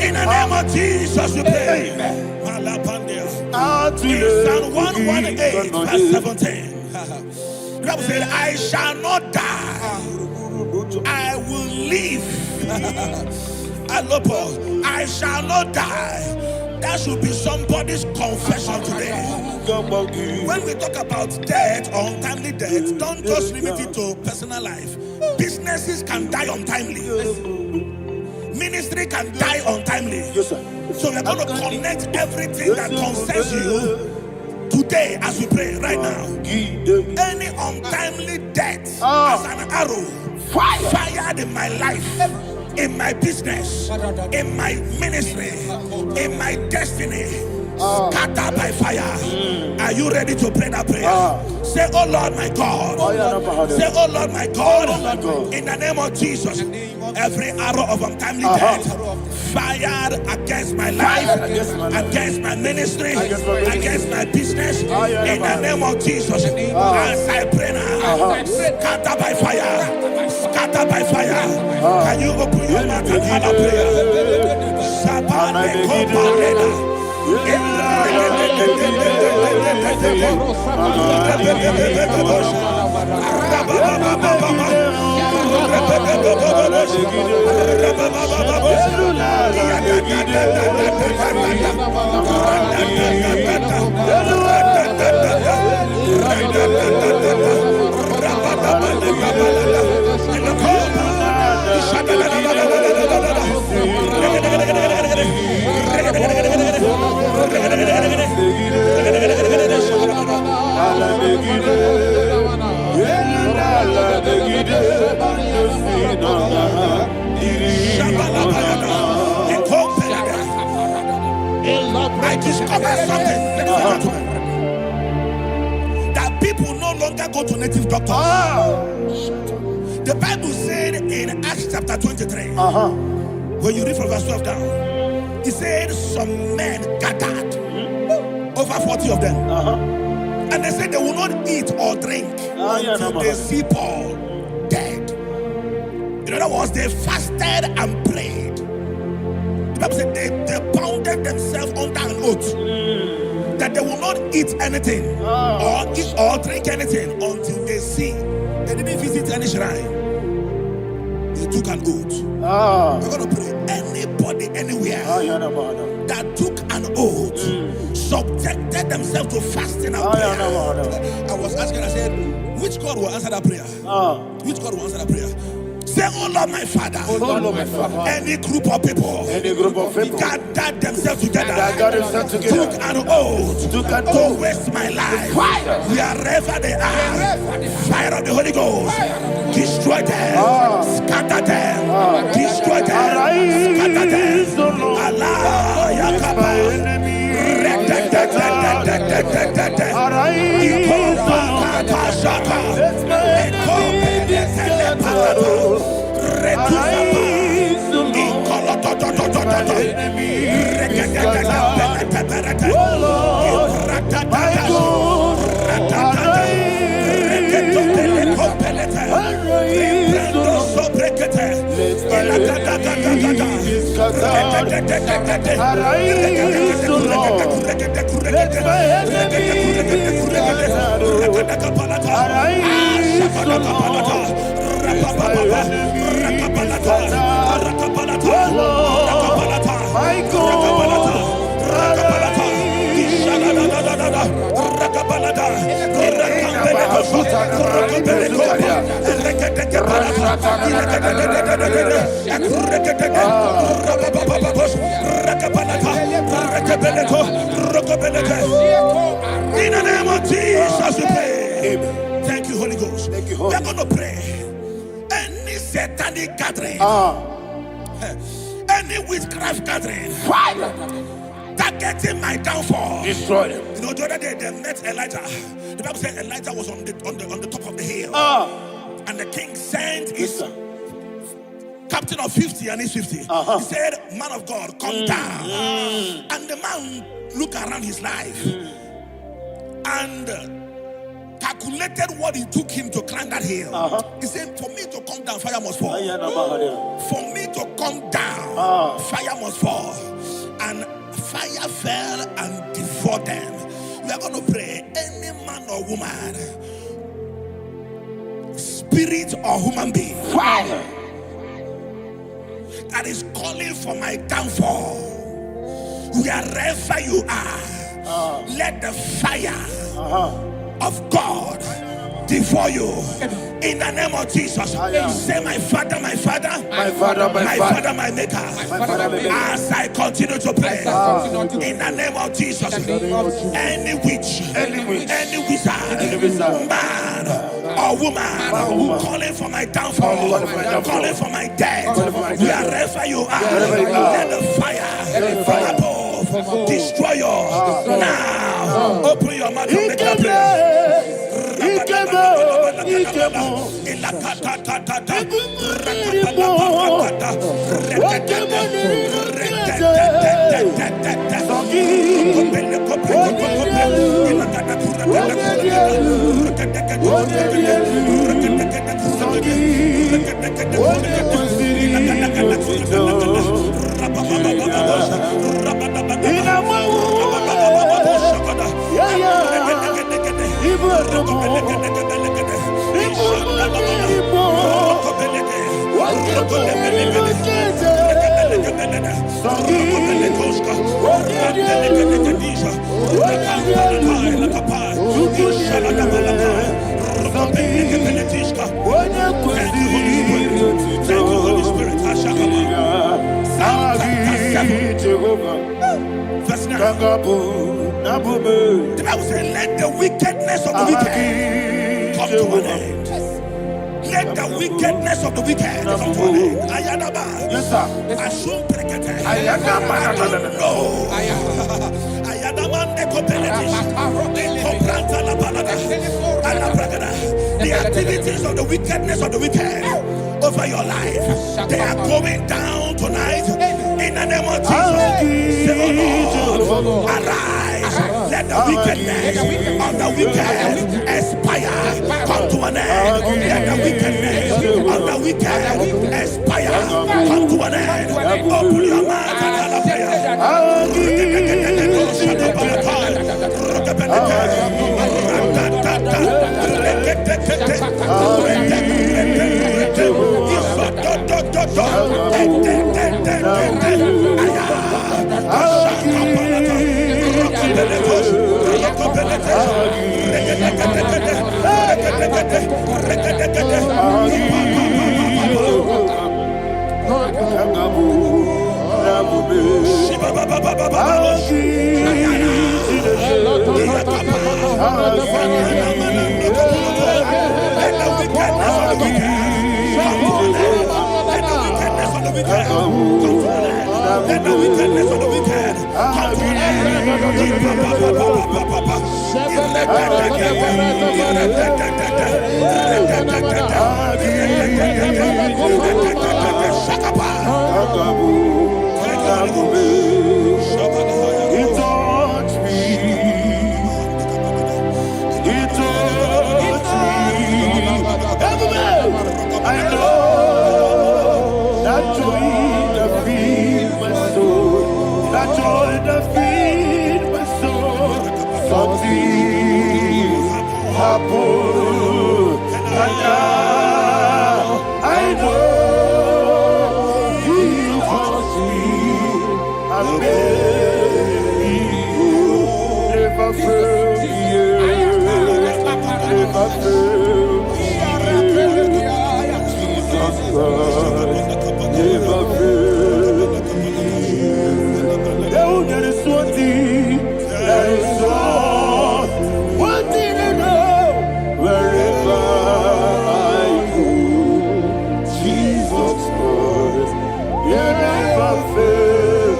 In the name of Jesus, we pray. In Psalm 118, verse 17, the Bible said, I shall not die, I will live. I shall not die. That should be somebody's confession today. When we talk about death or untimely death, don't just limit it to personal life. Businesses can die untimely. Ministry can die untimely. Yes, sir. So we're going to connect everything that concerns you today as we pray right now. Any untimely death as an arrow fired in my life, in my business, in my ministry, in my destiny, scattered by fire. Are you ready to pray that prayer? Say, oh Lord my God. Say, oh Lord my God. In the name of Jesus, every arrow of untimely death fired against my life, against my ministry, against my business, in the name of Jesus, as I pray now, scattered by fire, scattered by fire. Can you open your mouth and have a prayer? I discovered something, that people no longer go to native doctors. The Bible said in Acts chapter 23, when you read from verse 12 down, it said some men gathered, over 40 of them, and they said they will not eat or drink until they see Paul dead. In other words, they fasted and prayed. The Bible said they bounded themselves under an oath that they will not eat anything or eat or drink anything until they see. They didn't visit any shrine. They took an oath. We're going to pray. Anybody, anywhere that took an oath, subjected themselves to fasting and prayer. I was asking, I said, which God will answer that prayer? Which God will answer that prayer? Say, oh Lord my Father, any group of people, gathered themselves together, took an oath to waste my life. Wherever they are, fire of the Holy Ghost, destroy them, scatter them, destroy them, scatter them. Allah, Yakaba, Ragabalada, Rakambelekoso, Rokobeleko, Reketekebalata, in the name of Jesus, we pray. Thank you, Holy Ghost. We are going to pray. Any satanic gathering, any witchcraft gathering, targeting my downfall, destroy them. You know, the other day they met Elijah. The Bible said Elijah was on the top of the hill, and the king sent his captain of 50 and his 50. He said, "Man of God, come down." And the man looked around his life and calculated what it took him to climb that hill. He said, "For me to come down, fire must fall. For me to come down, fire must fall." And fire fell and devoured them. We are going to pray. Any man or woman, spirit or human being, that is calling for my downfall, wherever you are, let the fire of God devour you in the name of Jesus. Say, my Father, my Father, my Father, my Father, my Maker. As I continue to pray in the name of Jesus, any witch, any wizard, man or woman calling for my downfall, calling for my death, wherever you are, let the fire from above destroy you now. Open your mouth and make a prayer. Thank you, Holy Spirit. Verse 9. The Bible says, let the wickedness of the wicked come to an end. Let the wickedness of the wicked come to an end. Ayadaba. Yes, sir. Assume prekete. Ayadaba. I don't know. The activities of the wickedness of the wicked over your life, they are going down tonight in the name of Jesus. Say, oh Lord, arise. Let the wickedness of the wicked expire, come to an end. Let the wickedness of the wicked expire, come to an end. Open your mouth and Never fail. fail. Jesus Christ never fail. There is one thing, there is one thing I know. Wherever I go, Jesus Christ, He never fail.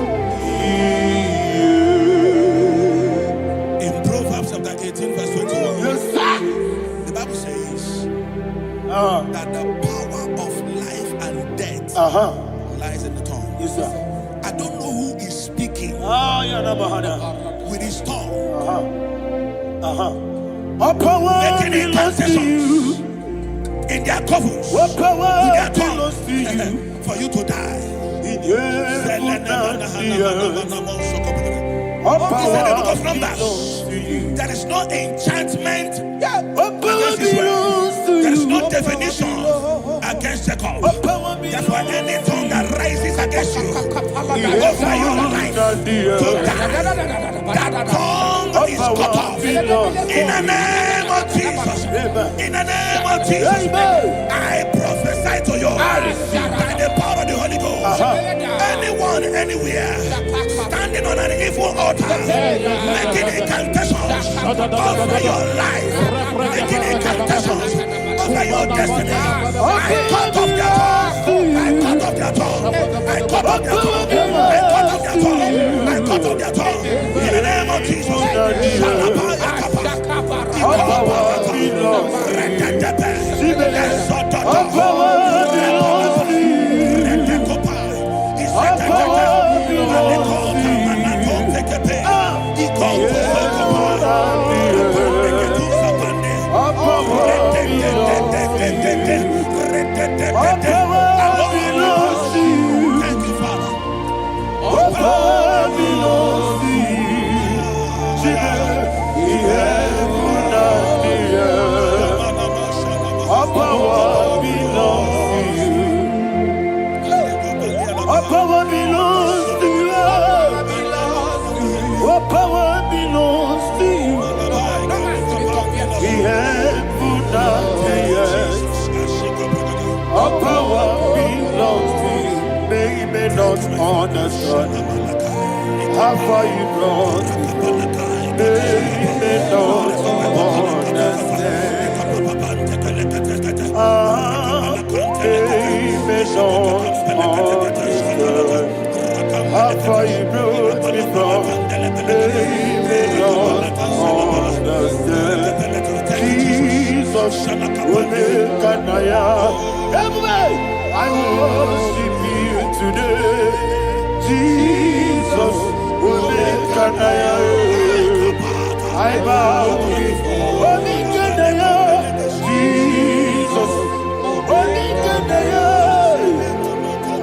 In Proverbs chapter 18, verse 21, Yes, sir. the Bible says that the power of life and death lies in the tongue. Yes, sir. I don't know who is speaking with his tongue, making incantations in their covens with their tongue for you to die. He said in the book of Numbers, there is no enchantment against Israel. There is no definition against Jacob. Therefore, any tongue that rises against you over your life to die, that tongue is cut off. In the name of Jesus. In the name of Jesus. I prophesy to you by the power of the Holy Ghost. Anyone, anywhere, standing on an evil altar, making incantations over your life, making incantations over your destiny, I cut off their tongue. I cut off their tongue. I cut off their tongue. I cut off their tongue. I cut off their tongue. In the name of Jesus. Thank you, Father. Not understand how far you brought me. They may not understand. They may not understand how far you brought me from. They may not understand. Jesus will make an I worship you today. Jesus will make an I bow before Jesus will make an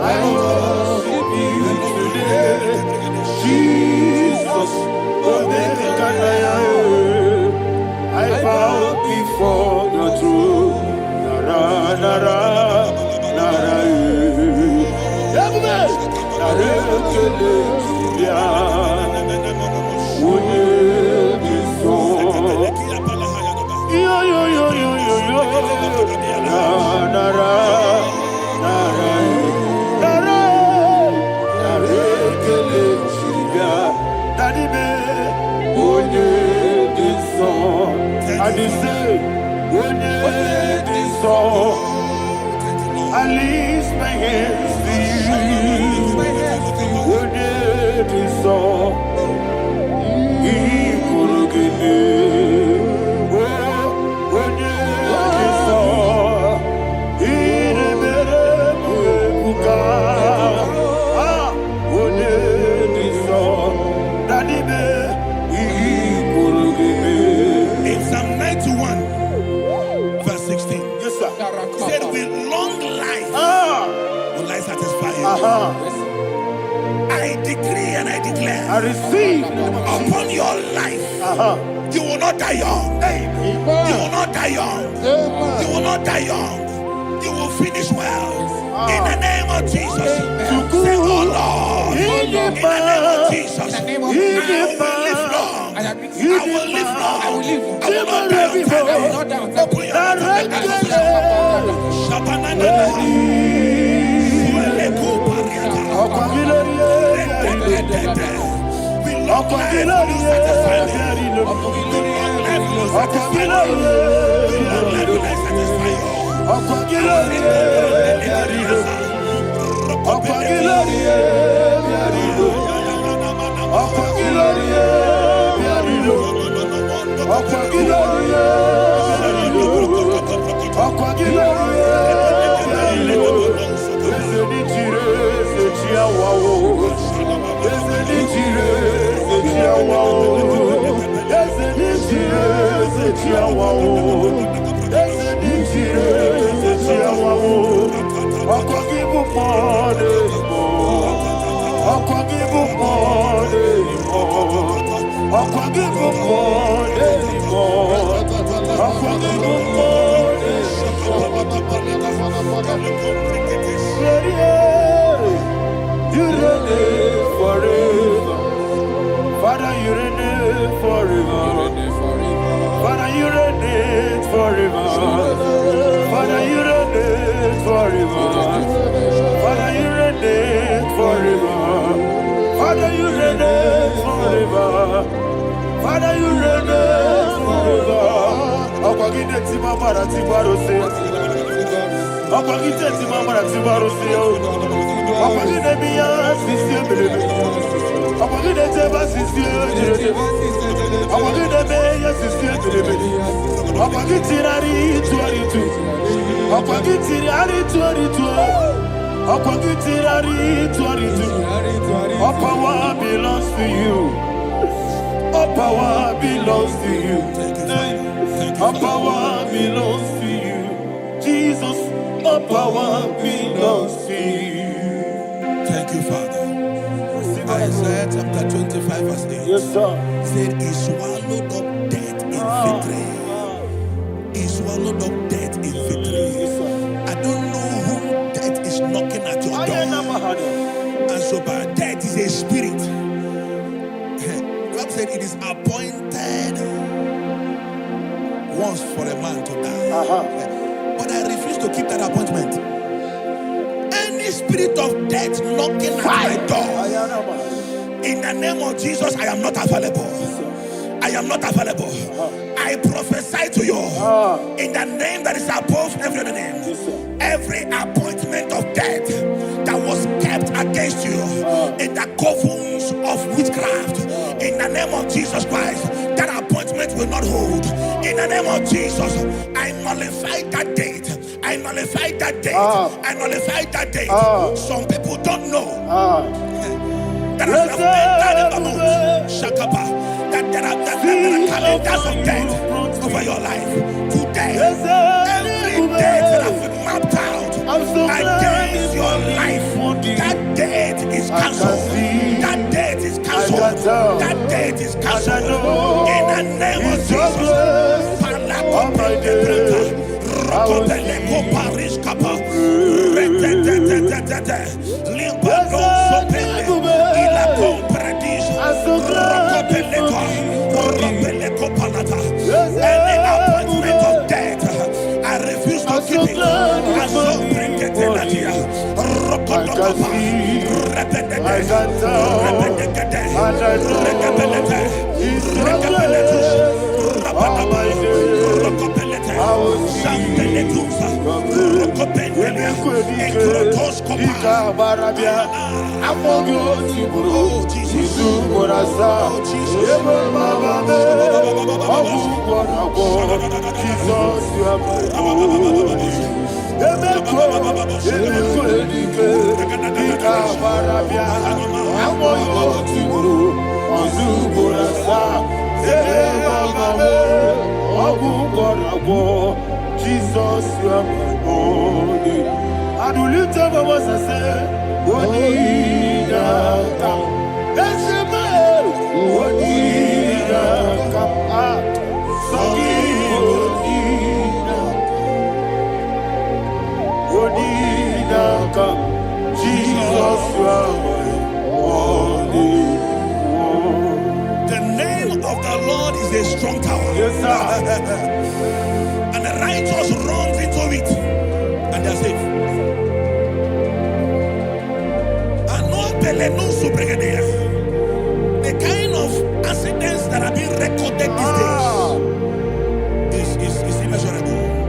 I worship you today. Jesus will make an I bow before the throne. Nara, nara. I lift my hands to you. When it is all, he will give me. When it is all, he never will when it is all, that he will give me. In Psalm 91, verse 16. Yes, sir. He said, with long life will I satisfy you. I decree and I declare, I receive upon your life, you will not die young. You will not die young. You will not die young. You will finish well. In the name of Jesus. Say, oh Lord, in the name of Jesus, I will live long. I will live long. I will not die untimely. Open your mouth and make that confession. Shabanana. Sueleko pariata. We long life will satisfy me. We long life will satisfy me. We long life will satisfy you. You reign forever. Father, you reign forever. Father, you reign forever. Father, you reign forever. Father, you reign forever. Father, you reign forever. Father, you reign forever. Akwagide timamara tibarose. Akwagide timamara tibarose. Akwagide miya sisi ebelebe. Akwagide teba sisi ebelebe. Akwagide meya sisi ebelebe. Akwagide tirari tuaritu. Akwagide tirari tuaritu. Akwagide tirari tuaritu. All power belongs to you. All power belongs to you. All power belongs to you. Jesus, all power belongs to you. Thank you, Father. Isaiah chapter 25 verse 8. Yes, sir. Said he swallowed up death in victory. He swallowed up death in victory. I don't know whom death is knocking at your door. And so by death is a spirit. God said it is appointed once for a man to die. But I refuse to keep that appointment. Any spirit of death knocking at my door, in the name of Jesus, I am not available. I am not available. I prophesy to you in the name that is above every other name. Every appointment of death that was kept against you in the covens of witchcraft, in the name of Jesus Christ, that appointment will not hold. In the name of Jesus, I nullify that date. I nullify that date. I nullify that date. Some people don't know that as you have entered the month, Shakapa, that there are calendars of death over your life. Today, every date that has been mapped out against your life, that date is cancelled. That date is cancelled. That date is cancelled. In the name of Jesus. Any appointment of death, I refuse to keep it. I so bring it in the year. Jesus, you are my only. And we lift up our voice and say, Wodida come. Yes, man. Wodida come. Sogi Wodida come. Jesus, you are my only. The name of the strong tower. Yes, sir. And the righteous runs into it and they're safe. The kind of accidents that are being recorded these days is immeasurable.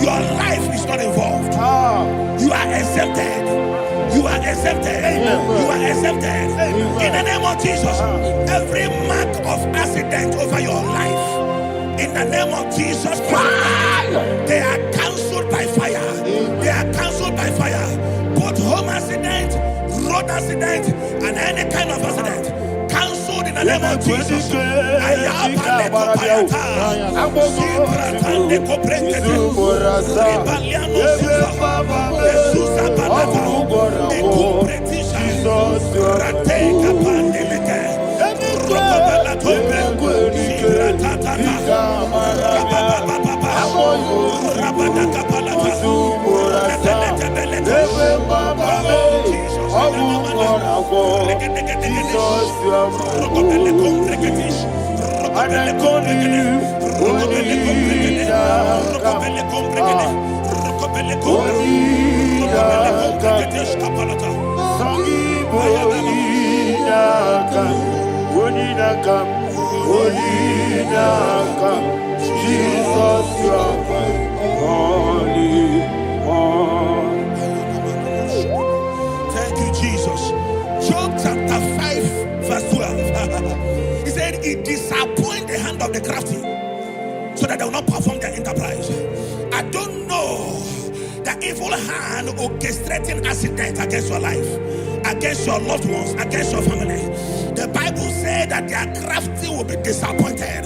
Your life is not involved. You are exempted. You are exempted. You are exempted. In the name of Jesus, every mark of accident over your life, in the name of Jesus Christ, they are cancelled by fire. They are cancelled by fire. Both home accident, road accident, and any kind of accident, cancelled in the name of Jesus. Jesus, you are holy. Thank you, Jesus. Job chapter 5, verse 12. He said, it disappoints the hand of the crafty, so that they will not perform their enterprise. I don't know the evil hand orchestrating accident against your life, against your loved ones, against your family. The Bible said that their crafty will be disappointed.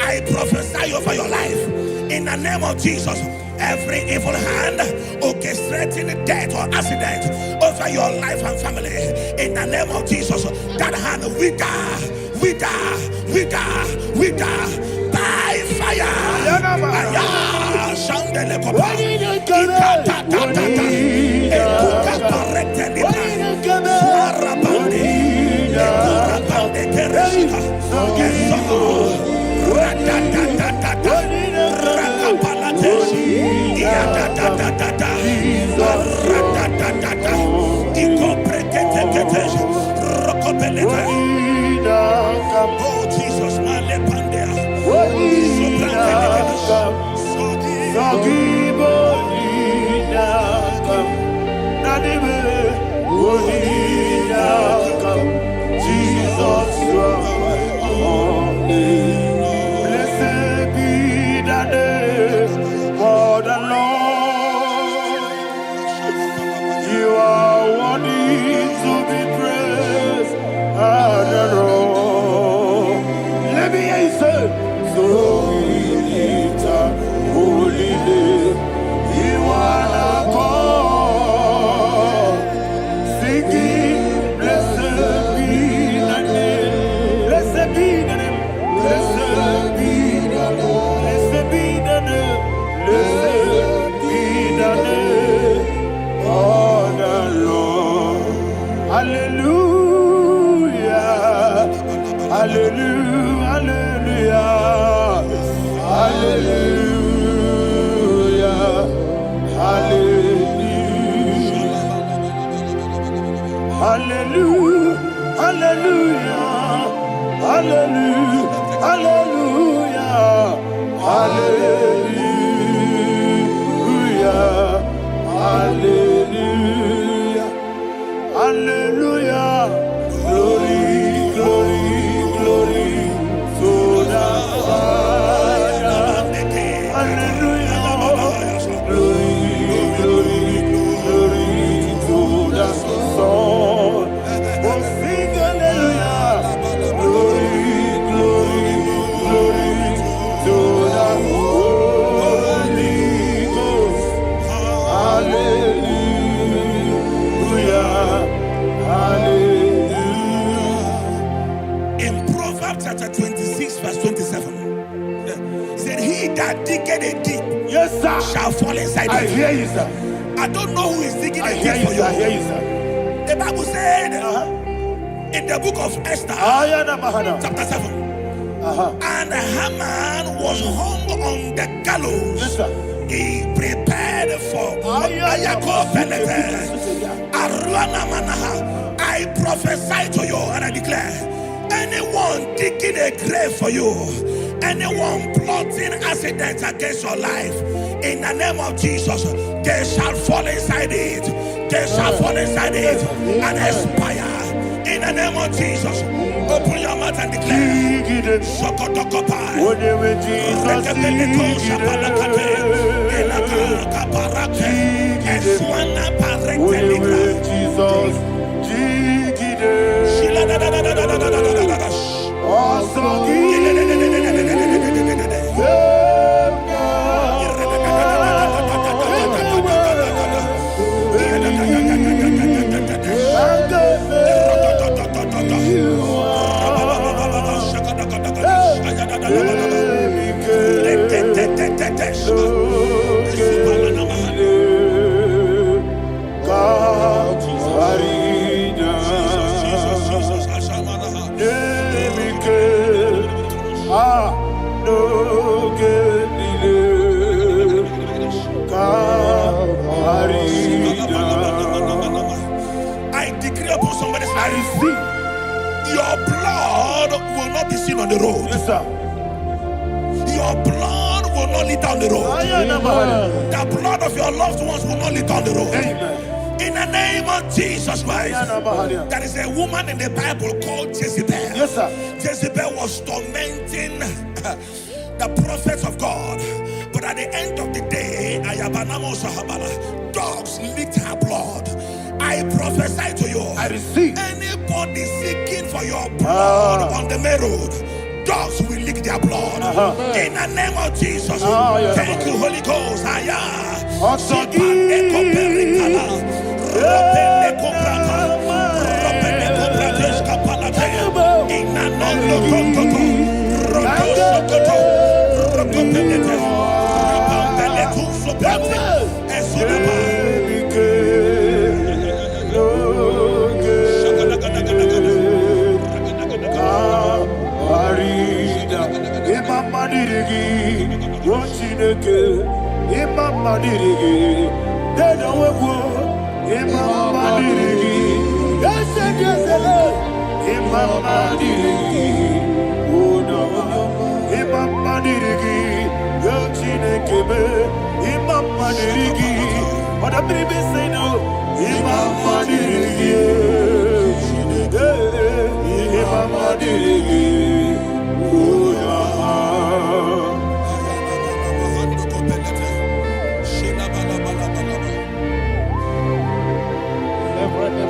I prophesy over your life in the name of Jesus. Every evil hand orchestrating death or accident over your life and family, in the name of Jesus, that hand wither by fire. Oh Jesus, Jesus, you are holy. Blessed be the name of the Lord. You are worthy to be praised and adored. Let me hear you say, so we lift up holy name. You are the God. Singing, blessed be the name. Blessed be the name. Blessed be the name. Blessed be the name. Blessed be the name of the Lord. Hallelujah. Hallelujah. Hallelujah. Hallelujah. Hallelujah. Hallelujah. Hallelujah. Hallelujah. Hallelujah. Hallelujah. Glory, glory, glory to the Father. Hallelujah. Glory, glory, glory to the Son. Oh, sing hallelujah. Glory, glory, glory to the Holy Ghost. Hallelujah. Hallelujah. in Proverbs chapter 26, verse 27, he said, he that diggeth a deep, Yes, sir, shall fall inside I it. hear you, sir. I don't know who is digging I a hear deep you, for sir. I you. hear you, sir. The Bible said in the book of Esther, Ayana Mahana. chapter 7, And Haman was hung on the gallows. Yes, sir. He prepared for Ayako Penete. Aruana Manaha. I prophesy to you and I declare, anyone digging a grave for you, anyone plotting accidents against your life, in the name of Jesus, they shall fall inside it. They shall fall inside it and expire. In the name of Jesus, open your mouth and declare. Sokotokopai. I decree upon somebody's life, your blood will not be seen on the road. Yes, sir. Your blood will not lead down the road. The blood of your loved ones will not lead down the road. Amen. In the name of Jesus Christ. There is a woman in the Bible called Jezebel. Yes, sir. Jezebel was tormenting the prophets of God. But at the end of the day, dogs licked her blood. I prophesy to you, I receive. anybody seeking for your blood on the main road, dogs will lick their blood. In the name of Jesus. Thank you, Holy Ghost.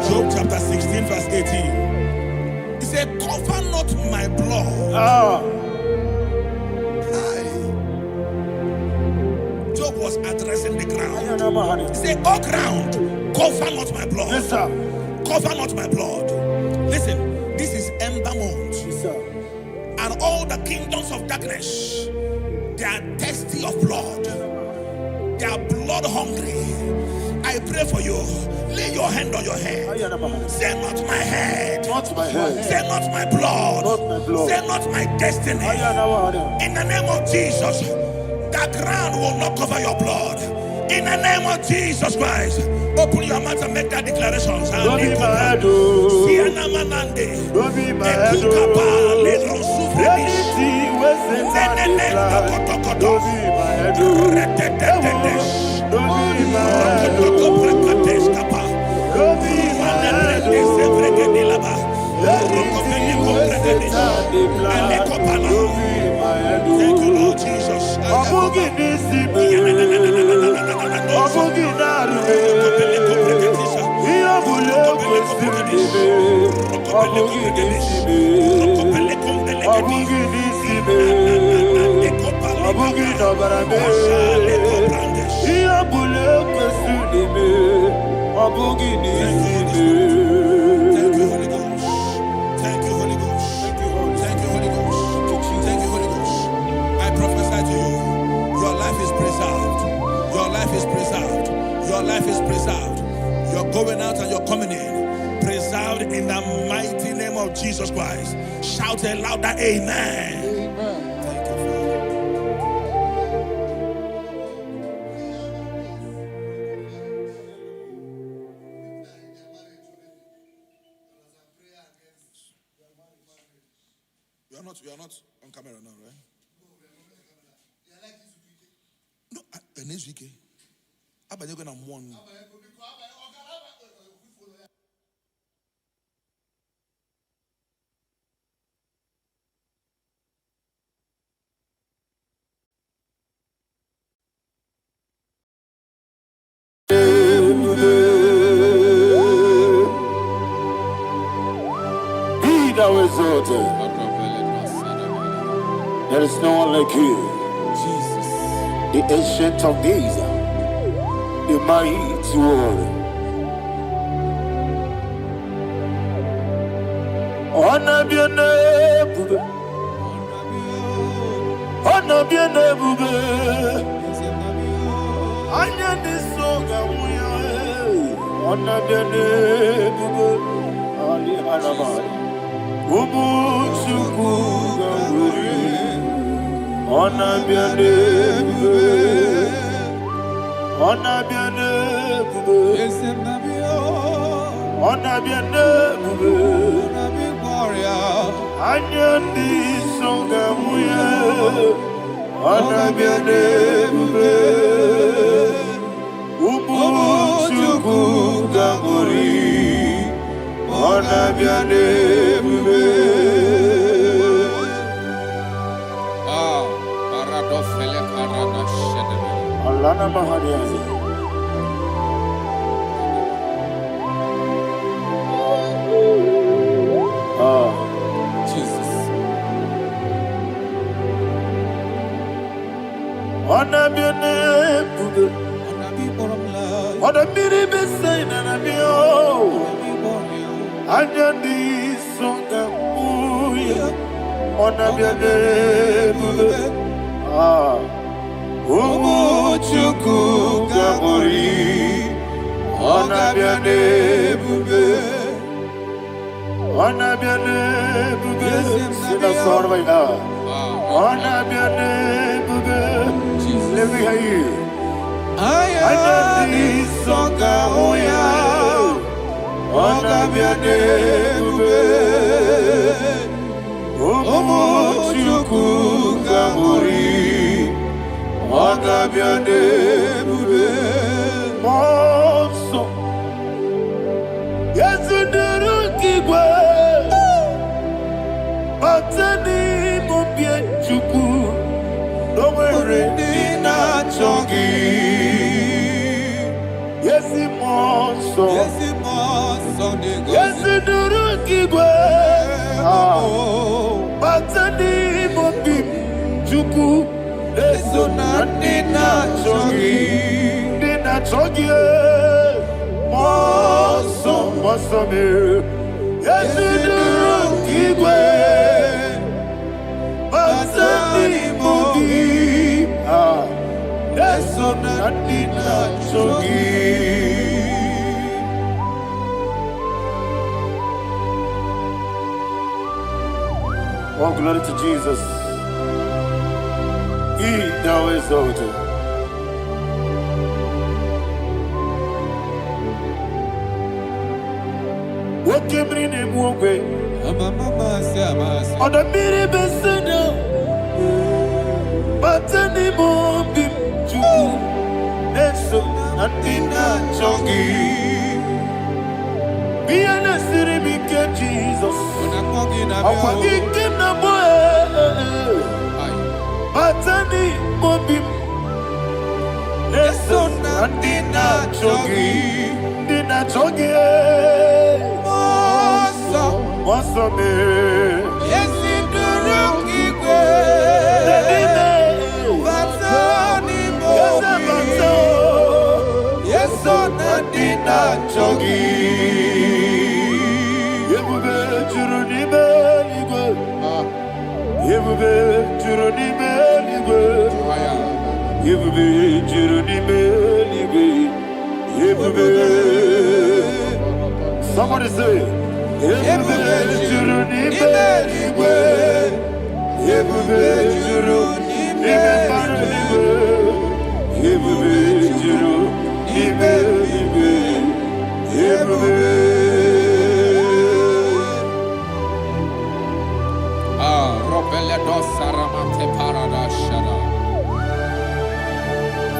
Job chapter 16 verse 18. He said, cover not my blood. Job was addressing the ground. He said, oh ground, cover not my blood. Yes, sir. Cover not my blood. Listen, this is ember month. Yes, sir. And all the kingdoms of darkness, they are thirsty of blood. They are blood hungry. I pray for you. Lay your hand on your head. Say not my head. Not my head. Say not my blood. Not my blood. Say not my destiny. In the name of Jesus, the ground will not cover your blood. In the name of Jesus Christ, open your mouth and make that declaration. Don't be my head. Don't be my head. Anything was in my life. Don't be my head. Don't be my head. Don't be my head. Thank you, Lord Jesus. Your life is preserved. You're going out and you're coming in. Preserved in the mighty name of Jesus Christ. Shout a louder amen. You are not on camera now, right? No, next week. You're going to mourn. There is no one like you, Jesus, the ancient of days, the mighty one. Honor be your name, honor be your name, honor be your name, honor be your name, honor be your name, honor be your name, Anyandi songamuya, honor be your name, Umuchuku gamuri, honor be your name. Alana Mahariazi. Jesus. Honor be your name, honor be the best sign and be Anyandi songamuya, honor be your name. Umuchuku gamuri, honor be your name, honor be your name. Sing a song right now. Honor be your name, let me hear you. Anyandi songamuya, honor be your name, Umuchuku gamuri, honor be your name, Monso. Yes, you do Kigwe, Batani Mubia Chuku, no Redina Chogi. Yes, Monso. Yes, you do Kigwe, Batani Mubia Chuku. Eso nandina chogi, moso me. Yesu kigwe, basani mobi. Eso nandina chogi. Oh, glory to Jesus. He thou exalted. What came in him one way? On the mini besino, but any more bim to Neso Natina Chogi. Be an city, Jesus. I'm forgetting the boy. Batani mobim, Neso Natina Chogi, Dina Chogi, Mosso me, yes, in the Rocky Way, Batani mobim, yes, on Natina Chogi, Yebube Churunibe, Yebube Churunibe. Somebody say,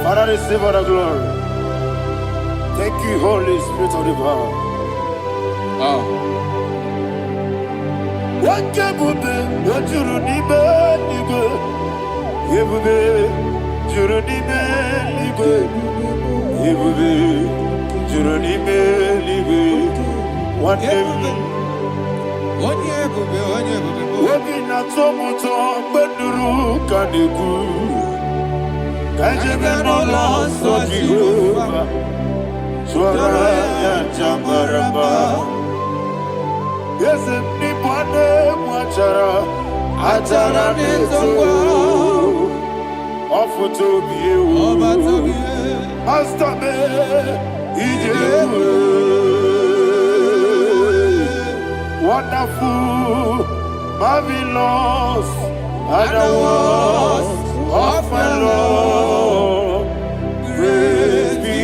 Father, receive all the glory. Thank you, Holy Spirit of the power. What can you do? What you need? Wonderful, marvelous, are the words of my Lord. Praise be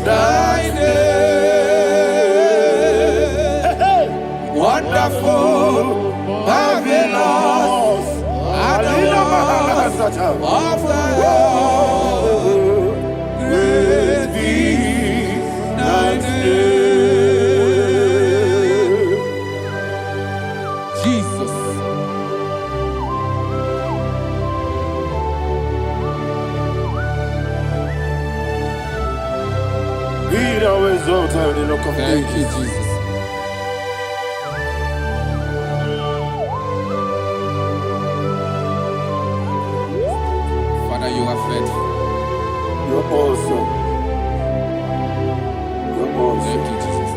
thy name. Wonderful, marvelous, are the words of thy Lord. Praise be thy name. Thank you, Jesus. Father, you are faithful. You're awesome. You're awesome. Thank you, Jesus.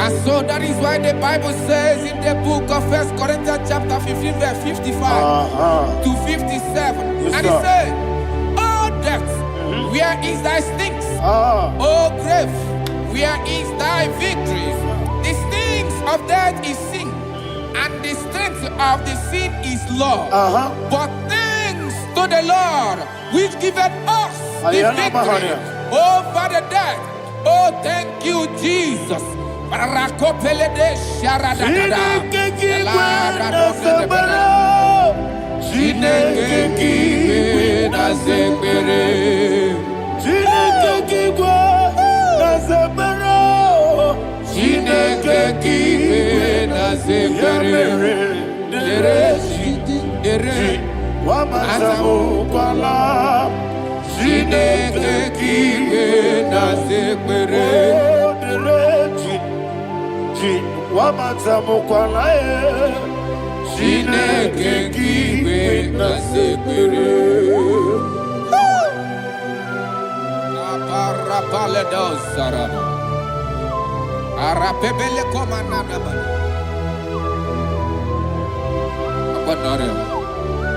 And so that is why the Bible says in the book of 1 Corinthians chapter 15, verse 55 to 57. Yes, and it says, "Oh death, where is thy sting? Oh grave, where is thy victory? The stings of death is sin, and the strength of the sin is law. But thanks to the Lord, which giveth us the victory over the death." Oh, thank you, Jesus.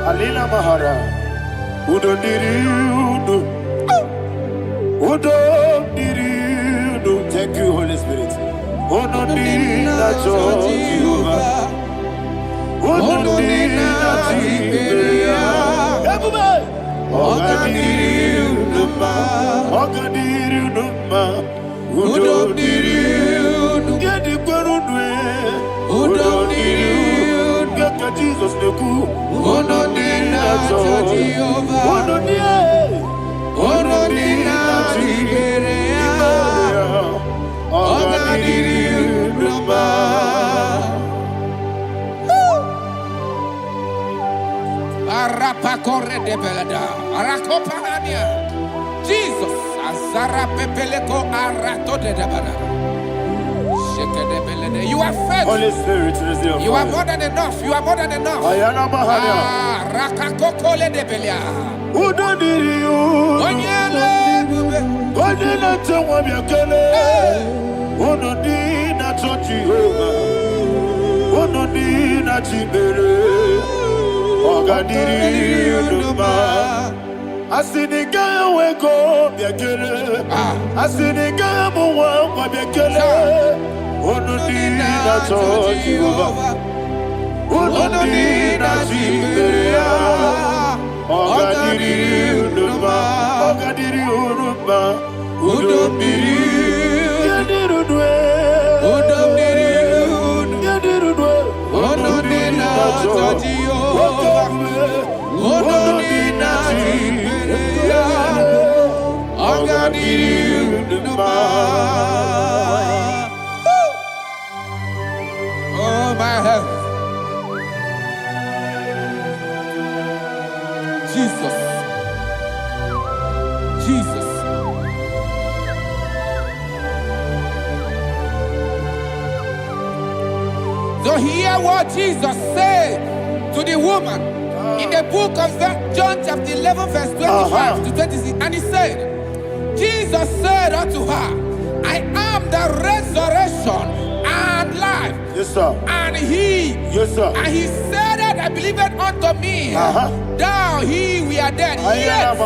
Alina Mahara, Udo Diriudo, Udo Diriudo. Thank you, Holy Spirit. Udo Diriudo, Udo Jesus the cool. Jesus, Azara Pepeleko Arato de Dabara. You are faithful. Holy Spirit, you are more than enough. You are more than enough. Rakakokole de Belia. Who don't need you? I see the guy wake up, I see the guy who won't be killed. Oh, no, need not you. Oh, no, need not you. Oh, God, you do not. Oh, God, you do not. Oh, don't be you. Oh, don't be you. Oh, no, need not you. Oh, my health. Jesus. Jesus. So hear what Jesus said to the woman in the book of John chapter 11 verse 25 to 26. And he said, Jesus said unto her, I am the resurrection and life. Yes, sir. And he, yes, sir. And he said that I believed unto me, thou he we are dead, yet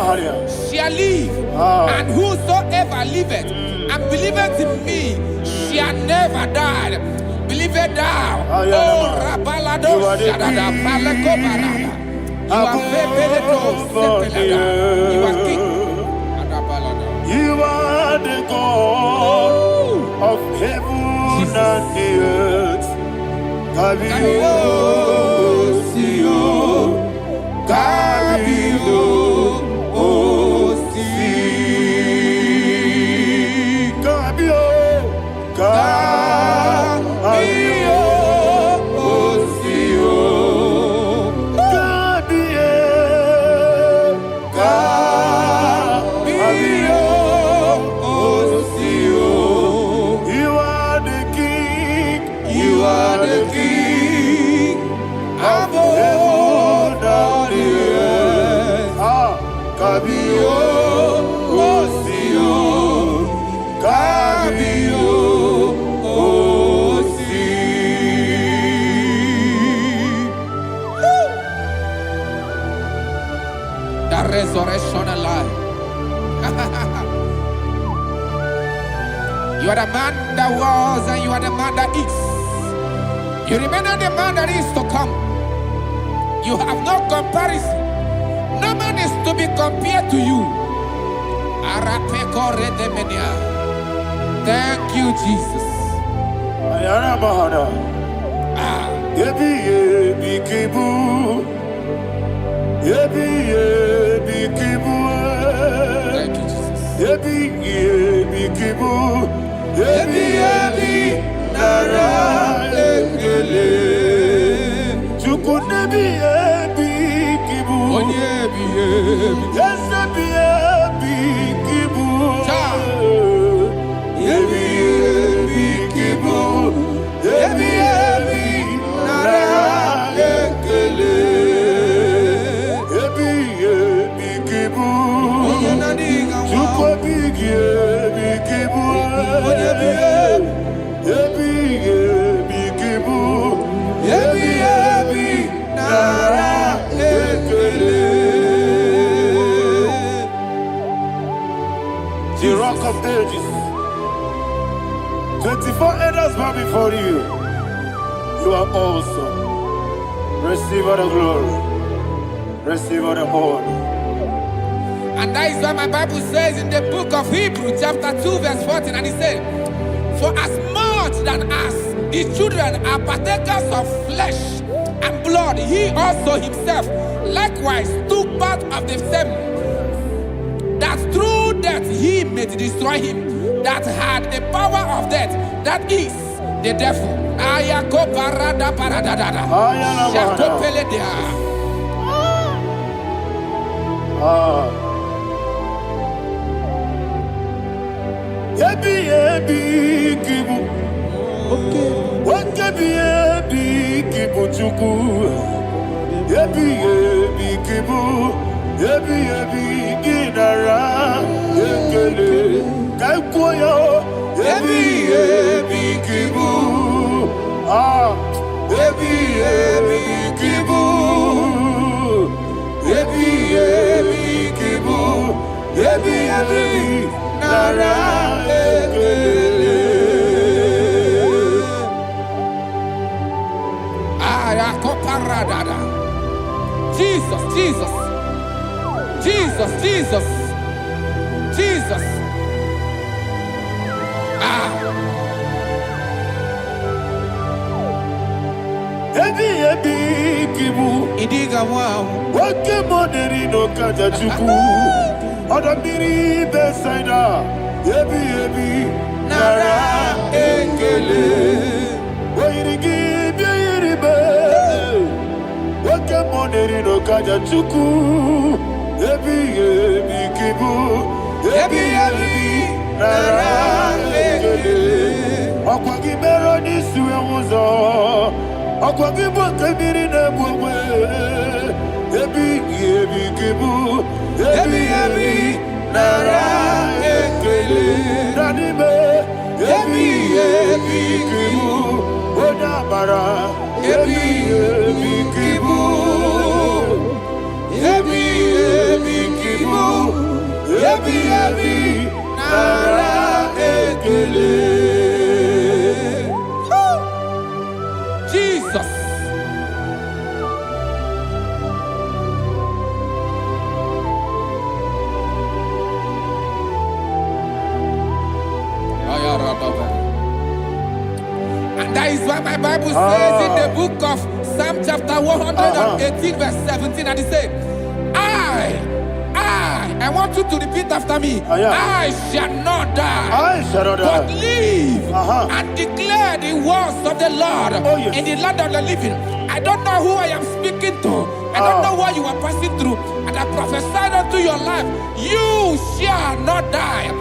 shall live. And whosoever liveth and believeth in me shall never die. Believe it thou. Oh, Rabalado, Shadada, Palako Barada. You are Febeledo, you are king. You are the God of heaven and the earth. Kabio, Sio, Kabio, Osi, Kabio, Kabio, Osio, Kabio, Kabio, Osio. You are the king. You are the king of heaven and the earth. Kabio, Osio, Kabio, Osi. The resurrection alive. You are the man that was and you are the man that is. You remember the man that is to come. You have no comparison. No man is to be compared to you. Thank you, Jesus. Thank you, Jesus. The rock of ages. 24 elders bow before you. You are awesome. Receive all the glory. Receive all the honor. And that is what my Bible says in the book of Hebrews chapter 2 verse 14. And it said, for as much than as the children are partakers of flesh and blood, he also himself likewise took part of the same, that through death he may destroy him that had the power of death, that is the devil. Jesus, Jesus, Jesus, Jesus, Jesus. ebi kibu. Idiga wow. Wake money no kaja chuku. Odamiri besaida. Ebi nara ekele. Wairigi biiribe. Wake money no kaja chuku. Ebi kibu. Ebi nara ekele. Akwagi mero ni suwe muzo. Akwagi boke miri ne bwe. Ebi kibu. Ebi nara ekele. Nanibe. Ebi kibu. Onabara. Ebi kibu. Ebi kibu. Ebi nara ekele. Jesus. And that is why my Bible says in the book of Psalm chapter 118 verse 17, and it says, I want you to repeat after me. I shall not die, but live and declare the words of the Lord in the land of the living. I don't know who I am speaking to. I don't know what you are passing through. And I prophesy unto your life, you shall not die.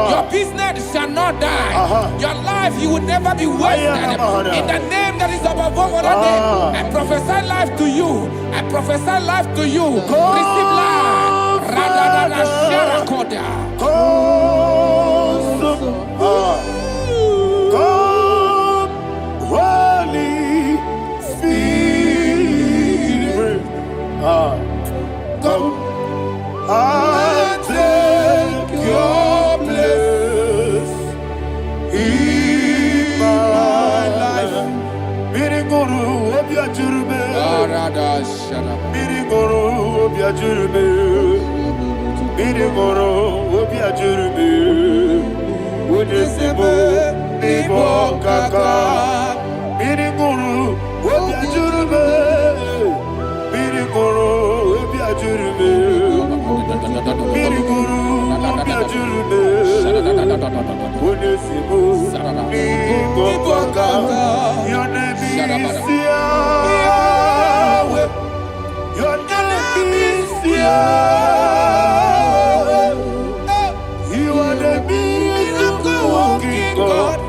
Your business shall not die. Your life, you will never be wasted. In the name that is above all other name, I prophesy life to you. I prophesy life to you. Receive life. Radadada Sharakoda. Come, Holy Spirit. Come and take your place in my life. Miriguru obiajurube. Miriguru obiajurube. Miriguru obiajurube. Unisimo nibo kaka. Miriguru obiajurube. Miriguru obiajurube. Miriguru obiajurube. Unisimo nibo kaka. Your name is Yahweh. Your name is Yahweh. You are the miracle working God.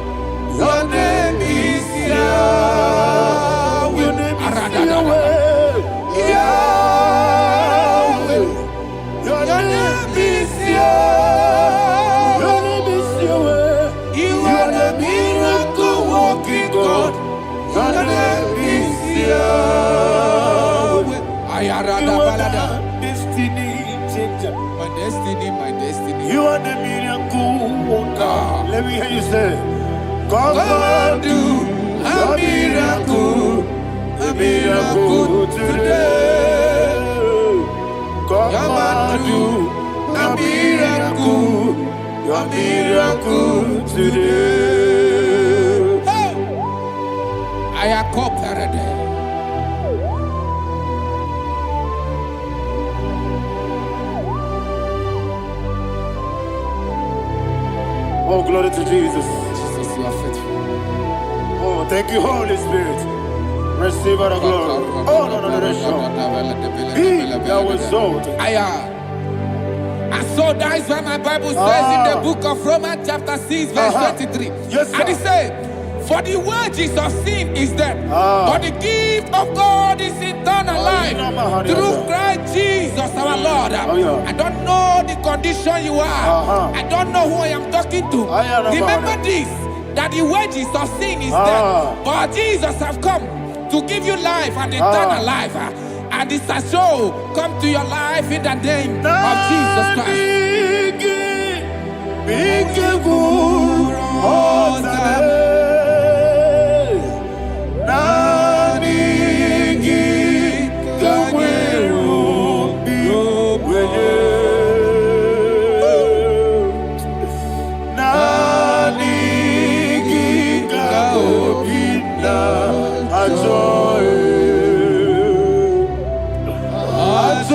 Your name is Yahweh. Your name is Yahweh. Yahweh. Your name is Yahweh. Your name is Yahweh. You are the miracle working God. Your name is Yahweh. You are the destiny changer. My destiny. You are the miracle worker. Let me hear you say, come and do a miracle today. Come and do a miracle today. I am cooperative. Oh, glory to Jesus. Jesus, you are faithful. Oh, thank you, Holy Spirit. Receive our glory. Oh, no. Be thou exalted. And so that is why my Bible says in the book of Romans chapter 6 verse 23. Yes, sir. And it says, for the wages of sin is death, but the gift of God is eternal life through Christ Jesus our Lord. I don't know the condition you are. I don't know who I am talking to. Remember this, that the wages of sin is death, but Jesus have come to give you life and eternal life. And this shall show come to your life in the name of Jesus Christ. Joy. I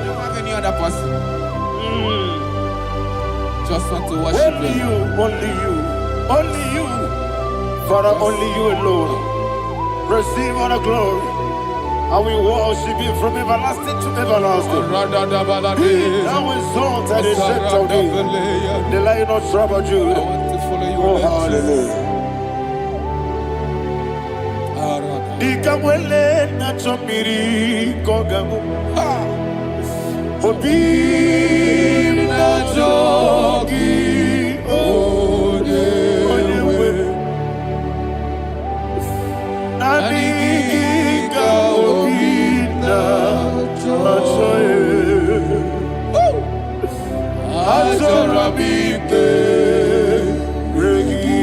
don't have any other person. Just want to worship only you, only you, only you. Father, only you alone. Receive all the glory. And we worship you from everlasting to everlasting. Be thou exalted and set of thee, the Lion of tribe of Judah. I want to follow you. Oh, hallelujah. Dikamwele na chomiri kogamu. Obi na jogi onewe. Nadiga obi na choye. Azorabike regi.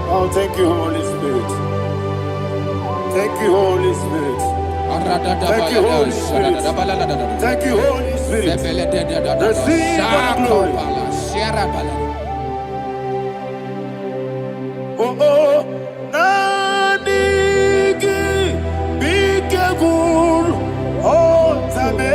Oh, thank you, Holy Spirit. Thank you, Holy Spirit. Thank you, Holy Spirit. Thank you, Holy Spirit. Receive the glory. Oh, oh, Nanigi, Bigagul, oh, Tame.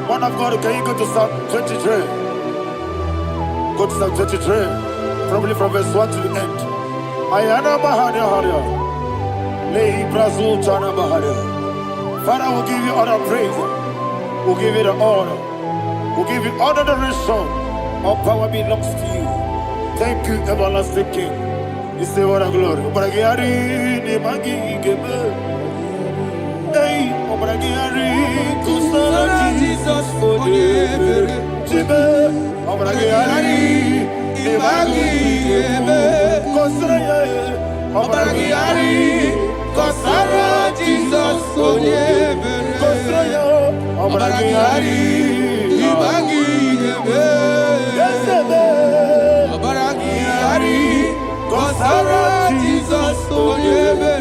Man of God, can you go to Psalm 23? Go to Psalm 23, probably from verse 1 to the end. Ayana Bahada Haria. Lay Brazil Tana Bahada. Father, we'll give you all the praise. We'll give you the honor. We'll give you all the adoration. All power belongs to you. Thank you, everlasting King. You say what a glory. Obragiari ni magi gebe. Hey, Obragiari kusara Jesus forever. Jibe, Obragiari ni magi gebe. Kusara, Obragiari kusara Jesus forever. Kusara, Obragiari ni magi gebe. Obragiari kusara Jesus forever.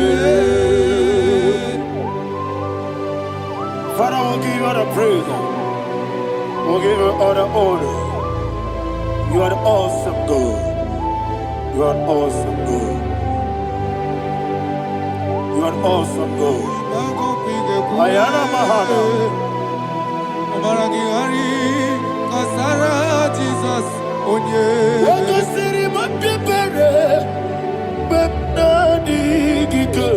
Father, we'll give you all the praise. We'll give you all the honor. You are the awesome God. You are awesome God. You are awesome God. Ayana Mahana. Obaragari kasara Jesus onye. Wako siri mapipere. Bepna digike.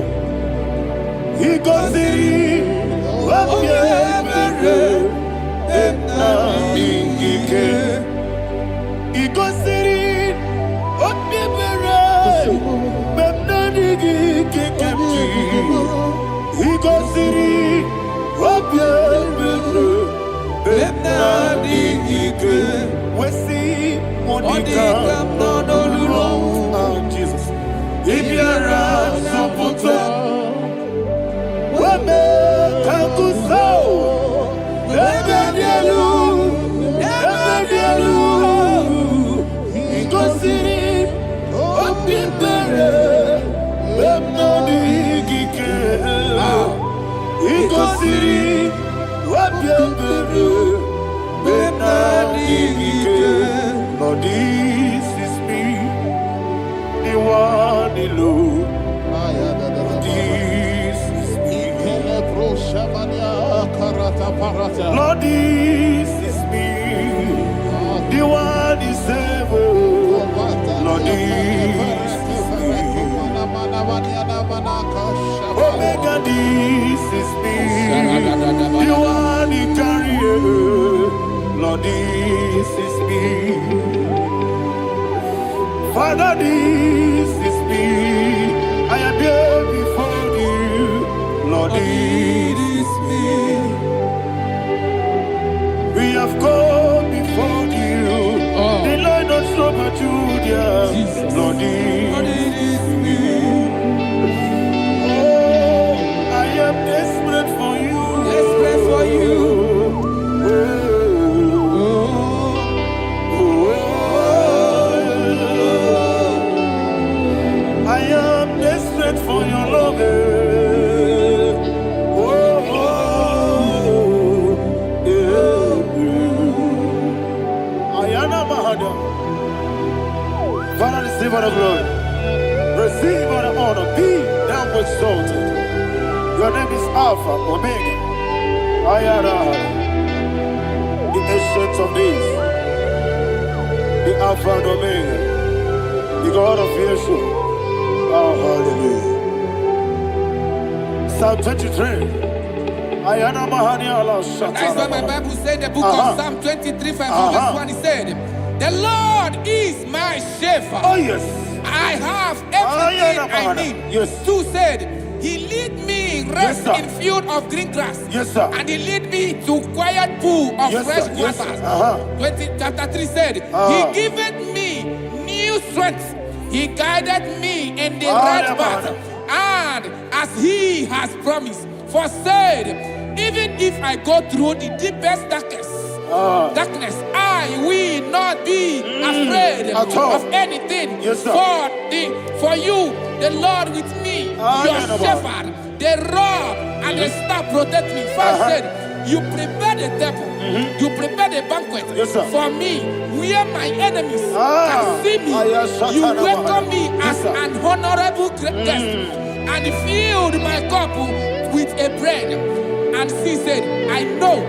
Iko siri. Wapyebere. Bepna digike. Iko siri. Wapyebere. Bepna digike kemji. Iko siri. Wapyebere. Bepna digike. Wesi Monica. Jesus. Ibiara Sopoto. Wame Kankuso. Ebedielu. Ebedielu. Igosiri. Opipere. Bemnodigike. Igosiri. Opipere. Bemnodigike. Lord, this is me. The one alone. This is me. Lord, this is me. The one is able. Lord, this is me. Omega, this is me. The one he carries. Lord, this is me. Father, this is me. I am here before you. Lord, this is me. We have come before you. The Lord of Super Judah. Lord, this is me. Oh, I am desperate for you. Desperate for you. I am desperate for your love. Ayana Mahada. Father, receive all the glory. Receive all the honor. Be thou exalted. Your name is Alpha, Omega. Ayana. The ancient of days. The Alpha and Omega. The God of Yeshua. Oh, hallelujah. Psalm 23. Ayana Mahania Allah Shatters. That's why my Bible said the book of Psalm 23, verse 1, it said, the Lord is my shepherd. Oh, yes. I have everything I need. Yes. 2 said, he lead me rest Yes, in field of green grass. Yes, sir. And he lead me to quiet pool of Yes, fresh sir. Yes, waters. sir. Chapter 3 said, he giveth me new strength. He guided me in the right path. And as he has promised, for said, even if I go through the deepest darkness, I will not be afraid of anything. Yes, sir. For you, the Lord with me, your shepherd, the rod and the staff protect me. First said, you prepare the table, you prepare the banquet for me, where my enemies can see me. You welcome me as an honorable guest, and filled my cup with a bread. And she said, I know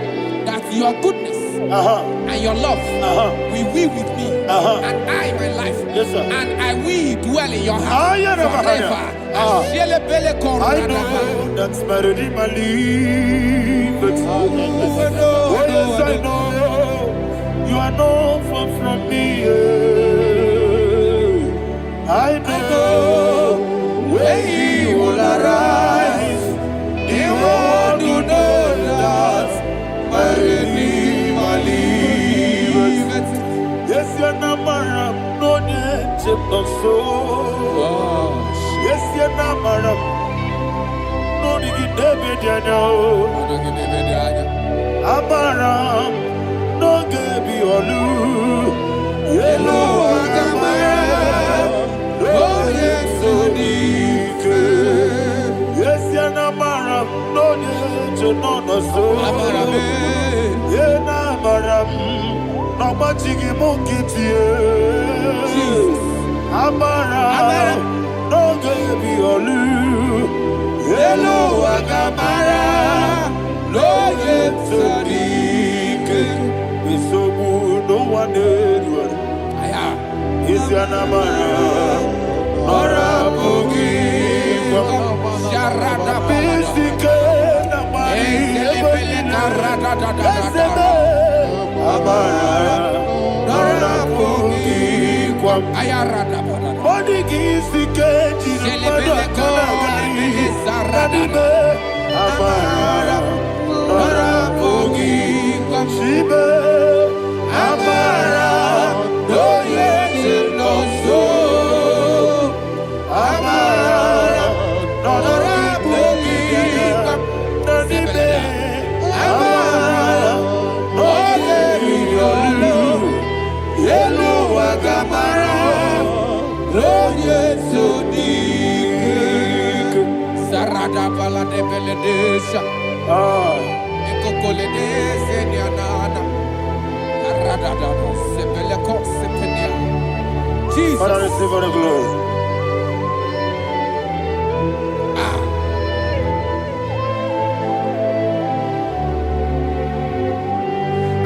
that your goodness and your love will we with me, and I my life, and I will dwell in your house forever. I know that's better than my life. Oh yes, I know you are not far from me. I know when he will arise, he will do that. My Redeemer lives. Yes, you're not married, no need to so. Yes, you're not married, no need to David, you know. Amaram, no Gaby or Lou. Yellow, Amaram, no yes, so deep. Yes, you're not married, no need to know so. Yena Amaram, no matching monkey. Amaram, no Gaby or Lou. Hello, Agamara, no yet so deep. We so good, no one did. Is your Namara, or a boogie? Sharada Basic, Amara, or a boogie. Body is the cage, Amara, Nora Bogi, Shibe, Amara, no yet no so, Amara, Nora Bogi, Nadibe, Amara, no yet no yellow Agamara, no yet so deep. Sarada bala de beledesha. Ekokoledese nianana. Arada da sepeleko sepenia. Jesus. Father, receive all the glory.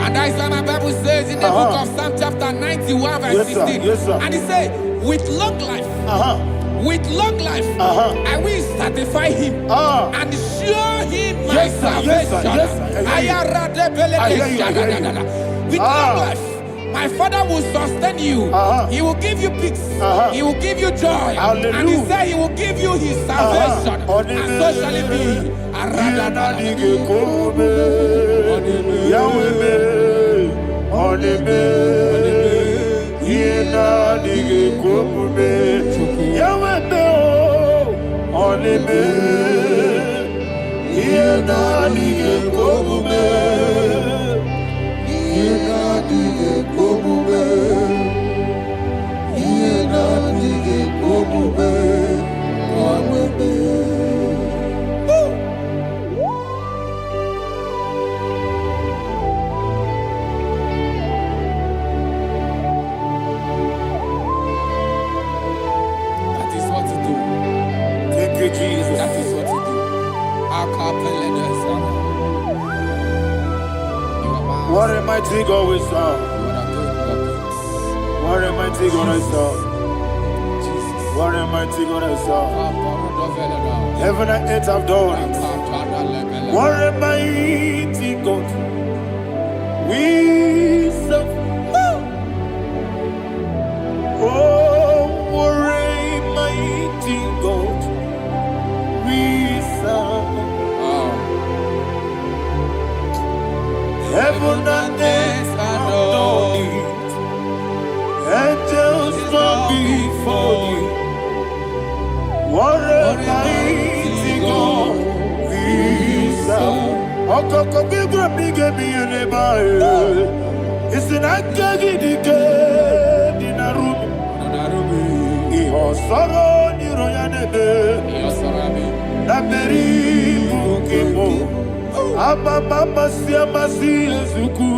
And that's why my Bible says in the book of Psalm chapter 91 verse 16. Yes, sir. And it says, with long life. With long life, I will satisfy him and show him my salvation. With long life, my Father will sustain you. He will give you peace. He will give you joy. Hallelujah. And he said he will give you his salvation. And so shall it be. Jesus. That is what you do. What a mighty God we serve. What a mighty God I serve. What a mighty God I serve. Heaven and earth have done it. What a mighty God we serve. Oh, what a mighty God we serve. Heaven and earth have done it. Angels bow before you. What a mighty God we serve. Okoko bigro bige mi eleba. It's an akagi dike dinarumi. Iho soro ni royanebe. Naberi bukimo. Mama siamasi ezuku.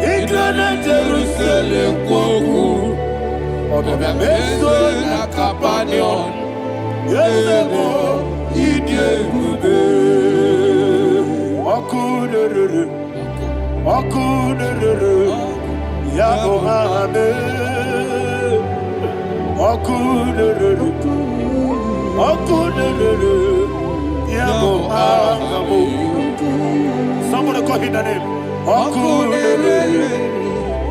Igrana Jerusalem kwoku. Odoga meso na kapanion. Yesebo idie gube. Okurere. Okunere, Yabo Ame, Okunere, Okunere, Yabo Ame. Somebody call him the name. Okunere,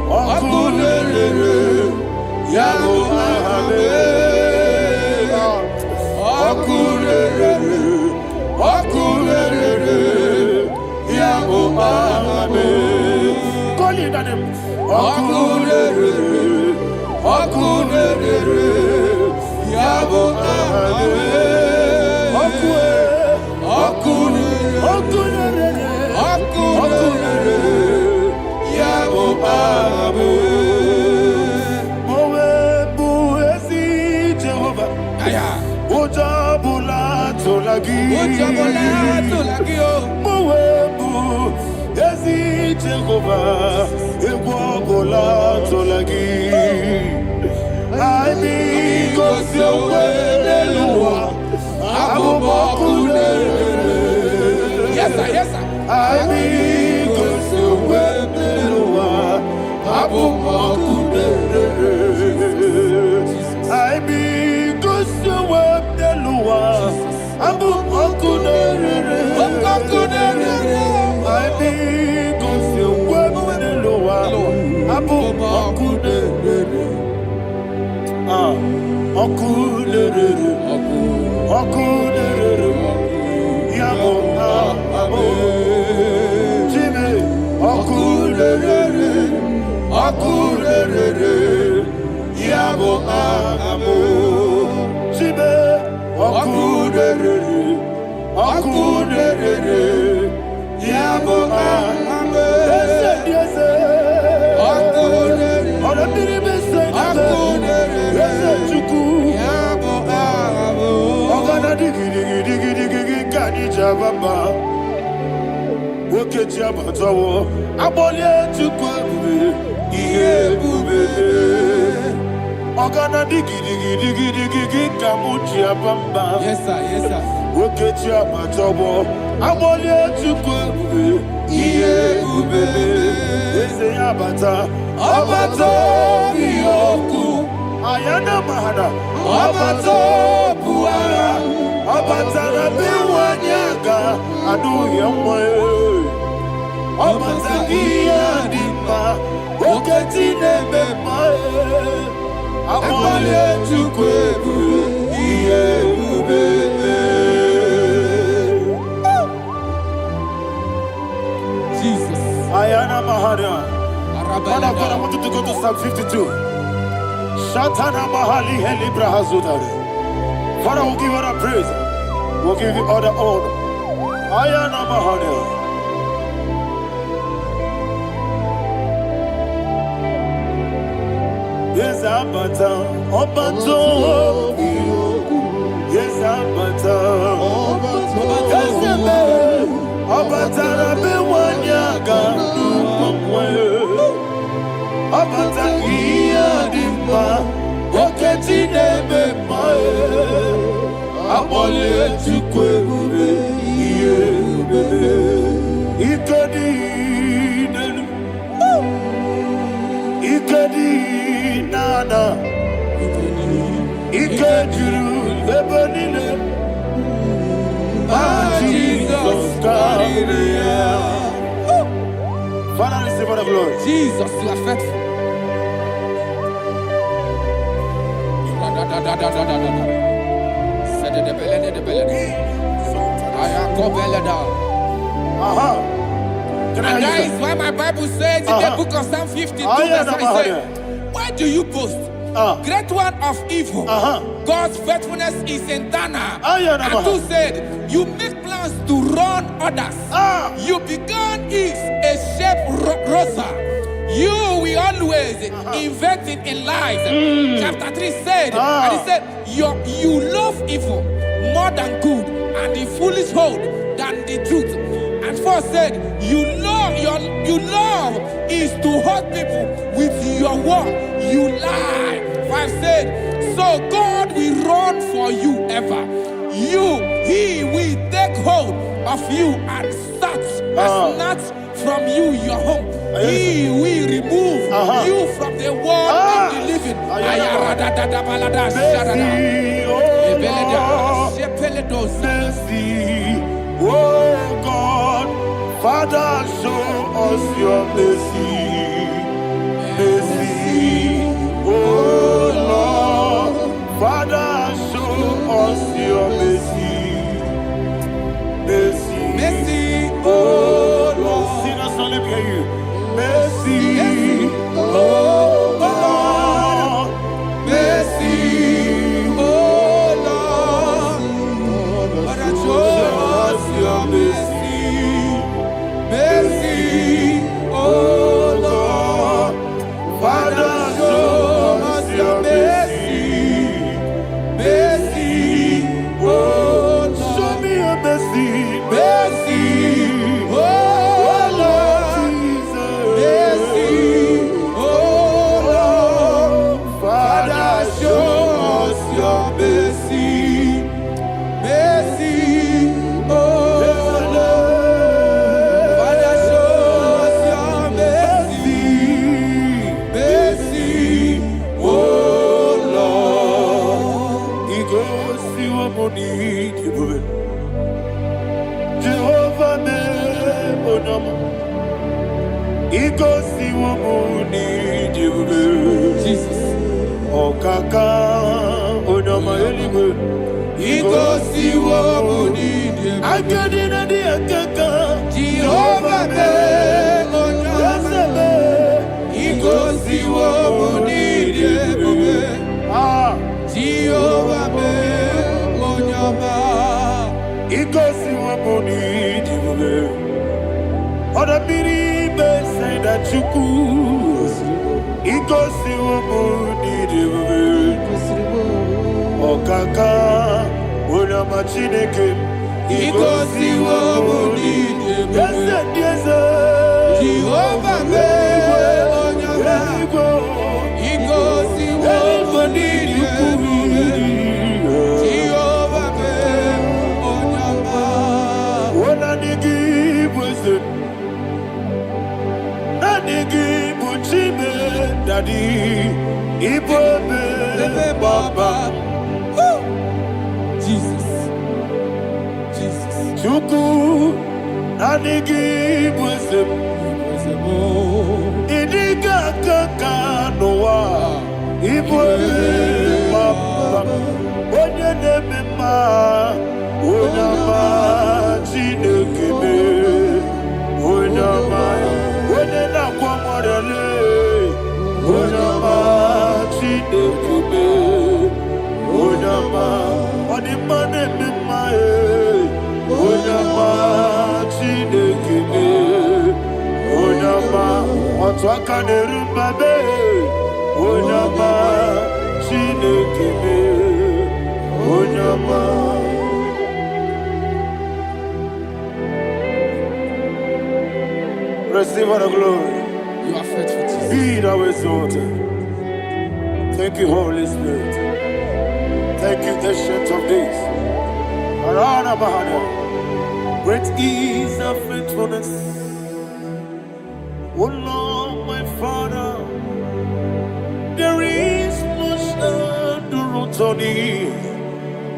Okunere, Yabo Ame, Okunere, Okunere, Yabo Ame. Call him the name. Okunere, Okunere, Yabo Ame, Okunere, Okunere, Yabo Ame. Mowe bu esi Jehovah. Ojabula tolagi. Mowe bu esi Jehovah. Egwabola tolagi. I be cause your way, Lord. Yes, sir, yes, sir. I be cause your way, Lord. I be cause your way, Lord. I be cause your way, Lord. Okunere, Yabo Ame, Jimmy, Okunere, Yabo Ame, Jimmy, Okunere, Yabo Ame, yes, Yes, sir, yes, sir. Ayana mahada, Abato Buara, Abatara Biwanyaga, Adu Yamwe, Abatagia Dima, Oketine Bemae, Amale Chukwebu, Jesus. Ayana mahada. Father, I want you to go to Psalm 52. Shatana Mahali Helibra Hazudare. Father, we'll give you all the praise. We'll give you all the honor. Ayana Mahali. Yes, Abata. Obato. Yes, Abata. Yes, Abata. Rabewanyaga. Abata iya dimma, oketine bemae, abole chukwebube iye bebe, ikedi nana, ikediru ebenine, Jesus God. Father, receive all the glory. Jesus, you are faithful. And that is why my Bible says in the book of Psalm 52, verse 9, why do you boast? Great one of evil. God's faithfulness is eternal. And two said, you make plans to run others. You began is a shape rosa. You will always invent in lies. Chapter 3 said, and he said, you love evil more than good, and the foolish hold than the truth. And 4 said, you love is to hurt people with your word. You lie. 5 said, so God will run for you ever. He will take hold of you and snatch from you, your home. He will remove you from the world of the living. Mercy, oh God, Father, show us your mercy. Mercy, oh Lord, Father, show us your mercy. Mercy, Mercy, oh Lord, sinners only hear you. Mercy, oh Lord, mercy, oh Lord, Father, show us your mercy. Mercy, oh Lord, Father, show us your mercy. Mercy, oh Lord, show me your mercy. mercy, oh Lord, mercy, oh Lord, Father, show us your mercy. Mercy, oh Lord, Father, show us your mercy. Mercy, oh Lord. He goes to your money, Jehovah me onama. He goes to your money, Jesus. Okaka onama eligwe. He goes to your money, Akadina di akaka. Jehovah me onama. He goes to your money, Jehovah me onama. He goes to your money, Oda biri be say that you could. He goes to your money, Okaka onama chineke. He goes to your money, Jehovah me onama. He goes to your money, Jehovah me onama. Daddy, Ibobe, Baba, Jesus, Jesus, Chuku, Nanigi, Wisdom, Idiga, Kaka, Noa, Ibobe, Baba, Onya Nemema, Onyama, Chinekebe, Onyama, Onena Kwamorele. Onyama Chinekebe, Onyama Onimane Mimae, Onyama Chinekebe, Onyama Otwakane Rumbabe, Onyama Chinekebe, Onyama. Receive all the glory. you are faithful, Jesus. Be thou exalted. Thank you, Holy Spirit. Thank you, Ancient of Days. Arana Bahana. Great is thy faithfulness. O Lord, my Father, there is much endurance on thee.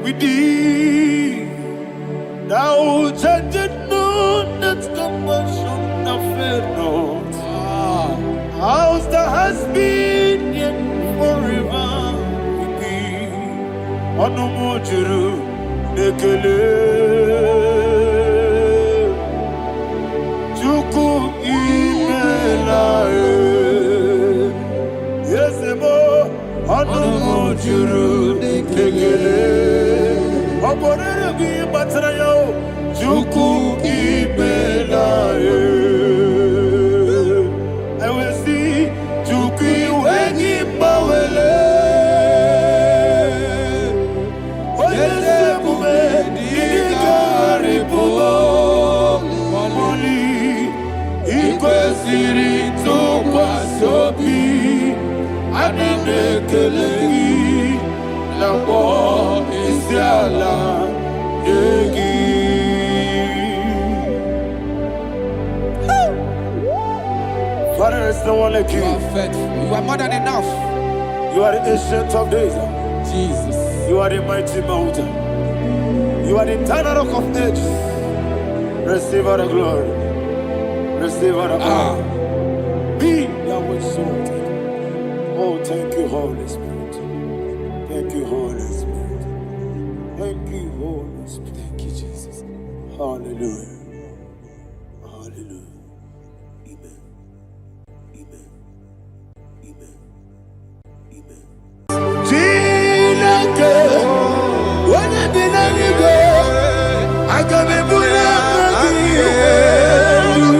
With thee, thou judgest not that compassion of faith not. House that has been yet forever with thee. Onumujuru nekele. Chuku imelae. Yesemo onumujuru nekele. Oborere gi batrayo. Chuku imelae. Kelegi la bo isiala yegi no one like you. You are faithful. You are more than enough. You are the ancient of days. Jesus. You are the mighty mountain. You are the eternal rock of ages. Receive all the glory. Receive all the power. Be thou exalted. Oh, thank you, Holy Spirit. Thank you, Holy Spirit. Thank you, Holy Spirit. Thank you, Jesus. Hallelujah. Hallelujah. Amen. Amen. Amen. Amen. Chineke, onye bi n'eluigwe, aga m ebuli aha gị elu,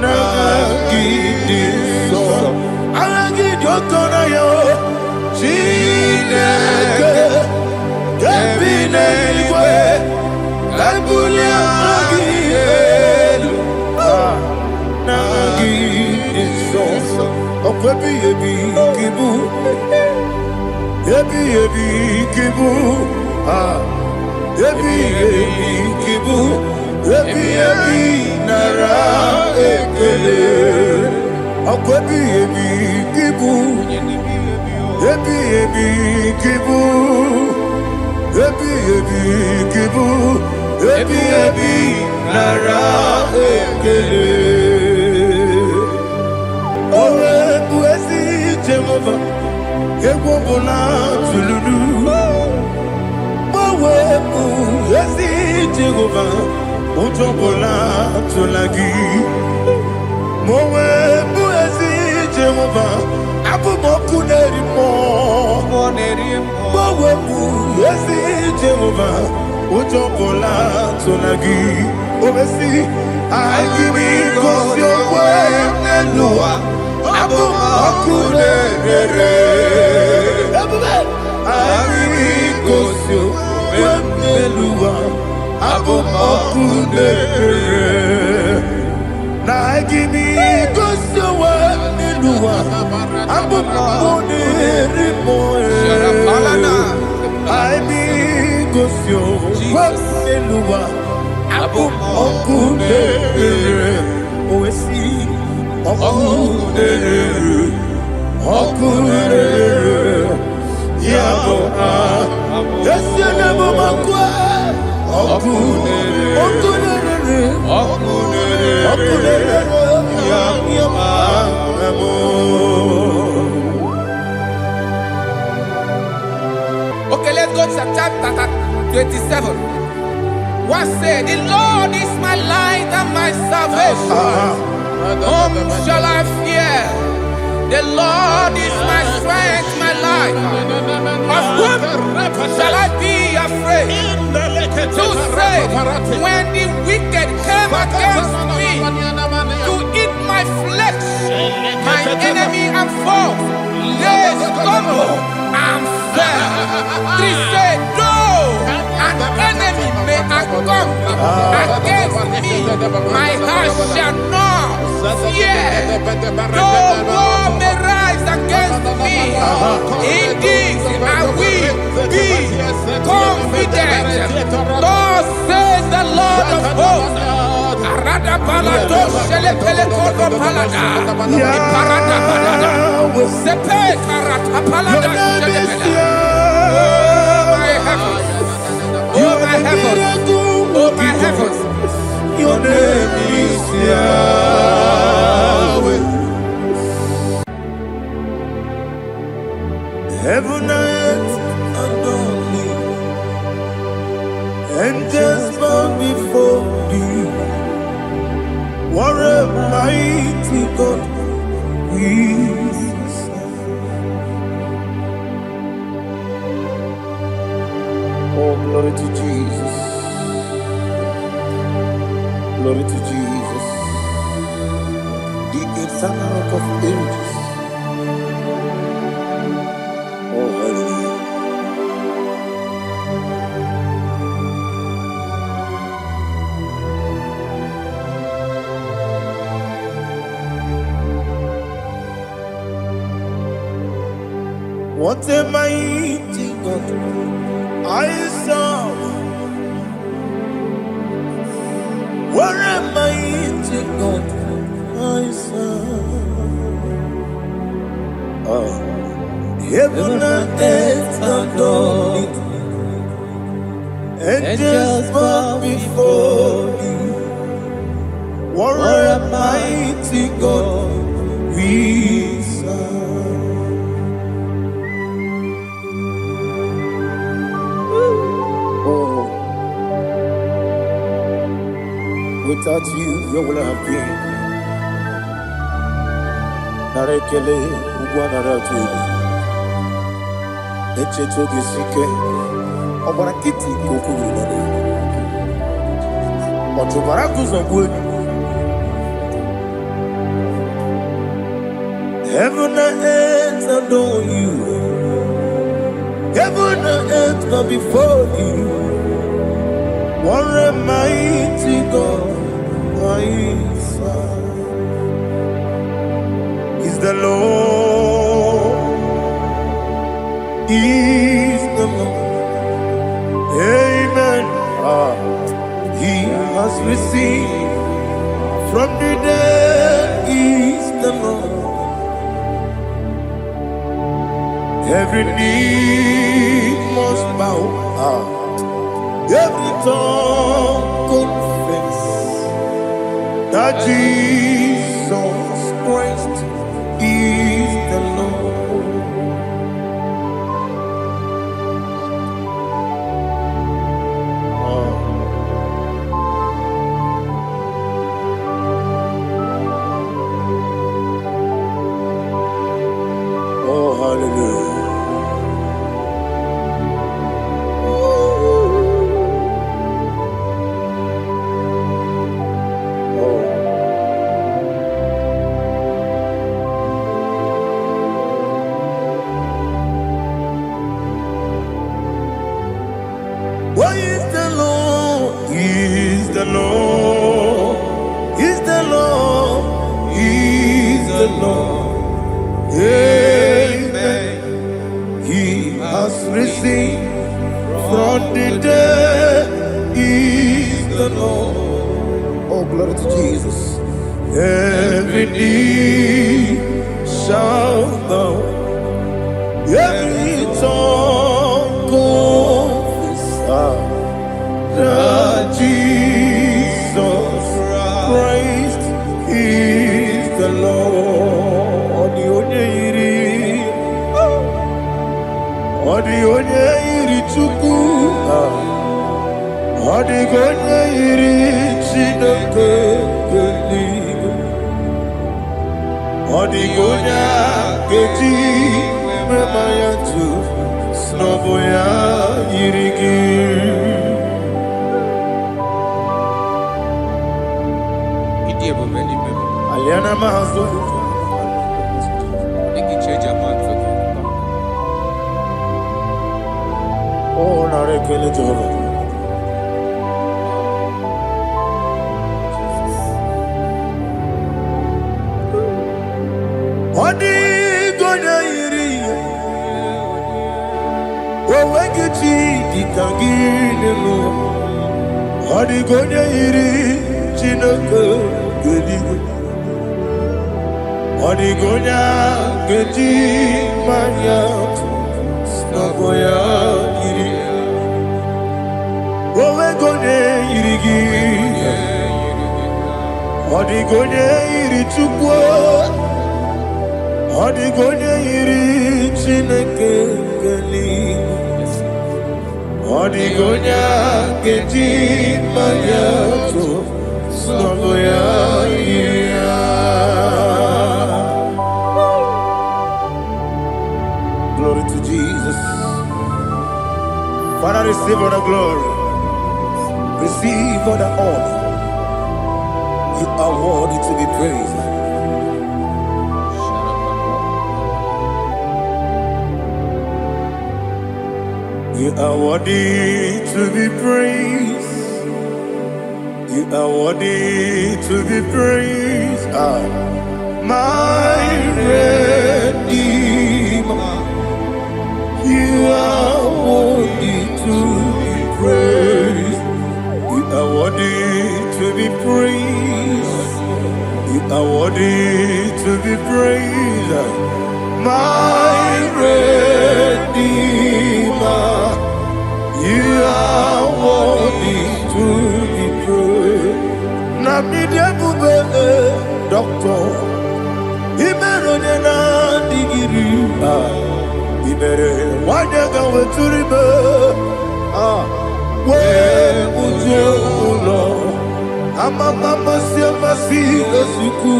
n'aha gị dị nsọ. Aha gị dị ụtọ n'anya, Chineke, nke bi n'eluigwe, ebuli aha gị elu, n'aha gị dị nsọ. Ọkwa ebighị ebi gị bụ, ebighị ebi gị bụ, ebighị ebi gị bụ, ebighị ebi nara ekele. Ọkwa ebighị ebi gị bụ, ebighị ebi gị bụ, ebighị ebi gị bụ, ebighị ebi nara ekele. Owe bụ ezi Jehova, egwu ọbụla tụlụrụ. Owe bụ ezi Jehova, ụjọ ọbụla tụla gị. Owe bụ ezi Jehova, abụ m ọkụ na-eri mmụọ. Owe bụ ezi Jehova, ụjọ ọbụla tụla gị. Owe si, anyị bụ ngozi okwe n'elu ụwa. Abụ m ọkụ na-ere. Anyị gosi onwe m n'elu ụwa. Abụ m ọkụ na-ere. Na gịnị gosi onwe m n'elu ụwa. Abụ m ọkụ na-ere mmụọ. Anyị gosi onwe m n'elu ụwa. Abụ m ọkụ na-ere. Owesi ọkụ na-ere, ọkụ na-ere, ya bụ esi na-ebe ọkụ ọkụ na-ere, ọkụ na-ere, ọkụ na-ere, ọkụ na-ere, ya bụ. Okay, let's go to chapter 27. What said, the Lord is my light and my salvation. Whom shall I fear? The Lord is my strength, my life. Of whom shall I be afraid? To say, when the wicked came against me to eat my flesh, my enemy and foe, they stumble and fell. Three say, though an enemy may come against me, my heart shall not fear. Though war may rise against me, in this I will be confident. Thus says the Lord of hosts. Arada balado shele pele kodo palada. Iparada balada. Sepe karata palada shele pele. Oh my heavens. Oh my heavens. Oh my heavens. Your name is Yahweh. Heaven and earth adore thee. Angels bow before thee. What a mighty God we serve. Oh, glory to Jesus. Glory to Jesus. The eternal rock of ages. Oh, hallelujah. What a mighty God I serve. What a mighty God I serve. Heaven and earth adore it. Angels bow before you. What a mighty God we serve. Oh, without you, where would I have been? Narekele, Ugwanaratu, Echetoge Sike, Obarakiti Kokuru, Otobarakus of wood. Heaven and earth adore you. Heaven and earth bow before you. What a mighty God I serve. Is the Lord. Is the Lord. Amen. He has received from the dead. Is the Lord. Every knee must bow, every tongue confess that Jesus Christ is the Lord. Oh, hallelujah. What is the Lord? Is the Lord? Is the Lord? Is the Lord? Amen. He has risen from the dead. Is the Lord? Oh, glory to Jesus. Every knee shall bow, every tongue confess that Jesus Christ is the Lord. Odi iri chuku, odi iri chineke geligo, odi keji memaya tu snoboya irigi. Aliana mahazo. Oh, narekele Jehovah. Odi gonya iri, owegichi dikangile lo. Odi gonya iri, chineke geligo. Odi gonya geji manya, snoboya iri. Owegonya irigi, odi gonya iri chukwu. Odigonya iri chineke geligo, odigonya geji manya to snoboya iri. Glory to Jesus. Father, receive all the glory, receive all the honor. You are worthy to be praised. You are worthy to be praised. You are worthy to be praised. My Redeemer. You are worthy to be praised. You are worthy to be praised. You are worthy to be praised. my Redeemer. You are worthy to be praised. Namidebube, Doctor. Imeronena digiri. Imere wanyaga weturibe. We ujulo. Mama siamasi esiku.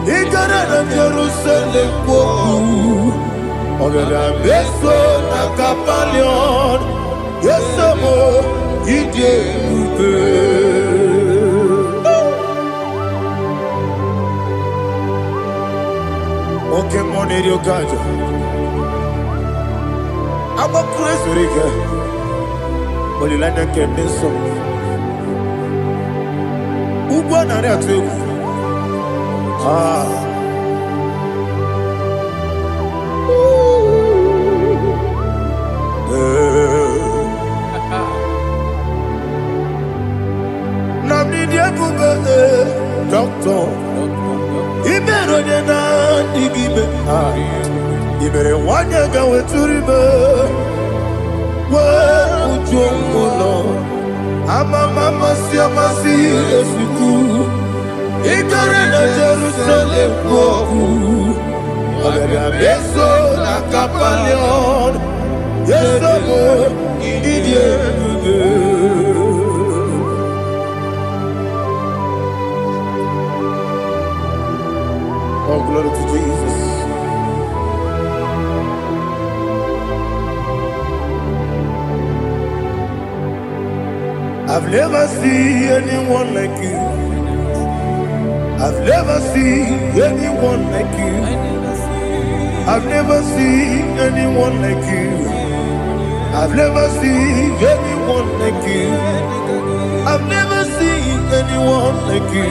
Igara na Jerusalem woku. Ogada beso na kapalion. Yesamo ije ube. Okay, money yo gajo. I'm a crazy rika. Only like that can be so. Uba na re atu. Namni dia bube doctor. Ibero de na digibe. Ibere wanyaga weturibe. We ujongo. Mama siamasi esiku. Igara na Jerusalem woku. Ogada beso na kapalion. Yesamo idie ube. Oh, glory to Jesus. I've never seen anyone like you. I've never seen anyone like you. I've never seen anyone like you. I've never seen anyone like you. I've never seen anyone like you.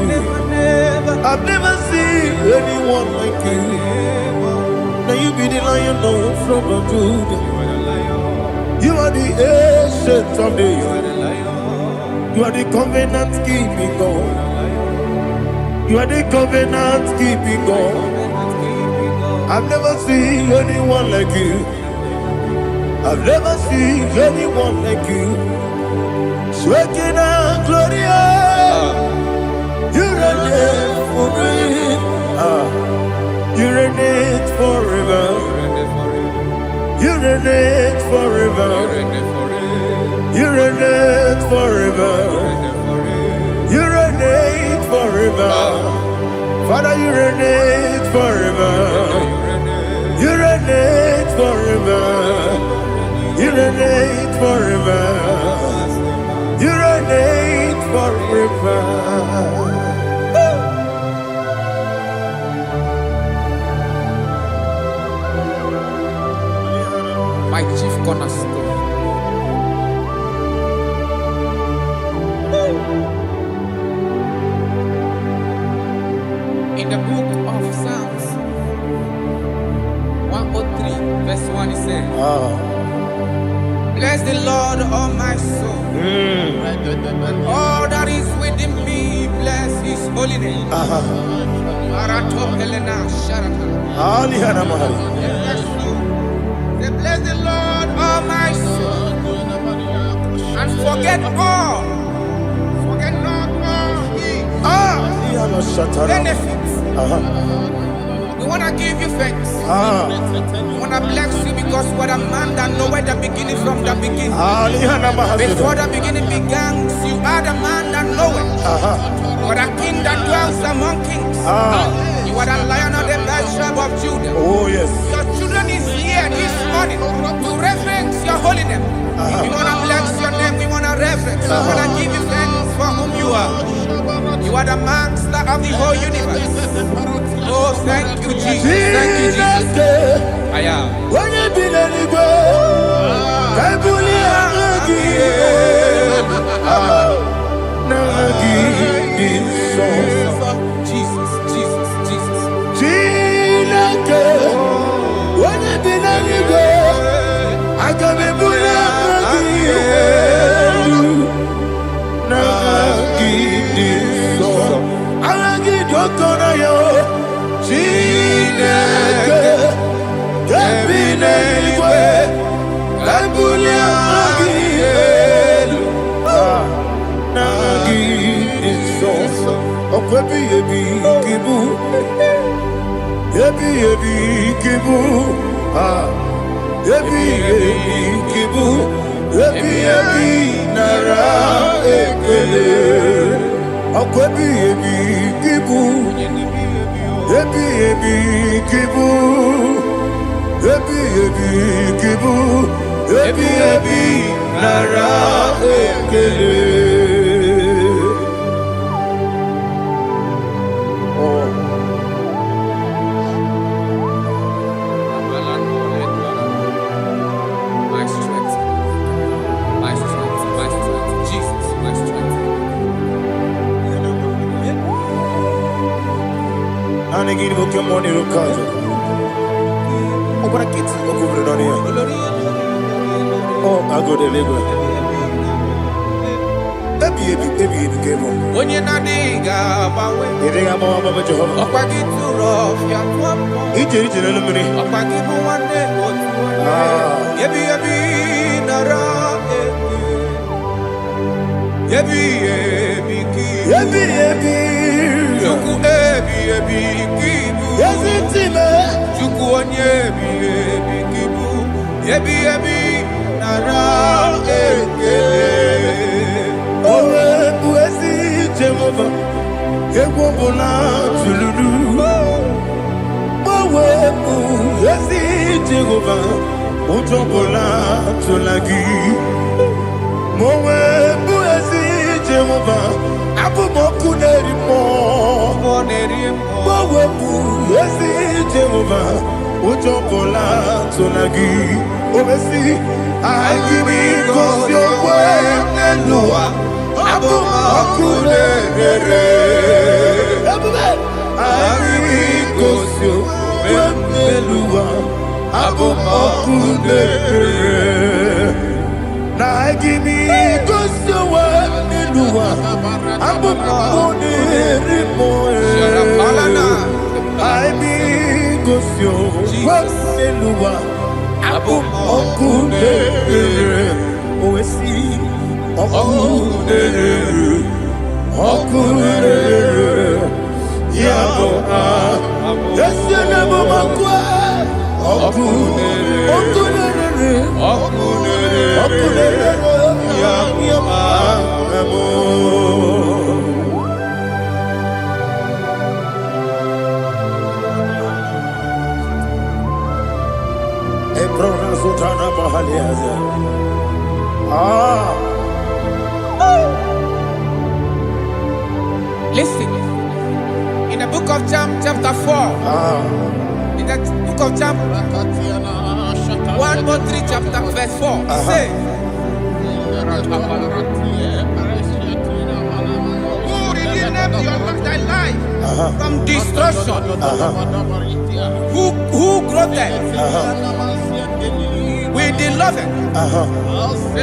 I've never seen anyone like you. Now you be the Lion from the Judah. You are the ancient of days. You are the covenant keeping God. You are the covenant keeping God. I've never seen anyone like you. I've never seen anyone like you. Shekinah Gloria, you reign forever. You reign forever. You reign forever. You reign forever. You reign forever. Father, you reign forever. You reign forever. You reign forever. You reign forever. My chief cornerstone. In the book of Psalms 103 verse 1 it says, bless the Lord, all my soul, and all that is within me, bless his holy name. Bless the Lord, all my soul, and forget not all his benefits. We want to give you thanks. We want to bless you because you are a man that knows where the beginning from the beginning. Before the beginning began, you are the man that knows it. You are the king that dwells among kings. You are the Lion of the tribe of Judah. Oh yes. Your children is here this morning to reverence your holy name. We want to bless your name. We want to reverence. We want to give you thanks for whom you are. You are the master of the whole universe. Oh, thank you, Jesus. Thank you, Jesus. I am. When you be the Jesus, Jesus, Jesus. When you be the I can be ebi kibu, ebi kibu, ebi nara ekele. Akwebi ebi kibu, ebi kibu, ebi kibu, ebi nara ekele. Anegini boke moni rukazo. Okora kiti okubre noni ya. Oh, ago de lego. Ebi kemo. Onye na diga bawe. Diga bawa baba Jehovah. Okwagi turo fia twampo. Ije na lumini. Okwagi mu wane otu. Ebi nara ebi ki. Ebi. Chuku ebi kibu. Yazitime. Chuku onye ebi kibu. Ebi nara ekele. Owe buezi Jehovah. Egwobola tululu. Owe buezi Jehovah. Utobola tulagi. Mowe buezi Jehovah. Abu moku nerimo. Mowe buezi Jehovah. Utobola tulagi. Obesi agimi kosyo wenelua. Abu moku nerere. Agimi kosyo wenelua. Abu moku nerere. Na agimi kosyo wenelua. Abu moku nerimo. Agimi kosyo wenelua. Abu okudere, oesi okudere, yabo yesene bomakwa okudere, yabo Listen, in the book of John, chapter 4, in the book of John, 1:3, chapter verse 4, it says, who redeemed thy life from destruction? Who grew them? With the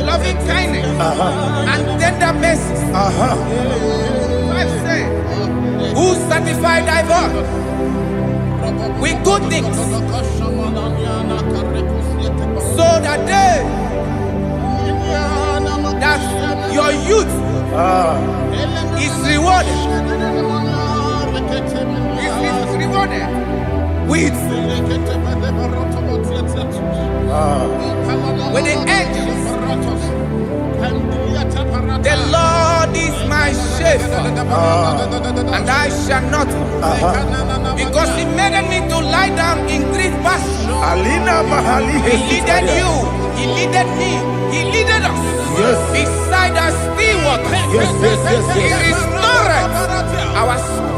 loving kindness, and tender mercies. Bible says, who satisfy thy voice with good things, so that your youth is rewarded. Is rewarded with the angels. The Lord is my shepherd, and I shall not, because He made me to lie down in green pastures. He leaded you, He leaded me, He leaded us beside the still waters. He restored our soul.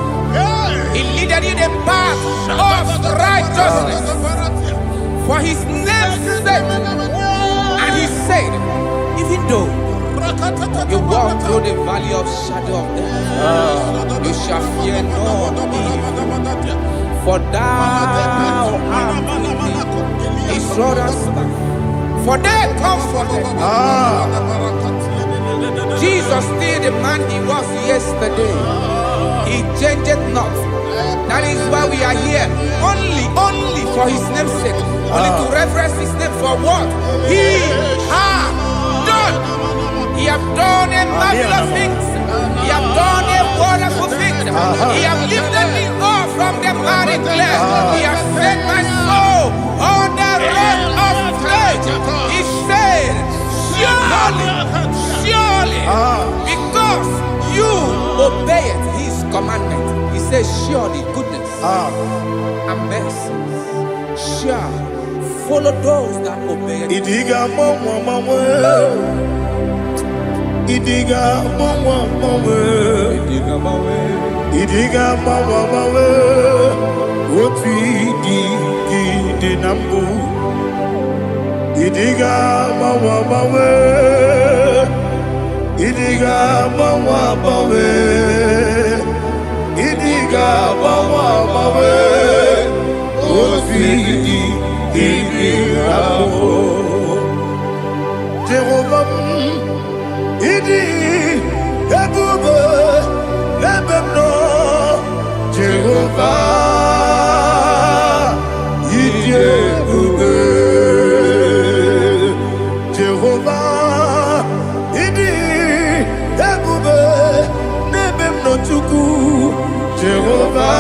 He leaded in the path of righteousness for His name's sake. And He said, even though you walk through the valley of shadow of death, you shall fear no evil, for thou art with me. His rod and staff, for they comforted. Jesus still the man He was yesterday. He changed not. That is why we are here. Only for His name's sake. Only to reverence His name for what He has done. He has done a marvelous things. He has done a wonderful thing. He has lifted me up from the miry clay. He has set says, surely goodness and mercy shall follow those that obey. Idiga mama, Idiga mama, what we di nambu. Idiga mama, Idiga mama, Idiga mama, what we di nambu. Jehovah, Idi ebube lebemno Jehovah, Idi ebube Jehovah, Idi ebube lebemno chuku Jehovah,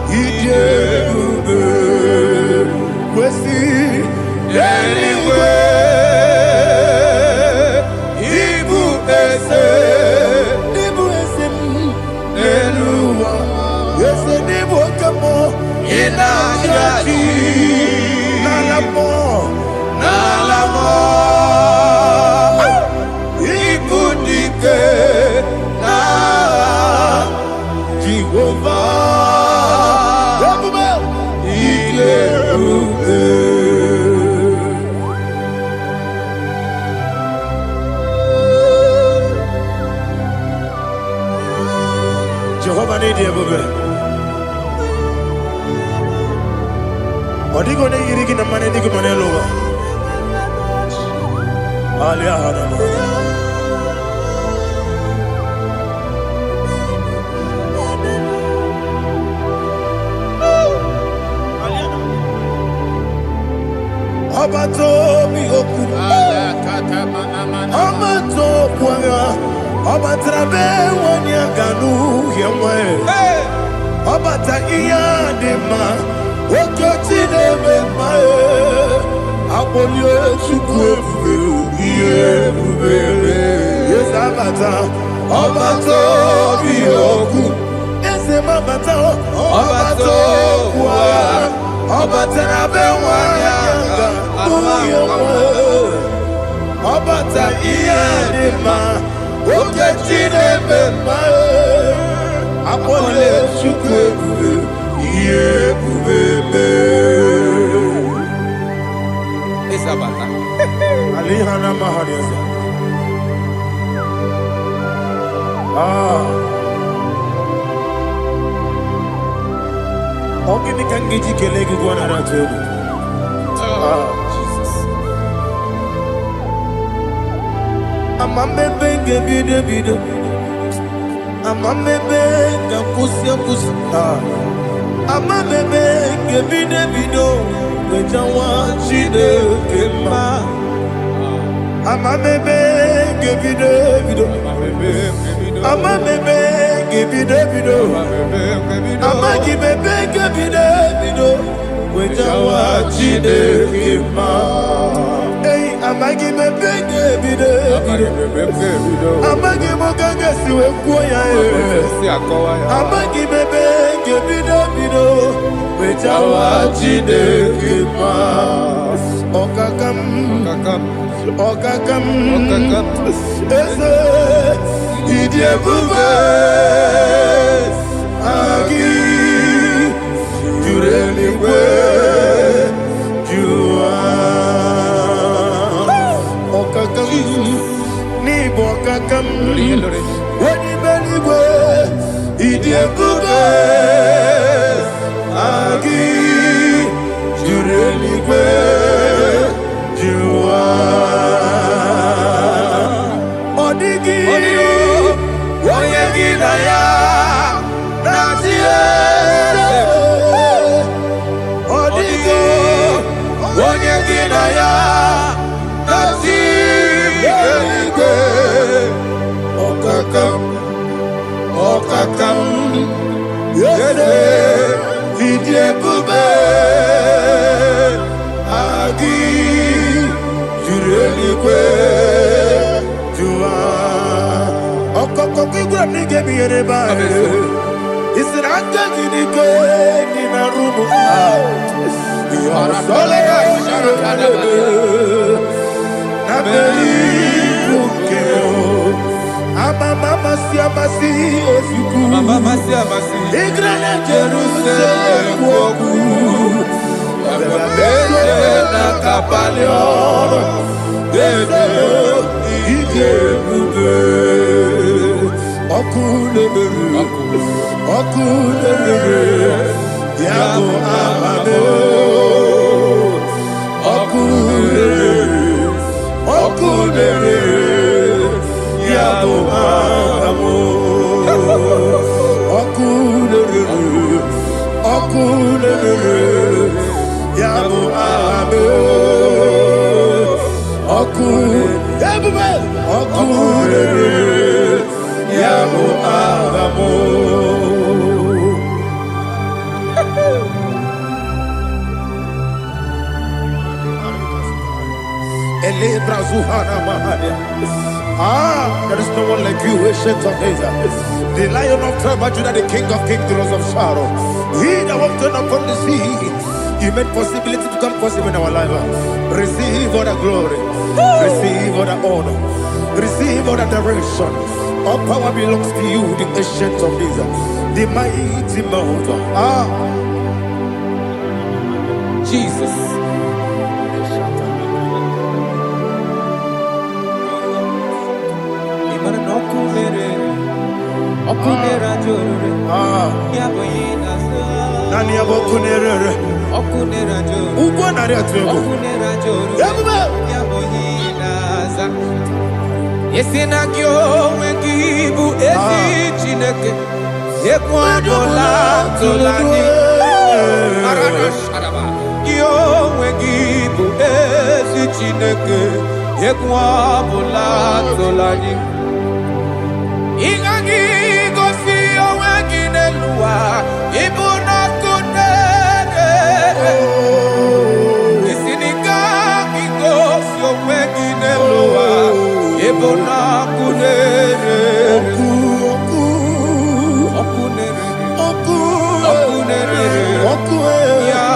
Idi ebube kwesi anyway. Jehovah need you, baby. Odi go ne yiri gina mane di go mane lowa. Ali ahana mo. Abato mi oku. Abato kwanga. Abatrabe wanya ganu yemwe. Abata iya dema. Okoti deme mae. Abolio chukwe bube. Yes abata. Abato biyoku. Yes abata. Abato kwa. Abatrabe wanya ganu yemwe. Abata iya dema. Oketi deme mae. Abolio chukwe bube. Isabata. Alihana mahariasa. Ogini kangiji kelegi gwana ratubu. Jesus. Amame benge bide. Amame benga kusia. Amame benge bide. Wejawa chide kema. Amame benge bide. Amame benge bide. Amagi benge bide. Wejawa chide kema. Hey, amagi benge bide. Amagi mogaga siwe kuya. Amagi benge bide. Wejawa chide kema. Okakam. Eze idie bube. Agi jurelingwe jua. Okakam ni bokakam. Wani beligwe idie bube. Agi jurelingwe jua. Odigi oyegi daya natie. Odigi oyegi daya natie. Okakam yede idie bube. Agi jureli kwe jua. Okokokigwe There is no one like you, ancient of days. The Lion of tribe of Judah, the King of kings, the Rose of Sharon. He that walked upon the sea. You made possibility to come possible in our life. Receive all the glory. Receive all the honor. Receive all the direction. All power belongs to you, the ancient of days, the mighty mountain. Jesus. Yesinagyo wegibu ezi chineke ekwadola tolani arana sharaba yo wegibu ezi chineke ekwadola tolani ingagi gosi oweginelua ibuna kunere isinika gosi oweginelua ibuna kunere ya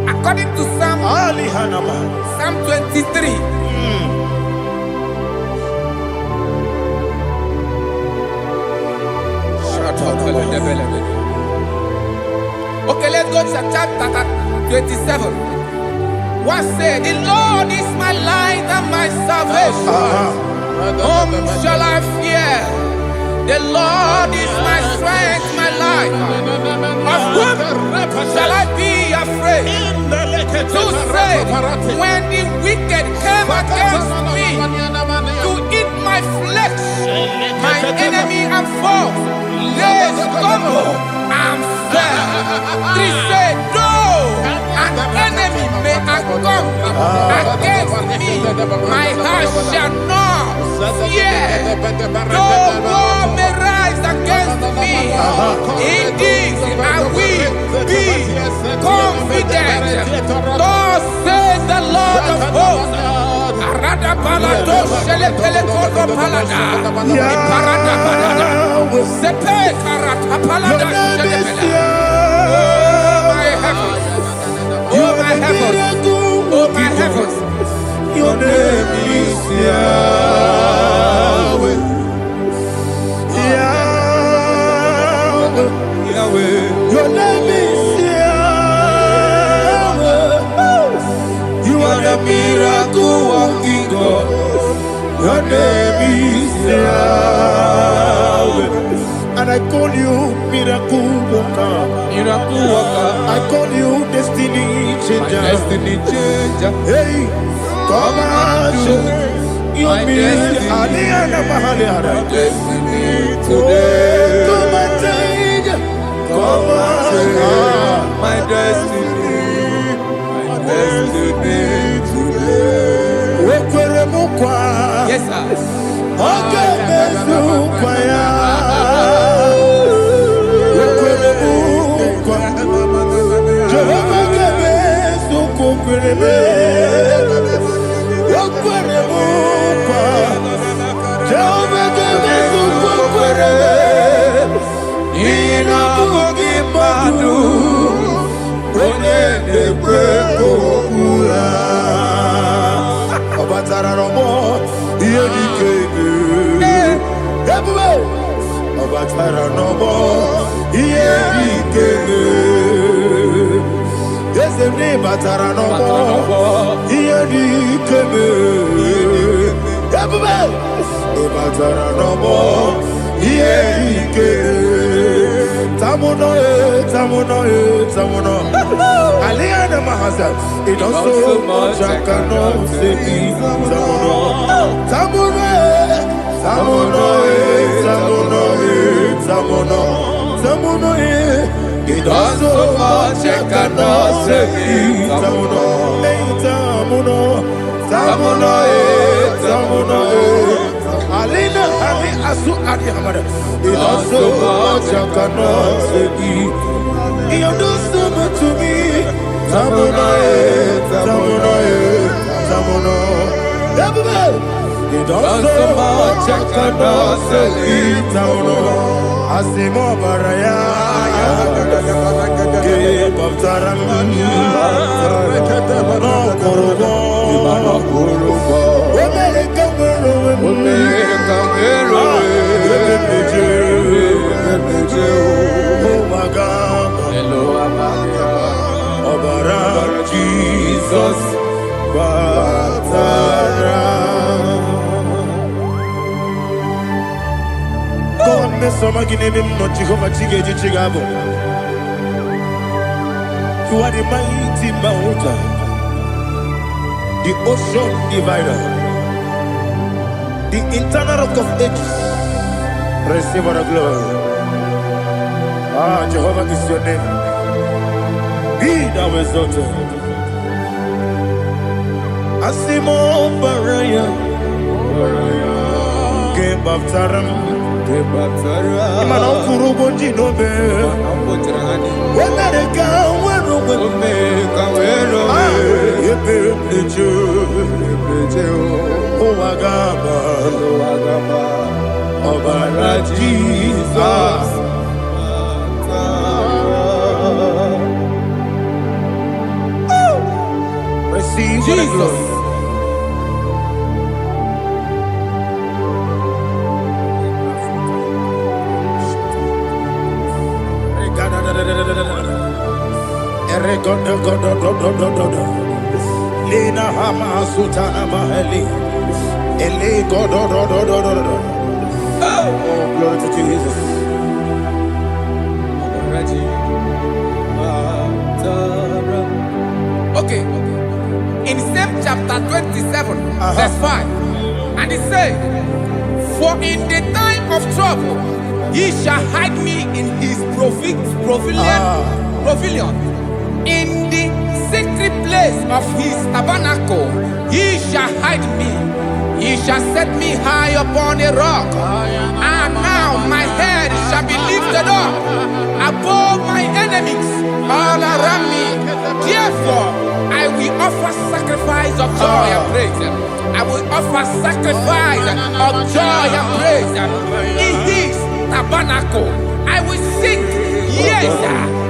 according to Psalm 23. Okay, let's go to chapter 27. What said? The Lord is my light and my salvation. Whom shall I fear? The Lord is my strength, my life. Of whom shall I be afraid? To say, when the wicked came against me to eat my flesh, my enemy and foe, they stumble and fell. 3 say, though an enemy may come against me, my heart shall not fear. Though war may rise against me, in this I will be confident. Thus says the Lord of hosts. Arada balado shele pele kodo palada. Iparada balada. Sepe karata palada shele pele. Oh my heavens. Oh my heavens. Oh my heavens. Your name is Yahweh. Yahweh. Yahweh. Your name is Yahweh. You are the miracle working God. Your name is Yahweh. And I call you miracle worker. Miracle worker. I call you destiny changer. My destiny changer. Hey, come on, your destiny. My destiny today. Come and change. Come on, my destiny. My destiny today. Yes, sir. Okay, Obatara no more. Obatara no more. Yes, the name Batara no more. Obatara no more. Tamuno. Aliana Mahasa. It also much I cannot say. Tamuno. It also much I cannot say. Tamuno. Alina Asu Adi Hamada. It also much I cannot say. You do so much to me. Tamuno. It also much I cannot say. Asimo Baraya. Give up Taram. No Kurubo. Jesus Batara. God me some gine me no Jehovah Chigabo. You are the mighty mountain, the ocean divider, the eternal rock of ages. Receive all the glory. Jehovah is your name. Be thou exalted. Asimo Baraya. Game of Taram. Imana Kurubo Jinobe. America, Jesus. Receive Jesus. Lina Hama Sutana Mahali. Oh, glory to Jesus. Okay. In same chapter 27, verse 5, and it says, for in the time of trouble, he shall hide me in his pavilion. In the secret place of his tabernacle, he shall hide me. He shall set me high upon a rock. And now my head shall be lifted up above my enemies all around me. Therefore, I will offer sacrifice of joy and praise. I will offer sacrifice of joy and praise. In his tabernacle, I will sing. Yes,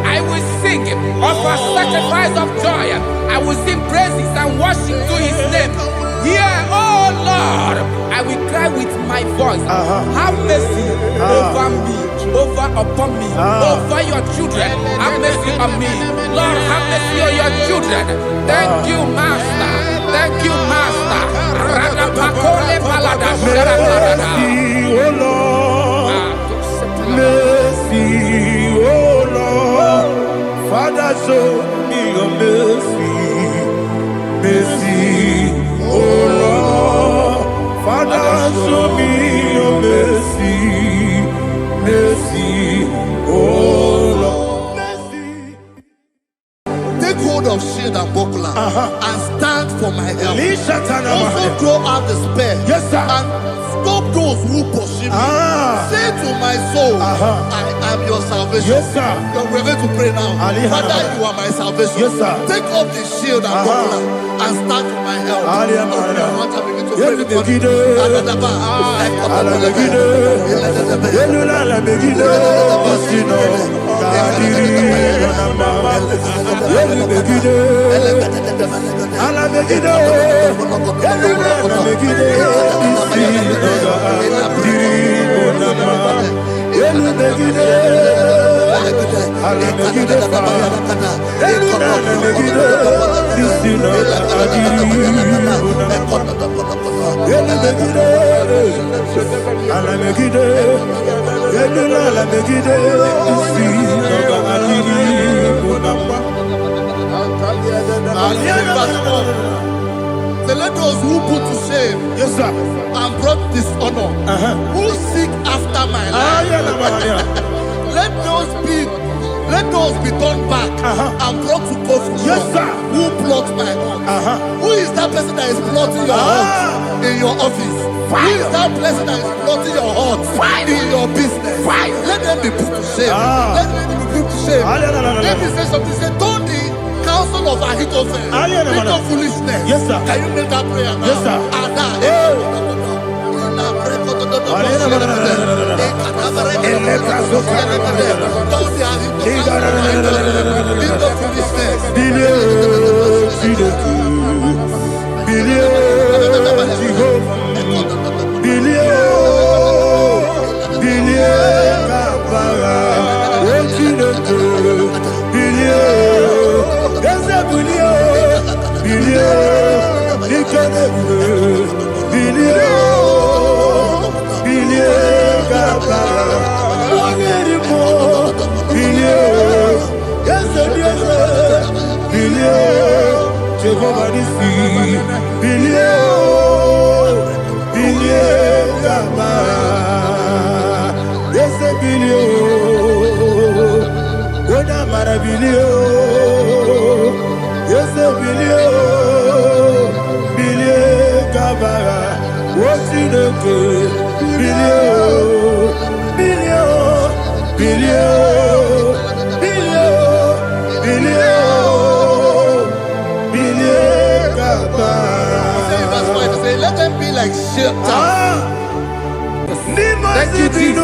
I will sing. Offer sacrifice of joy. I will sing praises and worship to his name. Here, oh Lord, I will cry with my voice. Have mercy over me, upon me, over your children. Have mercy on me. Lord, have mercy on your children. Thank you, Master. Thank you, Master. Mercy, oh Lord. Mercy, oh Lord. Father, show me your mercy. Mercy, oh Lord. Father, show me your mercy. Mercy, oh Lord. Mercy. Take hold of shield and buckler and stand for my help. Also throw out despair. Yes, sir. And stop those who pursue me. Say to my soul, I am your salvation. Yes, sir. We're going to pray now. Father, you are my salvation. Yes, sir. Take off the shield and buckler and stand for my help. So let those who put to shame, yes, sir, and brought dishonor, who seek after my life, let those be turned back and brought to confusion. Yes, sir. Who plot my hurt? Who is that person that is plotting your hurt in your office? Who is that person that is plotting your hurt in your business? Let them be put to shame. Let them be put to shame. Let me say something. Say, don't the counsel of Ahithophel think of foolishness. Yes, sir. Can you make that prayer now? Yes, sir. Let them be like shelter. Thank you, Jesus.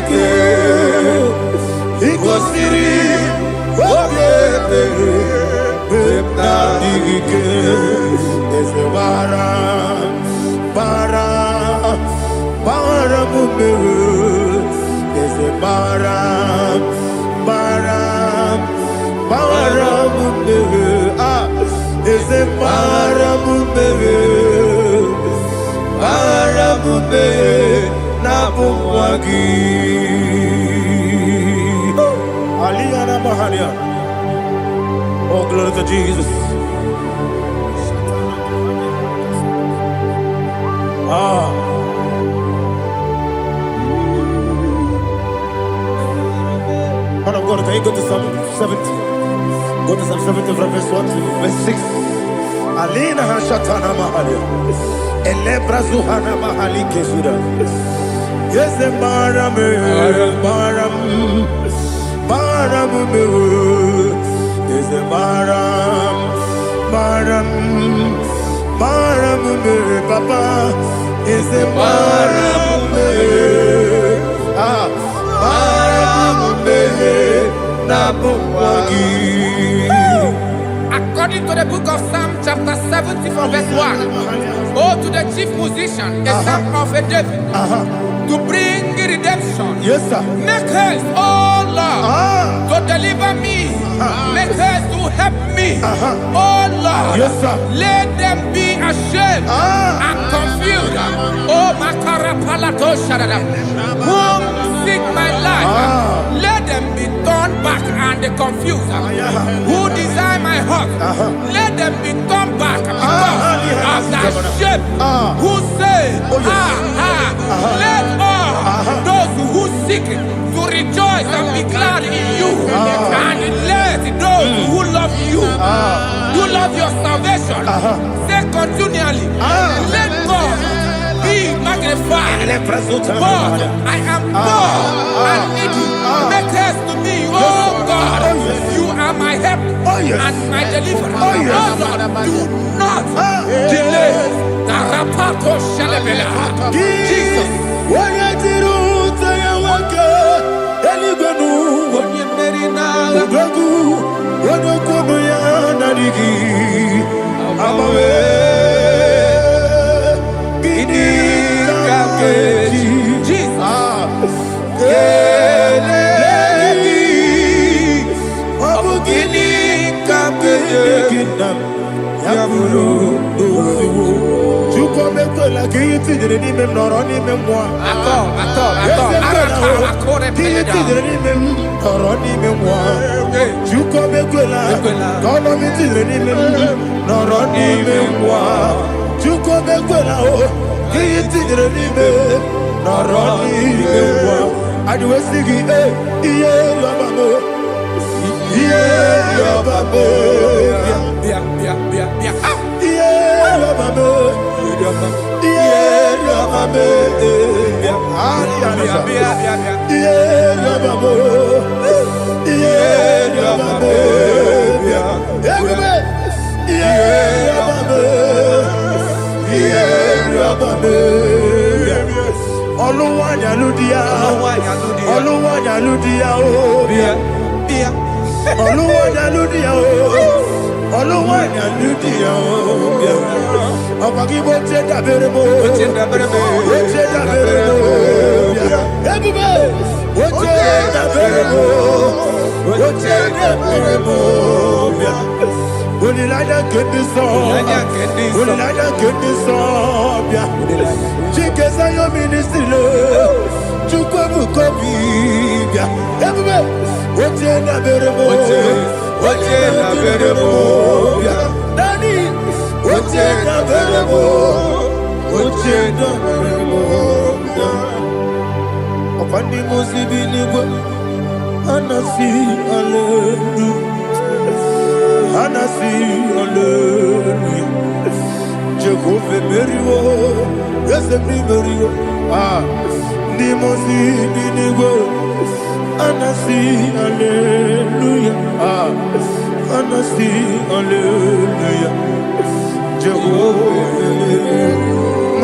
ike igosiri oge ebere na-adịghị ike eze bara m mmehie eze bara m mmehie eze bara m mmehie na-abụ nwa gị Aliyah na Mahalia. Oh, glory to Jesus. Man of God, can you go to Psalm 70? Go to Psalm 70 from verse 1 to verse 6. Alina Hashatana Mahalia. Elebrazuhana Mahali Kesura. Yes, the Baram. Is a Baram, Papa, is a Baram, Nabuwagi. According to the book of Psalm chapter 70 from verse 1, oh, to the chief musician, a son of a David, to bring redemption. Yes, sir. Make haste, oh Lord, to deliver me. Make haste to help me. Oh Lord, yes, sir. Let them be ashamed and confused. Oh Makara Palato Shadada, whom seek my life, let them be turned back and confused. Who desire my heart, let them be turned back because of that shape. Who say, let all those who seek to rejoice and be glad in you, and let those who love you, who love your salvation, say continually, let God be magnified. God, I am poor and needy. Make haste to me, oh God. You are my help and my deliverer. Oh Lord, do not delay. Jesus.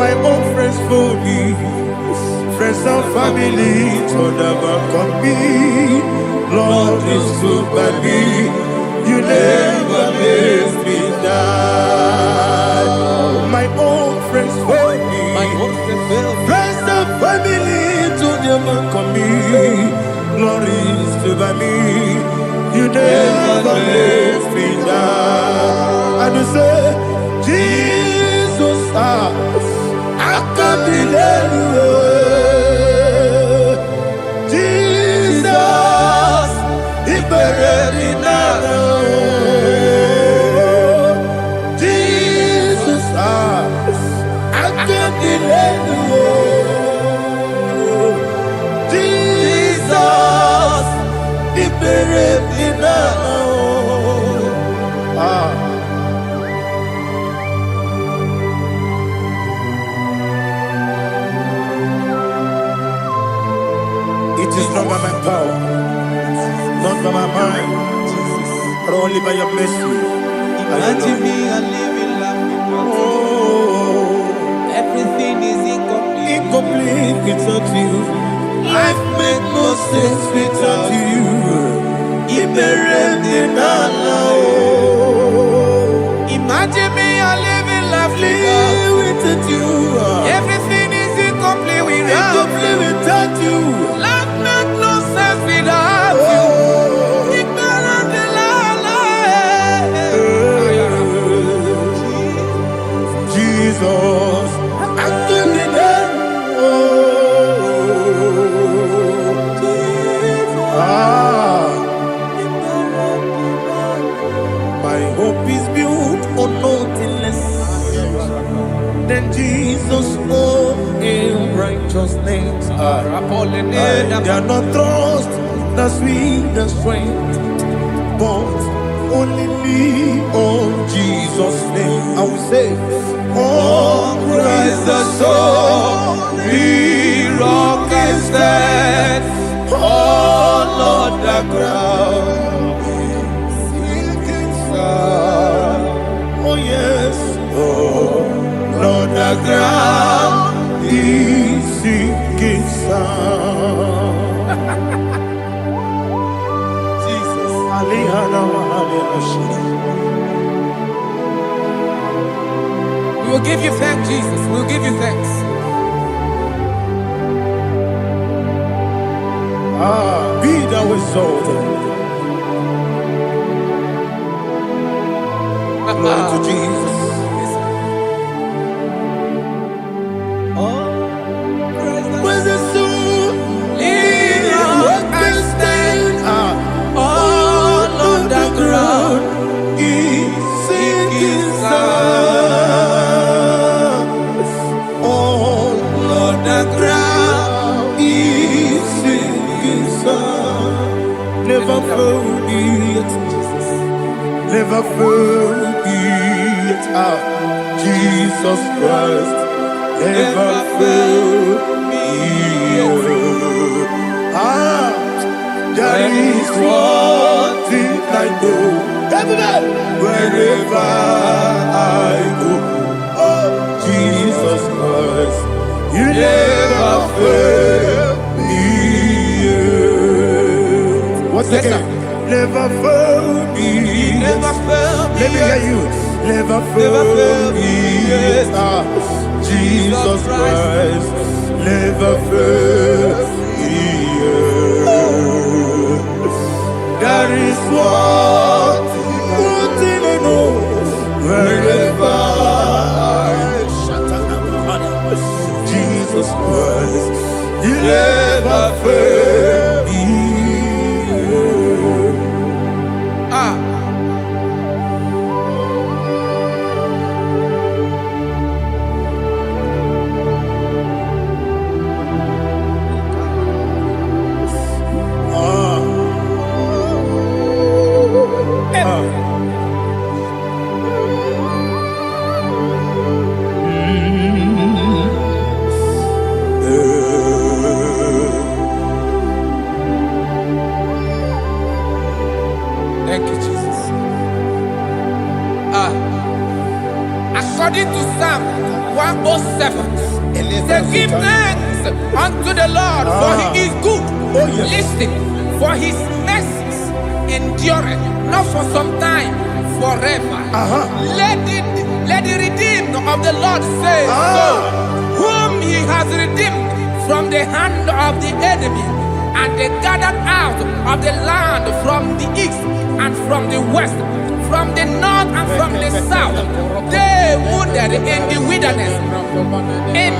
My own friends for me, friends and family to never come me. Lord is good by me. You never leave me die. My own friends fail me. Friends and family to never come me. Lord is good by me. You never leave me die. And you say, Jesus, I can't delay you. Jesus, He buried in Jesus, I can't delay you. Jesus, He buried in It is not by my power, not by my mind, but only by your mercy. Imagine me and living life without you. Everything is incomplete. Incomplete without you. Life makes no sense without you. Imagine me and living life without you. Everything is incomplete without you. Life makes no sense without you. Ignorant in Jesus, I can't deny. My hope is built on nothing less than Jesus' own in righteousness. I cannot trust the sweetest strength, but only lean on Jesus' name. I will say, oh, Christ the solid rock is dead. Oh, Lord, the ground is sinking sun. Oh, yes, oh, Lord, the ground is sinking sun. Jesus, We will give you thanks, Jesus. We will give you thanks. Be thou exalted. Glory to Jesus. When the soul can stand, all on the ground is sinking sun. All on the ground is sinking sun. Never forget, never forget, Jesus Christ. Never fail me. There is one thing I know. Wherever I go, oh, Jesus Christ, you never fail me. What's again? Never fail me. Never fail me. Let me hear you. Never fail me. Jesus Christ, never fail me. There is one thing I know. Wherever Jesus Christ, you never fail me. Thank you, Jesus. According to Psalm 107, they give thanks unto the Lord, for he is good. Listen, for his mercies endureth, not for some time, forever. Let the redeemed of the Lord say so, whom he has redeemed from the hand of the enemy, and they gathered out of the land from the east and from the west, from the north and from the south. They wandered in the wilderness, in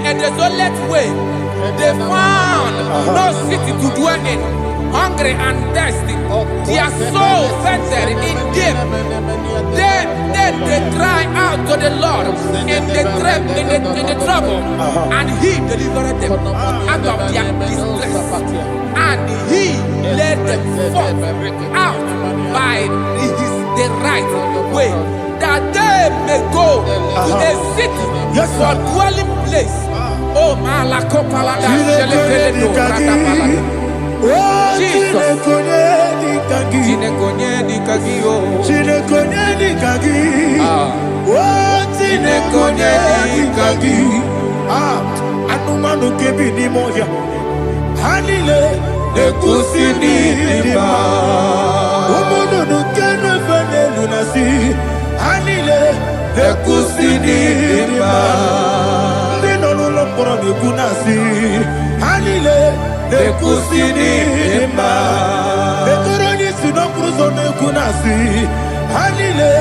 a desolate way. They found no city to dwell in, hungry and thirsty. Their soul fainted in deep. Then they cry out to the Lord in the trouble, and he delivered them out of their distress, and he led them forth out by the right way, that they may go to a city for dwelling place. Oh, Malakopalada, Jesus. Anumanu kebi ni moja Hanile Nekusini nima Umudu nukenu fene lunasi Hanile Nekusini nima Ndino luloporo nukunasi Hanile Nekusini nima Nekoroni sinokruzo nukunasi Hanile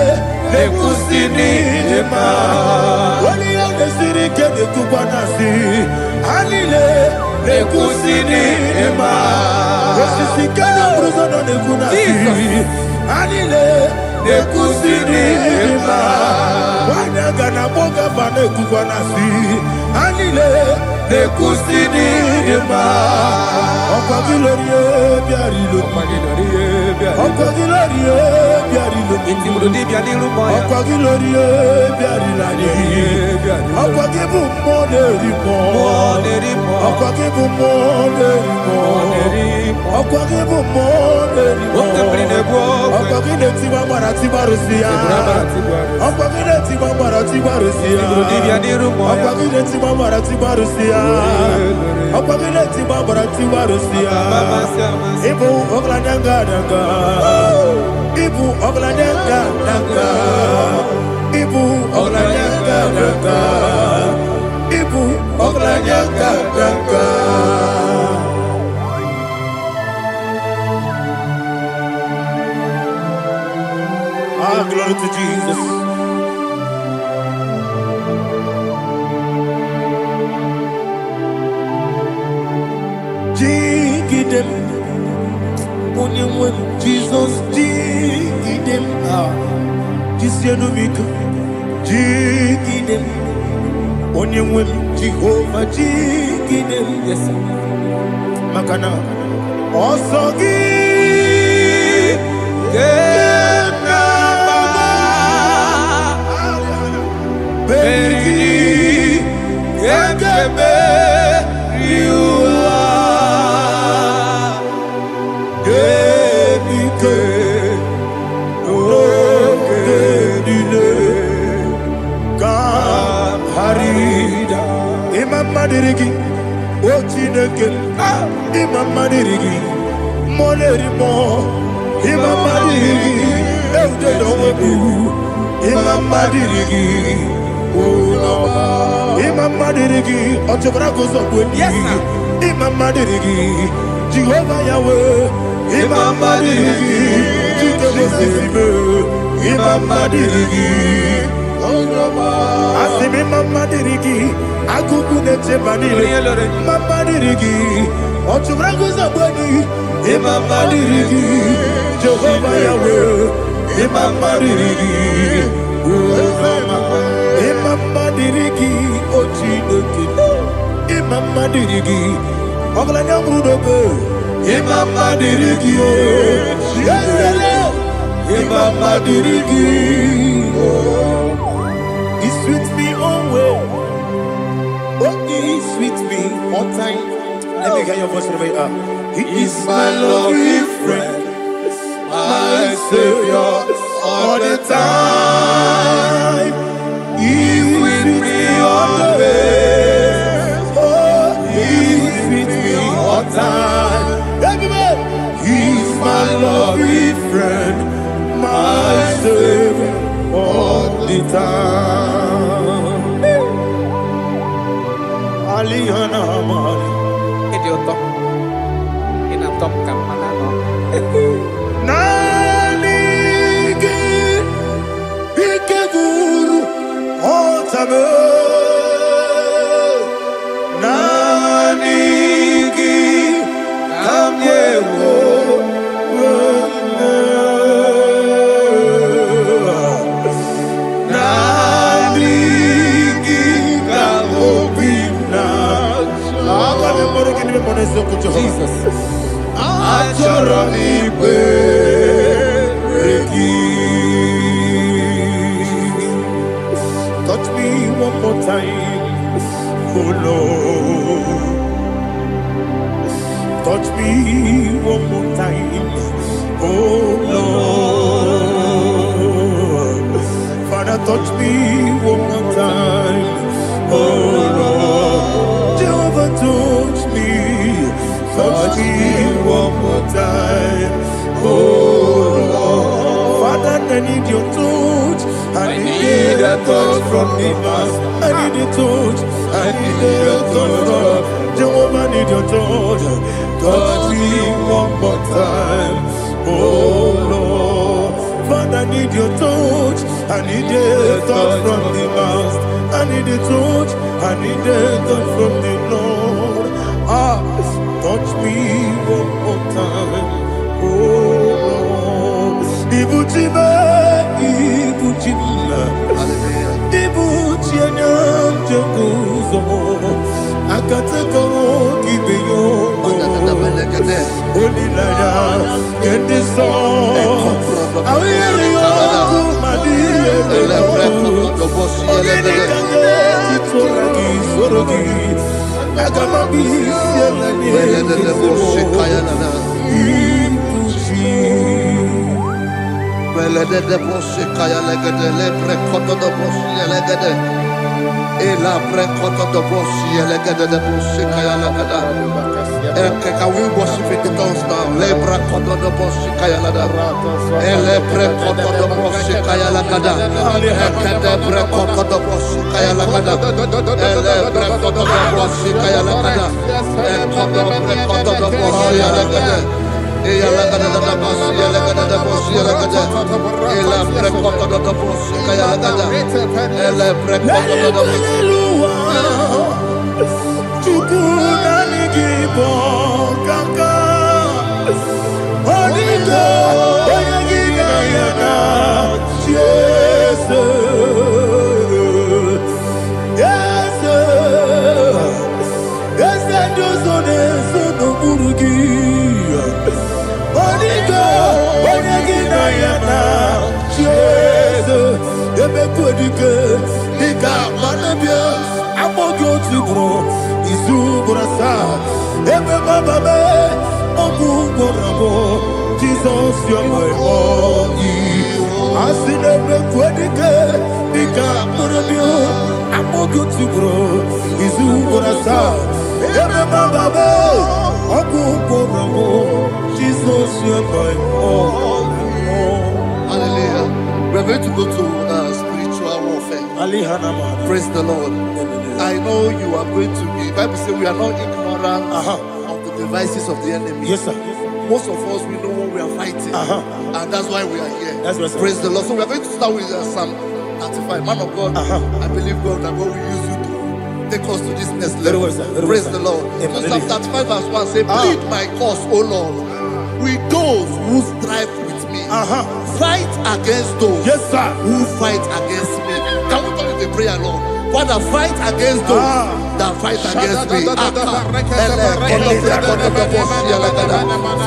Nekusini nima Wali ya nesiri kene kubanasi Hanile Nekusini nima Wesisi kene bruzo nukunasi Hanile Nekusini nima Wanaga na boga vane kubanasi Hanile Nekusini nima Okwa gilorie biarilo Okwa gilorie biarilo Okwa gilorie biarilani Okwa gibu monerimo Okwa gibu monerimo Okwa gibu monerimo Okwa gile tiba marati barusia Okwa gile tiba marati barusia Okwa gile tiba marati barusia Okwa gile tiba marati barusia Ibu ogladanga danga Ibu ogladanga danga Ibu ogladanga danga Ibu ogladanga danga. Ah, glory to Jesus. Jigidem, onye Jesus, jigidem, jisienumika, jigidem, onye Jehovah, jigidem, yes, makana, osogi, kenaba, berigi, kekebe, riua. Madirigi, o Chineke, Imam Madirigi, Molerimo, Imam Madirigi, Eudedowebu, Imam Madirigi, Imam Madirigi, Ochobragozobweni, Imam Madirigi, Jehovah Yahweh, Imam Madirigi, Jikebosisibe, Imam Madirigi, Asimi Imam Madirigi, Akukune Tebanile, Madirigi, Ochubragozobweni, Imam Madirigi, Jehovah Yahweh, Imam Madirigi, Imam Madirigi, Ochineke, Imam Madirigi, Oglanya Brudobe, Imam Madirigi, Imam Madirigi, He sweet me away. Oh, He sweet me one time. Let me hear your voice wherever you are. He is my loving friend, my Savior all the time. He with me always. Oh, time. Alihana Mari. Idiota. Ina top kamana no. Nanigi Ikeguru Otame. Nanigi Kamyewo. Jesus. Touch me one more time, oh Lord. Touch me one more time, oh Lord. Father, touch me one more time, oh Lord. Jehovah, touch me. Touch me one more time, oh Lord. Father, I need your touch. I need a touch from the master. I need a touch. I need a touch from Jehovah. I need your touch. Touch me one more time, oh Lord. Father, I need your touch. I need a touch from the master. I need a touch. I need a touch from the Lord. Touch me one more time, oh Lord. Ibuchima, Ibuchima, Ibuchina, Jaguzo. Akataka Kibeyo, Olilaya, get this song. I hear you, Madia, Can we worship in the tongues now? Lebra koto do boshi kaya lada. Ele pre koto do boshi kaya lada. Ekede pre koto do boshi kaya lada. Ele pre koto do boshi kaya lada. Ekodo pre koto do boshi lada. Eya lada da boshi lada da boshi lada. Ele pre koto do boshi kaya lada. Ele pre koto do boshi. Kaka, Onigo, Oyagina Yana, Jesus, yes, yes, and those on the son of Burugi, Onigo, Oyagina Yana, Jesus, the Bequedica, Nika, Manabia, Amogo Tibro, Izubrasa. Jesus, you're my only. I see them quedike, Nika Murabio, I'm good to grow. Is who gonna start? Jesus, you're my only. Hallelujah. We're going to go to spiritual warfare. Praise the Lord. I know you are going to be. Bible says we are not ignorant of the devices of the enemy. Yes, sir. Most of us, we know what we are fighting, and that's why we are here. That's right, sir. Praise the Lord. So we are going to start with Psalm 35. Man of God, I believe God that God will use you to take us to this next level. Praise the Lord. So Psalm 35 verse 1 says, plead my cause, O Lord, with those who strive with me. Fight against those who fight against me. Can we call it a prayer, Lord? Father, fight against those that fight against me.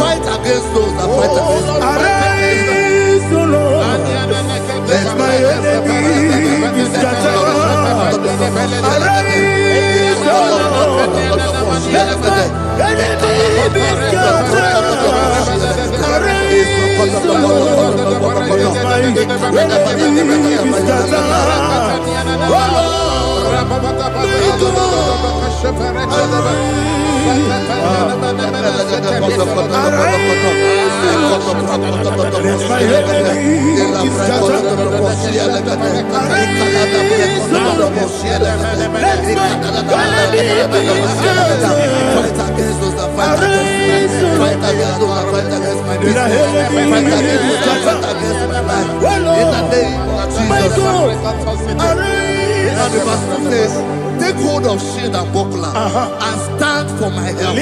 Fight against those that fight against me. Arise, O Lord. Let my enemy be scattered. Arise, O Lord. Let my enemy be scattered. Arise, O Lord. Let my enemy be scattered. O Lord. Take hold of shield and buckler and stand for my help.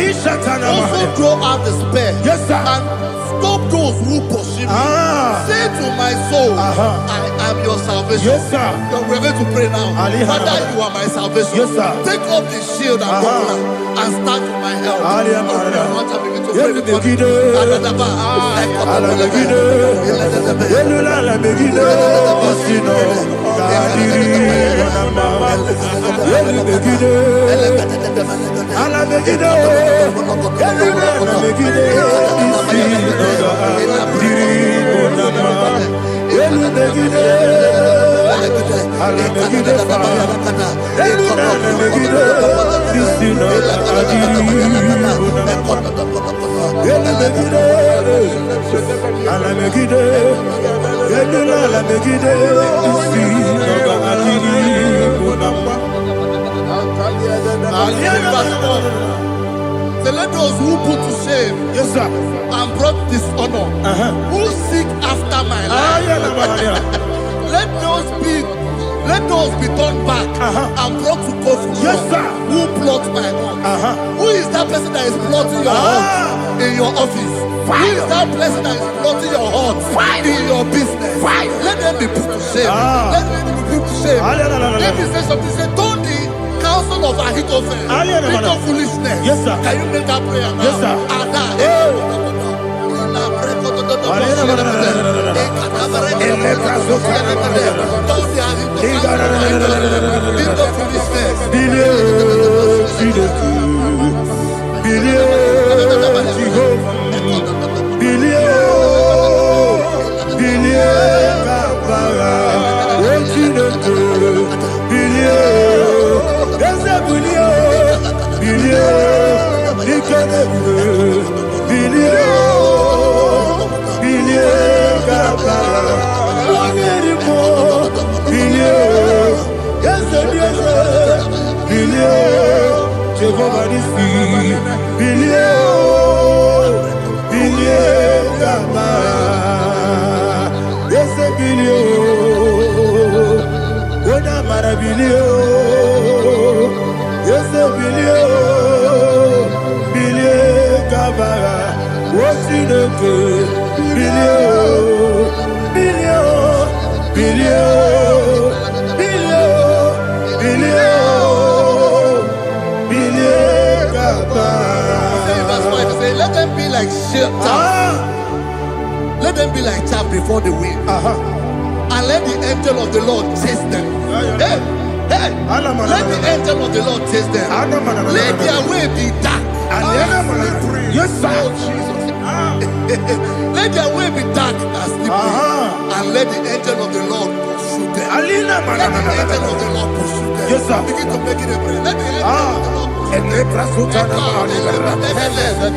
Also throw out despair and stop those who pursue me. Say to my soul, I am your salvation. We're going to pray now. Father, you are my salvation. Take off the shield and buckler and stand for my help. So let those who put to shame and brought dishonor, who seek after my life, let those be turned back and brought to confusion. Who plot my home? Who is that person that is plotting your home in your office? Who is that person that is plotting your heart in your business? Let them be put to shame. Let them be put to shame. Let me say something. Say, don't the counsel of Ahithophel think of foolishness. Can you make that prayer now? Let them be like let them be like chaff before the wind, and let the angel of the Lord chase them. Let the angel of the Lord chase them. Let their way be dark. Let their way be dark as slippery, and let the angel of the Lord pursue them. Let the angel of the Lord pursue them. Begin to make it a prayer. Let the angel of the Lord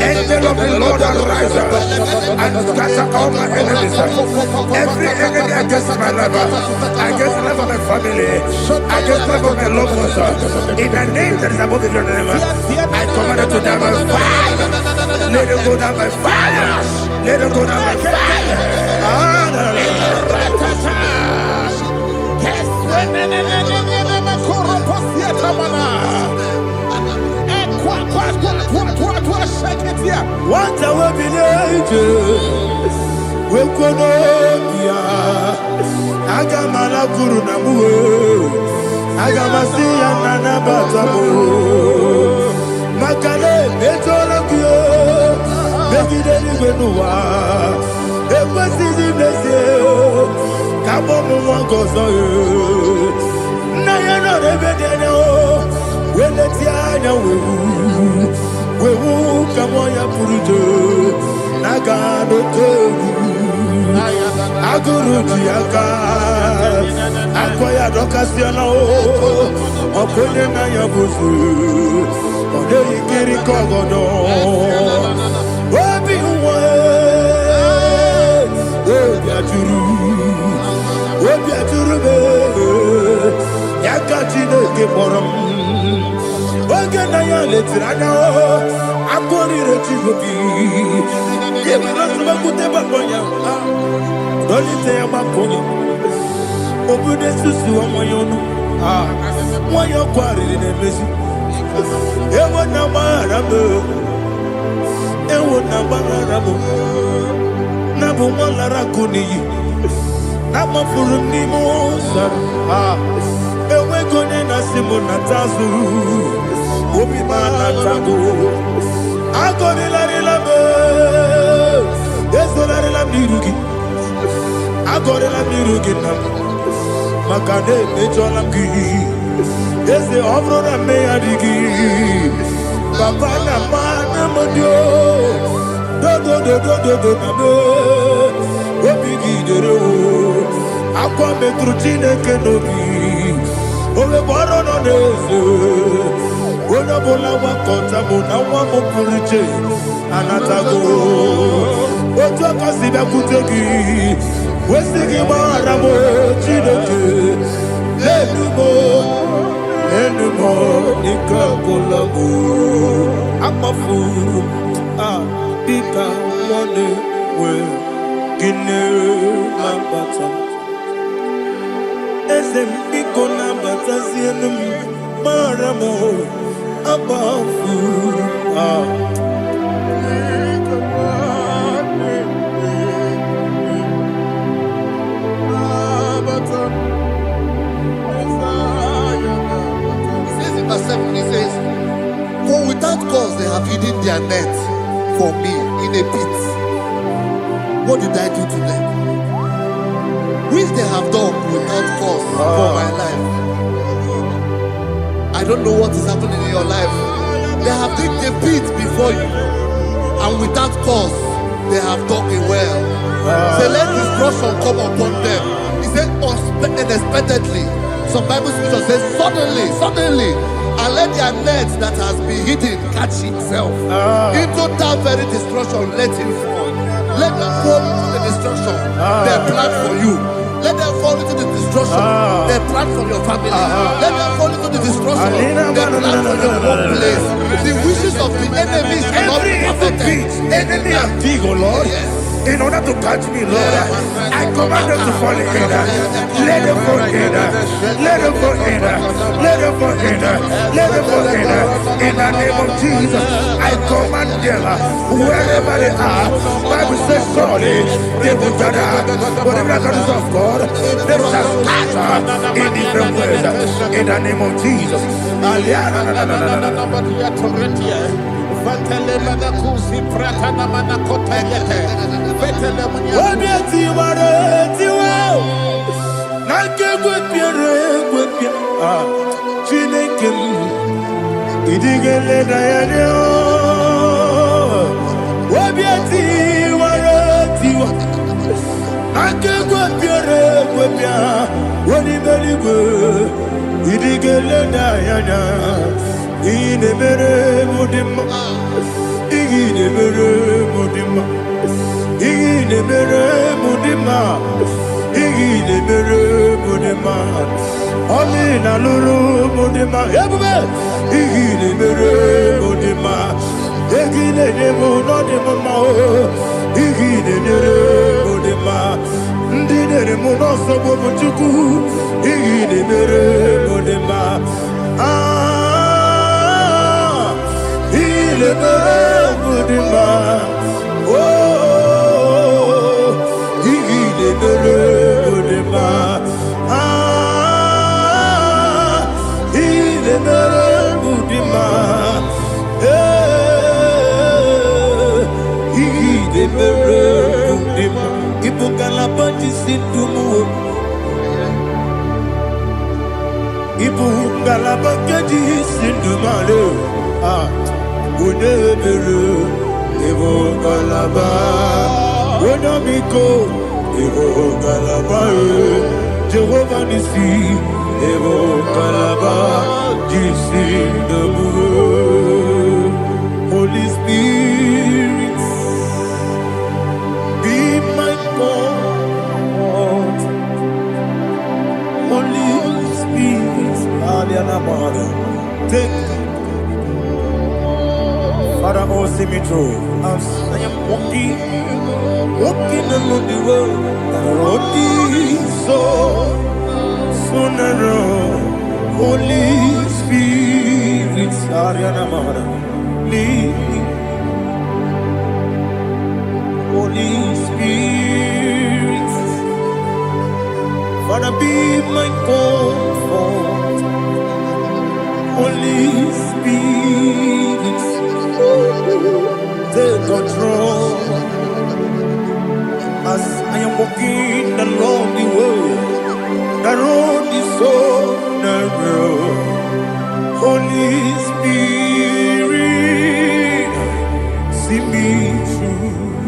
Angel of the Lord arise and scatter all my enemies. Every enemy against my life, against the life of my family, against the life of my loved ones, in the name that is above the name, I command it to die by fire. Let it go down by fire. Let it go down by fire. What I will be angels, we could Agamala Guru Namu, Agamasi and Nabatamu, Makale, Betolakio, Begideni Benua, Equasi Blessio, Kabomu Wankoso, Nayana Rebedeno, Weletiana we will come on your Purujo, Nagano Togu, Aguru Tiaka, Akoya Docasiano, Okoye Nayabusu, Ode Ikiri Kogodo. turube yakachine ke borom ogena ya letirana akori rechigobi yebira suba kute bakonya dolite ya bakonya obude susu omoyonu moyo kwari nemezi ewo na marabo Nabu Malara Kuni Nama Furunimo Ewe Gone Nasimona Tazu Obi Manatago Agorilla Labe Esolarilla Mirugi Agorilla Mirugi Makane Mejolamgi Ese Obrona Meadigi Papa Nama Modio do Obigi dero Aqua Metrutine Kenobi Ove Boro no Nese Ona Bola Wakota Mona Wamo Puriche Anatago Oto Kasiba Kutegi Westigi Maramo Chineke Lenumo Nika Kolabu Amafu Bika one way, Guinea Lambata. Esem Biko Lambata Sienum Maramo Abafu. He says in verse 7, he says, for without cause they have hidden their net for me in a pit. What did I do to them? Which they have done without cause for my life. I don't know what is happening in your life. They have digged a pit before you, and without cause they have dug a well. Say, let destruction come upon them. He said unexpectedly. Some Bible scripture says suddenly. And let their net that has been hidden catch itself. Into that very destruction, let it fall. Let them fall into the destruction they plan for you. Let them fall into the destruction they plan for your family. Let them fall into the destruction they plan for your workplace. The wishes of the enemies cannot be perfected. Enemy of Tigo, Lord. In order to catch me, Lord, I command them to fall in. Let them fall in. Let them fall in. Let them fall in. Let them fall in. In the name of Jesus, I command them wherever they are. Bible says surely they will gather. Whatever that is of God, they shall scatter in different ways. In the name of Jesus. Fatele manakusi pratana manakota yete. Fatele munya. Obiati ware tiwa. Nake gwepire. Chinekem. Idigele dayane. Obiati ware tiwa. Nake gwepire. Wani beligwe. Idigele dayane. Ine mere mudima, ine mere mudima, ine mere mudima, ine mere mudima. Amina lulu mudima, ebube. Ine mere mudima, ine nemo nodima mao, ine mere mudima. Ndine nemo nosobo muchuku, ine mere mudima. Mudima, oh, he Mudima, he Mudima, he Mudima, Ibukalapati Sintumu, Ibukalapati Sintumalo, Udebere, Evo Galaba, Udabiko, Evo Galaba, Jehovah Nissi, Evo Galaba, Jisi Nabu, Holy Spirit, be my God, Father, oh, see me through. As I am walking along the road, the road is so narrow. Holy Spirit, Ariana Mara, lead me. Holy Spirit, Father, be my comfort. Holy Spirit, take control. As I am walking along the road is so narrow. Holy Spirit, see me through.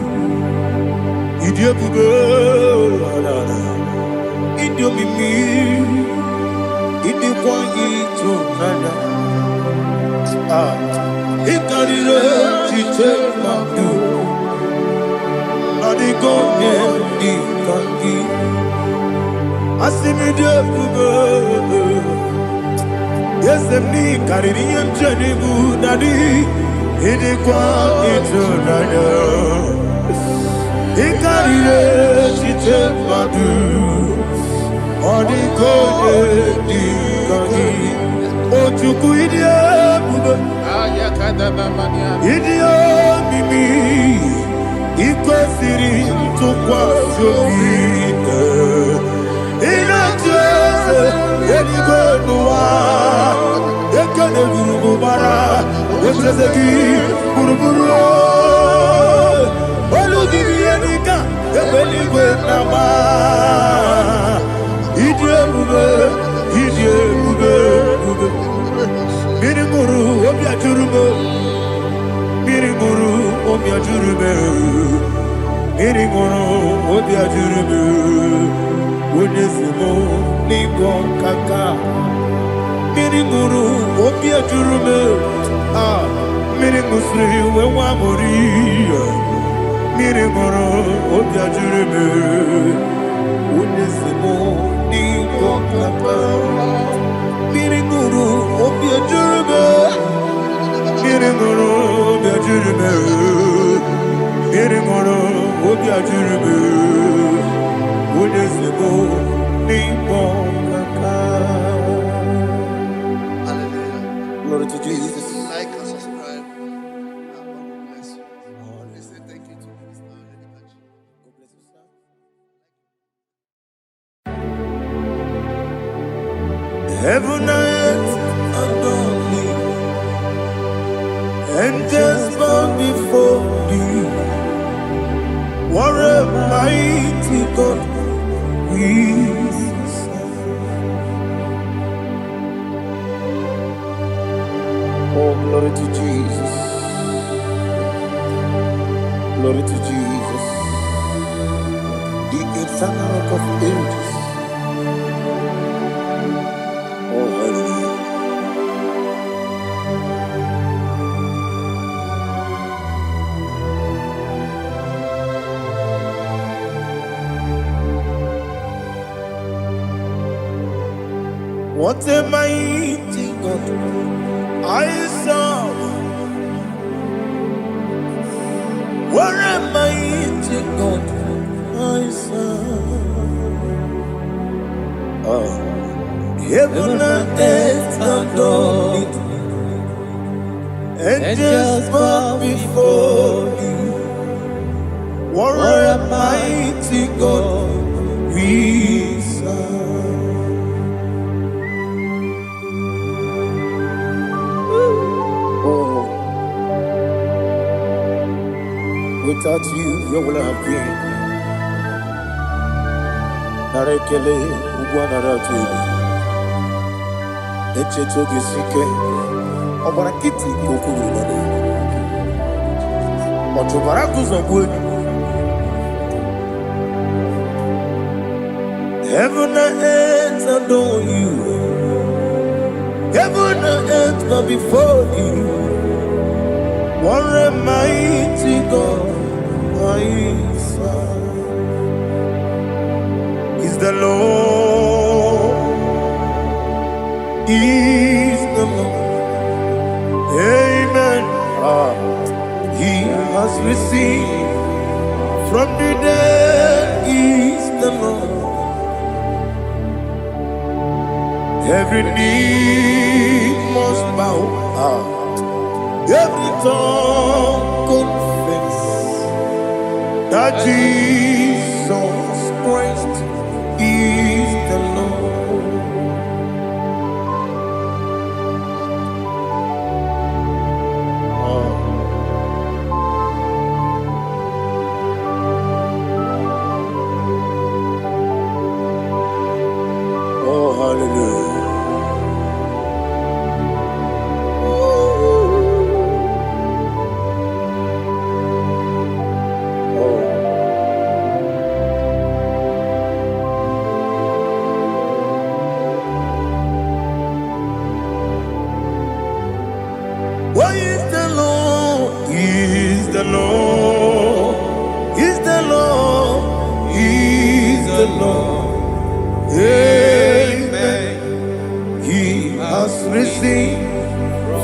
Yes, I'm the Caribbean Janibu Nadi. It is quite he carried it, she took my do. Or the code, oh, to idiot, Mimi, equal city to quash your feet. In a chest, any good no one, they can't go bara, this is a gift, Buruburu. Mirigoro, Obia Jurebe, Unesimo, Nico Kaka, Mirigoro, Obia Jurebe, Mirigoro, Obia Jurebe, Mirigoro, Obia Jurebe, Unesimo, Nico Kaka. Hallelujah. Glory to Jesus. Like and subscribe. God bless you. I say thank you to Minister Lady Kachi. God bless you, sir. Heaven and earth adore me, angels bow before thee. What a mighty God we serve. Oh, glory to Jesus. Glory to Jesus. The eternal rock of ages. Oh, hallelujah. What a mighty God I serve. What a mighty God I serve. Oh. Heaven and earth adore it, angels bow before you. What a mighty God we serve. Oh, without you, you will have been. Narekele, Ugwanaratu. Echetoge sike, ọgbara kiti kokuru nade. Ọtụbara kuzogbu. Heaven and earth adore you. Heaven and earth bow before you. What a mighty God I serve. Is the Lord. risen from the dead is the Lord. Every knee must bow, every tongue confess that Jesus Christ is the Lord. Oh, hallelujah. Why is the Lord? He is the Lord. He's the Lord. He's the Lord. Amen. He has risen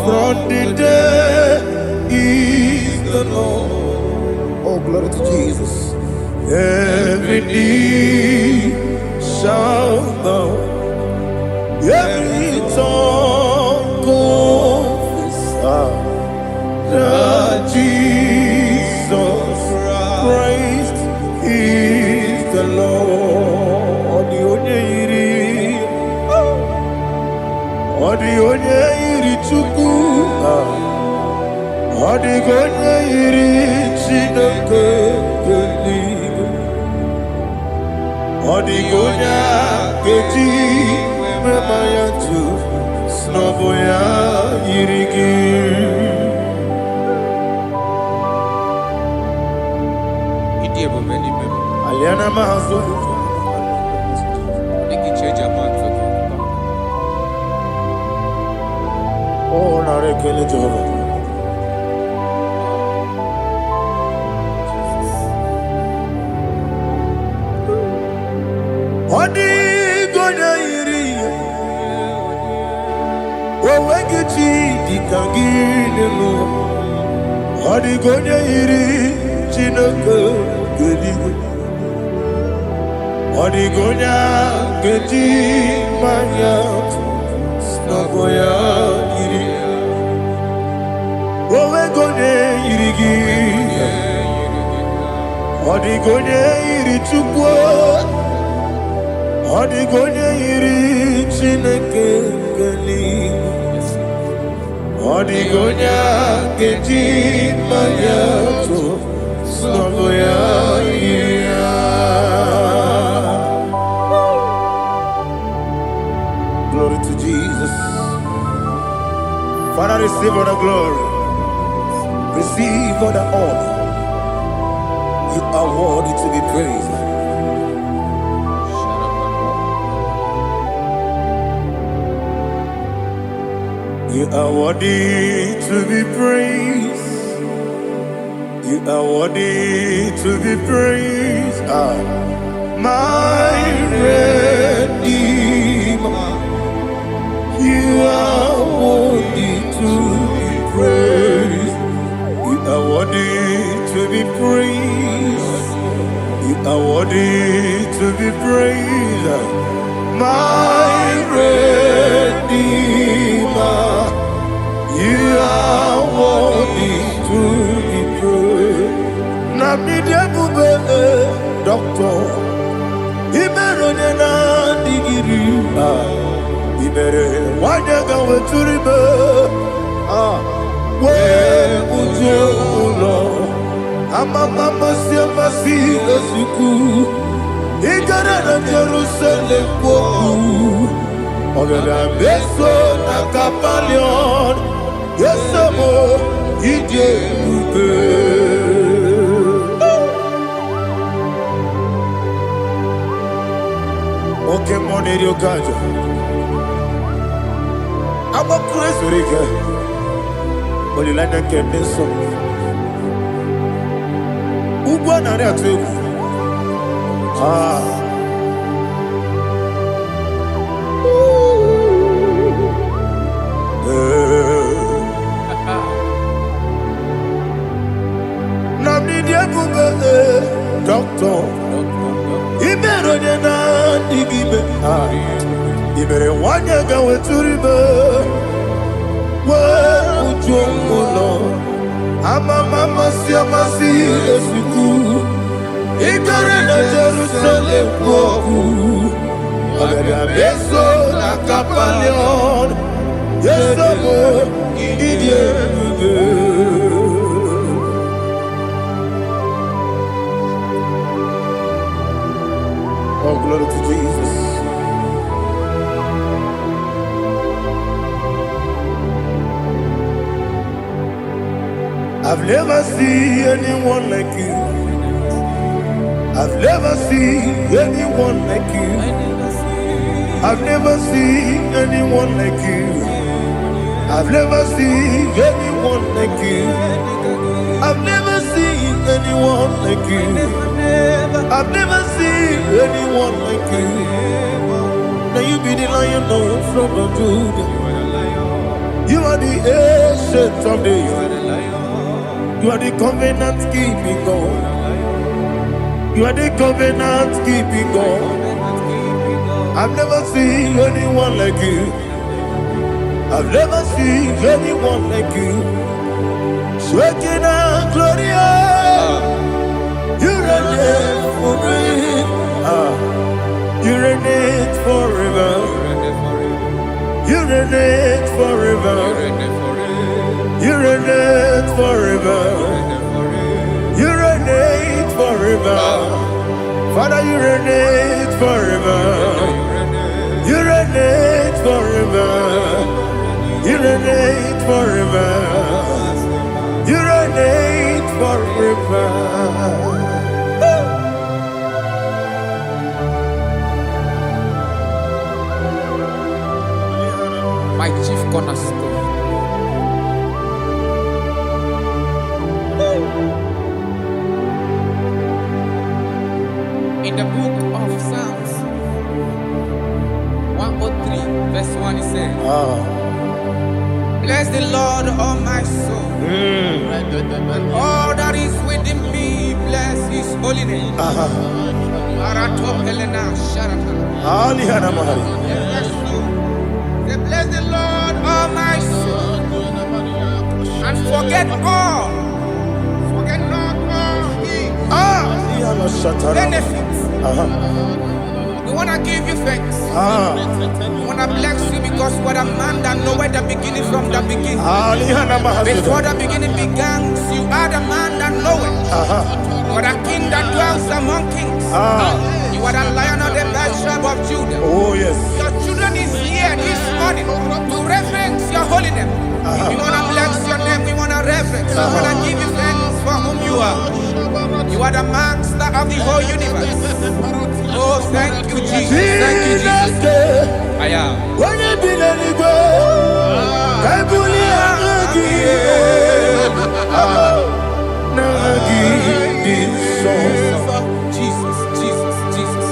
from the dead. He's the Lord. Oh, glory to Jesus. Every knee shall bow. Every tongue confess that Jesus Christ is the Lord. The onye yiri Chukwu, onye yiri Chineke eluigwe, onye ga-eji mema ya tu n'ọbụ ya yiri gị. Aliana mahazo oh, narekele Jehova. Ọ dịghị onye yiri ya, o nweghị chi dịka gị n'elu ụwa. Ọ dịghị onye yiri Chineke eluigwe. Ọ dịghị onye ga-eji mmanya n'ọbụ ya yiri ya. O nweghị onye yiri gị. Ọ dịghị onye yiri Chukwu. Ọ dịghị onye yiri Chineke eluigwe. Ọ dịghị onye ga-eji mmanya n'ọbụ ya yiri ya. Glory to Jesus. Father, receive all the glory. Receive all the honor. You are worthy to be praised. You are worthy to be praised. You are worthy to be praised. My Redeemer. You are worthy to be praised. You are worthy to be praised. You are worthy to be praised. My Redeemer. You are worthy to be praised. Namidebube, Doctor. Imerone na digiri. Ibere wanyaga weturibe we uje ulo amama masi ezuku igara na Jerusalem kwoku ogada beso na Kapalion yesemo ije ube oke moneri okaja I'm a crazy rigger. Only like that can be so. Ugwana na tu. Na Ibere wanya ga weturibe. Ujo Mama si esuku. Igare na Jerusalem woku. Agada beso na kapalion. Yesomo idie. Oh, glory to Jesus. I've never seen anyone like you. I've never seen anyone like you. I've never seen anyone like you. I've never seen anyone like you. I've never seen anyone like you. I've never seen anyone like you. Now you be the lion from the Judah. You are the ancient of days. You are the covenant keeping God. You are the covenant keeping God. I've never seen anyone like you. I've never seen anyone like you. Shaking and glorious. You reign forever. You reign forever. You reign forever. You reign forever. You reign forever. Father, you reign forever. You reign forever. You reign forever. You reign forever. My chief cornerstone. In the book of Psalms 103 verse 1 it says, bless the Lord, all my soul, and all that is within me, bless his holy name. Bless the Lord, all my soul, and forget not all his benefits. We want to give you thanks. We want to bless you because what a man that knoweth the beginning from the beginning. Before the beginning began, you are the man that knoweth. You are the king that dwells among kings. You are the lion of the tribe of Judah. Oh yes. Your children is here this morning to reverence your holy name. We want to bless your name. We want to reverence. We want to give you thanks for whom you are. You are the master of the whole universe. Oh, thank you, Jesus. Thank you, Jesus. I am. Jesus, Jesus, Jesus.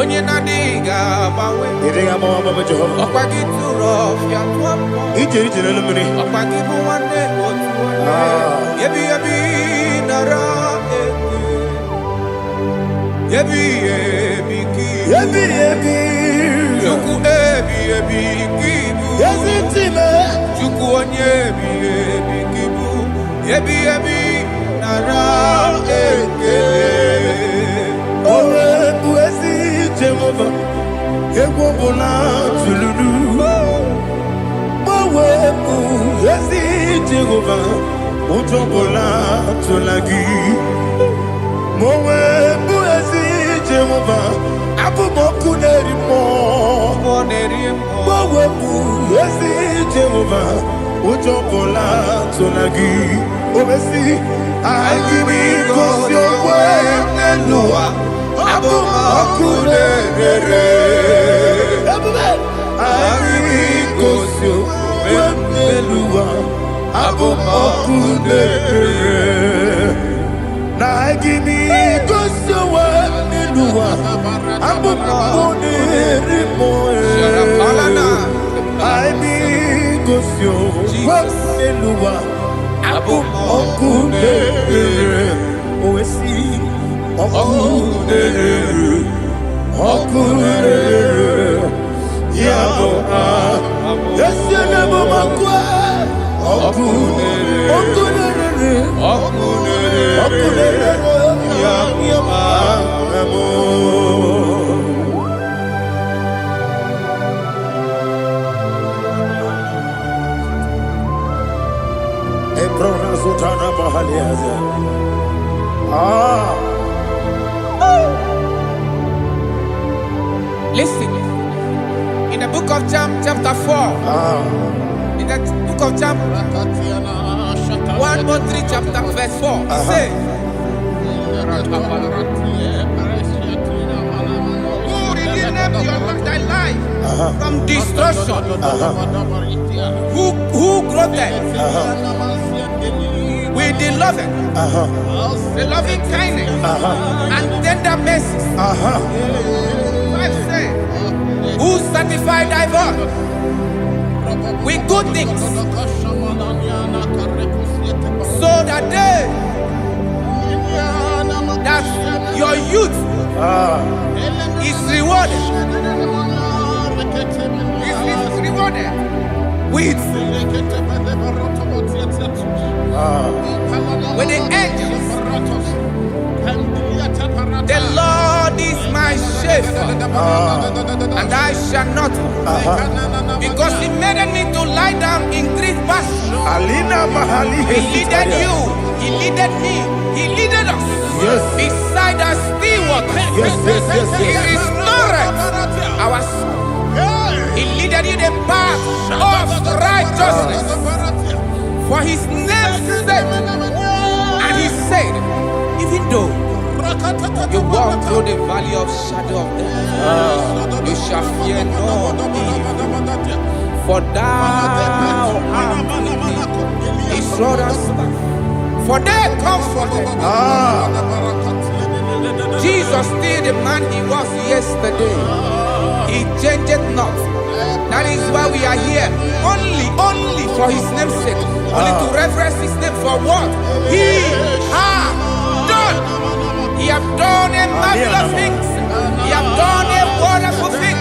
Onye nadiga bawe. Okwagi turo fia tuapo. Okwagi buwane otuwane. Yebi yebi nara eke. Yebi yebi ki. Yebi yebi. Juku ebi yebi kibu. Yazitime. Juku onye ebi yebi kibu. Yebi yebi nara eke. Owe buezi Jehovah. Ego bola tululu. Owe buezi Jehovah. Ojo bola tulagi. Owe buezi Jehovah. Abu moku nerimo. Owe buezi Jehovah. Ojo bola tulagi. Owe si. Agimi kosyo kwenelua. Abu moku nerere. Agimi kosyo kwenelua. Abu moku nerere. Agimi kosyo kwenelua. Abu moku nerimo. Agimi kosyo kwenelua. Abu moku nerere. Oesi moku nerere. Moku nerere. Yabo Yesi nebo makwe. Moku nerere. Moku nerere. Moku nerere. Moku nerere. Yabo Ebrona Sultana Bahaliaza. Listen, in the book of John, chapter 4, in the book of John 1:3, chapter verse 4, it says, who redeemed thy life from destruction? Who groweth with the loving kindness and tender mercies? Who sanctified thy body with good things, so that your youth is rewarded. Is rewarded with the angels. The Lord is my shepherd, and I shall not want, because He made me to lie down in green pastures. He leaded you, He leaded me, He leaded us beside the still waters. He restored our soul. He leaded you the path of righteousness for His name's sake. And He said, even though you walk through the valley of shadow of death, you shall fear no evil, for thou art with me. His rod and staff, for they comforted. Jesus still the man He was yesterday. He changed not. That is why we are here. Only for His name's sake. Only to reverence His name for what He has done. He has done a marvelous things. He has done a wonderful thing.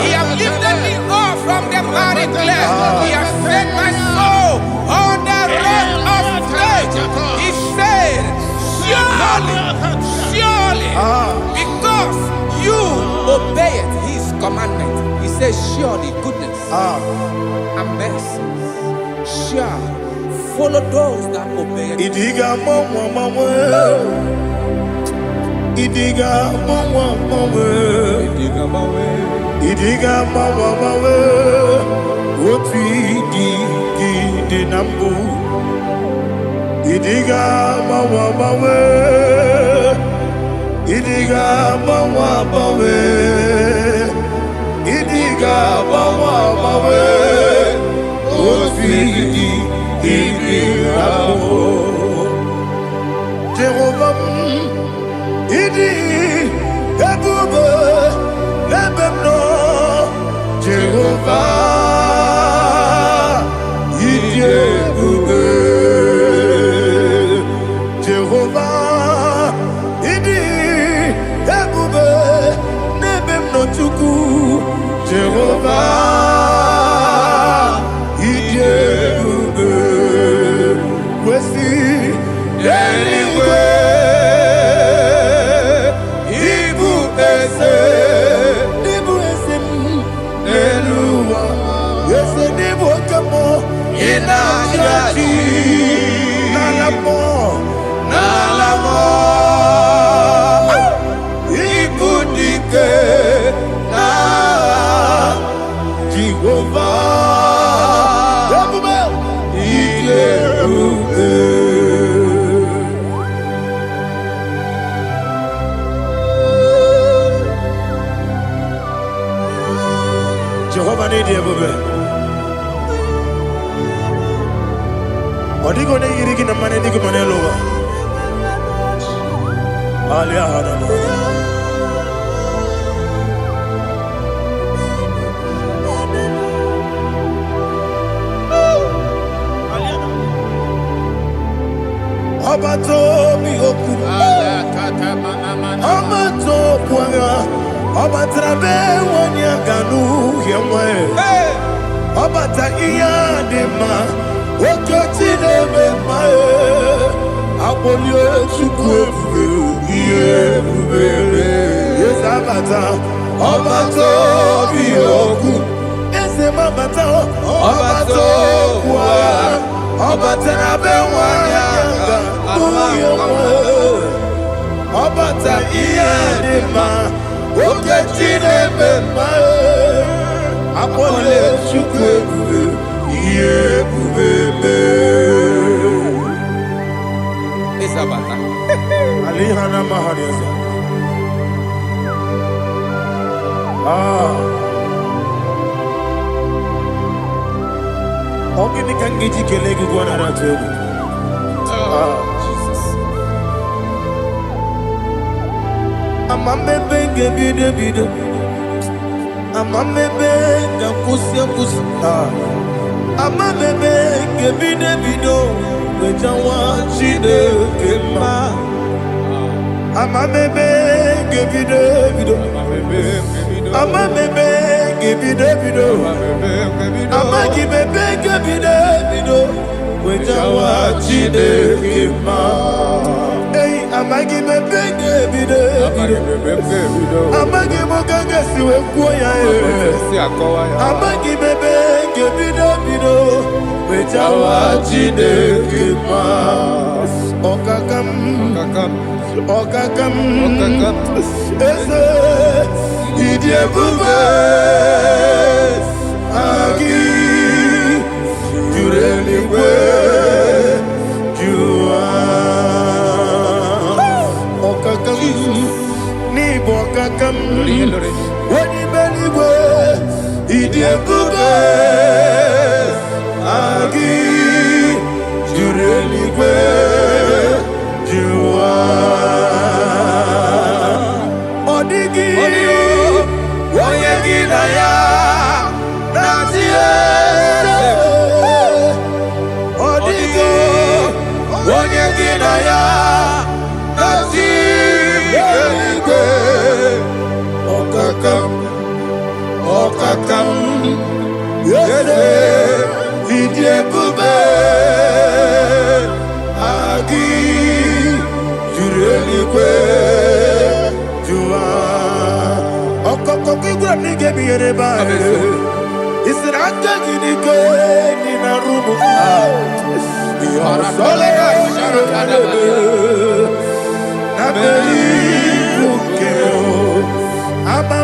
He has lifted me up from the miry clay. He has set my soul on the rock of faith. He said, surely, because you obeyed His commandment. He says, surely goodness and mercy shall follow those that obey. Idiga mama. Idiga mama. Idiga mama. Oti di nambu. Idiga mama. Idiga mama. Idiga mama. Oti di nambu. Jehovah, Idi Jehovah, Idebube. Jehovah, Idebube. Nebem no chuku. Jehovah, Idebube. Wesi, anyway. Nalamo, Ibudike, na Jehovah, Idebube. Jehovah Idebube. Odigo ne yirigi na mane digo mane lowa. Alia hadama. Abato mi oku. Abato kwanga. Abatrabe wanya ganu yemwe. Abata iya dema. Okoti nebe mae, abolio chukwe iye yesabata, obato biyoku, ese mabata, obato kwa, obata nabe wanyanga, obata iye dema, okoti nebe mae, abolio chukwe Isabata. Alihana Mahariasa. Ogini kangiji kelegi gwana ratubu. Jesus. Amame benge bide. Amame benga kusia. Amame benge bide. Wejawa chide kema. Amame benge bide. Amame benge bide. Amagi benge bide. Wejawa chide kema. Hey, amagi benge bide. Amagi moganga siwe kuya. Amagi benge bide. Wejawa chide kema. Okakam. Ese Idebube agi jureligwe jua okakam ni bokakam wani beligwe Idebube agi jureligwe jua odigi oyegi na ya natie odigi oyegi na ya natie okakam yese Idebube agi jureligwe jua okoko kigura nige biyereba isiraka gidike nina rubu yosolega nabeli ukeo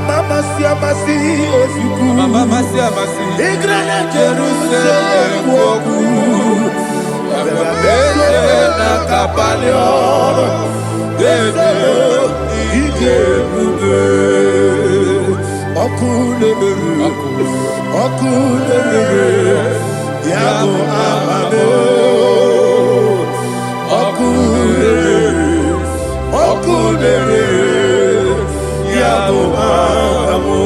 mama siamasi ofiku Mama siamasi igrana Jerusalem woku bebe na kapalion ese Idebube okulere yabo amabo okulere yabo amabo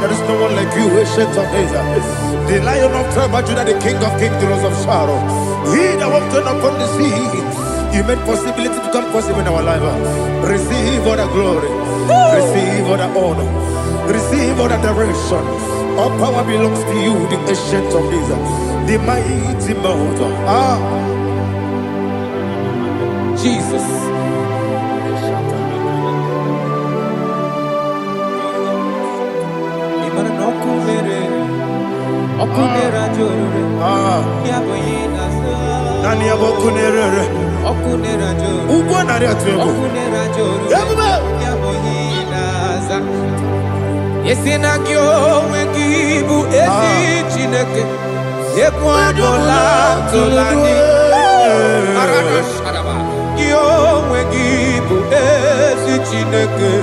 There is no one like you, ancient of days. The Lion of tribe of Judah, the King of kings, the Rose of Sharon. He that walked upon the sea. You made possibility to become possible in our life. Receive all the glory. Receive all the honor. Receive all the direction. All power belongs to you, the ancient of days. The mighty mountain. Jesus. Yesinagyo wengibu ezi chineke yekwabola tolani aradashadaba yo wengibu ezi chineke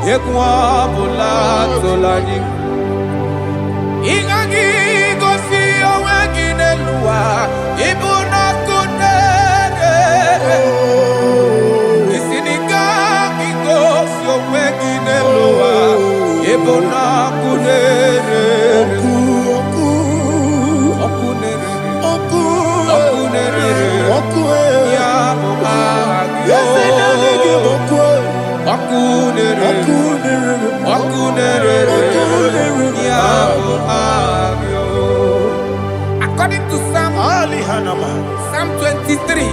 yekwabola tolani ingagi gosi owenginelua ibuna kunere isiniga gosi owenginelua ibuna kunere According to Psalm 23.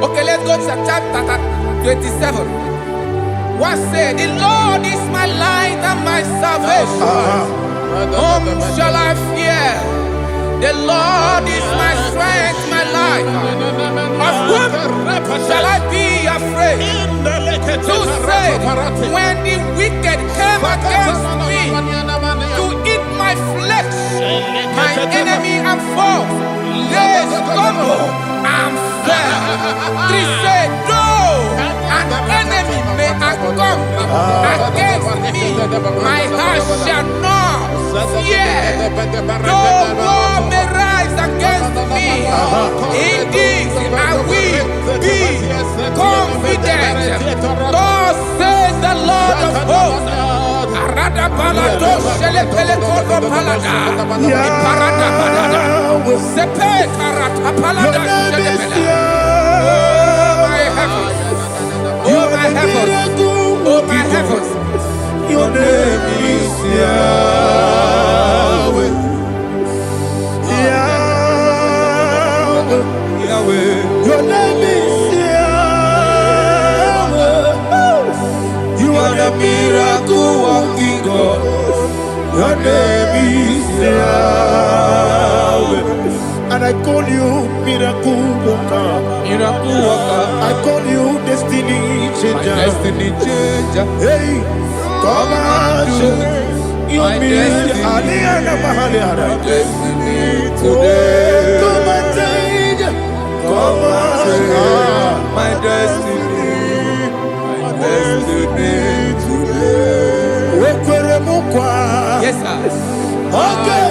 Okay, let's go to chapter 27. What said? The Lord is my light and my salvation. Whom shall I fear? The Lord is my strength, my life. Of whom shall I be afraid? To say, when the wicked came against me to eat my flesh, my enemy and foe, they stumble and fell. Three said, though an enemy may have come against me, my heart shall not fear. Though war may rise against me, in this I will be confident. Thus says the Lord of hosts. Arada balado shele pele kodo palada. Iparada balada. Sepe karata palada shele pele. Oh my heavens. Oh my heavens. Oh my heavens. Your name is Yahweh. Yahweh. Yahweh. Your name is Yahweh. You are the miracle working God. Your name is Yahweh. And I call you miracle worker. Miracle worker. I call you destiny changer. My destiny changer. Hey, come on, your destiny. My destiny today. Come and change. Come on, my destiny. My destiny today. Yes, sir. Okay,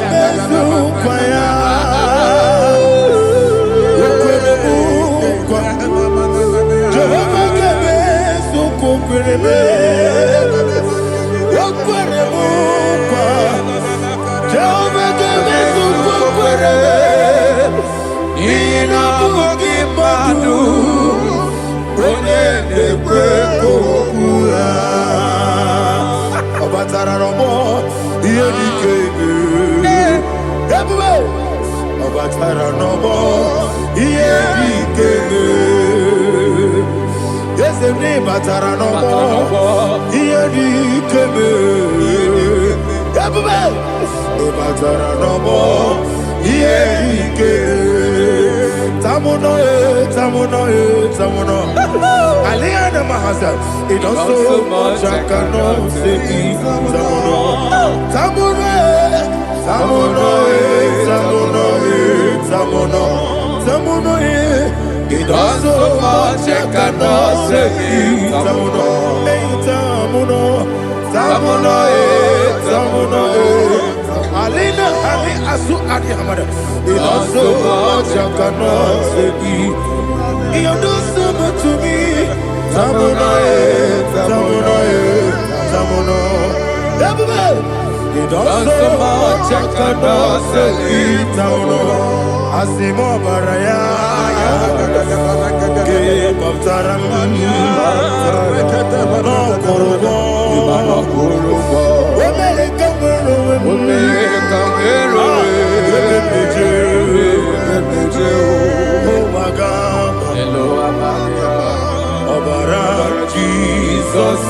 it does so much I cannot say it. Tamuno, Alina Ali Asu Adi Hamada. It also Jakana Segi. You do so much to me. Tamuno. It also Jakana Segi. Tamuno. Asimo Baraya. Give of Taramani. No Korobo. Jesus,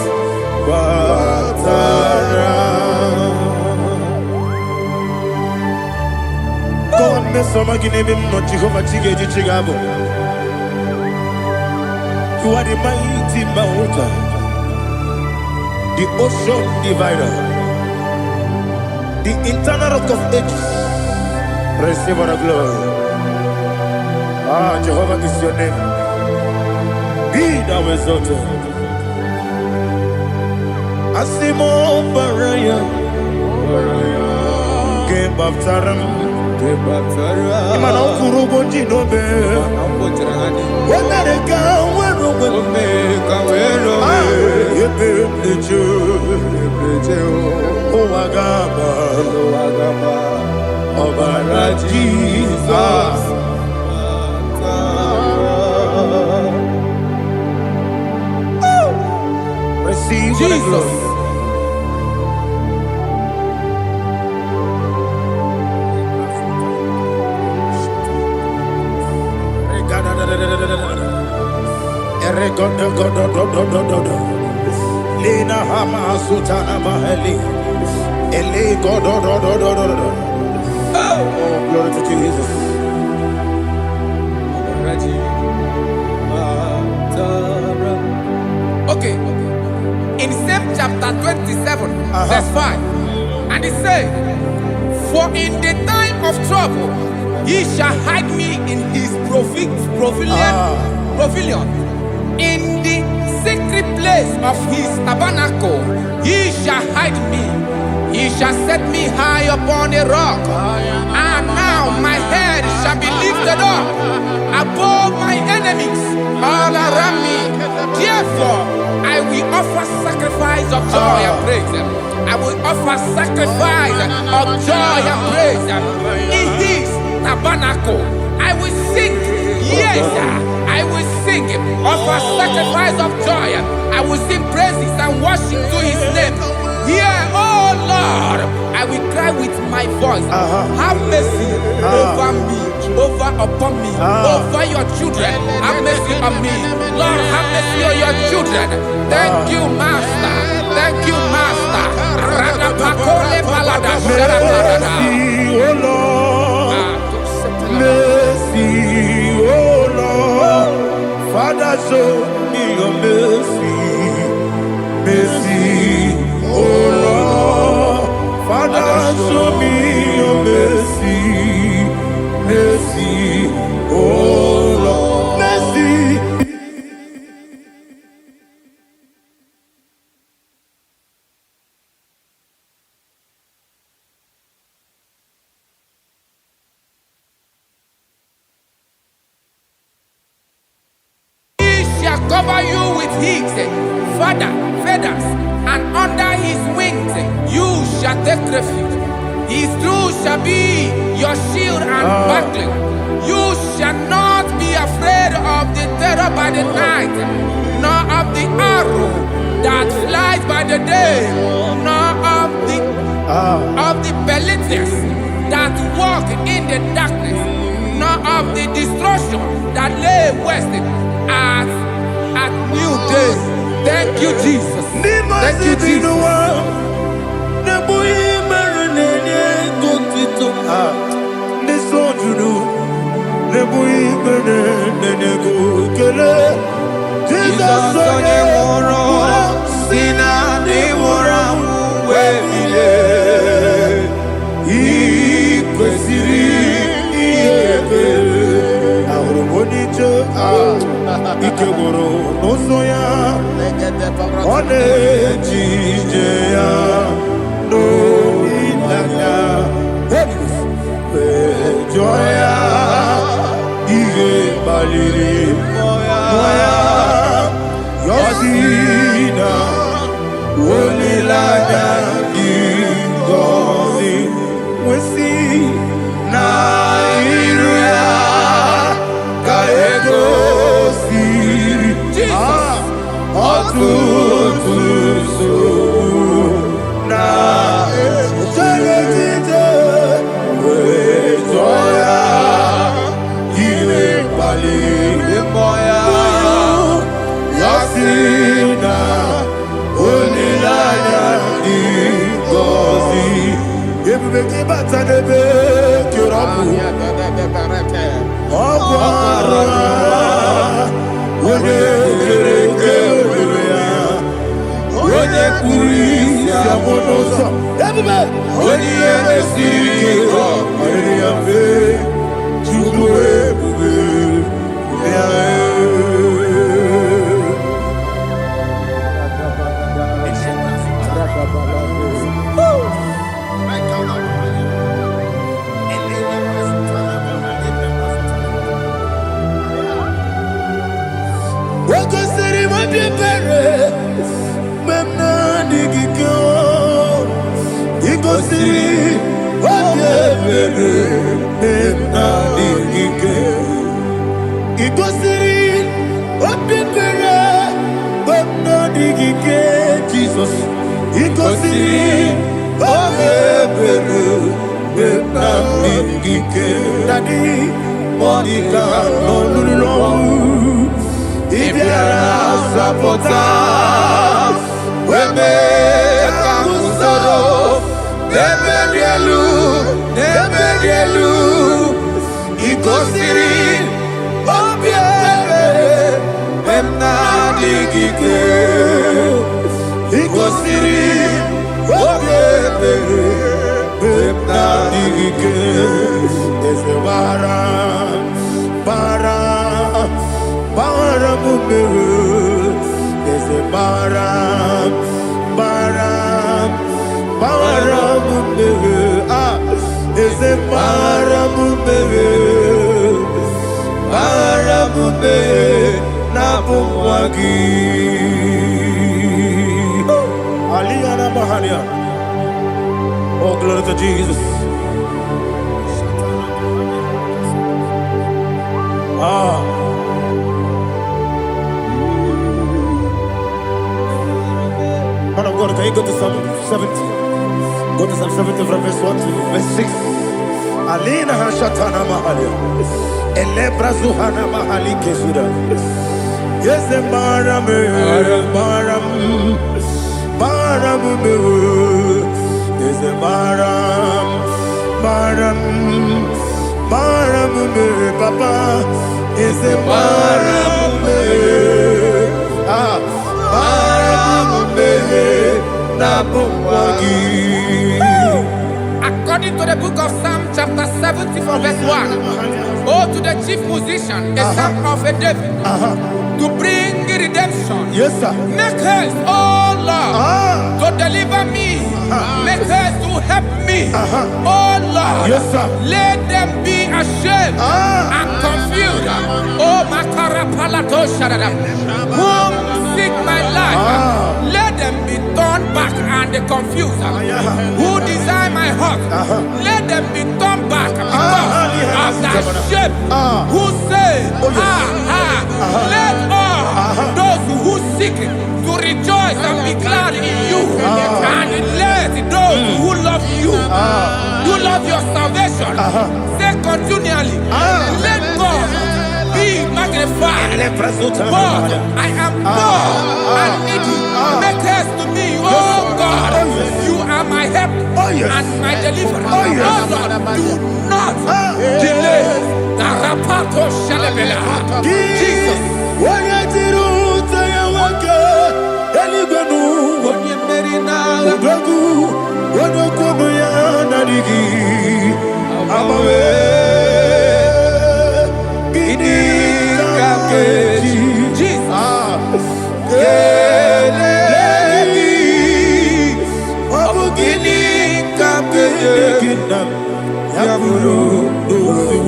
God, Miss Somaginebim, not Jehovah Chigagi Chigabo. You are the mighty mountain, the ocean divider, the internal rock of ages. Receive our glory. Jehovah is your name. Be thou exalted. Asimo Baraya, Game of Taram, Imano Kurubo Jinobe, what are the Jesus. Receive Jesus. Lina Hama Sutana Maheli. Oh, glory to Jesus. Okay. In same chapter 27, verse 5, and it says, for in the time of trouble, he shall hide me in his pavilion. In the secret place of his tabernacle, he shall hide me. He shall set me high upon a rock. And now my head shall be lifted up above my enemies all around me. Therefore, I will offer sacrifice of joy and praise. I will offer sacrifice of joy and praise. In his tabernacle, I will sing. Yes, I will sing. Offer sacrifice of joy. I will sing praises and worship to his name. Here, oh Lord, I will cry with my voice. Have mercy over me, upon me, over your children. Have mercy on me. Lord, have mercy on your children. Thank you, Master. Thank you, Master. Mercy, oh Lord. Mercy, oh Lord. Father, show me your mercy. Mercy, oh Lord. Father, show me your mercy. Mercy, oh Lord. Mercy. Cover you with his feathers, and under his wings you shall take refuge. His truth shall be your shield and buckler. You shall not be afraid of the terror by the night, nor of the arrow that flies by the day, nor of the pestilence that walk in the darkness, nor of the destruction that lay waste at new day. Thank you, Jesus. Thank you, Jesus. Ikegoro no soya Oh, glory to Jesus. Man of God, can you go to Psalm 70? Go to Psalm 70 from verse 1 to verse 6. Alina Hashatana Mahalia. Elebra Zuhana Mahali Kesuda. Yes, the Baram, Baram, Baram, yes, the Baram, Baram, Baram, Papa, yes, the Baram, Baram, Nabuwagi. According to the book of Psalm chapter 70 from verse 1, oh, to the chief musician, a son of a David, to bring redemption. Yes, sir. Make haste, oh Lord, to deliver me. Make haste to help me. Oh Lord, Yes, sir. let them be ashamed and confused. Oh, Makara Palato Shadada, whom seek my life, let them be turned back and confused. Who desire my heart, let them be turned back because of that shame. Who say, let all those who seek to rejoice and be glad in you, and let those who love you, who love your salvation, say continually, let God be magnified. God, I am poor and needy. Make haste to me, oh God. You are my help and my deliverer. Oh Lord, do not delay. Jesus. Yaburu Dosu.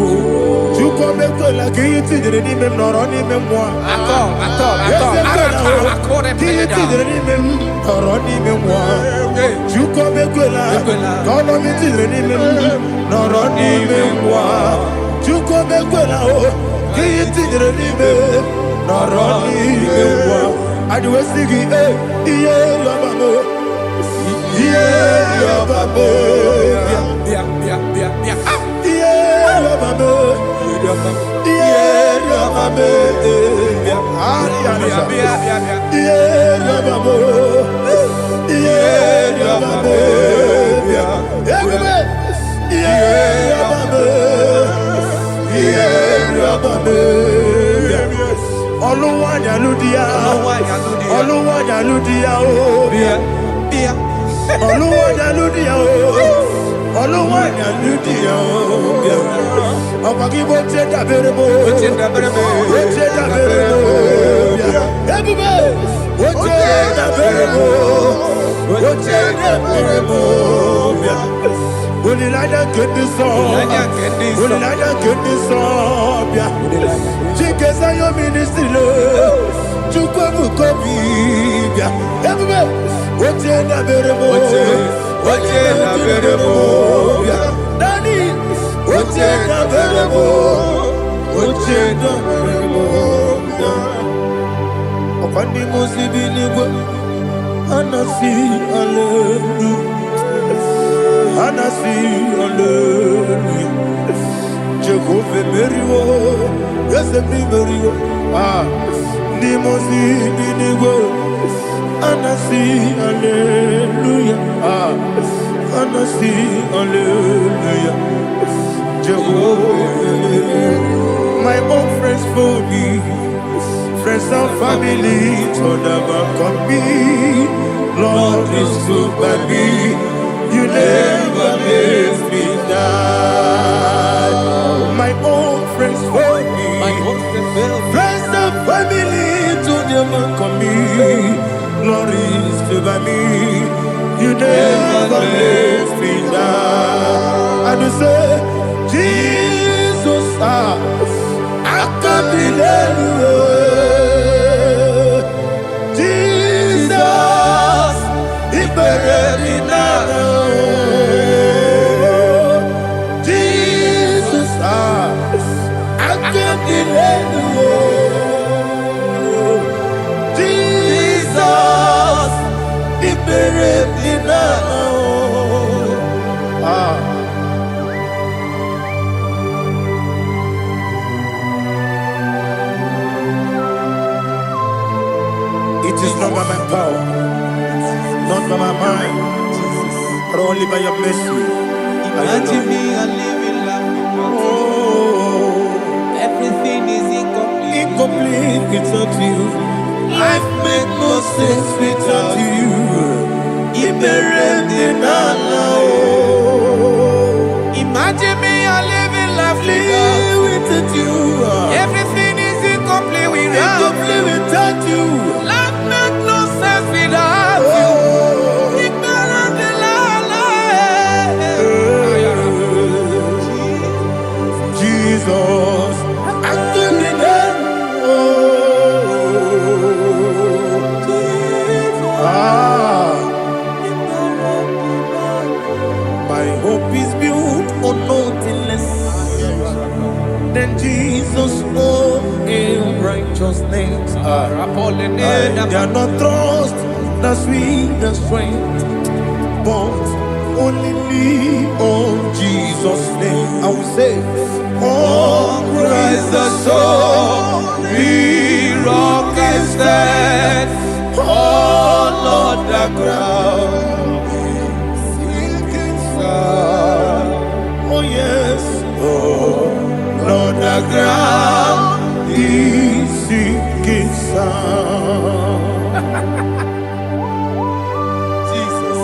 Juko meko la kiti dire ni mem noro ni mem moi. Attends. Kiti dire ni mem noro ni mem moi. Juko meko la kolo mi dire ni mem noro ni mem moi. Juko meko la o kiti dire ni mem noro ni mem moi. Adi we sigi iye lobamo. Iye lobamo. My own friends for me, friends and family, so never come me. Lord is good by me, you never let me die. My own friends for me, friends and family, to never come me. Lord is good by me, you never let me die. And you say, Jesus, I can't believe you. Jesus, He buried me now. Jesus, I can't believe you. Jesus, He buried me now. It is not by my power, not by my mind, but only by your mercy. Imagine me, I live in life without you. Everything is incomplete. Incomplete without you. Life makes no sense without you. Imagine me, I live in life without you. Everything is incomplete Without you. Life makes no sense without you. Jesus, I give you my hope is built on nothing less than Jesus' own righteousness. I cannot trust the sweetest strength, but only lean on Jesus' name. I will say, oh, Christ the soul, we rock and stand. Oh, Lord, the ground is sinking sun. Oh, yes, oh, Lord, the ground is sinking sun. Jesus,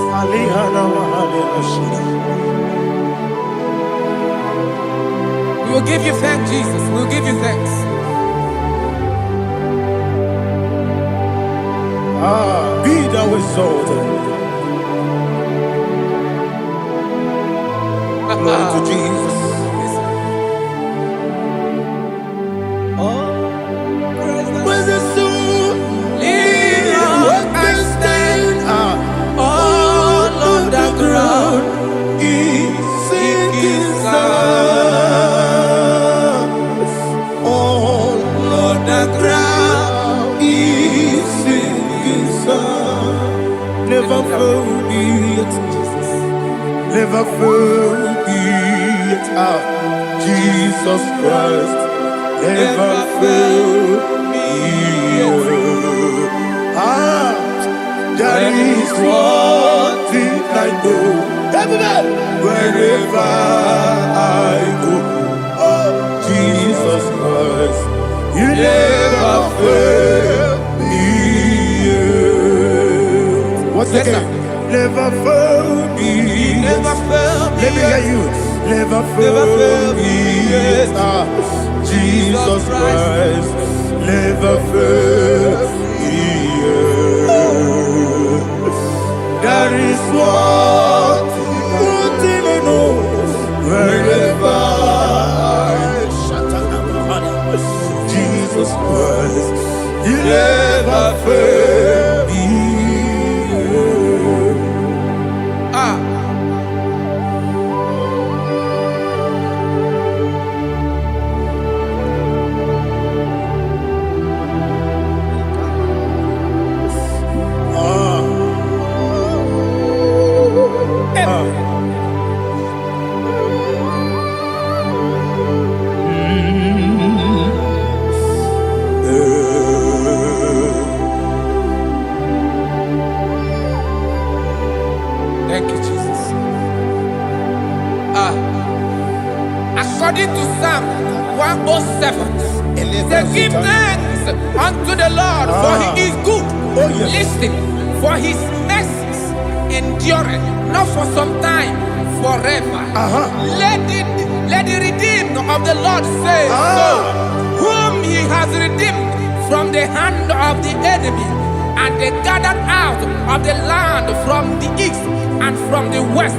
We will give you thanks, Jesus. We will give you thanks. Be thou exalted. Glory to Jesus. When the soul what can stand all on the ground is sinking sand. All on the ground is sinking sand. Never forget, never forget Jesus Christ. Never fail me. That is one thing I know. Wherever I go, Jesus Christ, you never fail me. Once again, never fail me. Never fail me. Let me hear you. Never fail me. Jesus Christ, never fail me. That is one thing I know. Wherever Jesus Christ, you never fail me. Thank you, Jesus. According to Psalm 107, they give thanks unto the Lord, for he is good. Listen, for his mercies endureth not for some time, forever. Let the redeemed of the Lord say so, whom he has redeemed from the hand of the enemy, and they gathered out of the land from the east and from the west,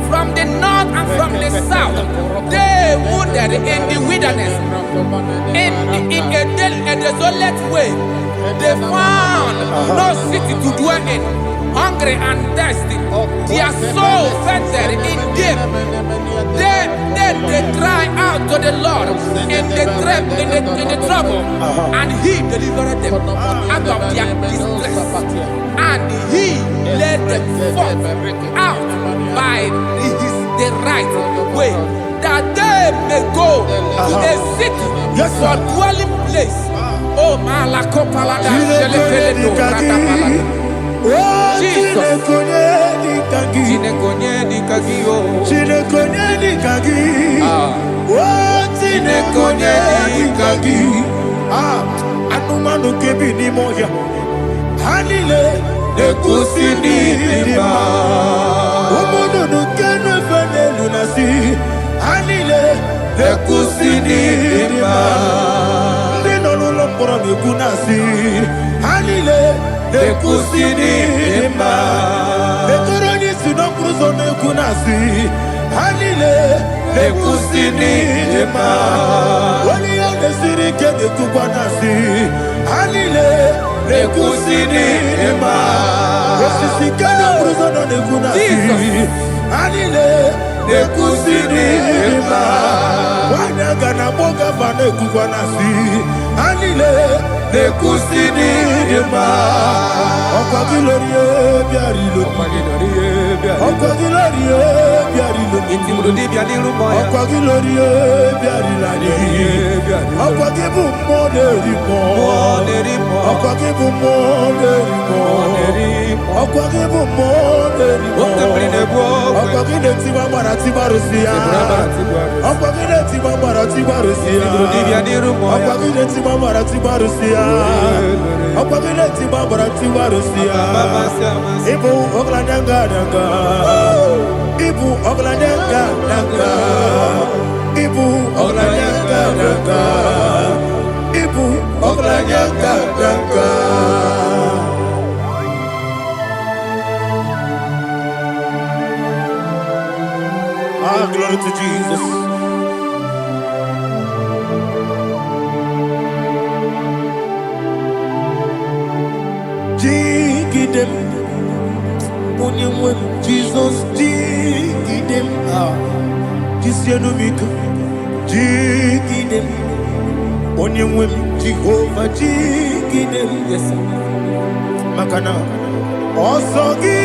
from the north and from the south. They wandered in the wilderness, in a desolate way. They found no city to dwell in, hungry and thirsty. Their soul fainted in deep. Then they cry out to the Lord in the trouble, and he delivered them out of their distress. And he led them forth out by the right way, that they may go to a city for dwelling place. Oh, Malakopalada, Jesus. Anumanu kebi ni moya. Hanile ekusini lima. Omono nukenu fene lunasi. Hanile ekusini lima. Ndino luloporo nikunasi. Hanile ekusini lima. Ekoroni sinokruzo nikunasi. Hanile ekusini lima. Wali yone sirike nikukwanasi. Hanile ekusini lima. Esisikana bruzono nikunasi. Hanile ekusini lima. Wanagana boga vane kukwanasi. Hanile ekusini lima. Okwa glorie biarilo. Okwa glorie biarilo. Intimudi bialiru moya. Okwa glorie biarilani. Okwa kibu moderimo. Okwa kibu moderimo. Okwa kibu moderimo. Okwa kile tiba marati barusia. Okwa kile tiba marati barusia. Okwa kile tiba marati barusia. Okwa kile tiba marati barusia. Ibu ogladanga danga. Ibu ogladanga danga. Ibu ogladanga danga. Ibu ogladanga danga. glory to Jesus. Jigidem, Jesus, jigidem, Jisianumika, jigidem, Onyemwem, Jehovah, jigidem, yes, Makana, Osogi,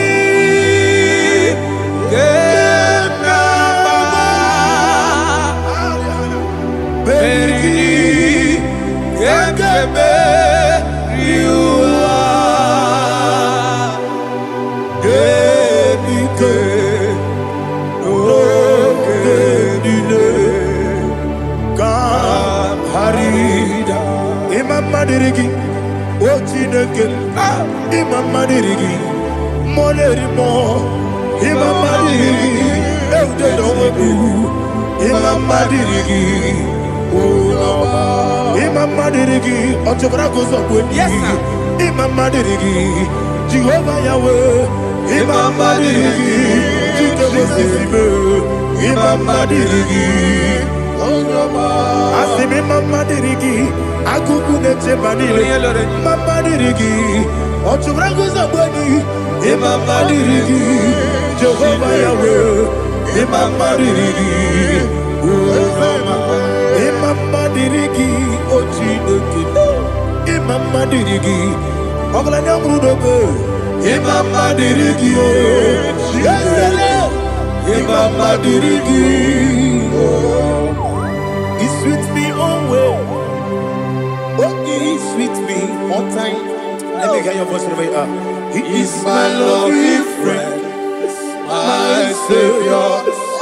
Berigi, Gekebe, Riua, Gebike, Ogedile, Kam Harida, Imam Madirigi, Ochineke, Imam Madirigi, Molerimo, Imam Madirigi, Eudedowebu, Imam Madirigi, Imam Madirigi, Ochobragozo, yes, Imam Madirigi, Jehovah Yahweh, Imam Madirigi, Imam Madirigi, Asim Imam Madirigi, Akukune Chebanile, Imam Madirigi, Ochobragozo, Imam Madirigi, Jehovah Yahweh, Imam Madirigi, Imam Madirigi, Ochineke, Imam Madirigi, Oglanya Mudobe, Imam Madirigi, Imam Madirigi, He sweet me always, He sweet me all time. Let me hear your voice wherever you are. He is my loving friend, my Savior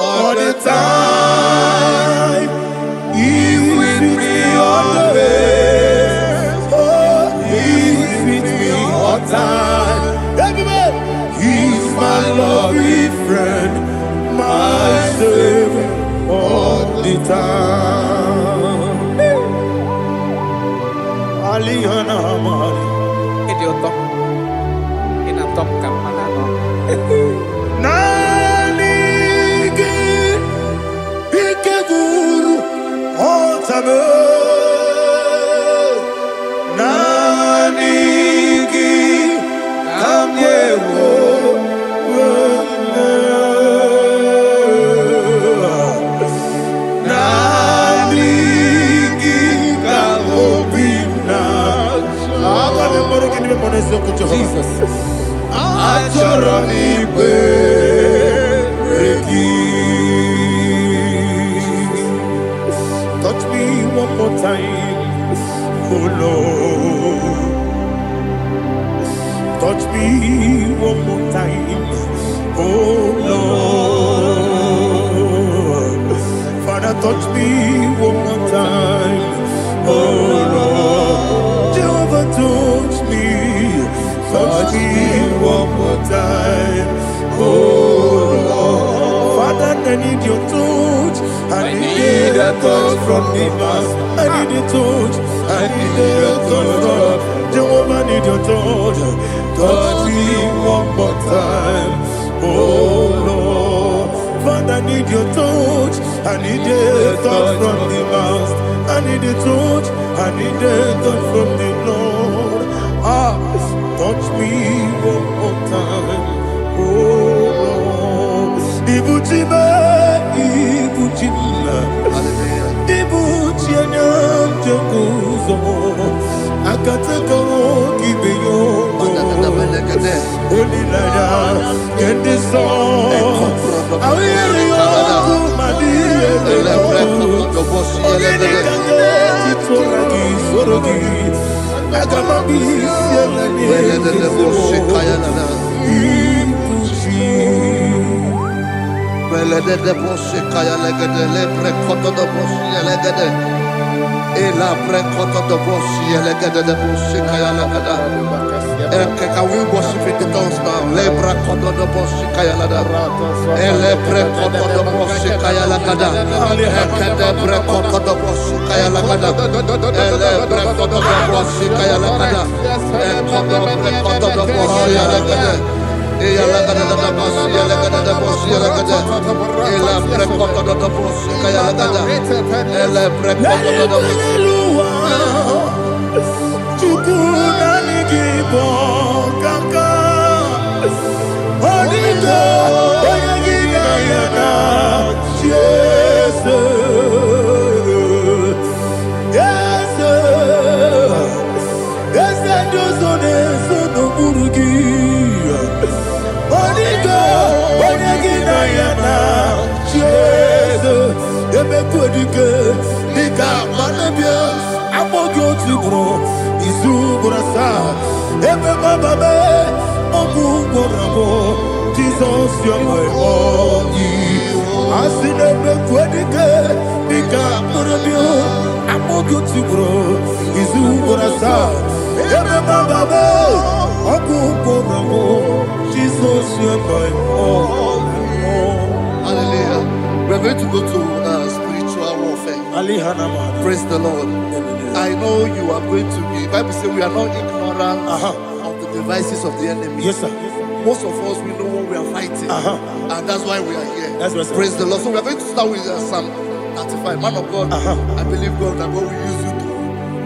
all the time. He with me always. Oh, He with me all time. Everybody, He's my loving friend, my Savior all the time. Alihana Mari. Idioto. Inatom kamanano. Nanigi Ikeguru Otame Nanigi Kamyewo Nanigi Kamobina Jesus Achoronibe touch me one more time, oh Lord. Touch me one more time, oh Lord. Father, touch me one more time, oh Lord. Jehovah, touch me one more time, oh Lord. Father, I need your touch. I need a touch from the Master. I need a touch. I need a touch from Jehovah. I need your touch. Touch me one more time, oh Lord. Father, I need your touch. I need a touch from the Master. I need a touch. I need a touch from the Lord. Touch me one more time, oh Lord. Ibuchima, Ibuchianyam Jakuzo, Akataka Kibeyo, Olilaya, get this song. I hear you, Madia, Sorogi, Agamabi, Belede de bosse kaya legede le prekoto de bosse legede e la prekoto de bosse legede de bosse kaya legede can we worship in the tongues now? Le prekoto de bosse kaya legede e le prekoto de bosse kaya legede e de prekoto de bosse kaya legede e le prekoto de bosse kaya legede e kodo prekoto de bosse legede. E la gada da boss, la gada da boss, la gada. E la Jesus, you're my all. I see them make I'm good to grow. Is who gonna start? Jesus, you're my all. Hallelujah. We're going to go to spiritual warfare. Praise the Lord. I know you are going to be. Bible says we are not ignorant of the devices of the enemy. Yes, sir. Most of us, we know what we are fighting, and that's why we are here. That's right, sir. Praise the Lord. So we are going to start with Psalm 35. Man of God, I believe God that God will use you to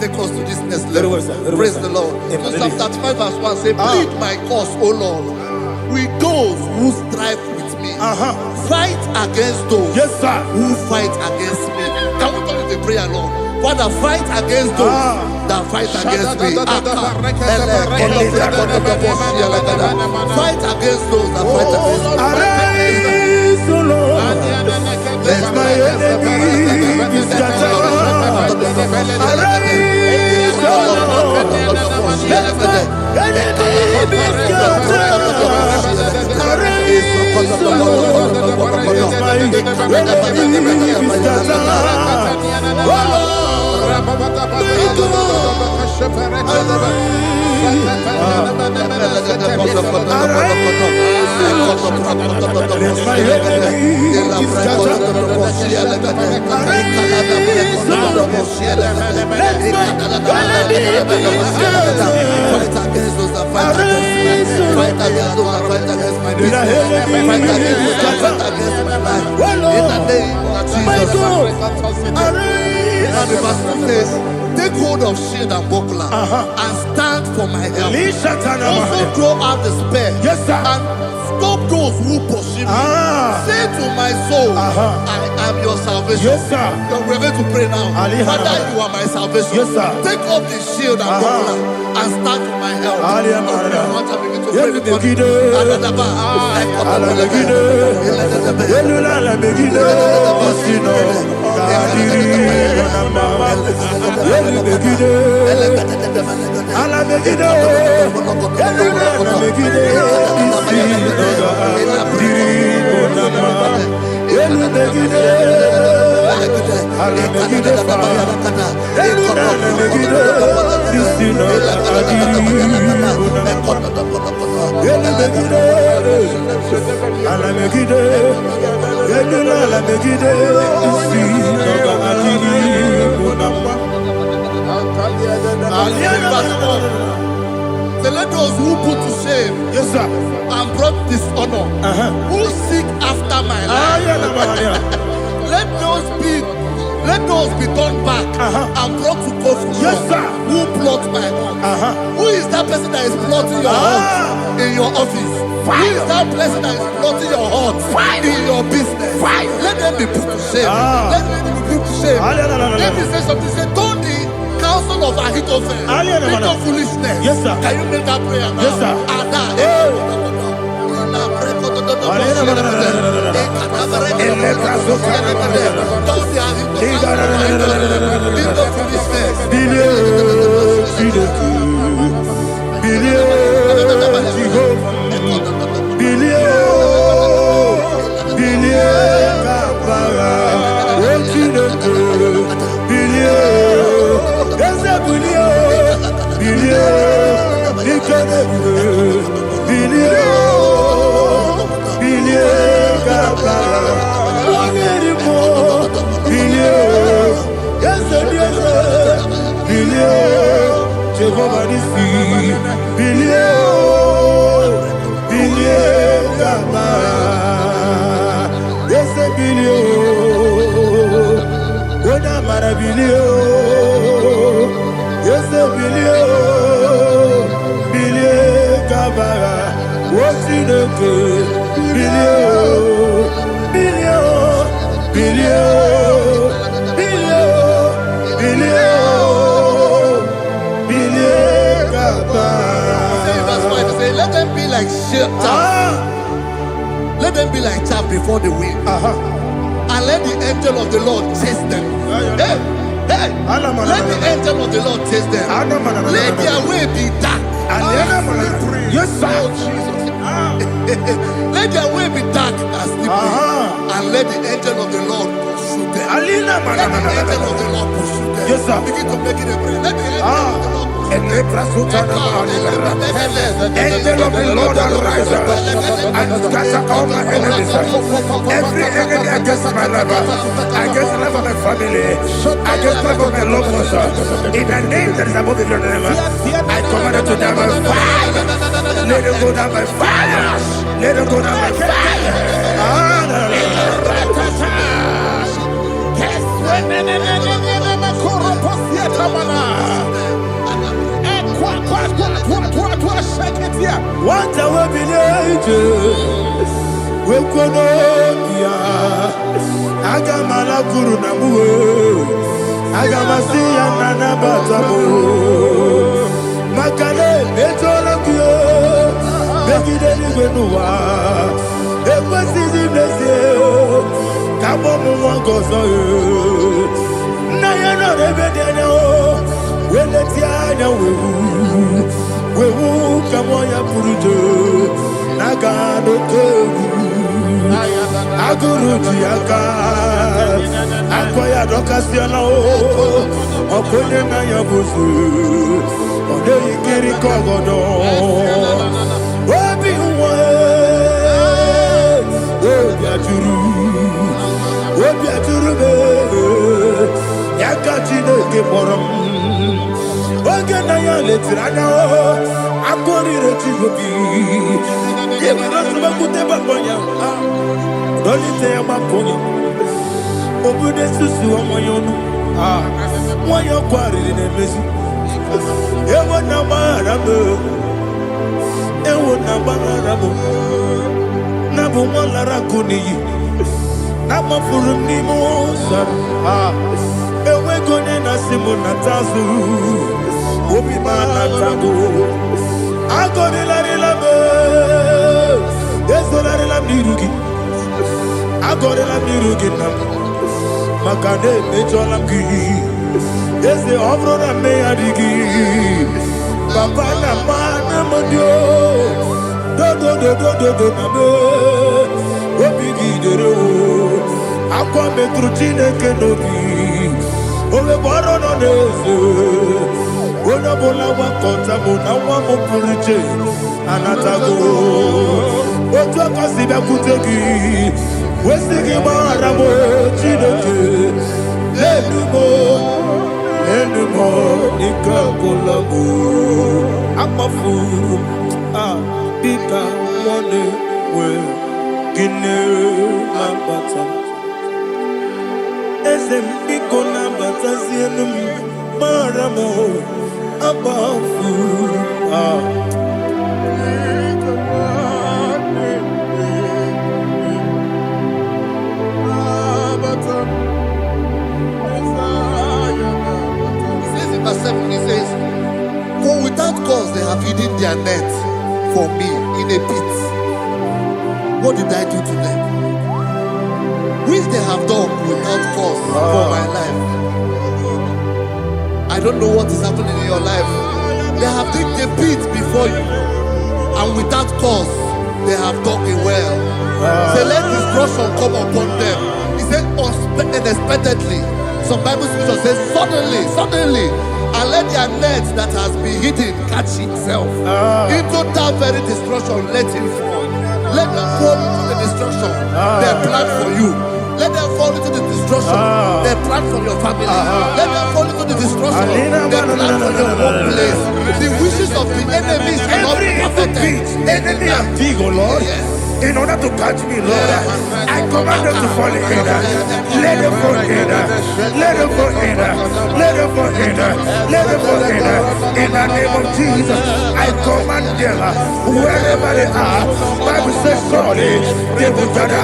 take us to this next level. Praise the Lord. So Psalm 35 verse 1 says, plead my cause, O Lord, with those who strive with me. Fight against those who fight against me. Can we call it a prayer, Lord? Father, fight against those that fight against me. Fight against those that fight against me. Arise, O Lord. Let my enemy be scattered. Arise, O Lord. Let my enemy be scattered. Arise, O Lord. Let my enemy be scattered. Oh Lord. Now the verse says, take hold of shield and buckler and stand for my help. Also throw out the spear and stop those who pursue me. Say to my soul, I am your salvation. We're going to pray now. Father, you are my salvation. Take up the shield and buckler and stand for my help. So let those who put to shame and brought dishonor, who seek after my life, let those be turned back and brought to confusion. Who plot my heart? Who is that person that is plotting your heart in your office? Who is that person that is plotting your heart in your business? Let them be put to shame. Let them be put to shame. Let me say something. Say, don't the counsel of Ahithophel become foolishness. Can you make that prayer now? Yes, bilio. Yes, bilio. Bilie kabara. What's in the good? Bilio. Bilio. Bilio. Bilio. Bilio. Bilie kabara. Say, let them be like chaff. Let them be like chaff before the wind. And let the angel of the Lord chase them. Hey, hey. Let the angel of the Lord chase them. Let their way be dark. Yes, sir. Let their way be dark as the day. And let the angel of the Lord pursue them. Let the angel of the Lord pursue them. Yes, sir. Begin to make it a prayer. Let the angel of the Lord Angel of the Lord arise and scatter all my enemies. Every enemy against my life, against the life of my family, against the life of my loved ones. In the name that is above the name, I command it to them by fire. Let it go down by fire. Let it go down by fire. What I will be ages, we could not Agamala Guru Namu, Agamasi and Nanabatamu, Makale, Betolakio, Begideni Benua, Equasi Blessio, Kabomu Wangozo, Nayana Rebedeno, Weletiana we will come on your Purujo, Nagano Togu, Aguru Tiaka, Akoya Docasiano, Okoyena Yabusu, Odei Kiri Kogodo, Obi Obiaturu, Yakachino Kemorum. Oganaya letrana akori rechigobi yebara subakute bakonya dolite makonya obude susu omoyonu moyo kwari nemezi ewo na marabo nabu molara kuniyi namafuru ni mosa ewe gone na simona tazu Obi manatago, agori la rilabo, ezo la rilam nirugi, agori la nirugi nam, makane mejolam gi, eze ovro na me adigi, papa na mana modio, do na me, obi gidero, akwa metrutine kenobi, ole boro no neze. Bona bola wa kota bona wa mo purije anatago ojo kasibe kutegi wesigi mara mo chideke lenumo ikakolago amafuru bika one we gine ambata esem biko nambata sienum maramo above verse 7, he says, for without cause they have hidden their net for me in a pit. What did I do to them? Which they have done without cause for my life. I don't know what is happening in your life. They have digged a pit before you, and without cause, they have dug a well. Say, let destruction come upon them. He said, unexpectedly. Some Bible scripture says, suddenly, and let their net that has been hidden catch itself. Into that very destruction, let it fall. Let them fall into the destruction they plan for you. Let them fall into the destruction they plan for your family. Let them fall into the destruction they plan for your workplace. The wishes of the enemies are not perfected. Enemy of Tigo, Lord. Yes. in order to catch me, Lord. I command them to fall in. Let them fall in. Let them fall in. Let them fall in. Let them fall in. In the name of Jesus, I command them wherever they are. Bible says surely they will gather.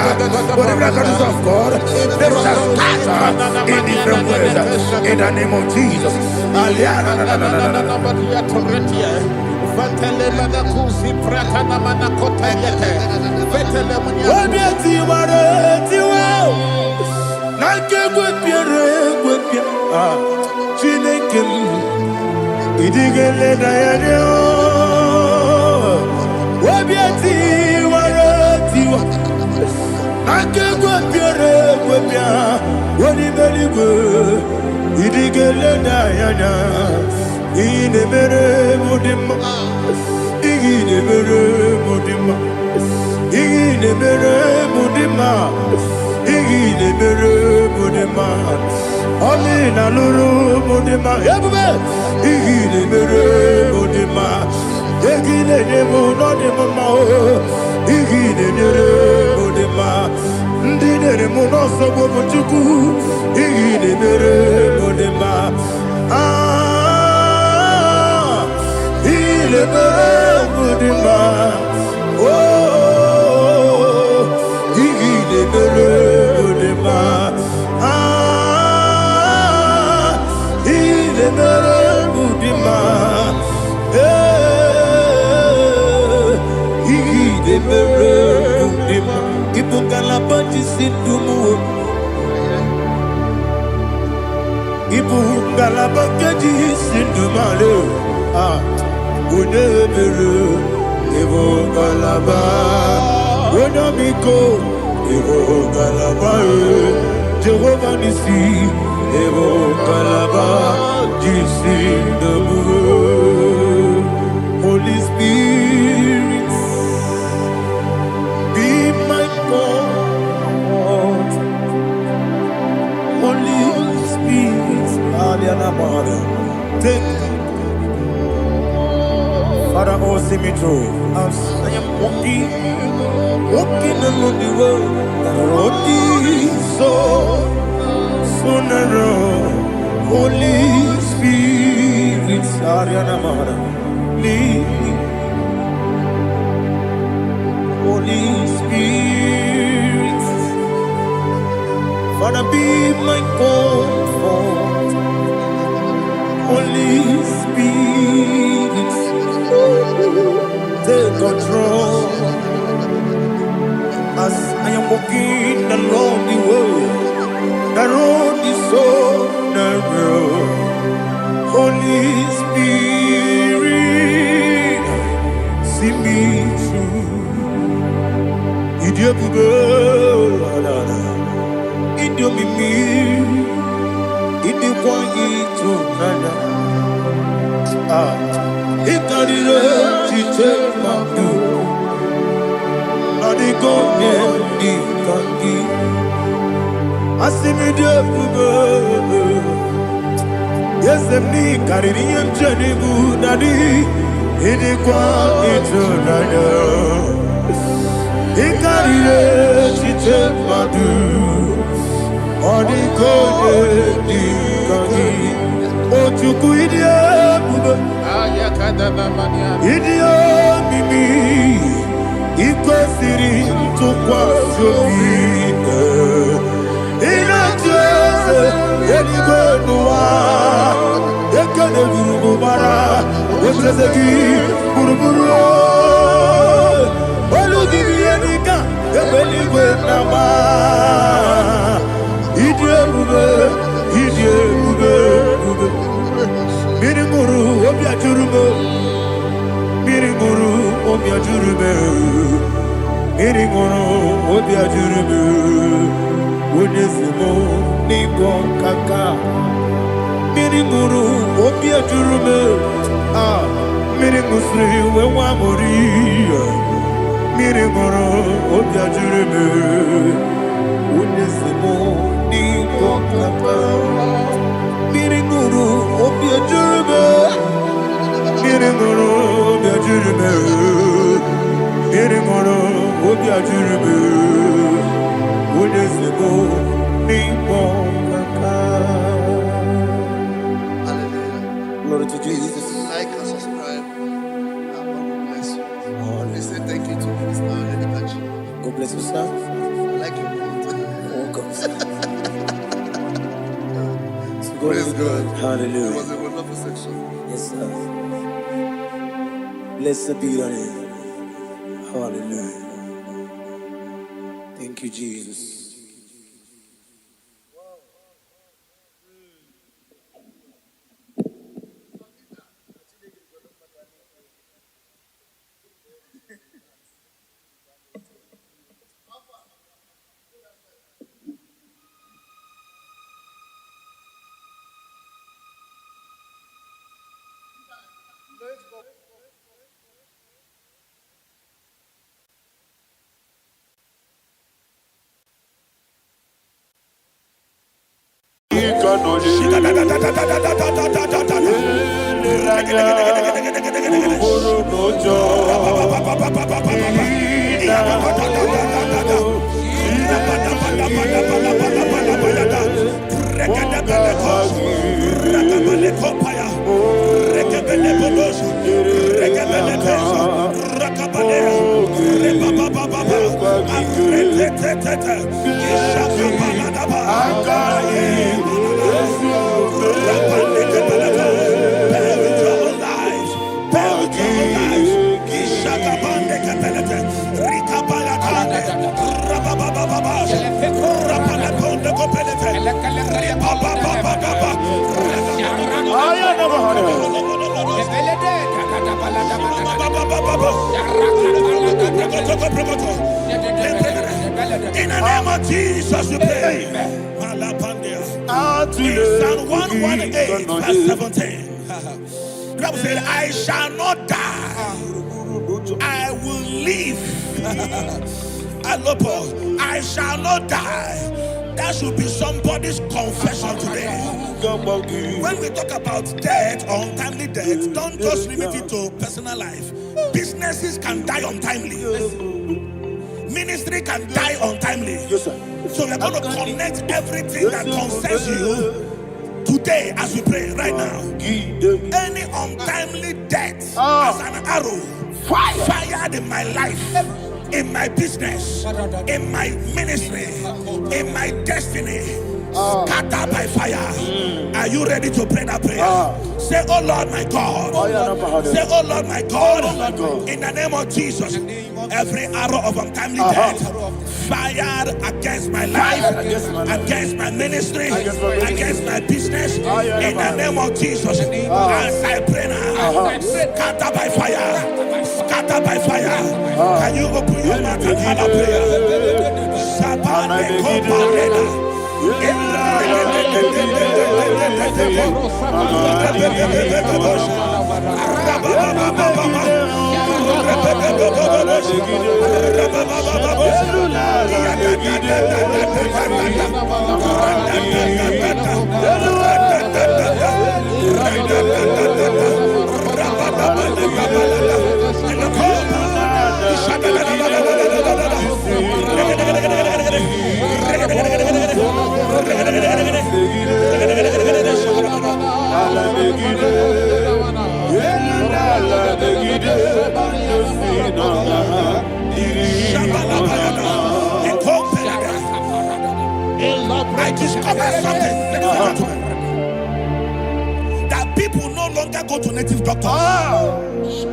Whatever the is of God, they shall scatter in different ways. In the name of Jesus. Amina luru modema ebube igile mere modema egile demo no demo ma igile mere modema ndine mo no so bo chuku igile mere modema igile mere modema oh igile mere modema Jehovah Nissi, Evo Kalaba, Jisi Namu, Holy Spirit, be my God. Holy Spirit, Aliana Mother, take Father, oh, see me through. I am walking along the road, so narrow. Holy Spirit, Ariana Mara, lead me. Holy Spirit, Father, be my comfort. Holy Spirit, take control as I am walking along the way. The road is so narrow. Holy Spirit, see me through. Idiopube, Idiomimi, Idikwanyitu nana. Ikarire chichemadu. Adigonye ikangi. Asimidiyopube. Yes, me carrying Jenny Budadi, Idikwanyitu nana. Ikarire chichemadu. Adigonye ikangi. Ochuku idiopube. Idiomimi, ikwesiri ntụkwasị Inajeze, eligwenua, ekene gurubara, otezegi, guruburu. Olugibi enika, ebeligwe nama. Idiebube, ube. Mirimuru, obiajurume. Mirimuru, obiajurume. Mirimuru, obiajurume. Unesimo, Nigo Kaka. Mirimuru, obiajurume. Mirimusri, wewamori. Mirimuru, obiajurume. Unesimo, Nigo Kaka. Mirimuru, obiajurume. Mirimuru, obiajurume. Mirimuru, obiajurume. Praise God. Hallelujah. It was a wonderful section. Yes, sir. Blessed be your name. Hallelujah. Thank you, Jesus. In the name of Jesus, we pray. In Psalm 118, verse 17, the Bible said, I shall not die, I will live. Alopo, I shall not die. That should be somebody's confession today. When we talk about death or untimely death, don't just limit it to personal life. Businesses can die untimely. Ministry can die untimely. Yes, sir. So we're going to connect everything that concerns you today as we pray right now. Any untimely death as an arrow fired in my life, in my business, in my ministry, in my destiny, scattered by fire. Are you ready to pray that prayer? Say, oh Lord my God. Say, oh Lord my God. In the name of Jesus, every arrow of untimely death fired against my life, against my ministry, against my business, in the name of Jesus, as I pray now, scatter by fire, scatter by fire. Can you open your mouth and have a prayer? Sabane Koparena. I discovered something, ladies and gentlemen, that people no longer go to native doctors.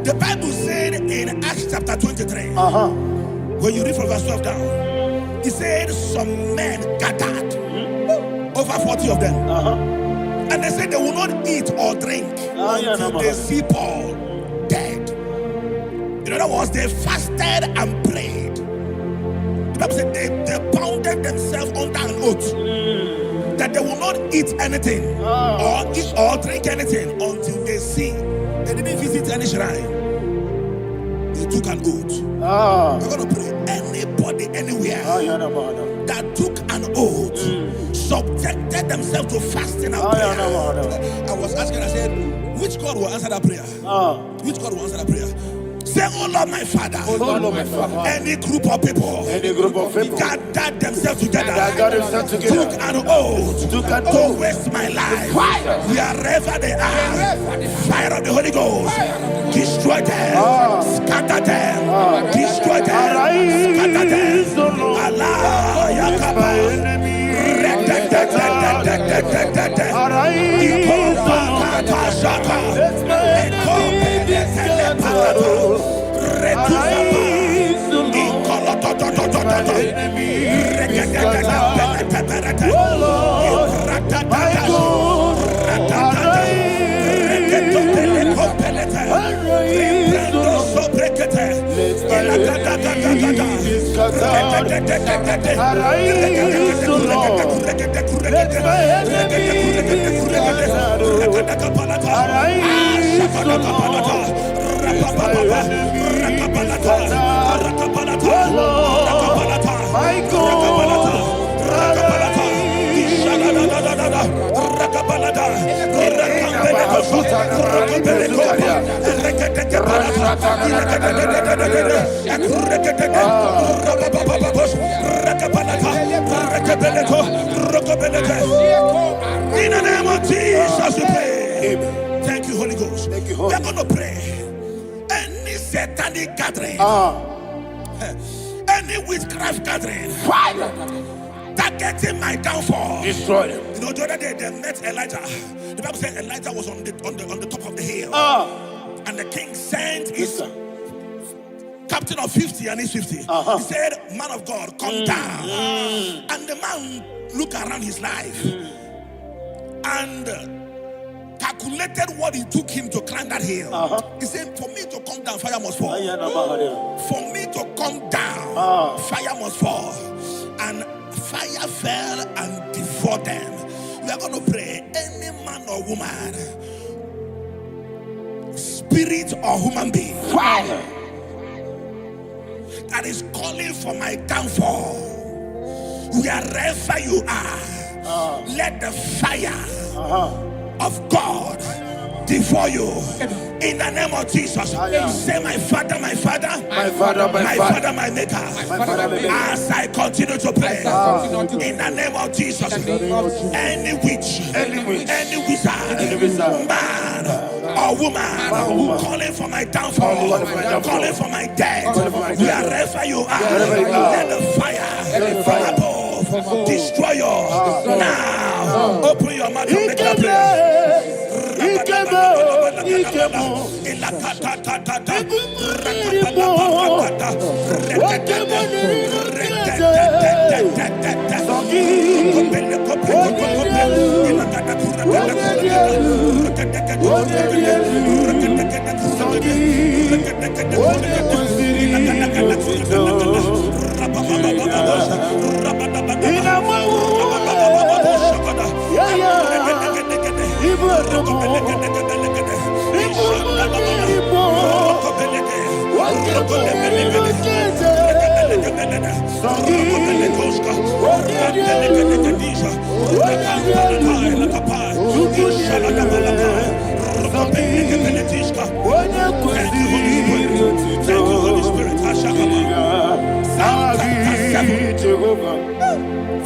The Bible said in Acts chapter 23, when you read from verse 12 down, it said some men gathered, over 40 of them, and they said they will not eat or drink until they see Paul dead. In other words, they fasted and prayed. The Bible said they bounded themselves under an oath that they will not eat anything or eat or drink anything until they see. They didn't visit any shrine. They took an oath. We're going to pray. Anybody, anywhere that took an oath, subjected themselves to fasting and prayer. I was asking, I said, which God will answer that prayer? Which God will answer that prayer? Say, oh Lord my Father. Oh Lord my Father. Any group of people gathered themselves together, took an oath to waste my life. Wherever they are, fire of the Holy Ghost, destroy them, scatter them, destroy them, scatter them. Allah Yakaba. Arise, O Lord. Let my enemies be scattered. Arise, O Lord. Let my enemies be scattered. O Lord, my God. In the name of Jesus, we pray. Thank you, Holy Ghost. We are going to pray. Any satanic gathering, any witchcraft gathering, targeting my downfall, destroy them. You know, the other day they met Elijah. The Bible said Elijah was on the top of the hill, and the king sent his captain of 50 and his 50. He said, "Man of God, come down." And the man looked around his life and calculated what it took him to climb that hill. He said, "For me to come down, fire must fall. For me to come down, fire must fall." And fire fell and devoured them. We are going to pray. Any man or woman, spirit or human being, fire, that is calling for my downfall, wherever you are, let the fire of God devour you in the name of Jesus. Say, my Father, my Father, my Father, my Father, my Maker. As I continue to pray in the name of Jesus, any witch, any wizard, man or woman calling for my downfall, calling for my death, wherever you are, let the fire from above destroy you now. Open your mouth and make that prayer.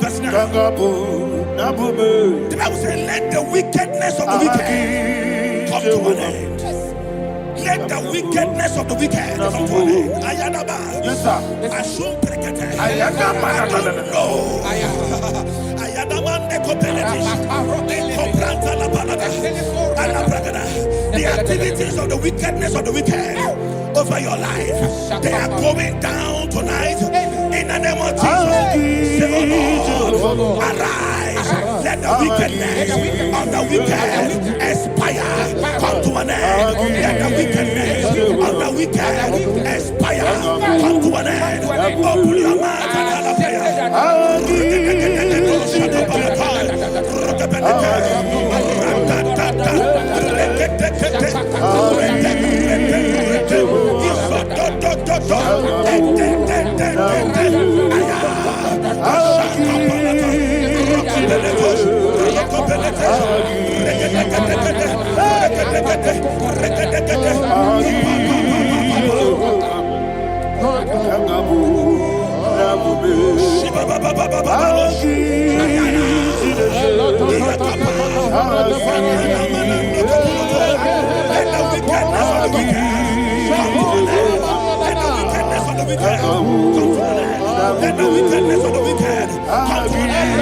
Verse 9. The Bible says, let the wickedness of the wicked come to an end. Let the wickedness of the wicked come to an end. Ayadaba. Asum prekete. Ayadaba. The activities of the wickedness of the wicked over your life, they are going down tonight in the name of Jesus. Say, oh Lord, arise. Let the wickedness of the wicked expire, come to an end. Let the wickedness of the wicked expire, come to an end. Open your mouth and hallelujah. Let the wickedness of the wicked come to an end.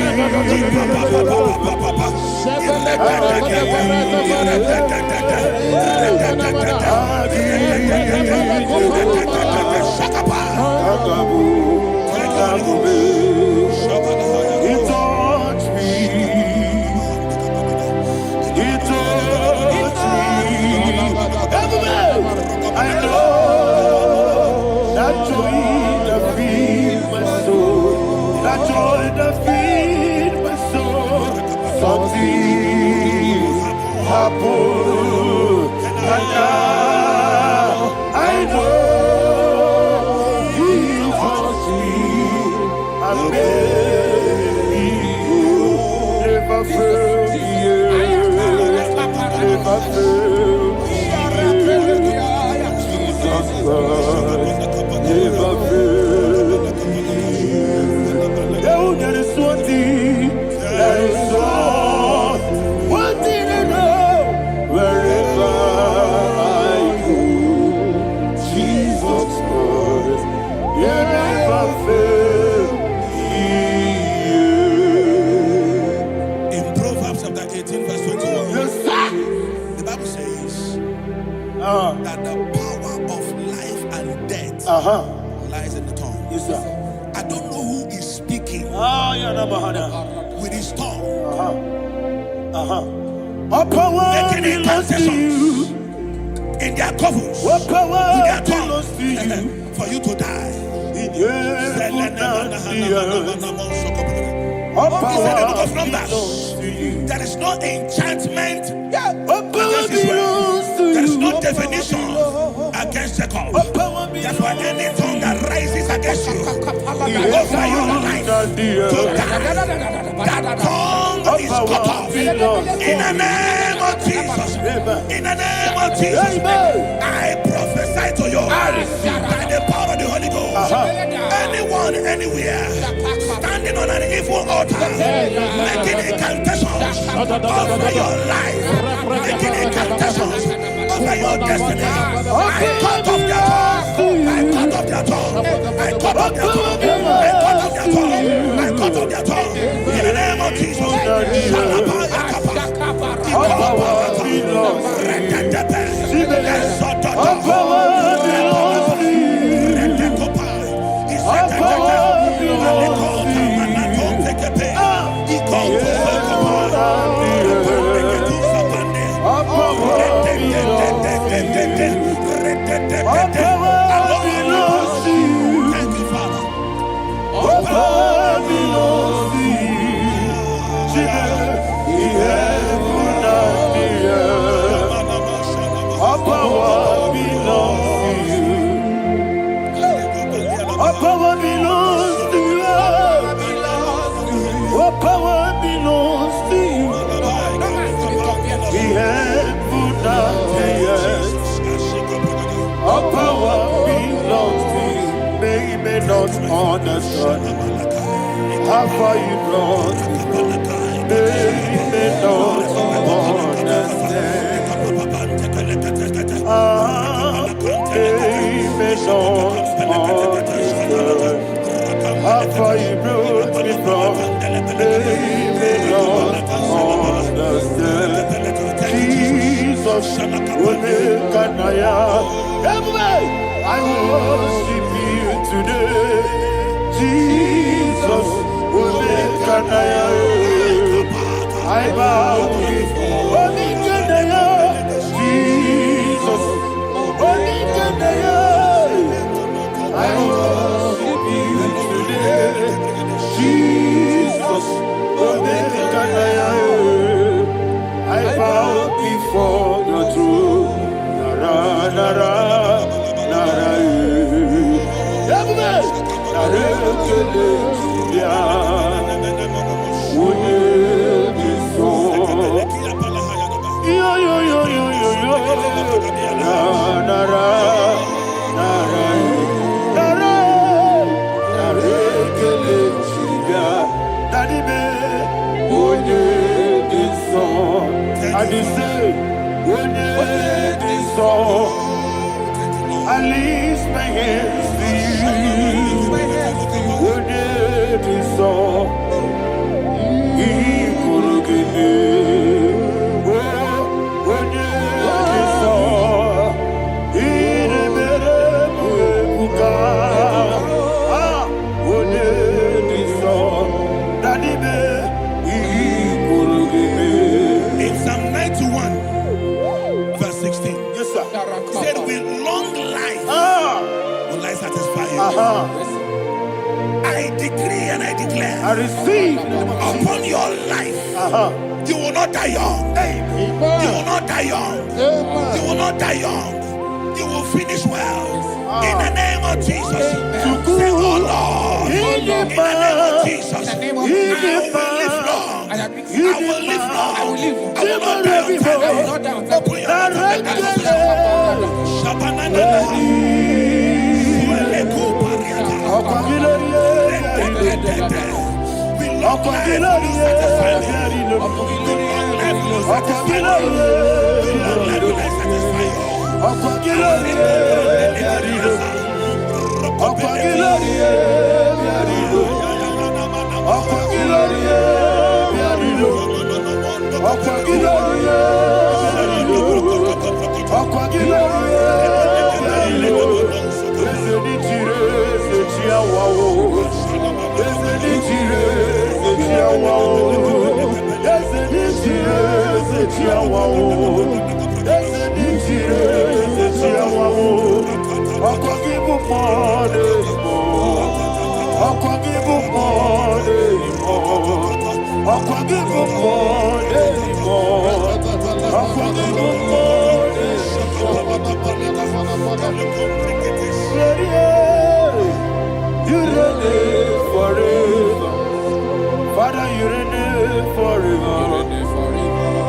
That never fail me. Never fail me. Jesus Christ never fail me. There is one thing, there is one thing I know. Wherever I go, Jesus Christ, you never fail me. In Proverbs chapter 18, verse 21, Yes, sir. the Bible says that the power of life and death lies in the tongue. Yes, sir. I don't know who is speaking with his tongue, making incantations in their covens with their tongue for you to die. He said in the book of Numbers, there is no enchantment against Israel. There is no definition against Jacob. Therefore, any tongue that rises against you over your life to die, that tongue is cut off. In the name of Jesus. In the name of Jesus. I prophesy to you by the power of the Holy Ghost. Anyone, anywhere, standing on an evil altar, making incantations over your life, making incantations over your destiny, I cut off their tongue. I cut off their tongue. I cut off their tongue. I cut off their tongue. I cut off their tongue. In the name of Jesus. Thank you, Father. Understand how far you brought me. They may not understand. They may not understand how far you brought me from. They may not understand. Jesus, will make I worship you today. Jesus, I bow before Jesus, I worship you today. Jesus, I bow before your throne. I lift my hands to you. In Psalm 91, verse 16, yes, sir. He said, with long life will I satisfy you. I decree and I declare, I receive upon your life, you will not die young. You will not die young. You will not die young. You will finish well. In the name of Jesus. Say, oh Lord, in the name of Jesus, I will live long. I will live long. I will not die on time. I will not die on time. Open your mouth and let us long life will satisfy me. Long life will satisfy me. Long life will satisfy You reign forever. Father, you reign forever.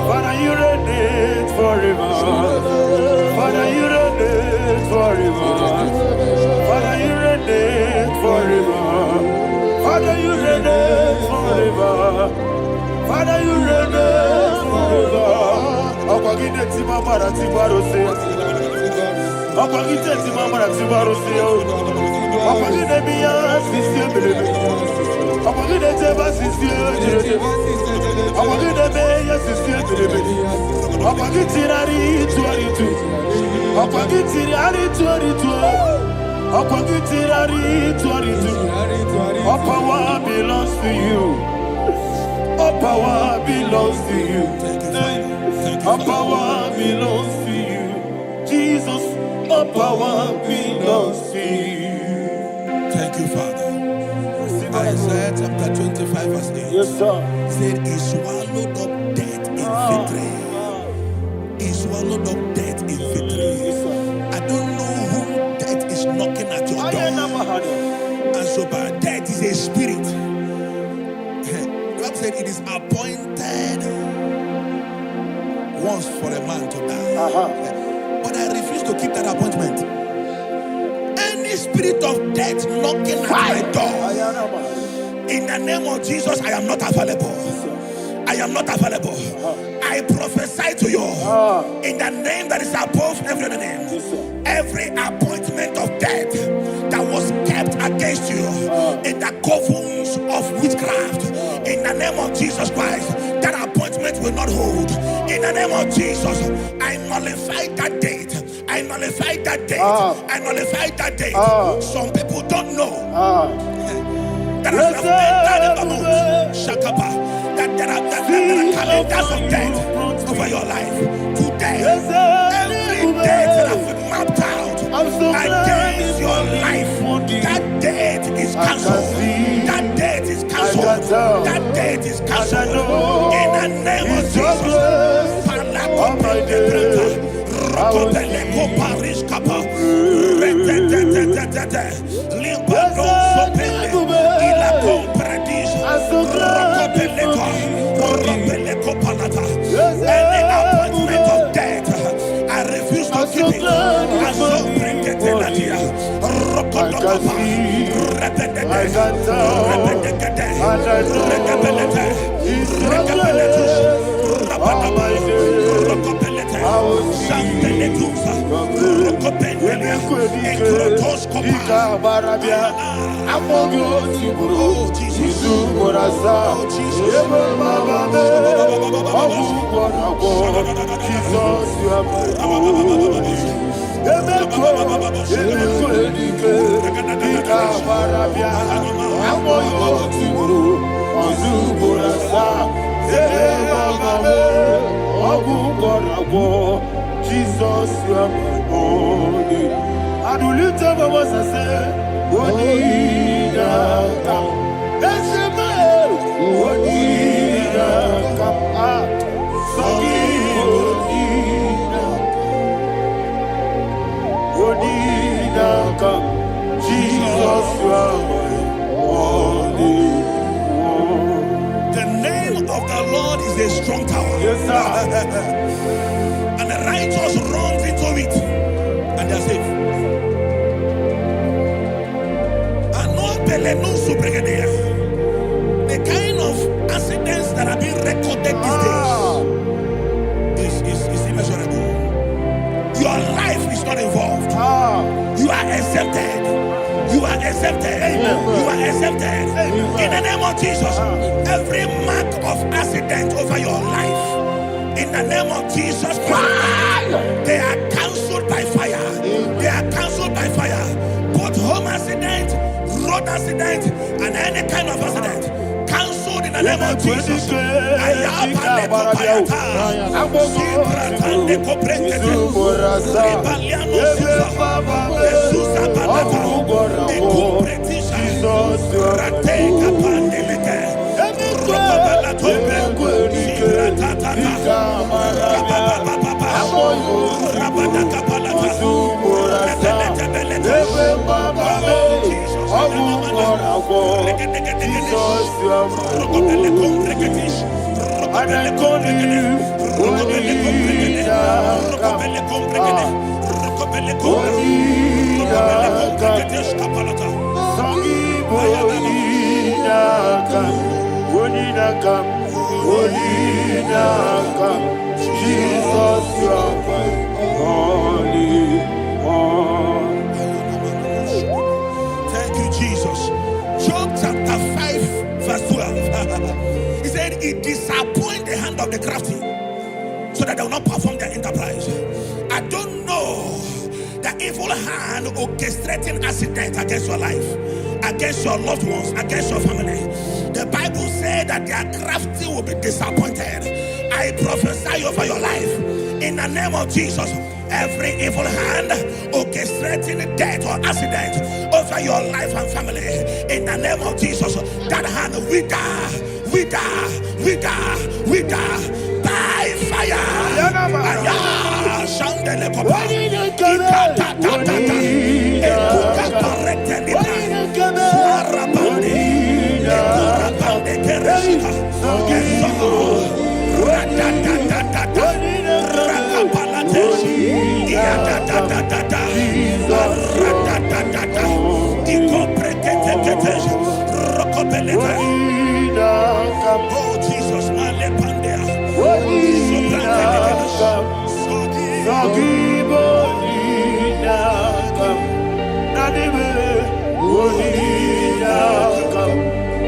Father, you reign forever. Father, you reign forever. Father, you reign forever. Father, you reign forever. Father, you reign forever. Akwagide tima mara tibaro se. Akwagide tima mara tibaro se. Akwagide biya sisi belebe. Akwagide teba sisi belebe. Akwagide beya sisi belebe. Akwagide rari tuari tu. Akwagide rari tuari tu. Akwagide rari tuari tu. All power belongs to you. All power belongs to you. All power belongs to you. Jesus, all power belongs to you. Thank you, Father. Isaiah chapter 25 verse 8. Yes, sir. Said he swallowed up death in victory. He swallowed up death in victory. I don't know whom death is knocking at your door. And so by death is a spirit. God said it is appointed once for a man to die. But I refuse to keep that appointment. Any spirit of death knocking at my door, in the name of Jesus, I am not available. I am not available. I prophesy to you in the name that is above every other name. Every appointment of death that was kept against you in the covens of witchcraft, in the name of Jesus Christ, that appointment will not hold. In the name of Jesus, I nullify that date. I nullify that date. I nullify that date. Some people don't know that as of Shakapa, that there are calendars of death over your life. Today, every date that has been mapped out against your life, that date is cancelled. That date is cancelled. That date is cancelled. In the name of Jesus. Any appointment of death, I refuse to keep it. I so bring it in Jesus, you are my only. I do lift up my voice and say, Odina come. That's the man. Odina come. Odina come. Jesus, you are my only. The name name of the Lord is a strong tower. Yes, sir. And the righteous runs into it and they are safe. The kind of accidents that are being recorded these days is immeasurable. Your life is not involved. You are exempted. You are exempted. You are exempted. In the name of Jesus, every mark of accident over your life, in the name of Jesus Christ, they are cancelled by fire. They are cancelled by fire. Both home accident, road accident, and any kind of accident, cancelled in the name of Jesus. Jesus, you are holy. Thank you, Jesus. Job chapter 5, verse 12. He said, it disappoints the hand of the crafty, so that they will not perform their enterprise. I don't know the evil hand orchestrating accident against your life, against your loved ones, against your family. The Bible said that their crafty will be disappointed. I prophesy over your life in the name of Jesus. Every evil hand orchestrating death or accident over your life and family, in the name of Jesus, that hand wither by fire. Oh Jesus,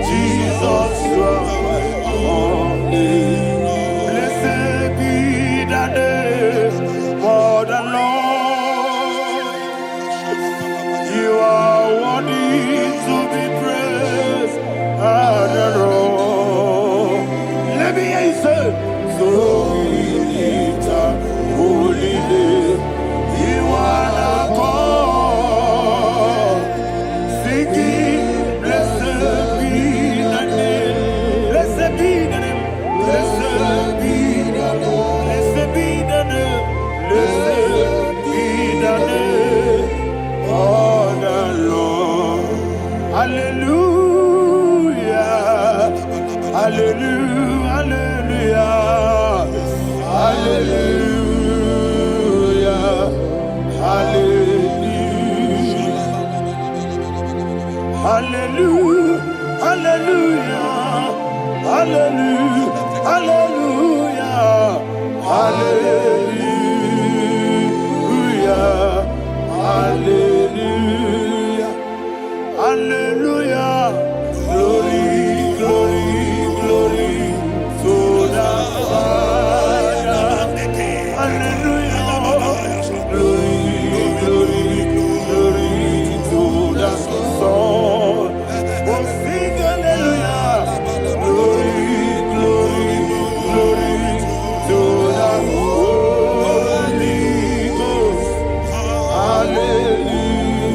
Jesus, blessed be the name of the Lord. You are worthy to be praised and adored. Let me hear you say, so we lift up holy name. You are the God, singing, blessed be the name, blessed be the name, blessed be the name, blessed be the name, blessed be the name of the Lord. Hallelujah, hallelujah, hallelujah, hallelujah, hallelujah, hallelujah, hallelujah, hallelujah, hallelujah, hallelujah, hallelujah. Glory, glory, glory to the Father. Hallelujah. Glory, glory, glory to the Son. Oh, sing hallelujah. Glory, glory, glory to the Holy Ghost. Hallelujah.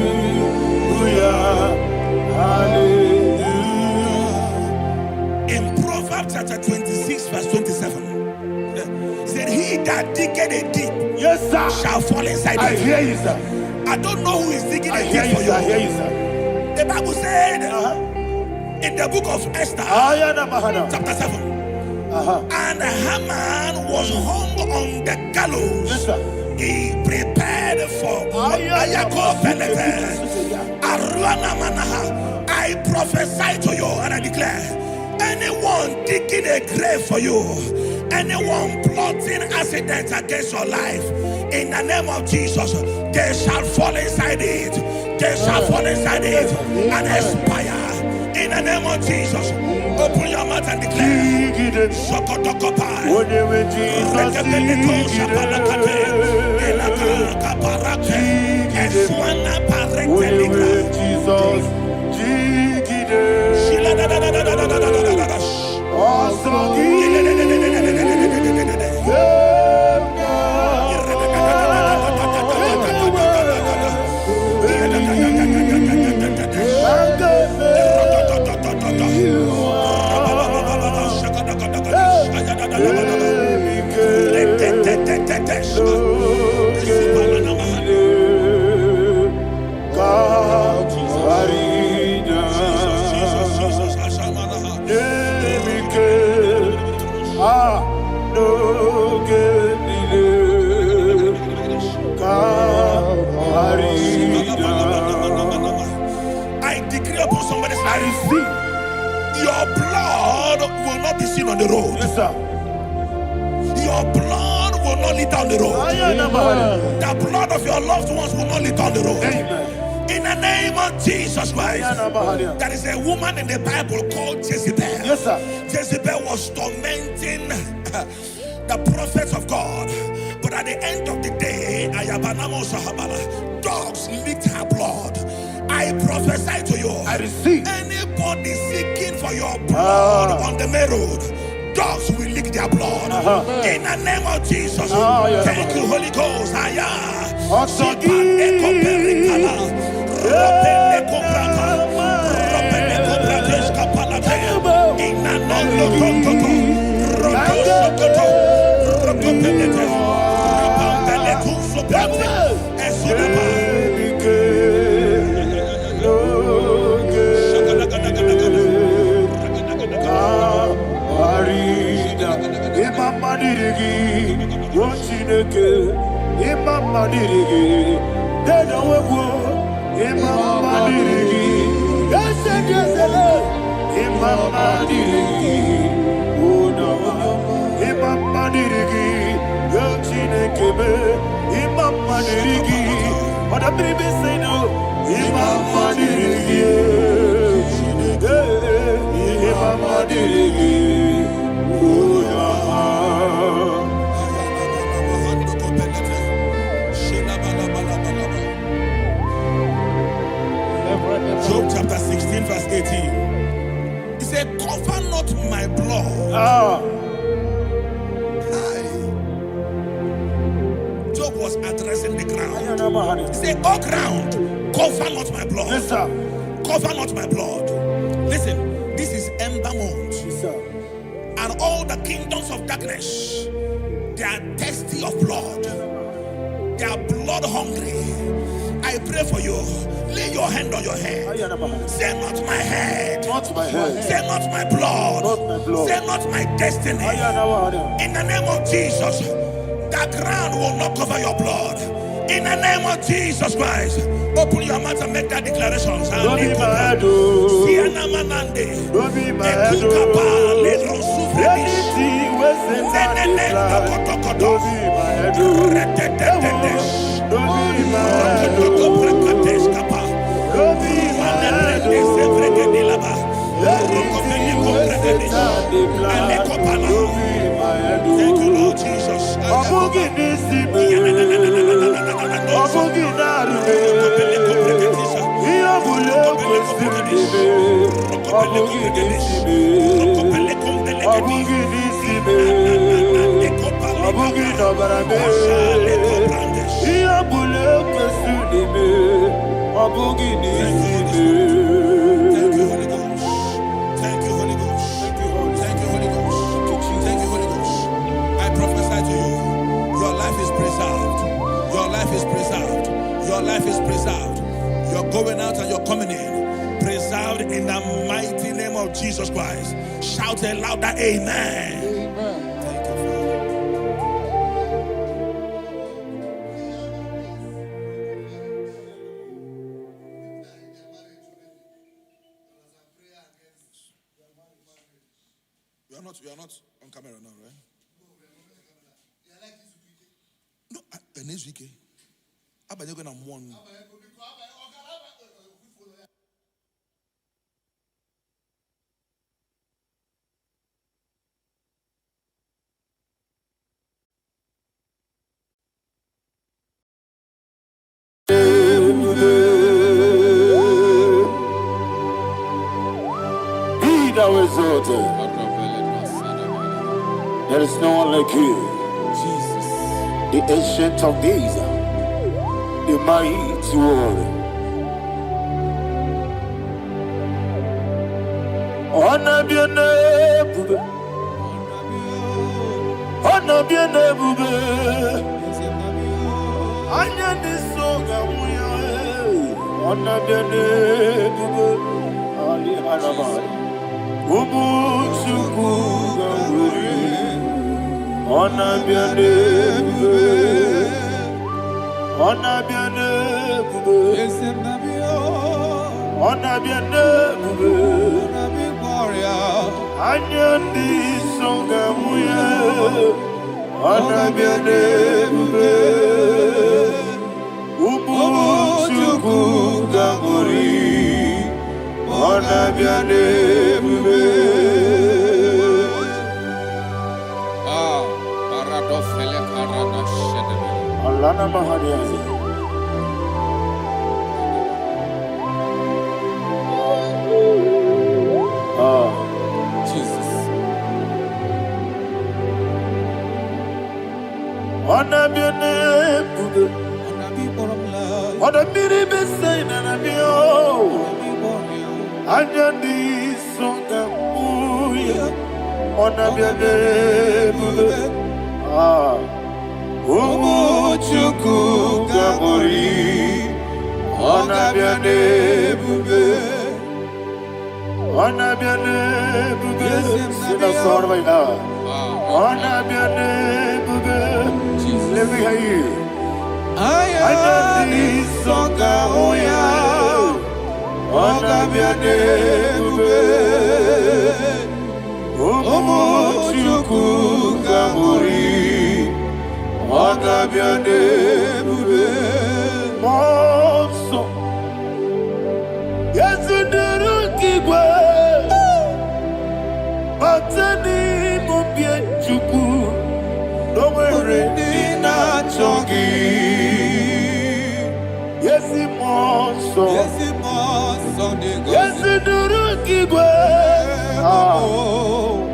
Hallelujah. In Proverbs chapter 26, verse 27, he said, he that diggeth a deep, Yes, sir, shall fall inside I it. hear you, sir. I don't know who is digging I a hear deep you, for sir. I hear you. you, sir. The Bible said in the book of Esther, chapter 7, And Haman was hung on the gallows. Yes, sir. He prepared for I prophesy to you and I declare, anyone digging a grave for you, anyone plotting accidents against your life, in the name of Jesus, they shall fall inside it. They shall fall inside it and expire. In the name of Jesus, open your mouth and declare. Sokotokopai. I decree upon somebody's life, your blood will not be seen on the road. Yes, sir. Your blood will not lead down the road. The blood of your loved ones will not lead down the road. Amen. In the name of Jesus Christ. There is a woman in the Bible called Jezebel. Yes, sir. Jezebel was tormenting the prophets of God. But at the end of the day, dogs licked her blood. I prophesy to you, I receive. anybody seeking for your blood on the main road, dogs will lick their blood. In the name of Jesus. Thank you, Holy Ghost. Job chapter 16 verse 18. He said, cover not my blood. Job was addressing the ground. He said, oh ground, cover not my blood. Yes, sir. Cover not my blood. Listen, this is ember month. Yes, sir. And all the kingdoms of darkness, they are thirsty of blood. They are blood hungry. I pray for you. Lay your hand on your head. Say not my head. Not my head. Say not my blood. Not my blood. Say not my destiny. In the name of Jesus, that ground will not cover your blood. In the name of Jesus Christ, open your mouth and make that declaration. Don't be mad, oh. Don't be mad, oh. Anything was in that plan. Don't be mad, oh. Don't be mad, oh. Don't be mad, oh. Thank you, Lord Jesus. Thank you, Holy Ghost. Thank you, Holy Ghost. Thank you, Holy Ghost. Thank you, Holy Ghost. I prophesy to you, your life is preserved. Your life is preserved. Your life is preserved. You're going out and you're coming in. Preserved in the mighty name of Jesus Christ. Shout a louder amen. not on camera now, right? No, next week. I'm going to one. There is no one like you, Jesus. the ancient of days, the mighty warrior. Honor be bube, honor be bube. Anya ni soga muya, honor be bube. Ali Arabari, Ubu chuku gamburi. Honor be bube, honor be bube. Honor be bube. Anyandi songa muya, honor be bube. Ubu chuku gamburi, honor be bube. Alana Mahariazi. Jesus. Honor be bube. Honor be beside and be Anyandi songa muya, honor be bube. Umu chuku gamburi, honor be bube. Honor be bube. Sing a song right now. Honor be bube. Let me hear you. Anyandi songa muya, honor be bube. Umu chuku gamburi, honor be bube. Monso, yes nduru kigwe, batani mubye chuku, domere nina chongi. Yes monso, yes nduru kigwe,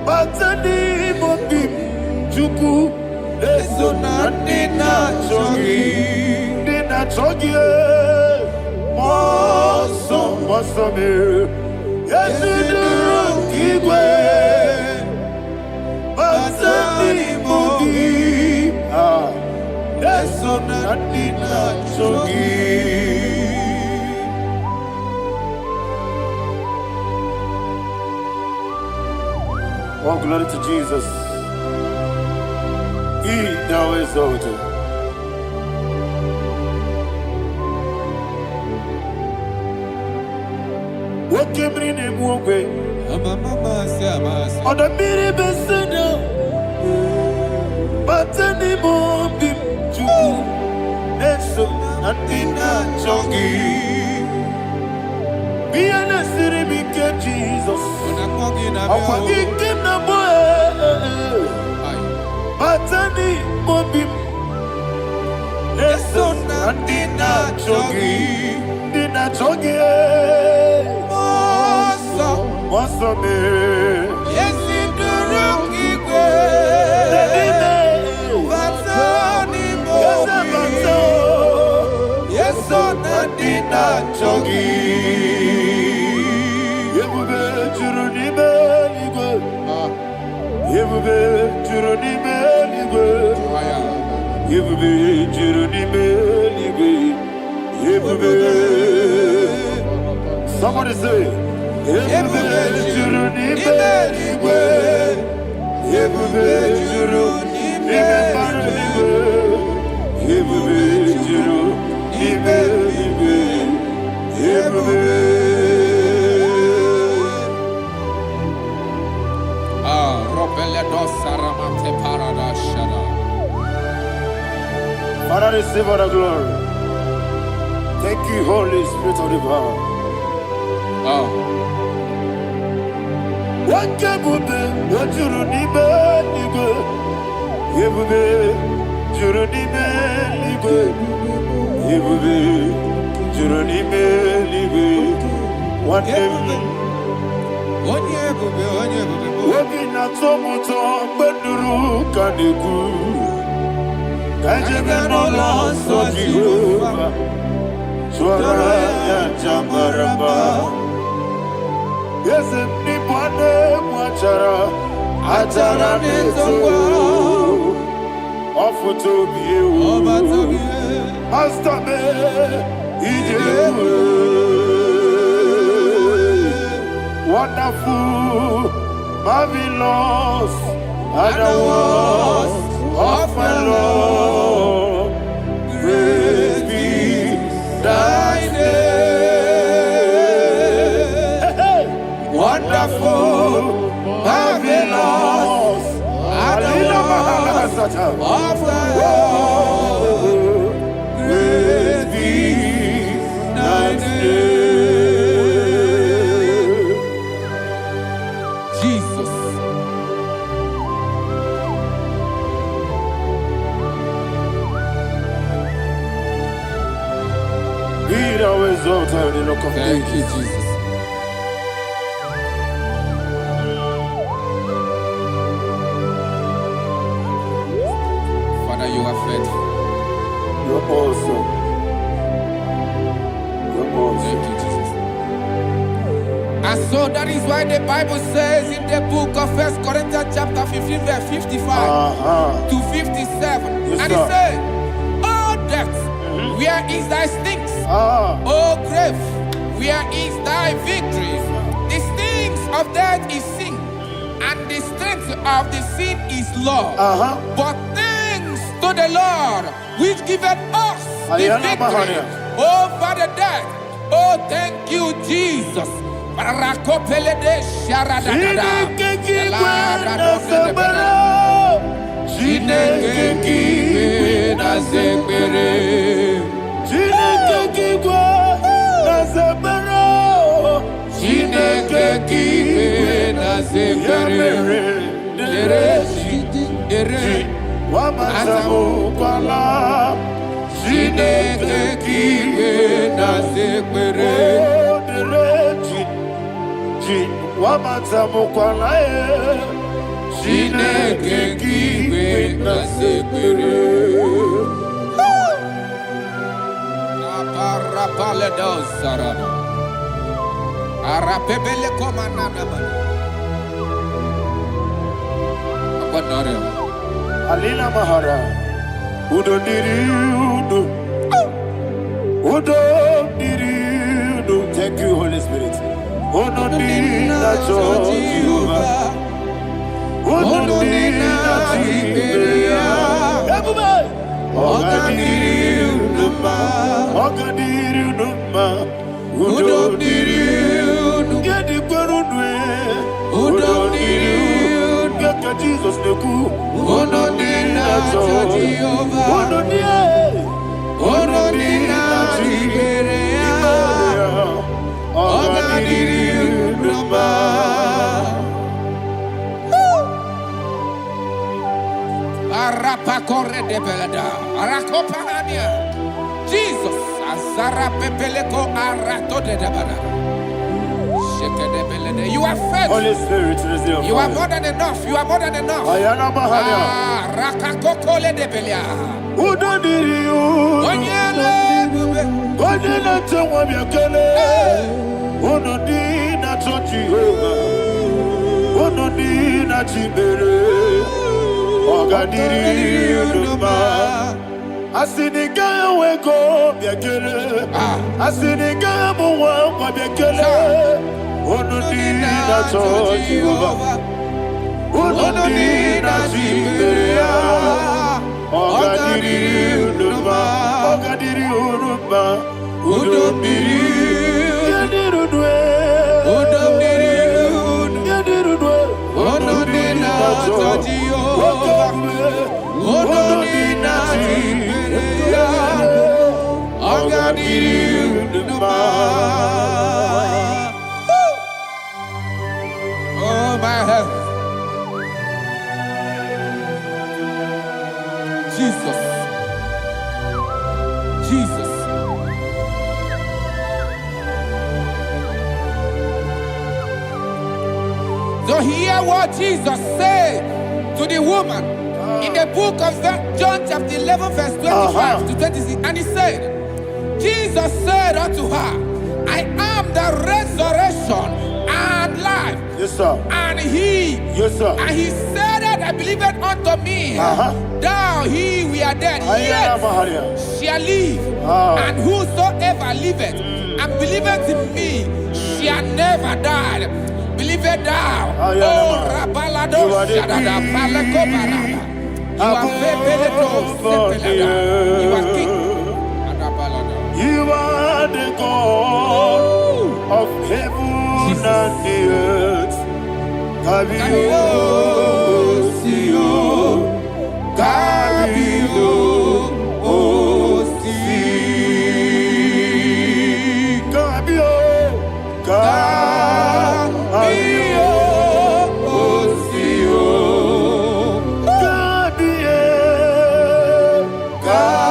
batani mubye chuku. Eso nina chogi, moso me. Yesu duru kigwe, basani mobi. Eso nina chogi. Oh, glory to Jesus. He thou exalted. What came in him one way? On the mini beseno, but any more bim to so nothing chongi. Be an city because Jesus. I'm walking in the boy. Batani mobim, eso nandina chogi, moso me, Yesi duruki kwe, batani mobi, yeso nandina chogi. Yebube churuni beligwe, yebube churuni beligwe. Yebube churuni beligwe, yebube. Somebody say, yebube churuni beligwe, yebube churuni beligwe, yebube churuni beligwe, yebube. Father, receive all the glory. Thank you, Holy Spirit of the power. What can you do? What you do? Yes, anybody watchara atara neto ofu to be you master me ije wonderful marvelous and the words of my Lord praise be thy name. Wonderful, marvelous, and the words of the Lord, praise be thy name. Jesus. Be thou exalted in the rock of Thank you, ages. Jesus. Father, you are faithful. You're awesome. You're awesome. Thank you, Jesus. And so that is why the Bible says in the book of 1 Corinthians chapter 15, verse 55 to 57. Yes, and sir. it said, "Oh death, where is thy stings? Oh grave, where is thy victory? The stings of death is sin, and the strength of the sin is law. But thanks to the Lord, which giveth us the victory over the death. Oh, thank you, Jesus." Rakopele de sharadadada. Chineke kiwe na zekere. Chineke kiwe na zekere. Chineke kiwe na zekere. Chineke kiwe na zekere. Aparapale dos saraba. Arapebele komanana bana. Abanare. Alina Mahara. Udo diri udo. Udo diri udo. Thank you, Holy Spirit. Udo diri na Jehovah. Udo diri na Jehovah. Everybody. Ogadiri uduma. Ogadiri uduma. Udo diri udo. Gedi kwerudwe. Udo diri udo. Geka Jesus neku. Udo diri na Jehovah. Udo diri. Udo diri na Jehovah. Ogadiri uduma. Arapa corre de belada. Arakopania. Jesus. Azara pepeleko arato de debada. Sheke de belede. You are faithful. Holy Spirit, receive. You are more than enough. You are more than enough. Ayana Mahania. Rakakokole de belia. Udo diri udo. Onyele bube. Onyele tewa miakele. Udo diri na Jehovah. Udo diri na Jibere. Ogadiri uduma. Asiniga weko biakele. Asiniga muwa kwa biakele. Unudi na Jehovah. Unudi na Jiberia. Ogadiri uduma. Ogadiri uduma. Udomiri. Yadirudwe. Udomiri. Yadirudwe. Unudi na Jehovah. Oh, my health. Jesus. Jesus. So hear what Jesus said to the woman in the book of John chapter 11 verse 25 to 26. And he said, Jesus said unto her, I am the resurrection and life. Yes, sir. And he, yes, sir. And he said that I believed unto me, thou he we are dead, yet shall live. And whosoever liveth and believeth in me shall never die. Believeth thou, oh Rabalado Shadada Paleko Barada. You are you are king. You are the God of heaven and the earth. Kabio, Sio, Kabio, Osi, Kabio, Kabio, Osio, Kabio, Kabio.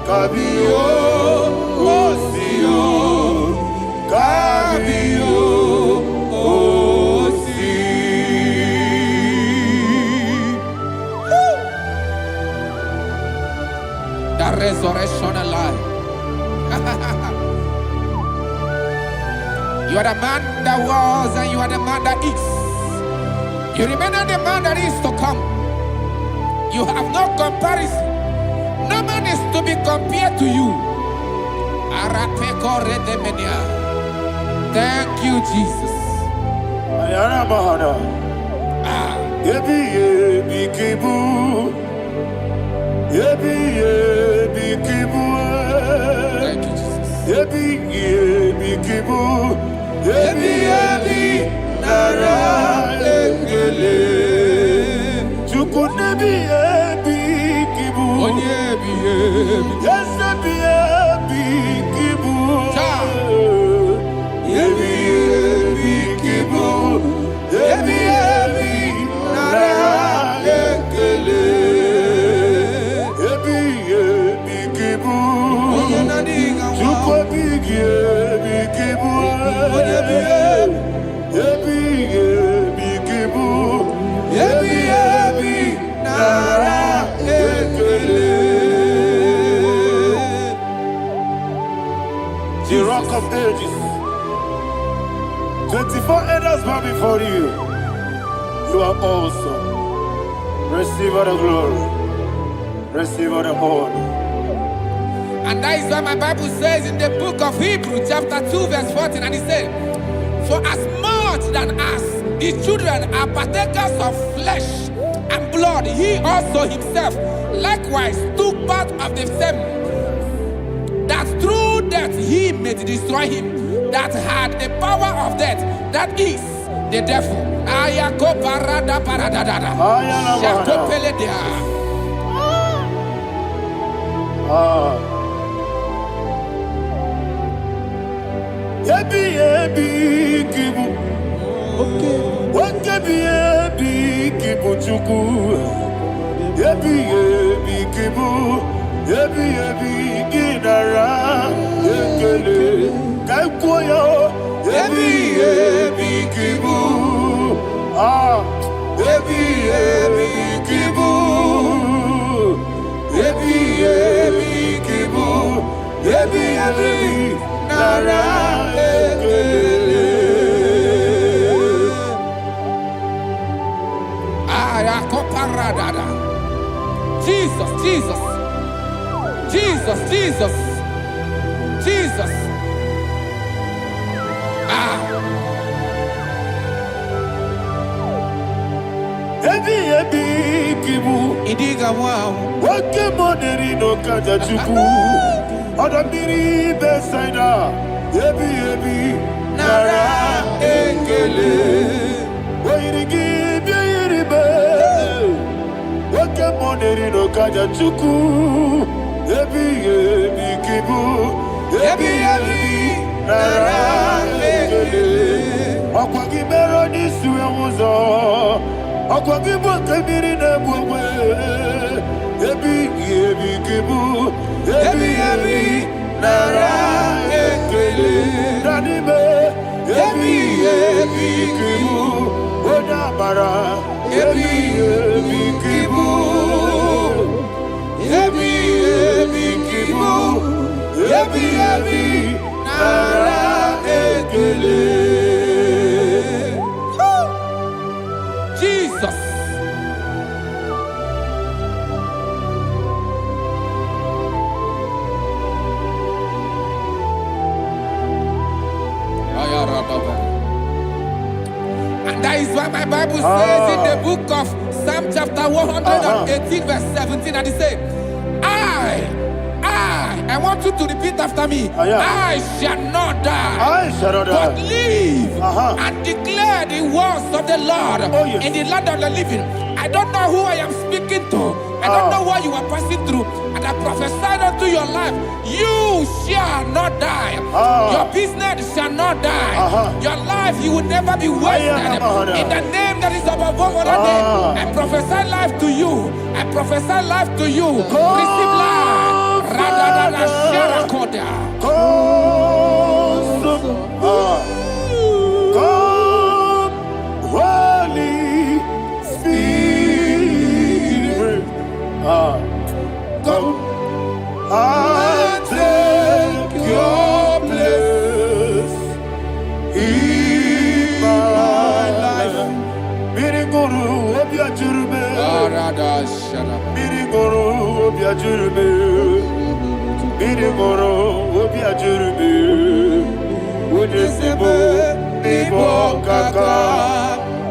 Kabio, Osio, Kabio, Osi. The resurrection alive. You are the man that was and you are the man that is. You remain the man that is to come. You have no comparison. No man is to be compared to you. Thank you, Jesus. Thank The Rock of Ages. 24 elders bow before you. You are awesome. Receive all the glory. Receive all the honor. And that is why my Bible says in the book of Hebrews chapter 2 verse 14, and it says, for as much than us, the children are partakers of flesh and blood, he also himself likewise took part of the same, that through death he may destroy him that had the power of death, that is the devil. Ayako parada paradadada. Shako peledea. Yebi kibu. Yebi kibu chuku. Yebi kibu. Yebi ginara. Yekele kaikoyo. Yebi kibu. Yebi kibu. Yebi kibu. Yebi nara. Jesus, Jesus, Jesus, Jesus, Jesus. Ebi kibu. Idiga wow. Wake money no kaja chuku. Odamiri besaida. Ebi nara ekele. Oirigi biiribe. Wake money no kaja chuku. Ebi kibu. Ebi nara ekele. Okwagi mero ni suwe muzo. Okwagi bokebiri na bwe. Ebi kibu. Ebi nara ekele. Nanibe. Ebi kibu. Odabara. Ebi kibu. Ebi kibu. Ebi nara ekele. Jesus. And that is why my Bible says in the book of Psalm chapter 118 verse 17, and it says, I want you to repeat after me. I shall not die, but live and declare the words of the Lord in the land of the living. I don't know who I am speaking to. I don't know what you are passing through. And I prophesy unto your life, you shall not die. Your business shall not die. Your life, you will never be wasted. In the name that is above all other name, I prophesy life to you. I prophesy life to you. Receive life. Radadada Sharakoda. Come, Holy Spirit. Come and take your place in my life. Miriguru obiajurube. Miriguru obiajurube. Miriguru obiajurube. Unisebo nibo kaka.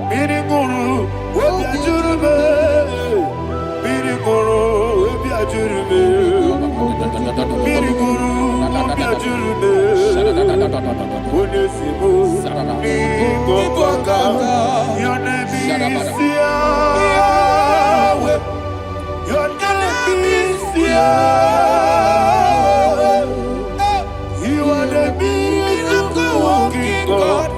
Miriguru obiajurube. Miriguru obiajurube. Miriguru obiajurube. Unisebo nibo kaka. Your name is Yahweh. Your name is Yahweh. You are the miracle working God.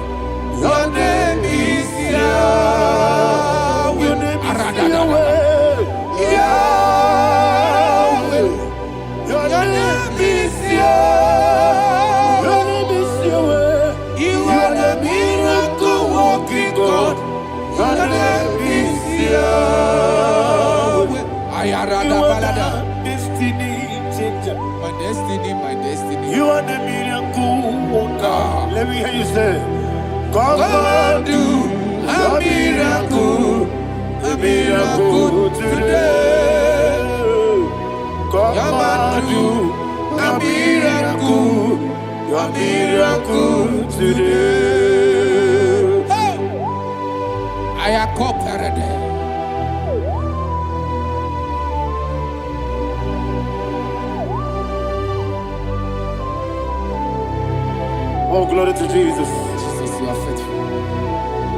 Your name is Yahweh. Your name is Yahweh. Yahweh. Your name is Yahweh. Your name is Yahweh. You are the miracle working God. Your name is Yahweh. You are the destiny changer. My destiny. You are the miracle worker. Let me hear you say, come and do a miracle today. Come and do a miracle today. I am cooperative. Oh, glory to Jesus. Jesus, you are faithful.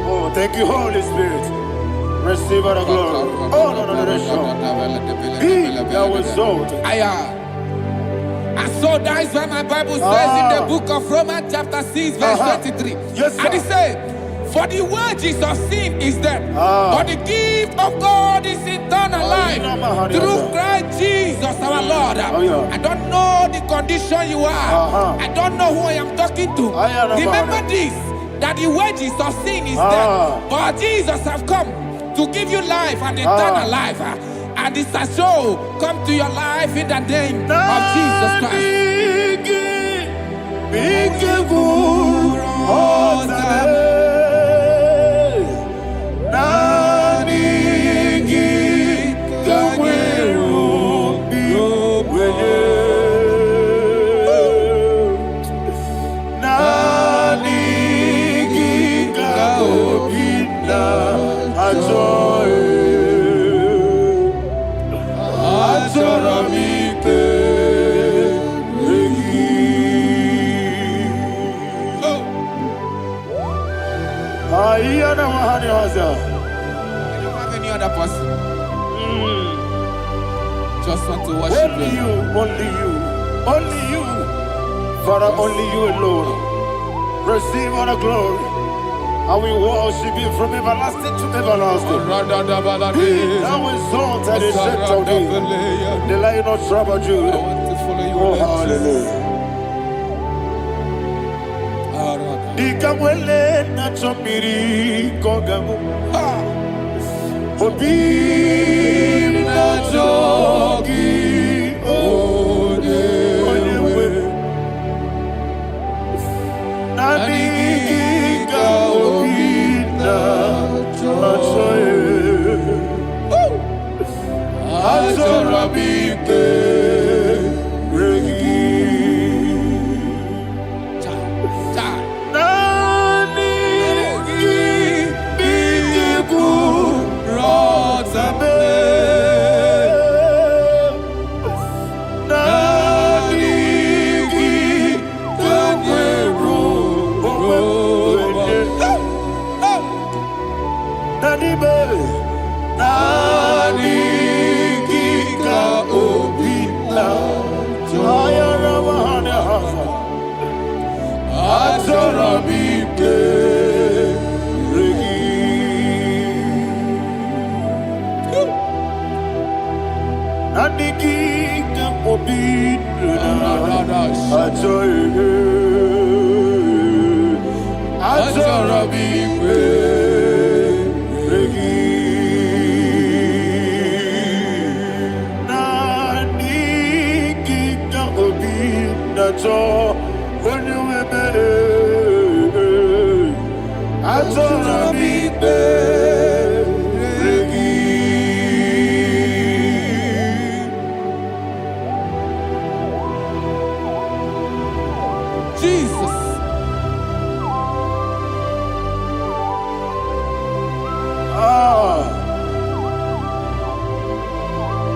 Oh, thank you, Holy Spirit. Receive our glory. Oh, no. Be thou exalted. And so that is why my Bible says in the book of Romans chapter 6 verse 23. Yes, sir. And it says, for the wages of sin is death, but the gift of God is eternal life through Christ Jesus our Lord. I don't know the condition you are. I don't know who I am talking to. Remember this, that the wages of sin is death, but Jesus have come to give you life and eternal life. And this shall so come to your life in the name of Jesus Christ. Joy. just want to worship Only you, only you, only you. Father, only you alone. Receive all the glory. And we worship you from everlasting to everlasting. Now exalted is set of thee, the Lion of tribe of Judah. I want to follow you. Oh, hallelujah. Dikamwele na chomiri kogamu. Obi na jogi odewe. Nani ka obi na jogi. Azorabike regi. Nani biku rozabe. Nani kanyeru Nani be. Nani ka obi na ayara mahane hasa. Azorabike regi. Nani ka obi na Azorabike regi. Nani ka obi na jo onewebe. Azorabike regi. Jesus.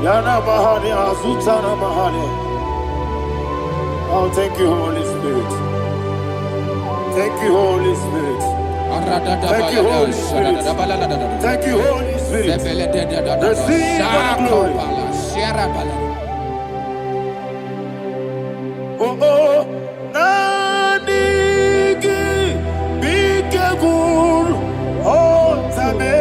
Yana Mahani, Azutana Mahani. Oh, thank you, Holy Spirit. Thank you, Holy Spirit. Thank you, Holy Spirit. Thank you, Holy Spirit. Receive all the glory. Oh, oh, Nani Bikagur, oh, Tabe.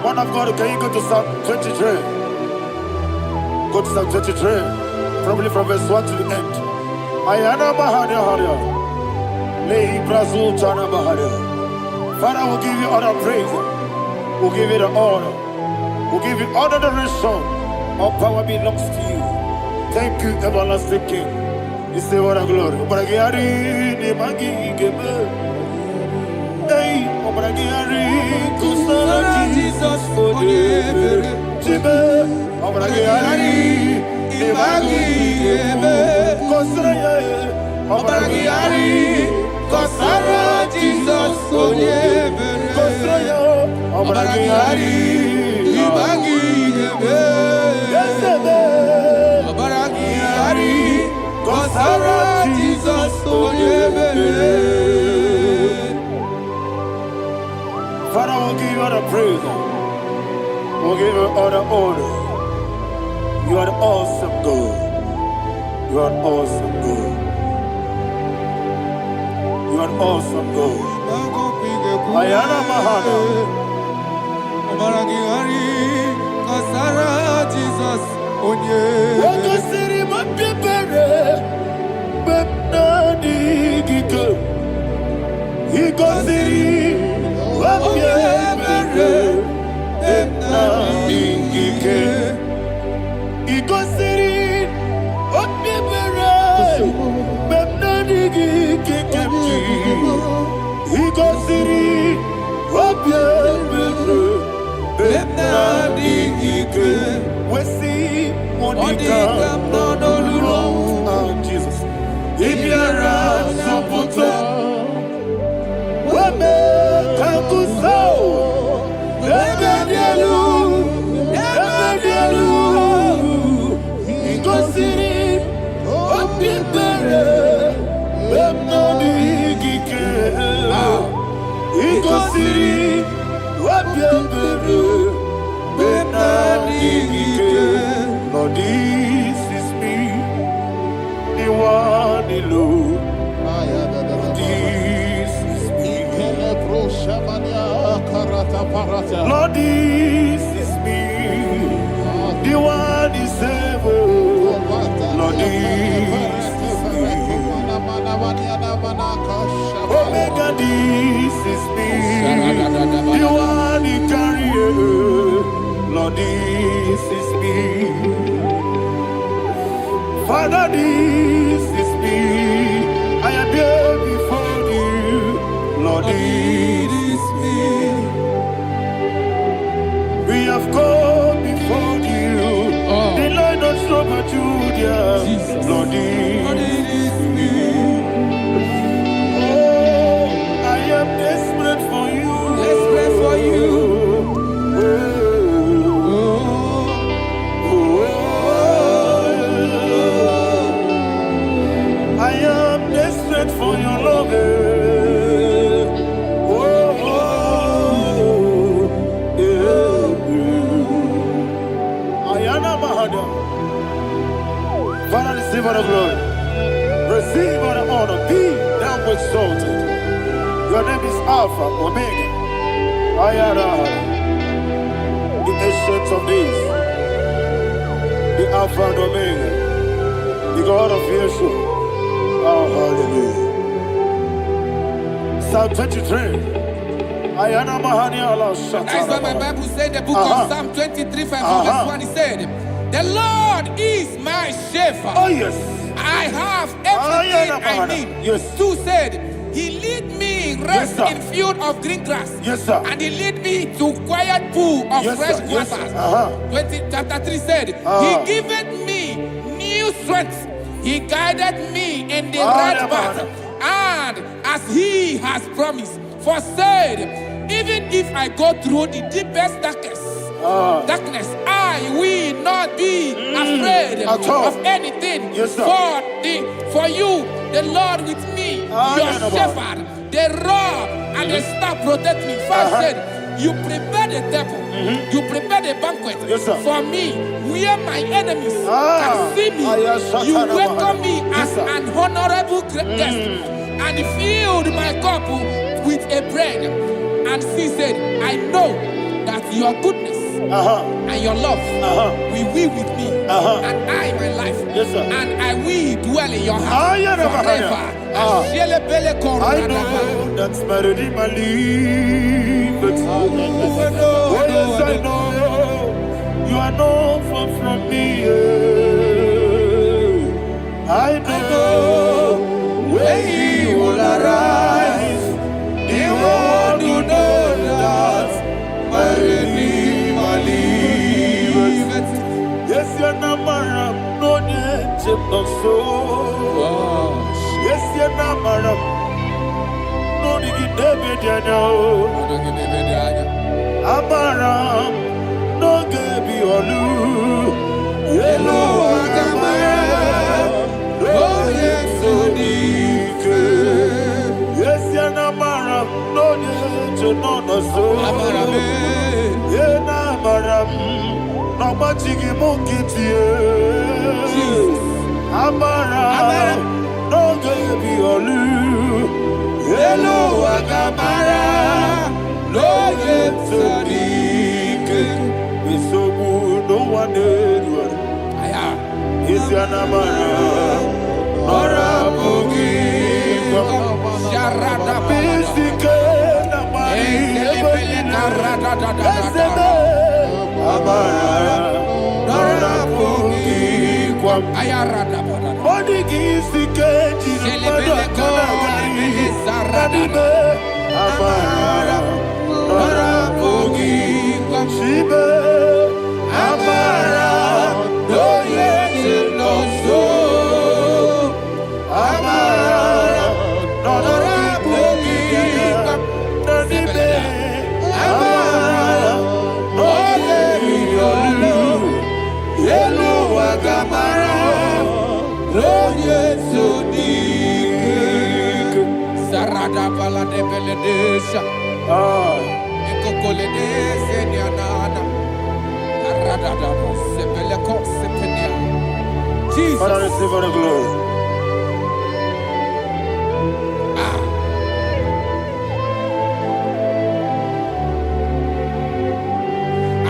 Man of God, can you go to Psalm 23? Go to Psalm 23, probably from verse 1 to the end. Ayana Bahania Haria. Lehi Brazil Chana Bahania. Father, we'll give you all the praise. We'll give you the honor. We'll give you all the adoration. All power belongs to you. Thank you, everlasting King. Receive all the glory. Obragiari ni magi gebe. Hey, obragiari kusara Jesus forever. Jibe, obragiari ni magi gebe. Kusara ye, obragiari kusara Jesus forever. Kusara ye, obragiari ni magi gebe. Yesebe, obragiari. Kusara Jesus forever. Father, we'll give you all the praise. We'll give you all the honor. You are awesome God. You are awesome God. You are awesome God. Ayana Mahana. Kusara Jesus Jesus. Ibiara Saputo Wame Kakuso Ebedielu Igosiri Opipere Wemnodi Gike Igosiri Opipere Wemnodi Gike. Lord, this is me, the one alone. This is me. Lord, this is me, the one is able. Lord, this is me. Omega, this is me, the one he carries. Lord, this is me. Father, this is me. I am here before you. Lord, this is me. We have come before you. The Lord of Strong Judah. Lord, this is me. Oh, I am desperate for you. Desperate for you. For your love, Ayana Mahada. Father, receive all the glory, receive all the honor. Be thou exalted. Your name is Alpha, Omega. Ayana, the ancient of days, the Alpha and Omega, the God of Yeshua. Oh, hallelujah. Psalm 23. Ayana Mahani Allah Shatters. That's what my Bible said, the book of Psalm 23, 5, verse 1. It said, the Lord is my shepherd. Oh, yes. I have everything I need. Yes. 2 said, he lead me rest in field of green grass. Yes, sir. And he lead me to quiet pool of fresh waters. Chapter 3 said, he giveth me new strength. He guided me in the right path, and as he has promised, for said, even if I go through the deepest darkness, I will not be afraid of anything. Yes, for you, the Lord with me, your shepherd, the rod and the staff protect me. 5 said, you prepare the table, you prepare the banquet for me, where my enemies can see me. You welcome me as an honorable guest, and filled my cup with a bread. And she said, I know that your goodness and your love will be with me, and I, my life, and I will dwell in your house forever. I know that's my Redeemer liveth. Oh yes, I know you are not far from me. I know when he will arise, the world will know that my Redeemer liveth. Yes, you're not married, no need to know so. Yes, you're not married, no need to be know. Amaram, no gebi olu. Yellow agamara, no yesodike. Yes, you're not married, no need to know so. Yena maram. Nobody monkey Amara no gebi olu Hello agamara no yetsadike Bisobu no one aya is yanamara Nora bugi Sharada bisike namari Amara, Nora Pogi, Ayarada, Bodigi, Keji, Amara, Nora Pogi, Shibe, Amara, no yes, no so, Amara, Nora Pogi, Amara, Hello, Agamara, Roye Sodik, Sarada Pala de Beledesha, Ecocolede, Seniana, Arada, Sepeleco, Sepenia. Jesus, Father, receive the glory.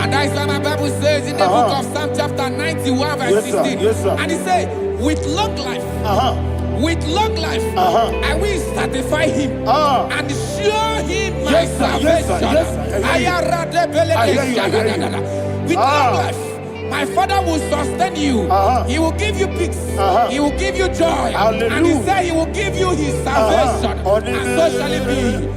And that's why my Bible says in the book of Psalm chapter 91 verse 16. Yes, and it says, with long life, I will satisfy him and show him my salvation. With long life, my Father will sustain you. He will give you peace. He will give you joy. Hallelujah. And he said he will give you his salvation. And so shall it be.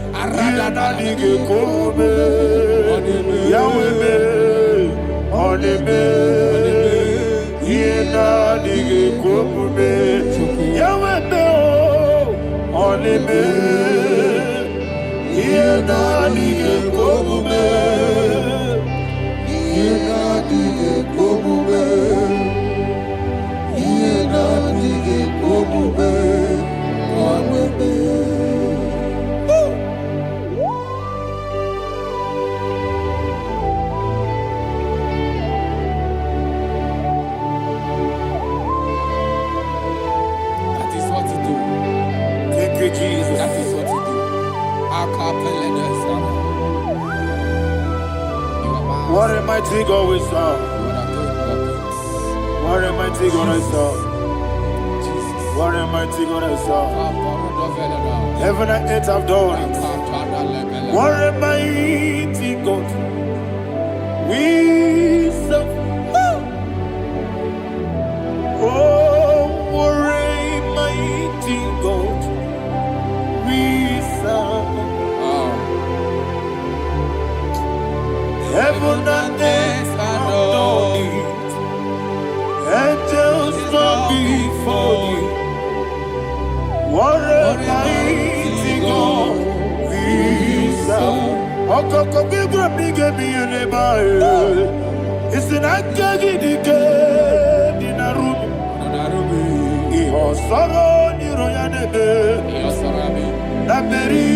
Jesus. That is what you do. What a mighty God we serve. What a mighty God I serve. What a mighty God I serve. Heaven and earth have done it. What a mighty God we serve. Oh, what a mighty God. Heaven and earth adore it. Angels bow before you. What a mighty God we serve. Okoko bigre bige mi eleba. It's an akagi dike dinarubi. Iho soro ni royanebe. Naberi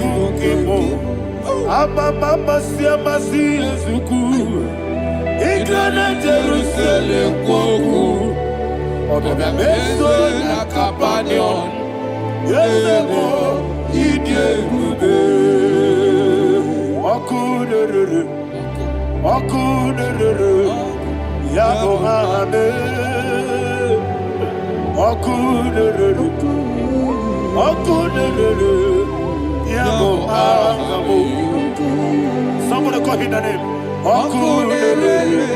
bukimo. Ababa siama si ezuku. Igrana Jerusalem kwoku. Obe meso na kapanion. Yesebo idye gube. Okuderere. Yabo hame. Okuderere. Yabo hame. Somebody call him the name. Okuderere.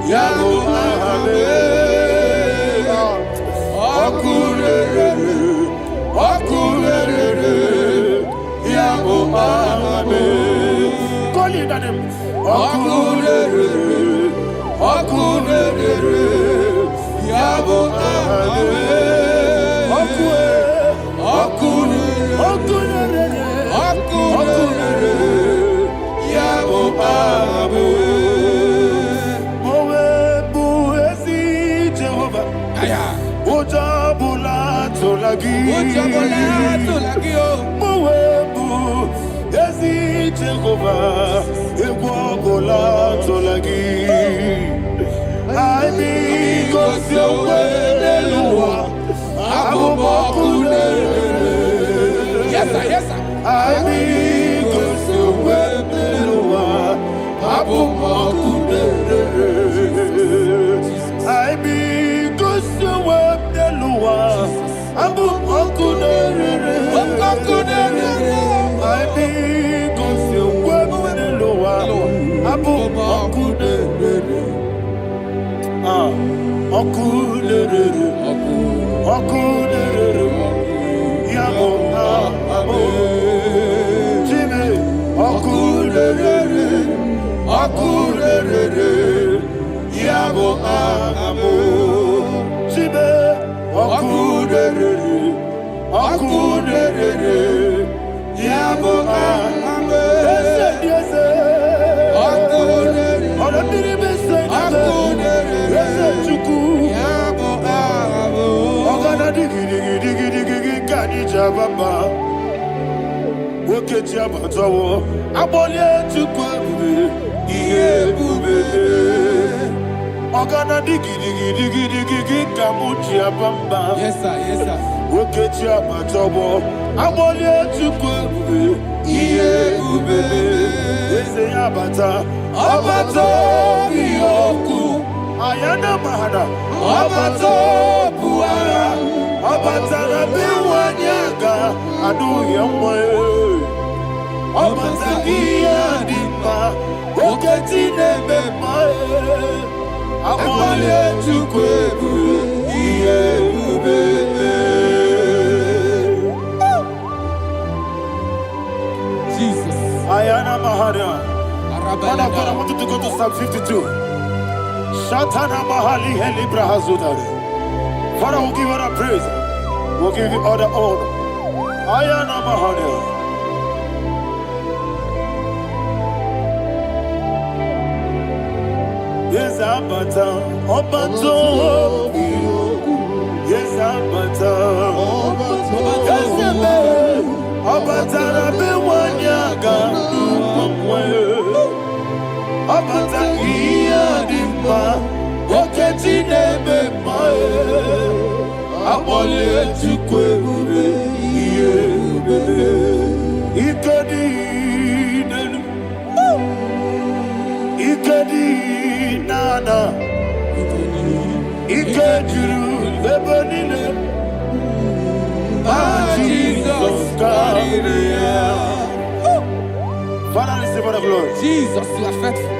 Yabo Ahabe. Okurere. Okurere. Yabo Ahabe. Call it on him. Okurere. Okurere. Yabo Ahabe. Yes, sir. Yes, sir. Yes, sir. Yes, sir. Ayana Mahada, Abato Buara, Abatara Biwanyaga, Adu Yamwe, Abatagia Dimba, Oketine Bemae, Amale Chukwebu, Iebube. Jesus. Ayana Mahada. Father, I want you to go to Psalm 52. Shatana Mahali Helibra Hazudare. Father, we'll give you all the praise. We'll give you all the honor. Ayana Mahali. Yes, Abata. Obato. Yes, Abata. Yes, Abata. Rabewanyaga. Abata iya dimba, oketine bemae, abole chukwebube, iyebube, ikedi nana, ikediru lebanile, Jesus God. Father, receive all the glory. Jesus, you are faithful.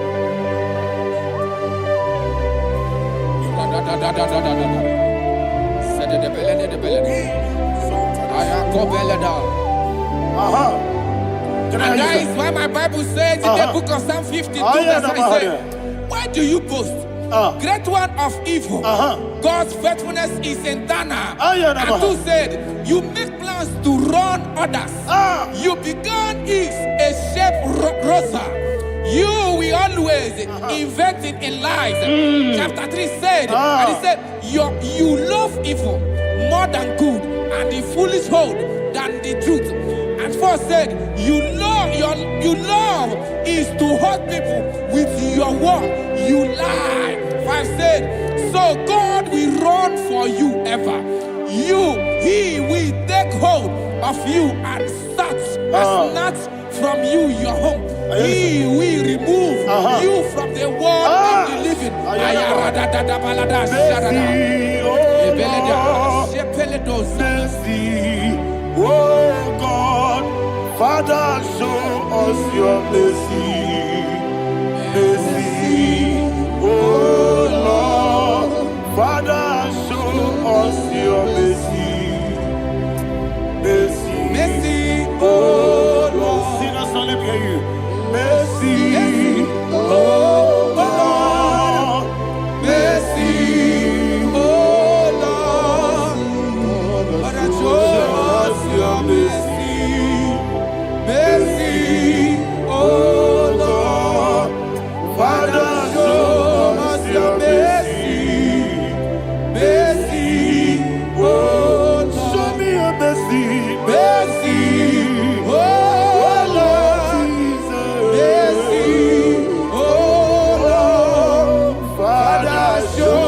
And that is why my Bible says in the book of Psalm 52, verse 9, why do you boast? Great one of evil. God's faithfulness is eternal. And who said, you make plans to run others. You began is a shape rosa. You will always invent it in lies. Chapter 3 said, and he said, you love evil more than good, and the foolish hold than the truth. And 4 said, you love is to hurt people with your word. You lie. 5 said, so God will run for you ever. He will take hold of you and snatch from you your home. He will remove you from the world of the living. Oh God, Father, show us your mercy. Mercy. Oh us your mercy. Mercy. Mercy, oh Lord. Sinners only hear you. Mercy, Oh Lord. Mercy, oh Lord. Father, show us your mercy. Mercy, oh Lord. Father, show us your mercy. Mercy, oh Lord. show me your mercy. Mercy, oh Lord. Mercy, oh Lord. Father, show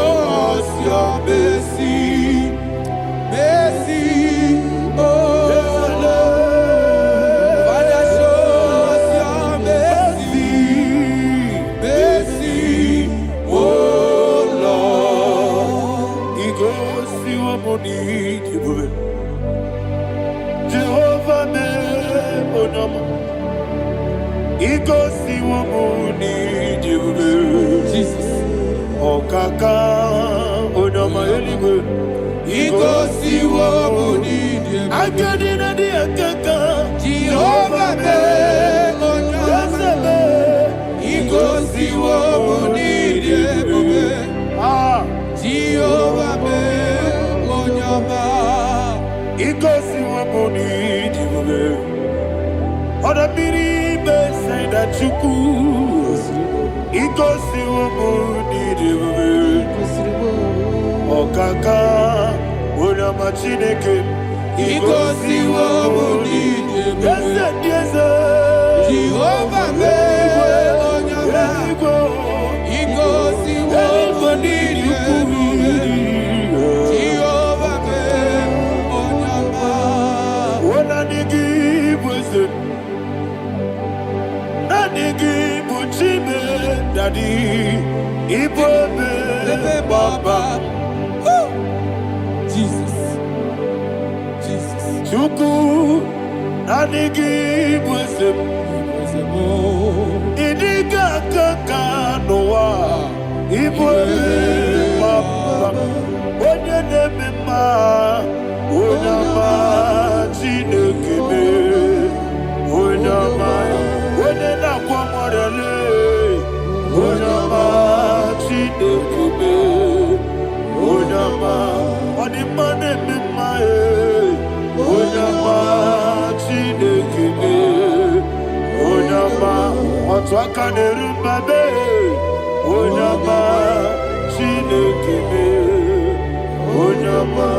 us your mercy. Mercy, oh Lord. Father, show us your mercy. Mercy, oh Lord. He goes to a money. Jehovah me onama. He goes to a money. Jesus. Okaka onama eligwe. He goes to Womuni. Agadina di akaka. Jehovah me onyama. He goes to Womuni. Ah, Jehovah me onyama. he goes to a money. Oda biri be say that you could. He goes to a money. Okaka onama chineke. He goes to Womuni. Yes, yes, Jehovah me onyama. He goes to Womuni. Jehovah me onyama. Daddy, Ibo Baba, Jesus. Jesus. Chuku, Nanigi Bwesem, Idiga Kaka Noa, Ibo Baba, Onye Nemema, Onama, Chinekime, Onama, Onena Kwamorele, Onama, Chinekime, Onama, Onimane Mimae, Onama, Chinekime, Onama, Otwakane Rumbabe, Onama, Chinekime, Onama.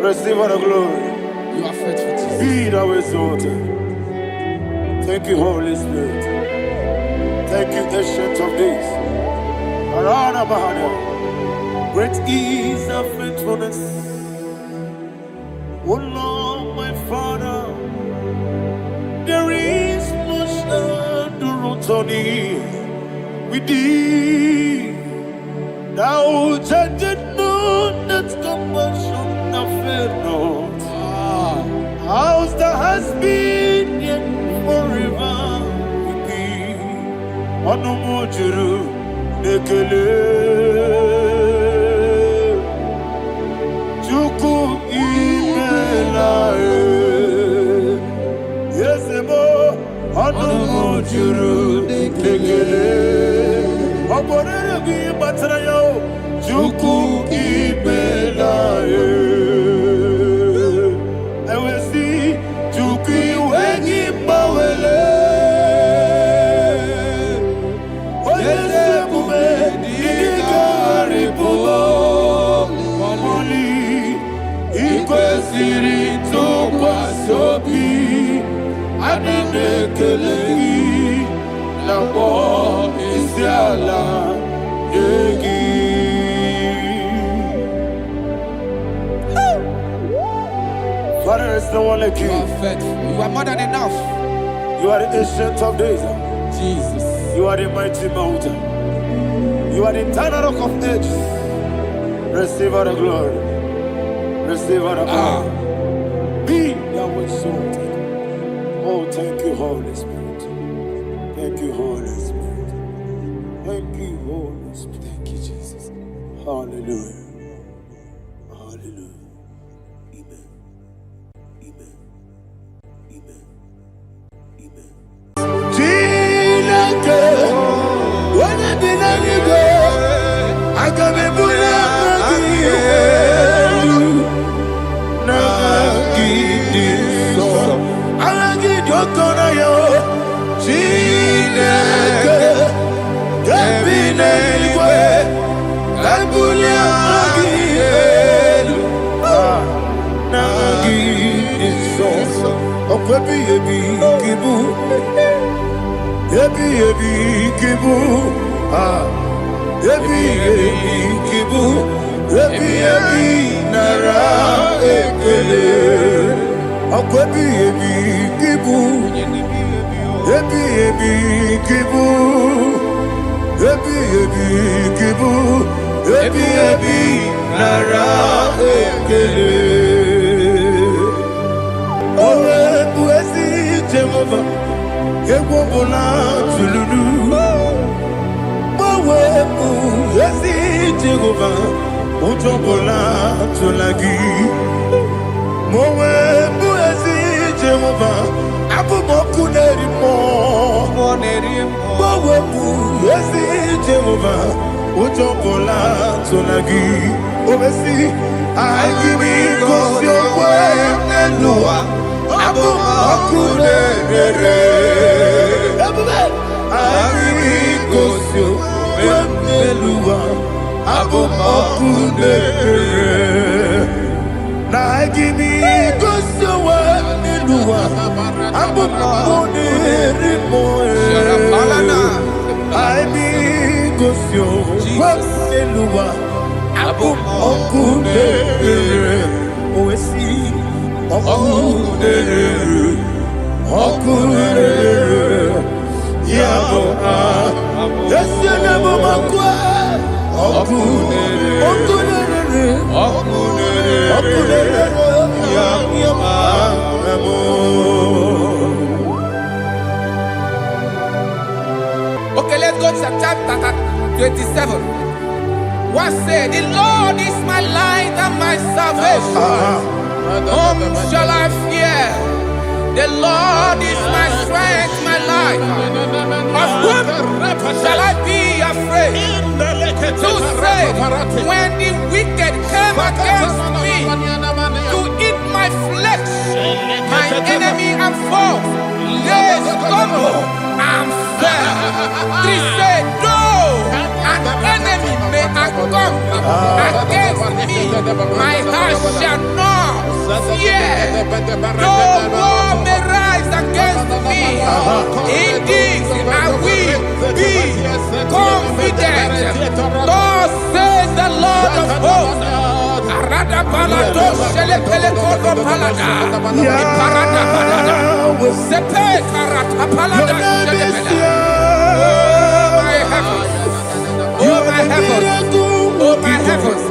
Receive all the glory. You are faithful, Jesus. Be thou exalted. Thank you, Holy Spirit. Thank you, Ancient of Days. Arana Bahana. Great is our faithfulness. Oh Lord, my Father, there is much endurance on thee. With thee, thou judgest not that compassion of faith not. House that has been yet forever with thee. Onomojuru nekele. Chuku imelae. Yesemo onomojuru nekele. Oborere bi batrayo. Chuku imelae. Father, is no one like you. You are faithful. You are more than enough. You are the ancient of days. Jesus. You are the mighty mountain. You are the eternal rock of ages. Receive all the glory. Receive all the power. Be thou exalted. Oh, thank you, Holy Spirit. Thank you, Holy Spirit. Thank you, Holy Spirit. Thank you, Jesus. Hallelujah. Hallelujah. Amen. Amen. Amen. Amen. Jinake, when I did I got me nara ekele akwebi ebi kibu ebi kibu ebi nara ekele owe buesi Jehova egwobula tululu owe buesi Jehova ujobola tulagi mowe buesi Jehova abumoku nerimo mowe buesi Jehova ujobola tulagi obesi agimi kosyo kwenelua abumoku nerere agimi kosyo kwenelua abumokudere na gimi gosowa niluwa abumokudere moe aibi gosyo niluwa abumokudere oesi okudere yabo yesene bomakwa Okay, let's go to chapter 27. What said? The Lord is my light and my salvation. Whom shall I fear? The Lord is my strength, my life. Of whom shall I be afraid? Who said, when the wicked came against me to eat my flesh, my enemy and foe, they stumble and fell. They said, though an enemy may have come against me, my heart shall not fear. Though war may rise against me, in this I will be confident. Thus says the Lord of hosts. Oh my heavens, oh my heavens,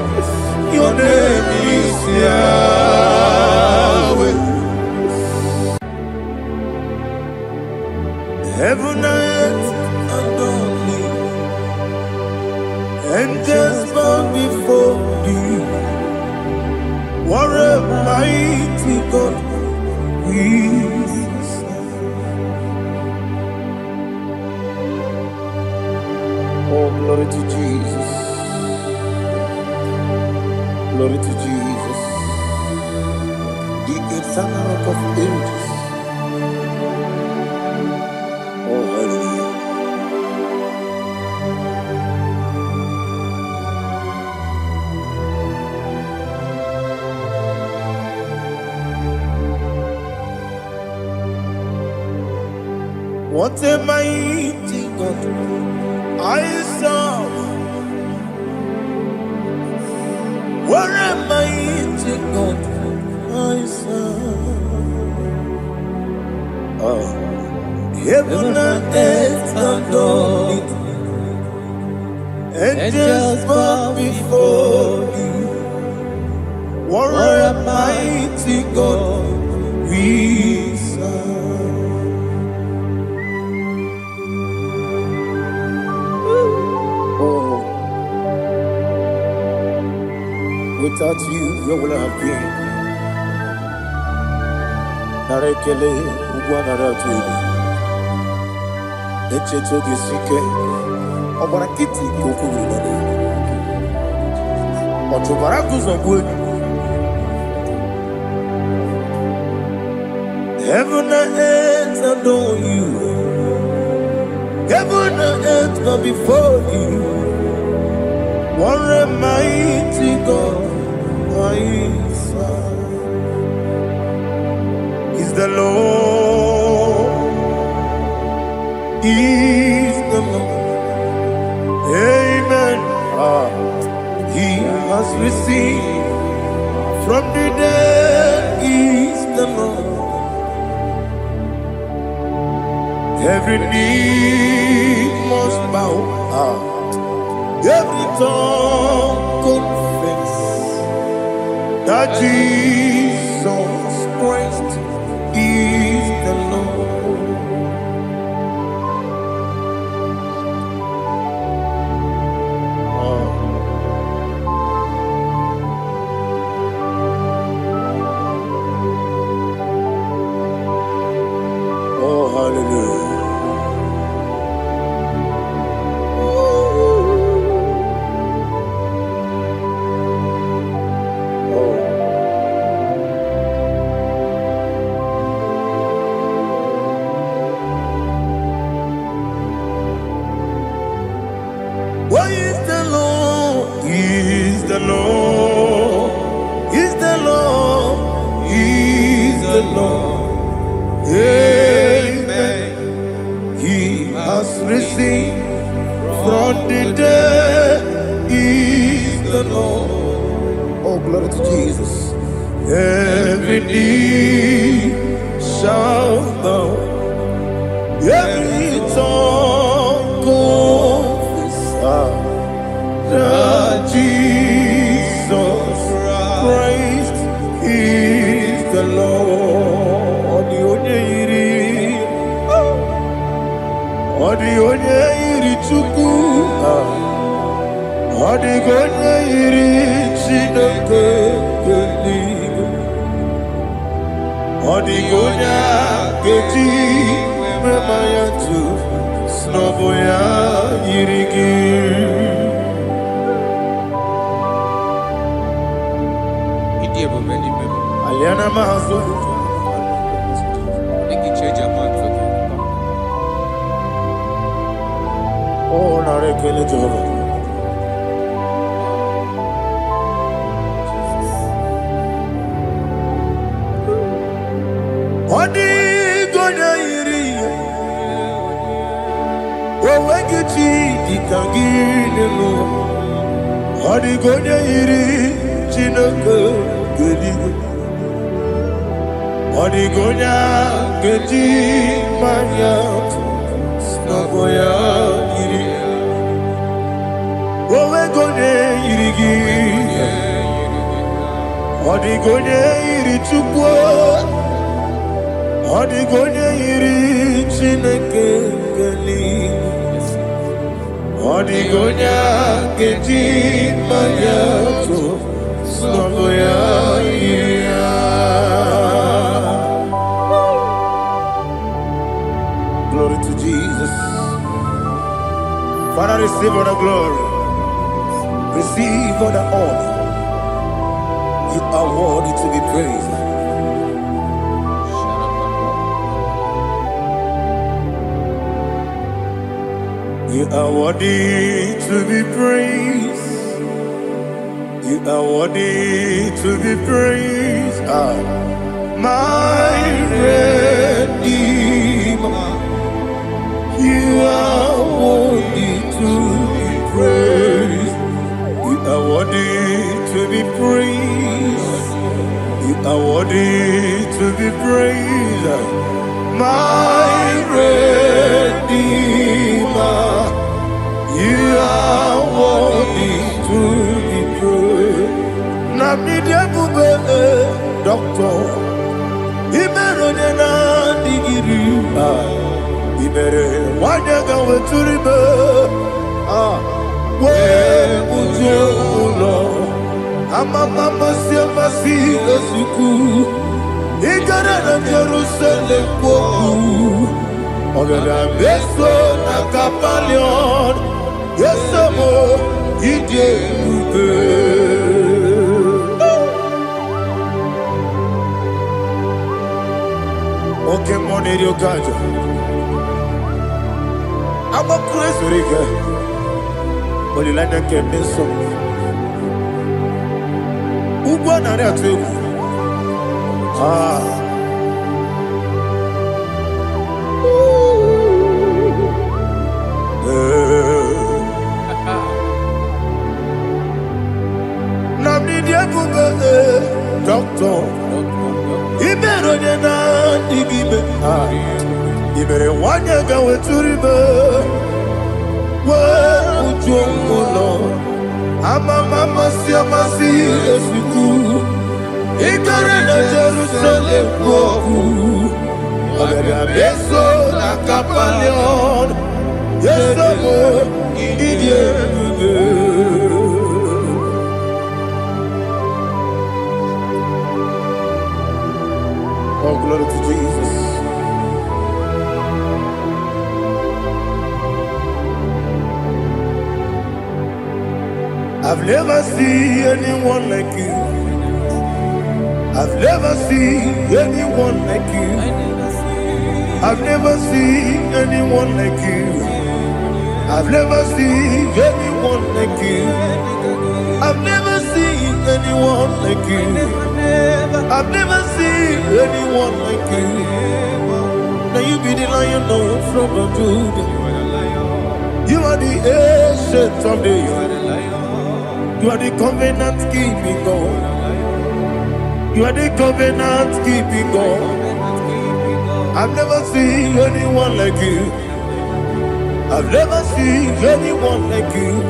your name is Yahweh. Heaven and earth adore me, angels bow before thee. What a mighty God we serve. Oh, glory to Jesus. Glory to Jesus. The eternal rock of ages. Oh, hallelujah. What a mighty God I serve. What a mighty God I serve. Oh, heaven and earth adore it. Angels bow before you. What a mighty God we serve. Without you, where will I have been? Narekele, Ugwanaratu. Echeto Gisike, Obarakiti, Kokuru. Otobarakus of wood. Heaven and earth adore you. Heaven and earth bow before you. What a mighty God I serve. Is the Lord. Is the Lord. Amen. He has received from the dead. Is the Lord. Every knee must bow, every tongue confess that Jesus Christ is the Lord. Oh, hallelujah. Why is the Lord? Is the Lord? Is the Lord? Is the Lord? Amen. He has risen from the dead. Is the Lord? Oh, glory to Jesus. Every knee shall bow, every tongue confess that Jesus Christ is the Lord. The onye iri Chukwu, the onye iri Chineke eluigwe, the onye keji mema ya tu snobo ya yiri gị. Aliana mazo. Oh, narekele Jehovah. Odi gonya iri, owegiti ditangile lo. Odi gonya iri, Chineke geligwe. Odi gonya geti manya, snaboya iri. Owegonye iri gi, odi gonya iri Chukwu. Odi gonya iri Chineke geligwe. Odi gonya geti manya, snaboya iri. Glory to Jesus. Father, receive all the glory. Receive all the honor. You are worthy to be praised. You are worthy to be praised. You are worthy to be praised. My Redeemer. You are worthy to be praised. You are worthy to be praised. You are worthy to be praised. My Redeemer. You are worthy to be praised. Namidebube, Doctor. Imeronena digiri. Ibere wanyaga weturibe we mujo ulo Amama siamasi lesuku. Igara na Jerusalem poku. Ogada beso na kapalion. Yesamo ide ube. Okay, money rio kaja. I'm a crazy rigger. Only like that can be so. Ugo na ria tu. Namni dia kuga doctor. Ibero de na digibe. Ibere wanya ga weturibe. Wa ujongo. Amama siamasi esuku. Igare na Jerusalem goku. Ogada beso na kapalion. Yesamo idie. Oh, glory to Jesus. I've never seen anyone like you. I've never seen anyone like you. I've never seen anyone like you. I've never seen anyone like you. I've never seen anyone like you. I've never seen anyone like you. Now you be the lion from the Judah. You are the ancient of days. You are the covenant keeping God. You are the covenant keeping God. I've never seen anyone like you. I've never seen anyone like you.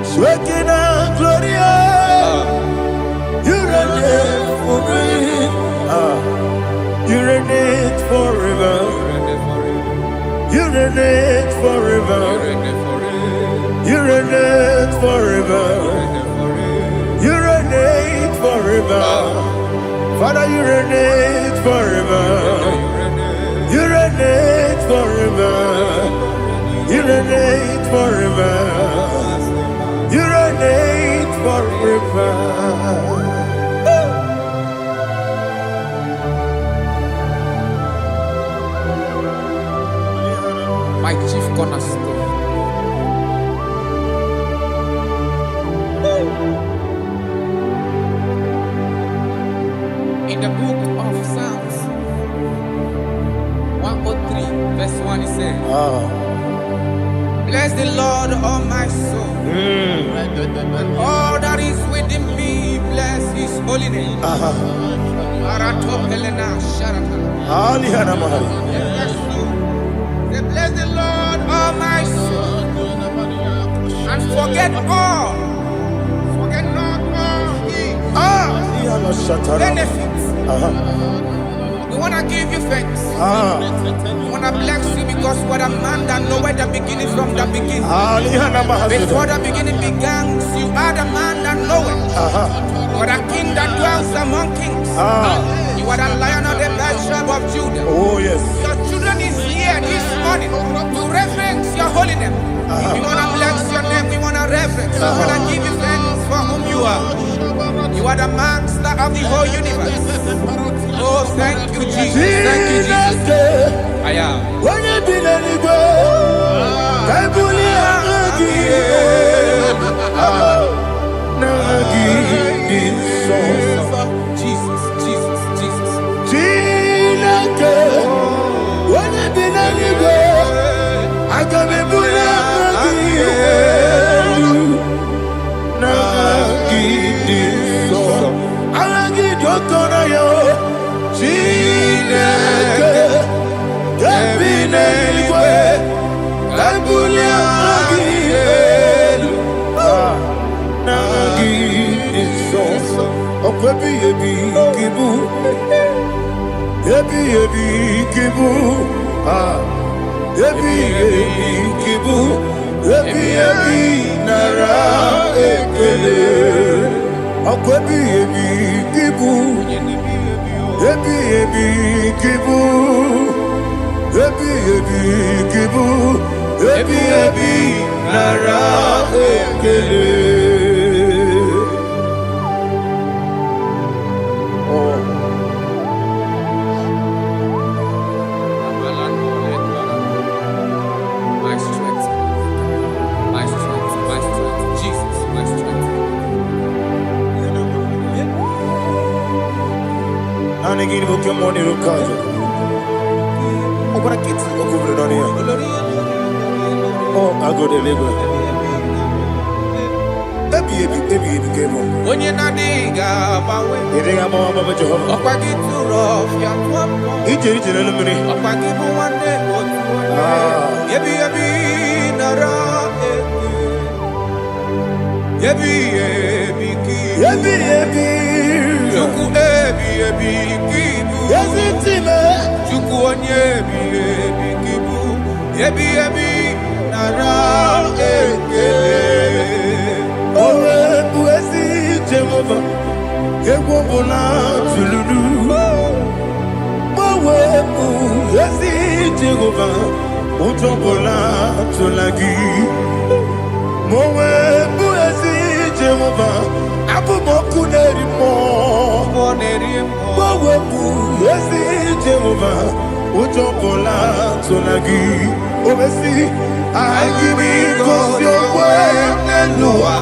Shaking and glorious. You reign for me. You reign forever. You reign forever. You reign forever. You reign forever. Father, you reign forever. You reign forever. You reign forever. You reign forever. My chief cornerstone. In the book of Psalms 103 verse 1 it says, bless the Lord, all my soul, and all that is within me, bless his holy name. Bless the Lord, all my soul, and forget not all his benefits. We want to give you thanks. We want to bless you because what a man that knoweth the beginning from the beginning. Before the beginning began, you are the man that knoweth. You are the king that dwells among kings. You are the lion of the tribe of Judah. Oh yes. Your children is here this morning to reverence your holy name. We want to bless your name. We want to reverence. We want to give you thanks for whom you are. You are the master of the whole universe. Oh, thank you, Jesus. Thank you, Jesus. I am. When you did any go, I Jesus, Jesus, Jesus. When you did any go, I can be Akwebi ebi kibu, ebi kibu, ebi kibu, ebi nara ekele. My strength, Jesus, my strength. Nani gini boke moni rukaja. Okora kiti okubre nani ya. Oh, I go deliver. Ebi kemo. Onye nadiga bawe. Iriga bawa baba Jehovah. Okwagi turo fia tuapo. Ije na lumini. Okwagi buwane otuwane. Ebi nara eke. Ebi kibu. Ebi. Chuku ebi kibu. Yazitime. Chuku onye ebi kibu. Ebi nara eke. Owe buezi Jehovah. Ego bona tululu. Owe buezi Jehovah. Ojo bona tulagi. Mowe buezi Jehovah. Abu moku nerimo. Mowe buezi Jehovah. Ojo bona tulagi. Obesi. I give me cause your way Nelua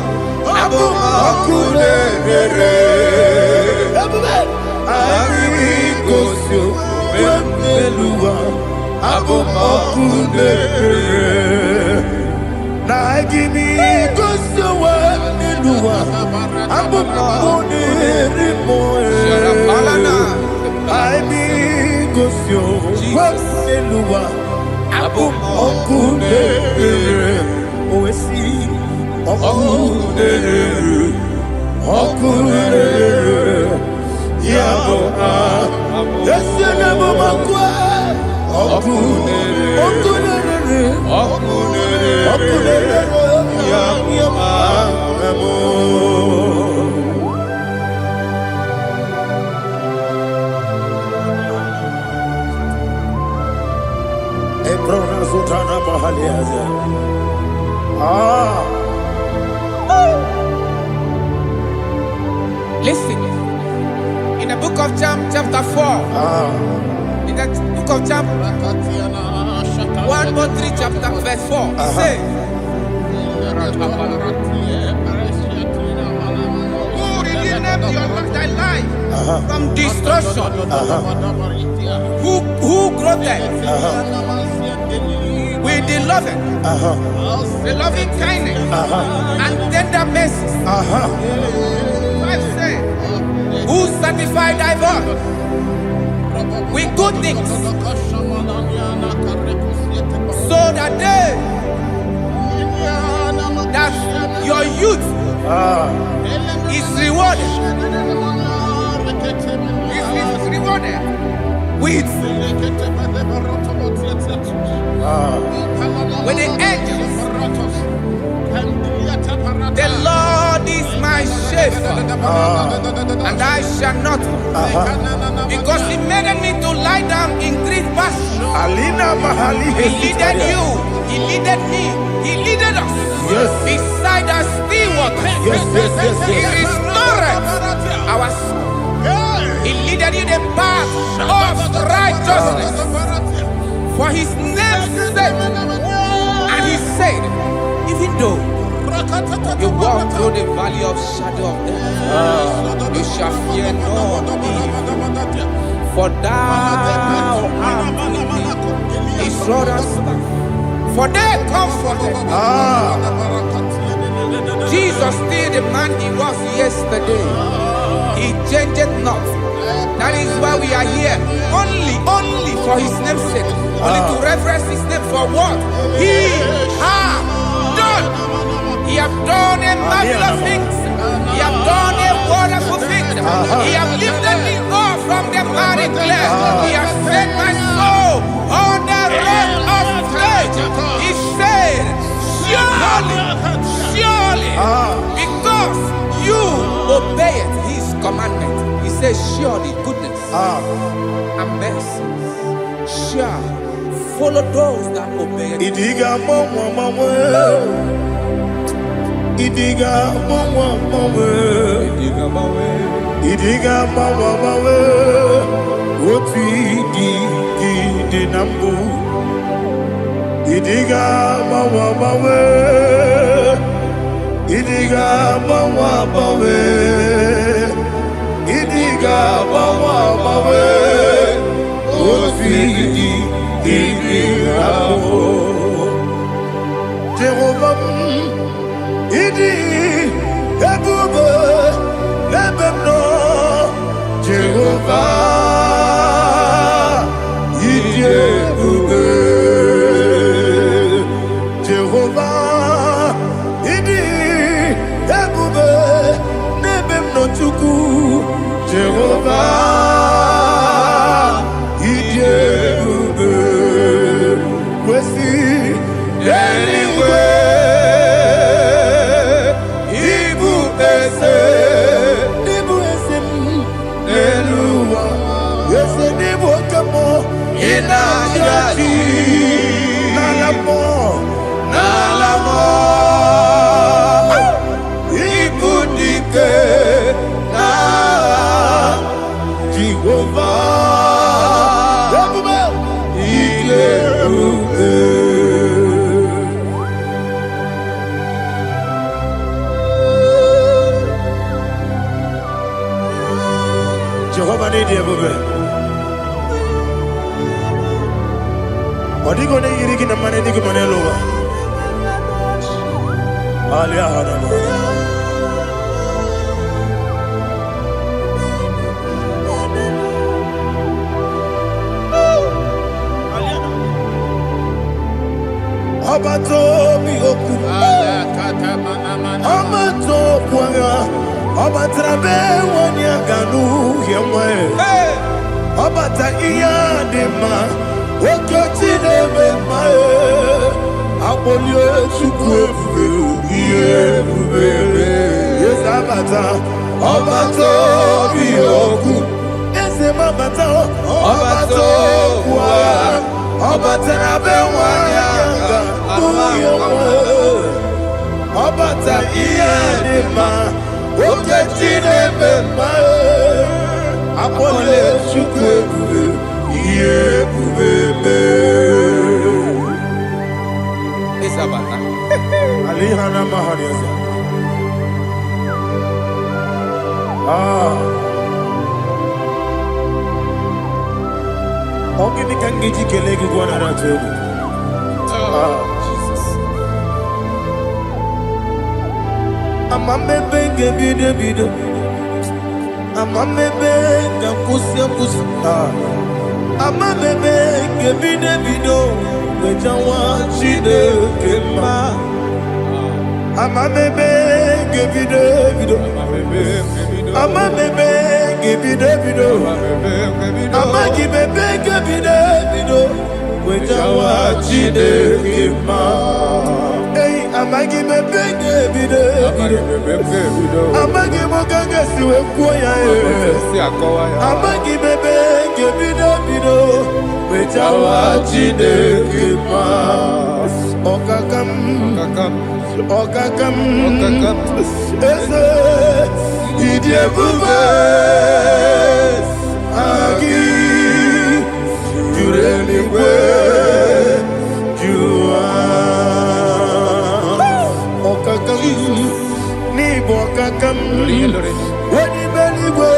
Abu Makunere I give me cause your way Nelua Abu Makunere Now I give me cause your way Nelua Abu Makunere I give cause your way Nelua Abu Makunere Oesi Makunere Yabo Yesene Makwa Makunere Yabo Listen, in the book of John, chapter 4, in the book of John 1:3, chapter verse 4, it says, who redeemed thy life from destruction? Who groweth with the loving, the loving kindness, and tender mercies. Who satisfied thy voice with good things, so that your youth is rewarded. Is rewarded with the angels. The Lord is my shepherd, and I shall not want, because He made me to lie down in green pastures. He leaded you, He leaded me, He leaded us beside the still waters. He restored our soul. He leaded you the path of righteousness for His name's sake. And He said, even though you walk through the valley of shadow of death, you shall fear no evil, for thou art with me. His rod and staff, for they comforted. Jesus still the man He was yesterday. He changed not. That is why we are here, only for His name's sake, only to reverence His name for what He has done. He has done a marvelous things. He has done a wonderful thing. He has lifted me up from the miry clay. He has set my soul on the rock of faith. He said, surely, because you obey commandment. He says, surely goodness and mercy shall follow those that obey. Idiga mama mama, idiga mama mama, idiga mama, idiga mama mama. Oti di nambu, idiga mama mama, idiga mama mama, idiga mama mama. Oti Jehovah, idi ebube lebemno. Jehovah, idi ebube. Jehovah, idi ebube lebemno chuku. Jehovah, idi ebube. Anyway, Ibu ese, Eluwa, ese Ibu kamo, inajaji, nalamo, Ibu dike, na Jehovah, Jehovah need you, baby. What are you going to get the money? You money lower. Alia Hadama. Abato mi oku. Amato kwanga. Abatrabe wanya ganu yemwe. Abata iya dema. Okoti nebe mae. Abolio chukwe iye bubebe. Yes abata. Abato mi oku. Ese mabata. Abato kwa. Abatrabe wanya ganu yemwe. Abata iya dema. Oketi nebe mae. Apole chukwe iye bubebe. Isabata. Alihana mahariasa. Ogini kangiji kelegi gwana ratebu. Jesus. Amamebe ngebide. Amamebe ngakusi. Amamebe ngebide. Wejawa chide kema. Amamebe ngebide. Amamebe ngebide. Amagibebe ngebide. Wejawa chide kema. Hey, amagibebe ngebide. Amagimogange siwe kuya. Amagibebe ngebide. Wejawa chide kema. Okakam. Ese idiebube. Agi jureligwe jua. Okakam ni bokakam. Wadi beligwe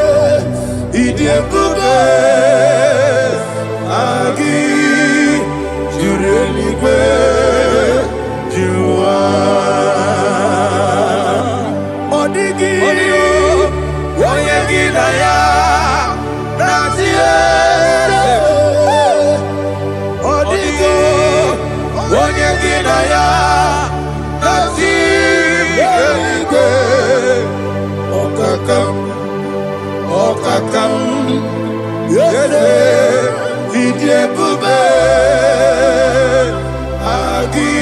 idiebube. Agi jureligwe jua. Odigi oyegi na ya natie. Odigi oyegi na ya natie. Okakam yese idiebube. Agi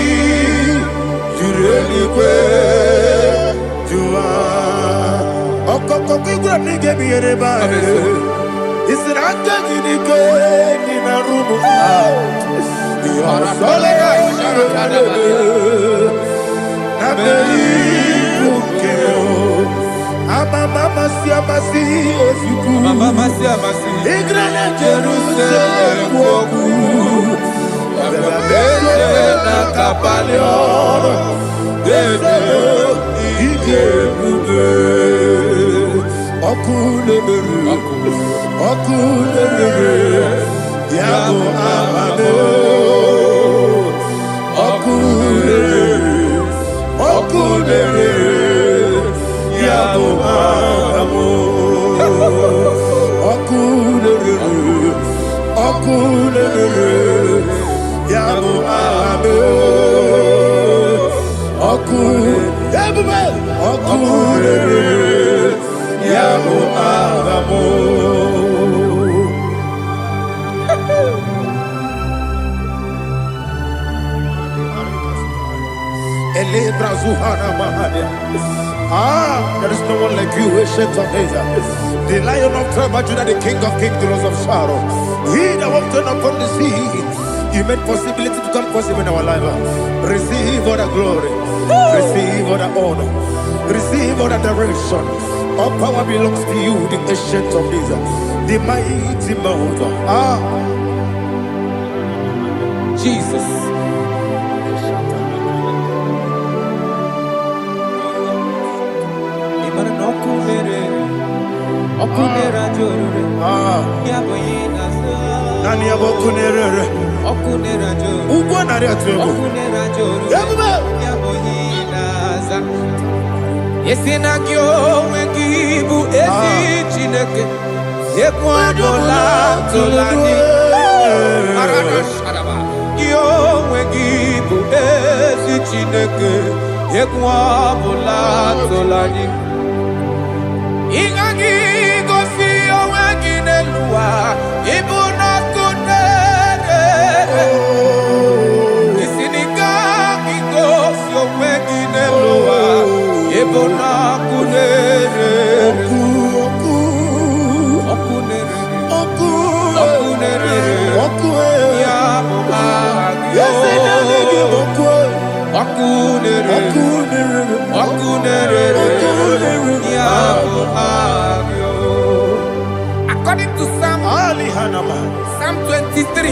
jureligwe jua. There is no one like you, ancient of days. The Lion of tribe of Judah, the King of kings, the Rose of Sharon. He that walked upon the sea. You made possibility to come possible in our life. Receive all the glory. Receive all the honor. Receive all the direction. All power belongs to you, the ancient of days, the mighty mountain. Jesus. According to Psalm 23.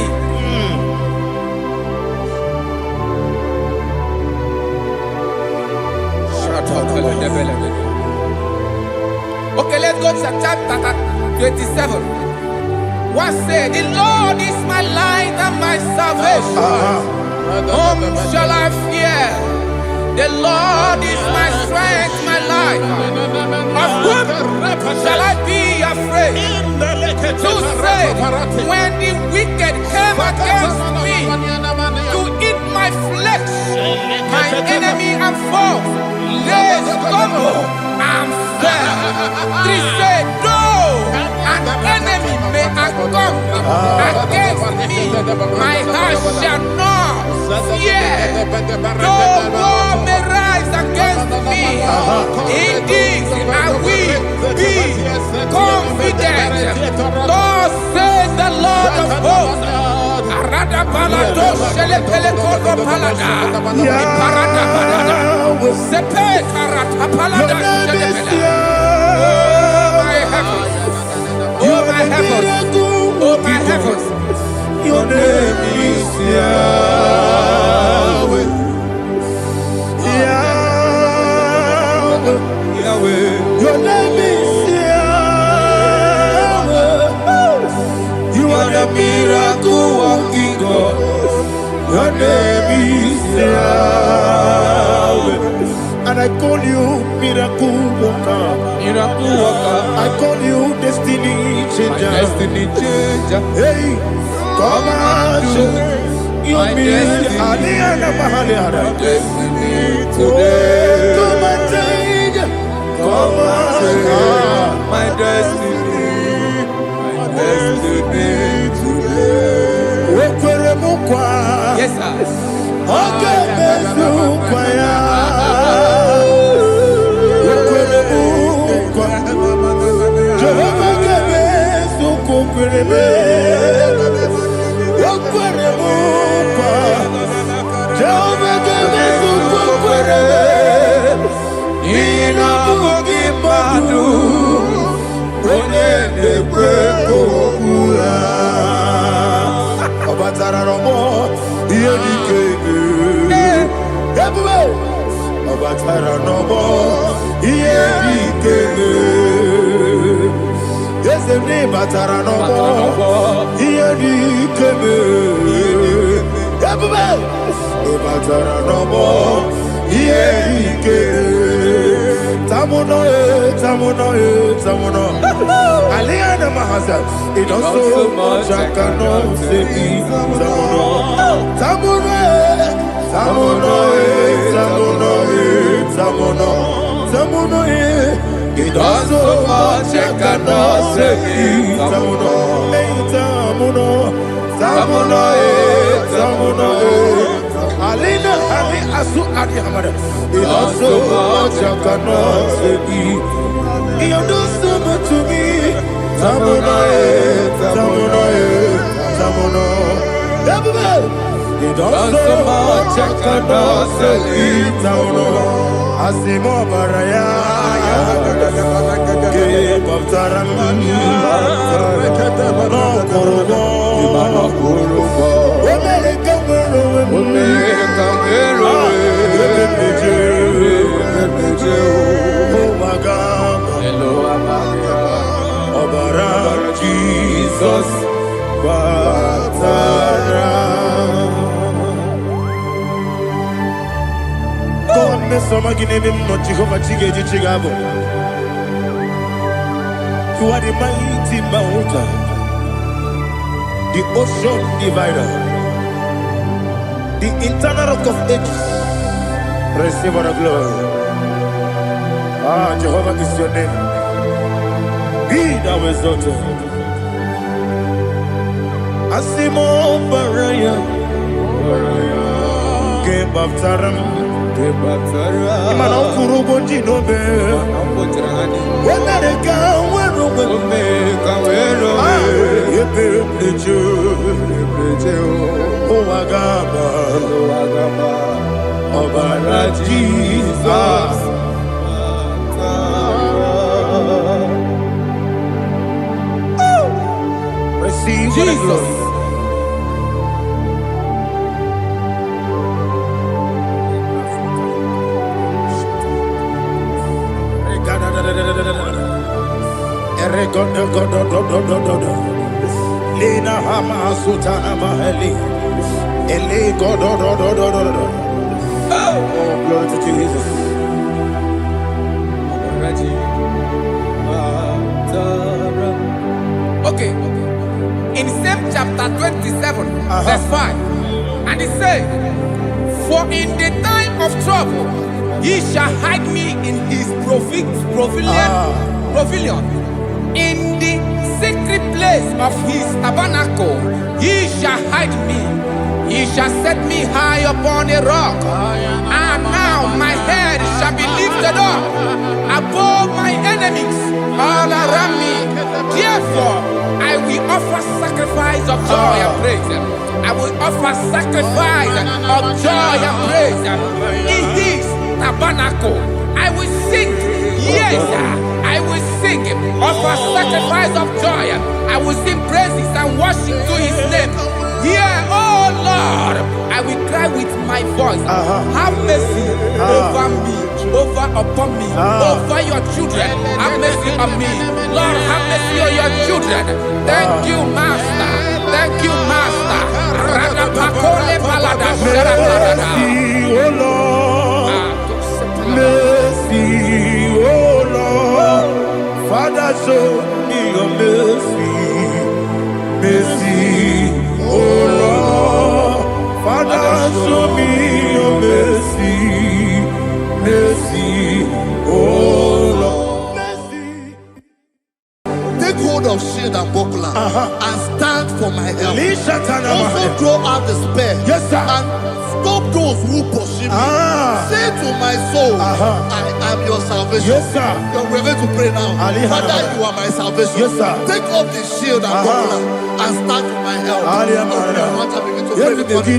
Okay, let's go to chapter 27. What said? The Lord is my light and my salvation. Whom shall I fear? The Lord is my strength, my life. Of whom shall I be afraid? Who said, when the wicked came against me to eat my flesh, my enemy and foe, they stumble and fell. They said, though an enemy may have come against me, my heart shall not fear. Though war may rise against me, in this I will be confident. Thus says the Lord of hosts. Oh my heavens, oh my heavens, your name is Yahweh. Yahweh, Yahweh, your name is Yahweh. You are the miracle working God. Your name is Yahweh. And I call you miracle worker. Miracle worker. I call you destiny changer. My destiny changer. Hey, come on, your destiny. My destiny today. Come and change. Come on, my destiny. My destiny today. Yes, sir. Okay, Obataranomo, Yedike. Everywhere. Obataranomo, Yedike. Yes, the name Bataranomo, Yedike. Everywhere. Obataranomo, Yedike. Tamuno, Tamuno, Tamuno. Aliana Mahasa, it also much I cannot say. Tamuno, Tamuno, Tamuno, Tamuno, Tamuno, Tamuno, it also much I cannot say. Tamuno, Tamuno, Tamuno, Tamuno, Alina, Ali Asu Adi Hamada, it also much I cannot say. You do so much to me. Tamuno, Tamuno, Tamuno. You do so much I cannot say. Tamuno. Asimo Baraya. Give up Taramani. No Kurubo. Omega Obara Jesus Batara. God me some again no Jehovah Chige Chigabo. You are the mighty mountain, the ocean divider, the internal rock of ages. Receive our glory. Ah, Jehovah is your name. Be thou exalted. Asimo Baraya, Game of Taram, Imano Kurubo Jinobe, when they come, when oh, Agaba, Obara Jesus. Jesus. Lina Hama Sutana Mahali. Ele God. Oh, glory to Jesus. Okay. In same chapter 27, verse 5, and it says, for in the time of trouble, he shall hide me in his pavilion. In the secret place of his tabernacle, he shall hide me. He shall set me high upon a rock. And now my head shall be lifted up above my enemies all around me. Therefore, I will offer sacrifice of joy and praise. I will offer sacrifice of joy and praise. In his tabernacle, I will sing. Yes, I will sing. Offer sacrifice of joy. I will sing praises and worship to his name. Here, oh Lord, I will cry with my voice. Have mercy over me, upon me, over your children. Have mercy on me. Lord, have mercy on your children. Thank you, Master. Thank you, Master. Radapakole balada sharatarada. Mercy, oh Lord. Father, show me your mercy. Mercy, oh Lord. Father, show me your mercy. Mercy, oh Lord. Mercy. Take hold of shield and buckler and stand for my help. Also draw out despair. Yes, sir. And stop those who pursue me. Say to my soul, I am your salvation. Yes, sir. We're going to pray now. Father, you are my salvation. Yes, sir. Take off the shield and buckler and stand for my help. Begin to pray before me.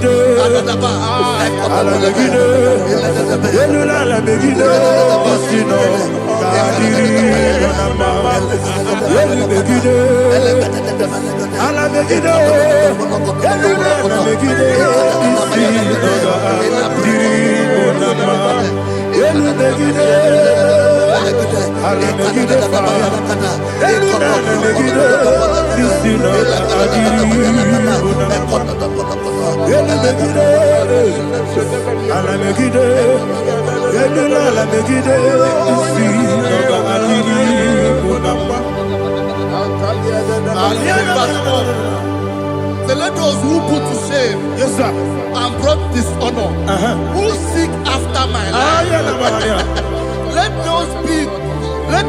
So let those who put to shame, yes, sir, and brought dishonor, who seek after my life, let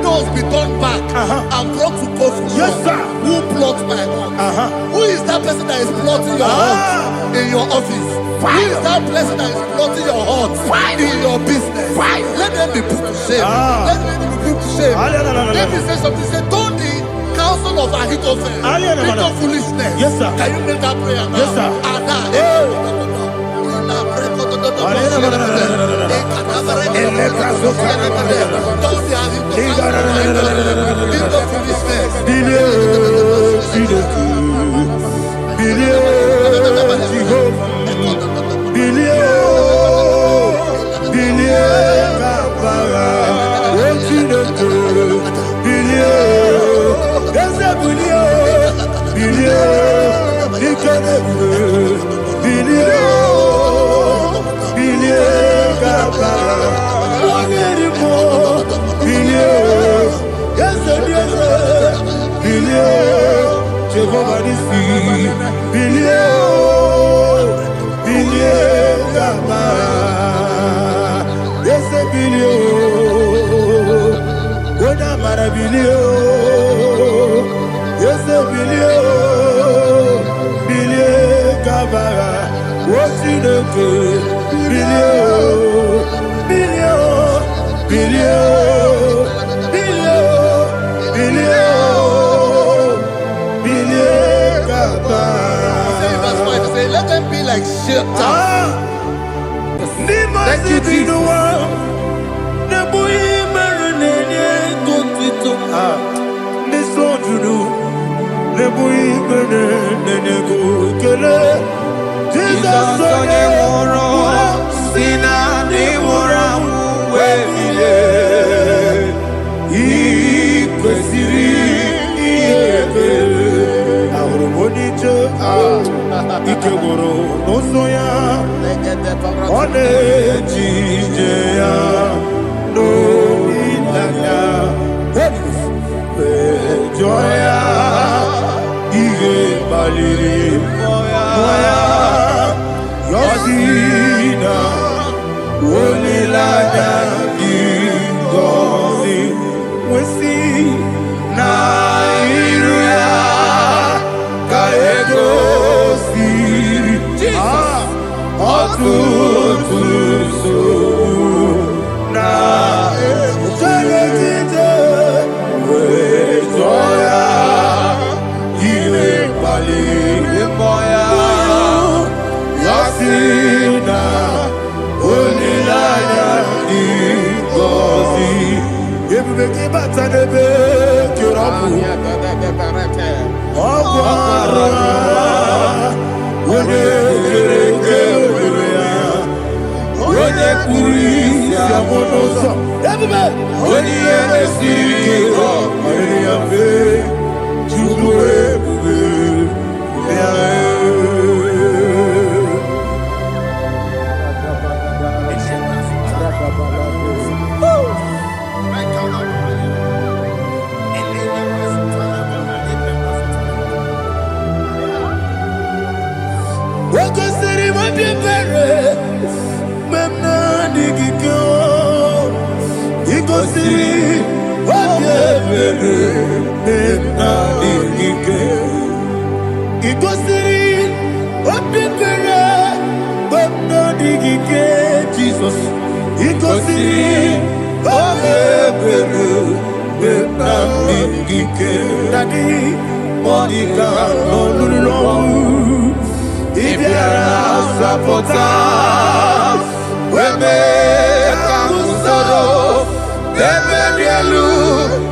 those be turned back and brought to confusion. Yes, sir. Who plot my hurt? Who is that person that is plotting your hurt in your office? Who is that person that is plotting your hurt in your business? Let them be put to shame. Let them be put to shame. Let me say something. Say, don't the counsel of Ahithophel think of foolishness. Yes, sir. Can you make that prayer now? Yes, sir. Let them be like Shatters. Thank you, Jesus.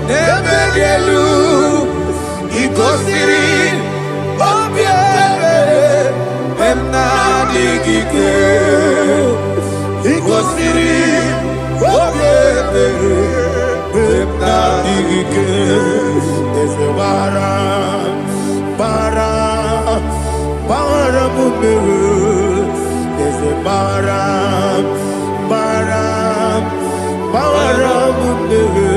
nebedielu, igosiri, obiebe, emnadigike, igosiri, obiebe, emnadigike, Ezebara, bara mumere. Ezebara, bara mumere.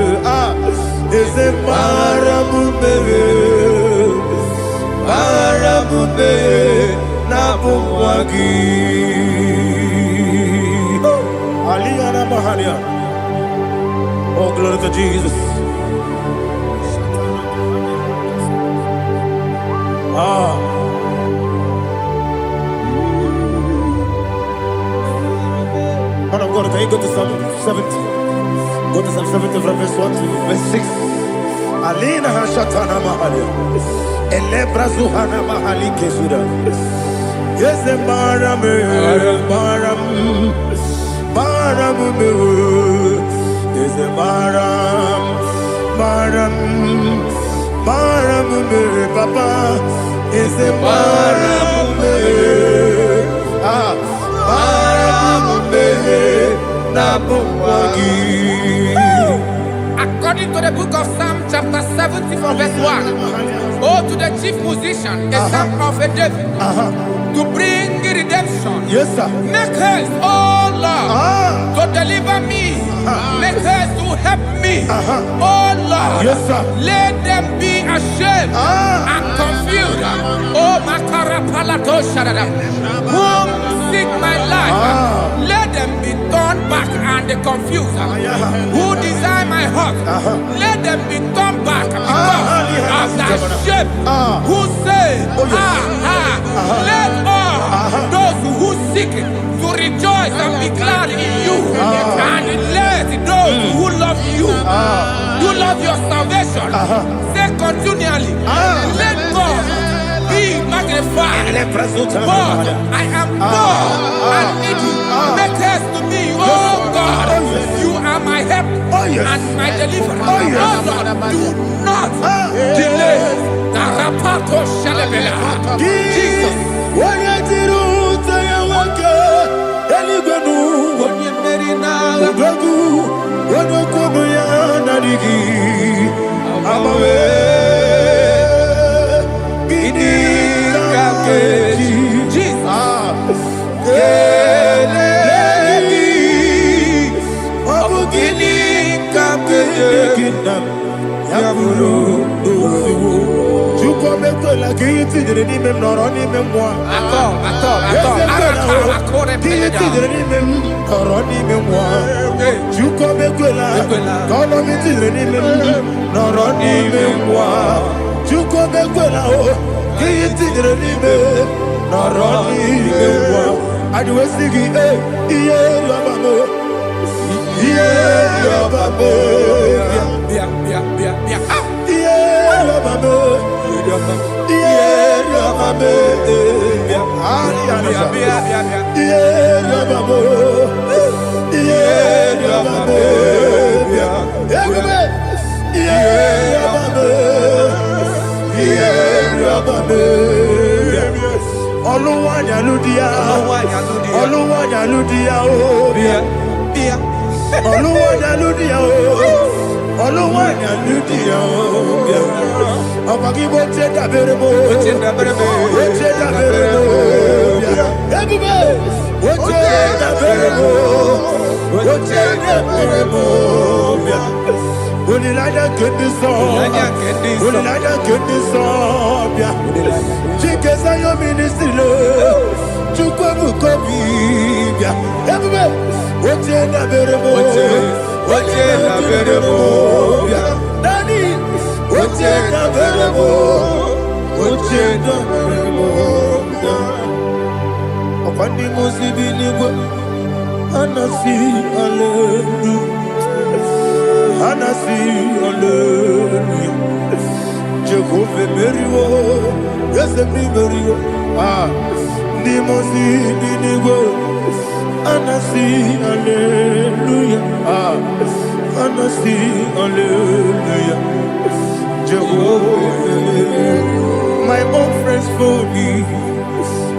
Ezebara mumere. Bara mumere na bumwagi. Aliyana Mahalia. Oh, glory to Jesus. Man of God, can you go to Psalm 70? Go to Psalm 70 from verse 1 to verse 6. Alina Hashatana Mahalia. Elebra Zuhana Mahali Kesuda. Yes, the Baram. Yes, the Baram. Papa. Yes, the Baram. According to the book of Psalm chapter 70 from verse 1, oh, to the chief musician, a psalm of a David, to bring redemption. Yes, sir. Make haste, oh Lord, to deliver me. Make haste to help me. Oh Lord, yes, sir. Let them be ashamed and confused. Oh, Makara Palato Shadada, whom seek my life, let them be turned back and confused. Who desire my heart, let them be turned back because of that shape. Who say, let all those who seek to rejoice and be glad in you, and let those who love you, who love your salvation, say continually, let God be magnified. God, I am poor and needy. Make haste to me, oh God. You are my help and my deliverer. Oh Lord, do not delay. Tarapato Shalabela. Jesus. gonna sing hallelujah. Jehovah, my own friends for me,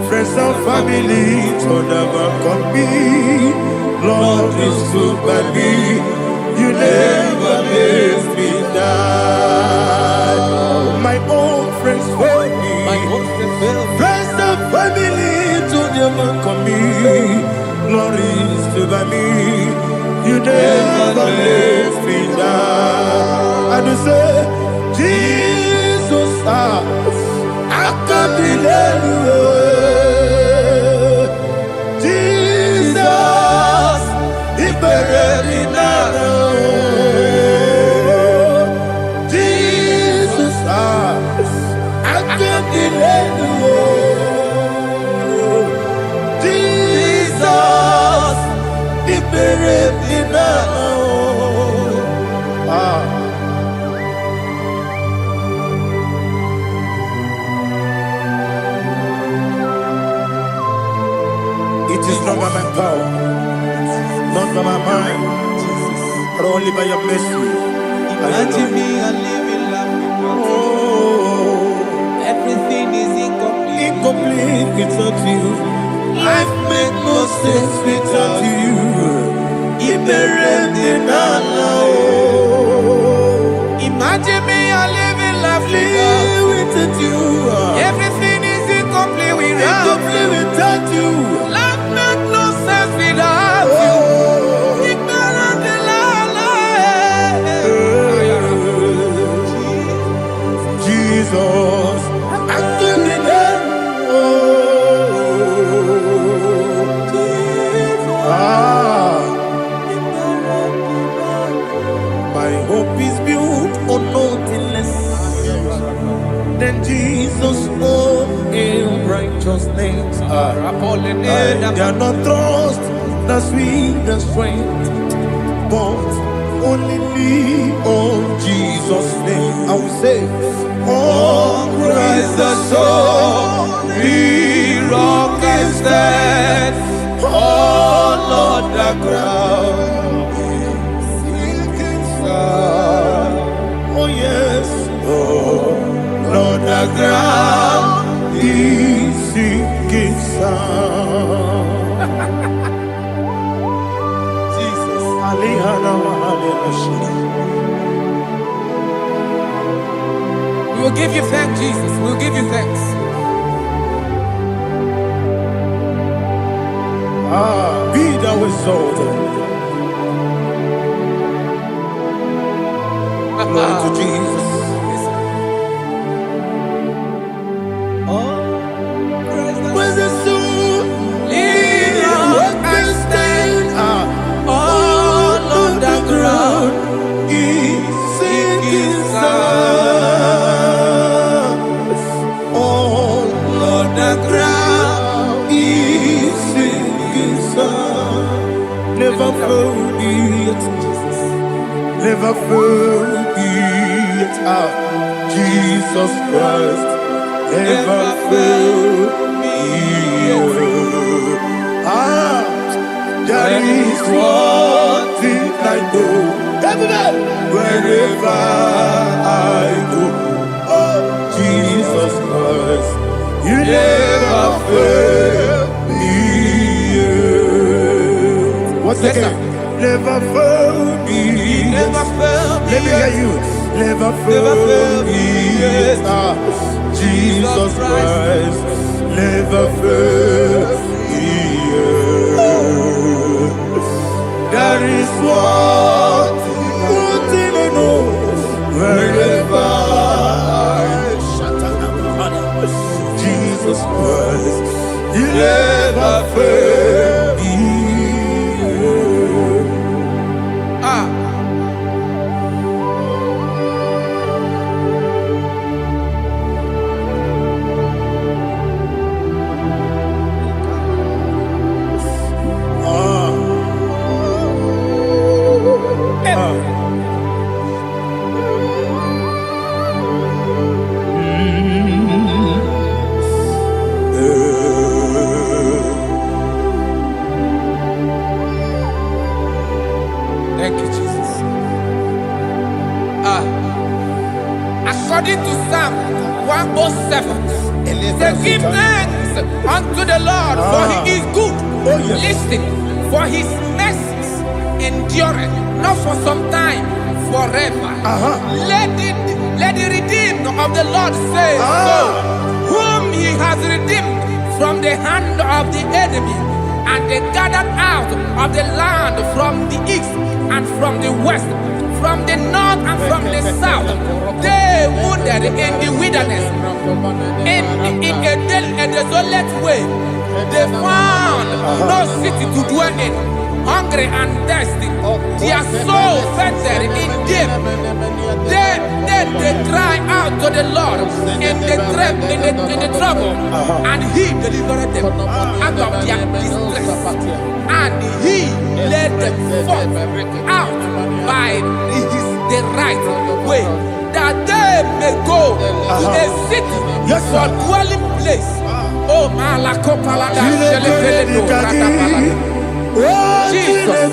friends and family to never come me. Lord is good by me, you never let me die. My own friends for me, friends and family to never come me. Lord is good by me, you never let me die. And you say, Jesus, I can't believe you. Jesus, He buried me now. Jesus, I can't believe you. Jesus, He buried me now. It is not by my power, not by my mind, but only by your mercy. Imagine me and living life without you. Everything is incomplete. Incomplete without you. Life makes no sense without you. Imagine me and living life without you. Everything is incomplete without you. Life makes no sense without you. Ignorant and Jesus, I give you that. My hope is built on nothing less than Jesus' own righteousness. They are not trust the sweetest strength, but only lean on Jesus' name. I will say, on Christ the solid rock is stand. Oh Lord, the ground is sinking sun. Oh yes, oh Lord, the ground is sinking sun. Jesus, we will give you thanks, Jesus. We will give you thanks. Be thou exalted. Glory to Jesus. Where's the soul? What can stand? All on the ground is sinking sun. All on the ground is sinking sun. Never forget, never forget Jesus Christ. Never fail me. There is one thing I know. Wherever I go, oh Jesus Christ, you never fail me. What's the name? Never fail me. Never fail me. Let me hear you. Never fail me. Jesus Christ, never fail me. There is one thing I know. Wherever Jesus Christ, you never fail me. According to Psalm 107, they give thanks unto the Lord, for he is good. Listen, for his mercies endureth, not for some time, forever. Let the redeemed of the Lord say so, whom he has redeemed from the hand of the enemy, and they gathered out of the land from the east and from the west, from the north and from the south. They wandered in the wilderness, in a desolate way. They found no city to dwell in, hungry and thirsty. Their soul fettered in deep. Then they cry out to the Lord in the trouble, and he delivered them out of their distress, and he led them forth out by the right way, that they may go to a city for dwelling place. Oh, Malakopalada, Jesus.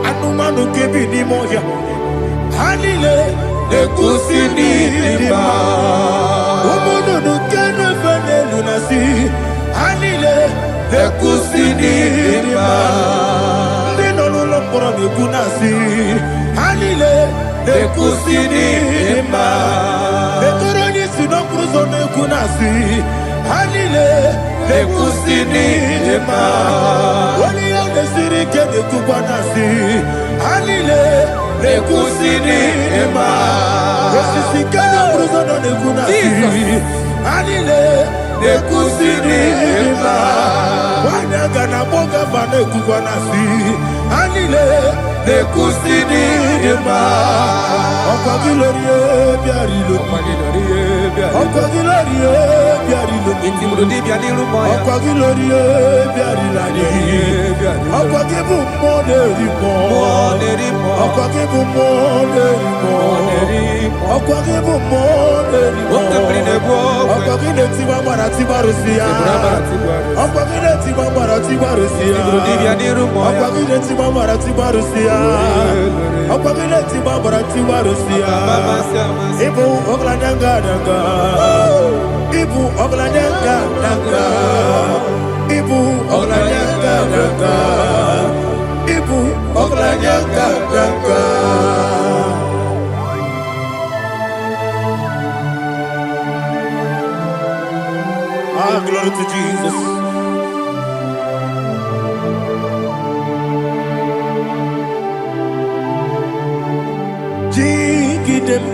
Anumanu kebi ni moya. Hanile ekusini lima. Umudu nukene fene lunasi. Hanile ekusini lima. Ndino lulambora mikunasi. Hanile ekusini lima. Etoroni sinokruzo mikunasi. Hanile ekusini lima. Wali yone sirike de kubanasi. Hanile ekusini lima. Esisikana bruzo no nekunasi. Hanile ekusini lima. Wanaga na boga bane kubanasi. Hanile ekusini lima. Ọkọ gilorie biarilo. Ọkọ gilorie biarilo. Itimrudi bianiru moya. Ọkọ gilorie biarilani. Ọkọ gibu moneri mo. Ọkọ gibu moneri mo. Ọkọ gibu moneri mo. Ọkọ gile tiwa mara tiwa rusia. Ọkọ gile tiwa mara tiwa rusia. Ọkọ gile tiwa mara tiwa rusia. Ọkọ gile tiwa mara tiwa rusia. Ibu oglanyanga danga. Ibu oglanyanga danga. Ibu oglanyanga danga. Ibu oglanyanga danga. Ah, glory to Jesus. Jigidem,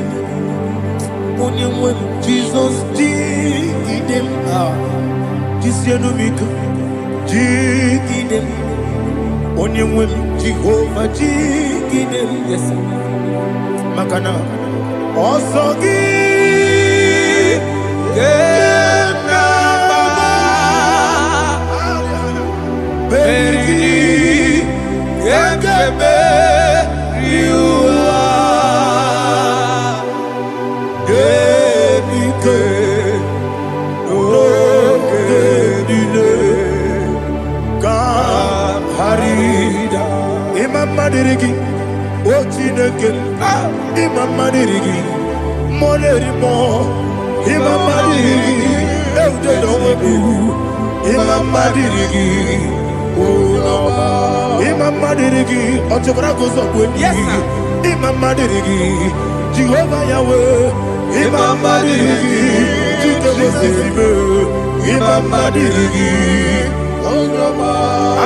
onimwem Jesus, jigidem, jisienumika, jigidem, onimwem Jehovah, jigidem, yes, makana, osogi, kenaba, berigi, kekebe, riua. Madirigi, o Chineke, Imam Madirigi, Monerimo, Imam Madirigi, Eude Domebu, Imam Madirigi, Imam Madirigi, Otobrago Zobweni, Imam Madirigi, Jehovah Yahweh, Imam Madirigi, Jitobosime, Imam Madirigi,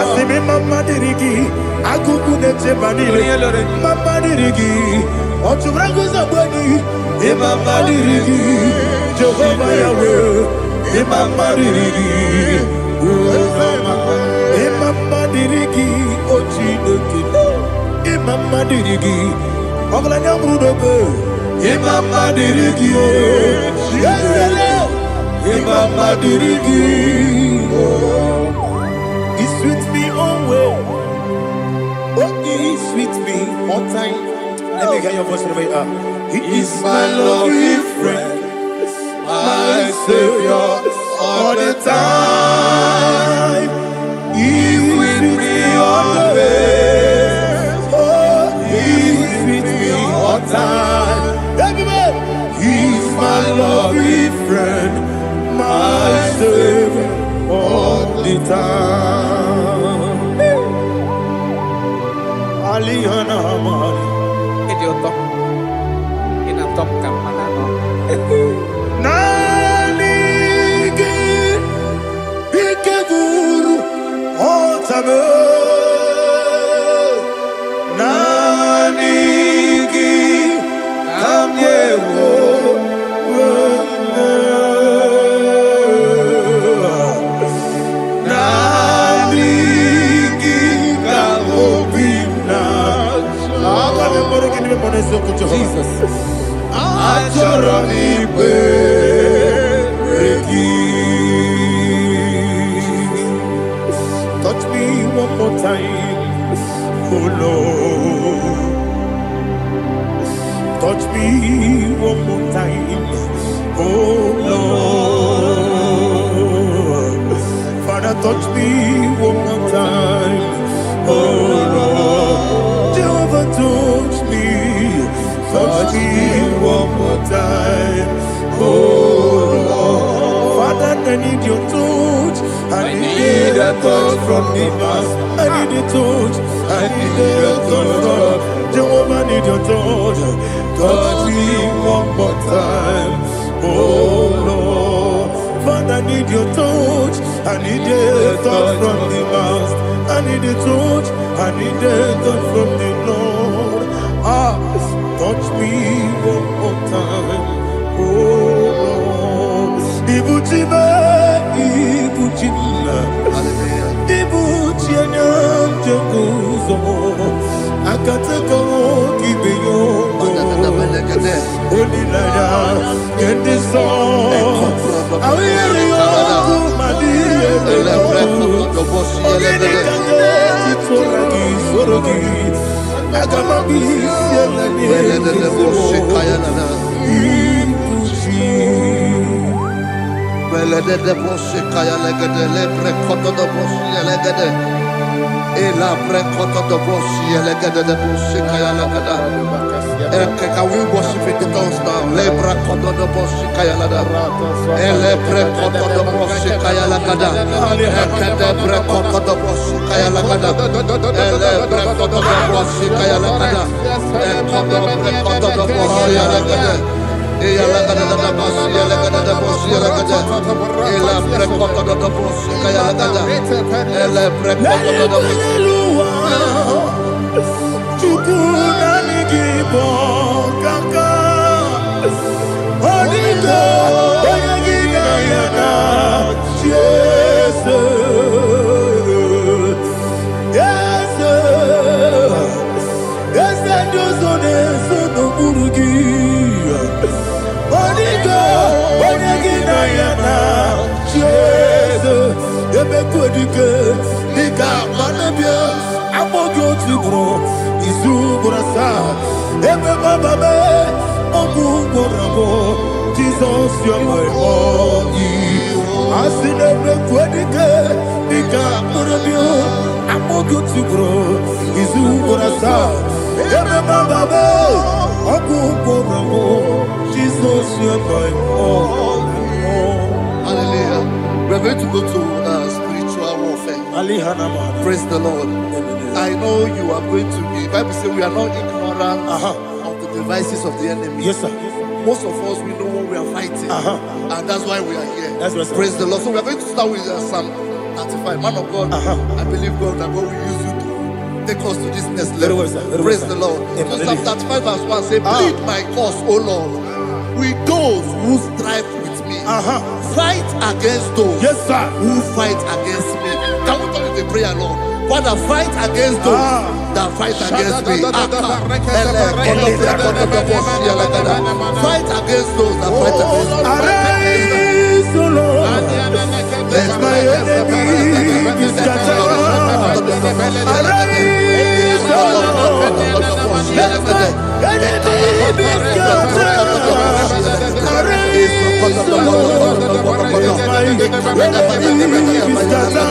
Asimi Mama Dirigi, Akuku Nete Manile, Mama Dirigi, Otubrago Zabani, Mama Dirigi, Jehovah Yahweh, Mama Dirigi, Mama Dirigi, Ochineke, Mama Dirigi, Oglanya Brudobe, Mama Dirigi, Mama Dirigi. He sweet me away. Oh, he sweet me all time. Let me hear your voice from the He is my lovely friend, my Savior all the time. Ita Alihana Mari Idioto. Inatom Kamanano. Nanigi Ikeguru Otame Nanigi Kamyewo Jesus. Touch me one more time, oh Lord. Touch me one more time, oh Lord. Father, touch me one more time, oh Lord. Jehovah, touch me. Touch me one more time, oh Lord. Father, I need your touch. I need a touch from the past. I need a touch. I need a touch from Jehovah. I need your touch. Touch me one more time, oh Lord. Father, I need your touch. I need a touch from the past. I need a touch. I need a touch from the Lord. Touch me one more time, oh Lord. Ibuchima, Ibuchima, Ibuchina, Jaguzo, Akatako, Kibeyo, Olilaya, get this song. I will you, Madia, Can we worship in the tongues now? Lebra kodo do boshi kaya lada. Ele bre kodo do boshi kaya lada. Ekede bre kodo do boshi kaya lada. Ele bre kodo do boshi kaya lada. Ekodo bre kodo do boshi lada. Eya lada da boshi lada da boshi lada. Ele bre kodo do boshi kaya lada. Ele bre kodo do boshi. Jesus, you're my all. I see never quitting. I'm good to grow. Is who what I saw. Jesus, you're my all. Hallelujah. We're going to go to spiritual warfare. Praise the Lord. I know you are going to be. Bible says we are not ignorant of the devices of the enemy. Yes, sir. Most of us, we know what we are fighting. And that's why we are here. That's right, praise the Lord. So we are going to start with Psalm 95. Man of God, I believe God that God will use you to take us to this next level. Praise the Lord. So Psalm 35 verse 1 say, plead my cause, O Lord, with those who strive with me. Fight against those who fight against me. Can we talk with the prayer, Lord? Father, fight against those that fight against me. Fight against those that fight against me. Arise, O Lord, let my enemy be scattered. Arise, O Lord, let my enemy be scattered. Arise, O Lord, let my enemy be scattered.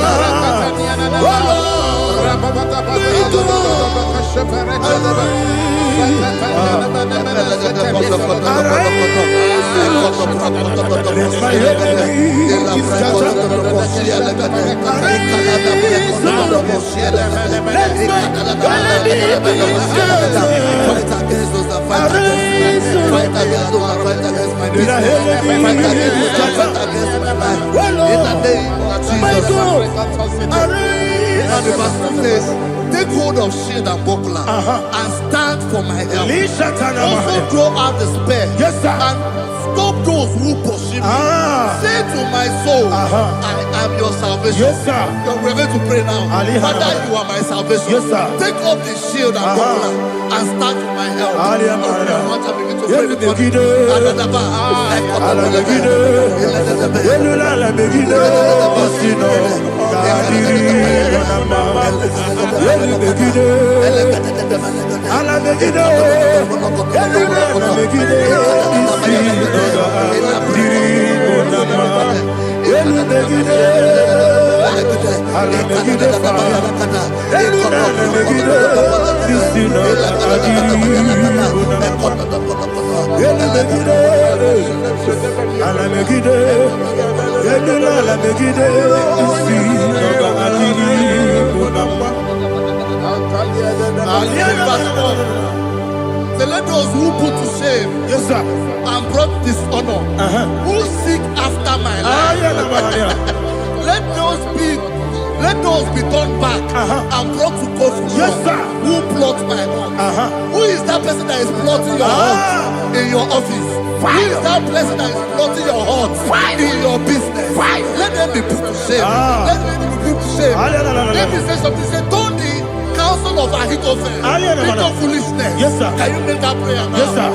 Take hold of shield and buckler and stand for my help. Also throw out the spear and stop those who pursue me. Say to my soul, I am your salvation. You're ready to pray now. Father, you are my salvation. Take off the shield and buckler and stand for my help. So let those who put to shame and brought dishonor, who seek after my life, let those be turned back and brought to confusion. Who plot my wrong? Who is that person that is plotting your heart in your office? Who is that person that is plotting your heart in your business? Let them be put to shame. Let them be put to shame. Let me say something. Say, don't the counsel of Ahithophel think of foolishness. Can you make that prayer now? Yes, sir.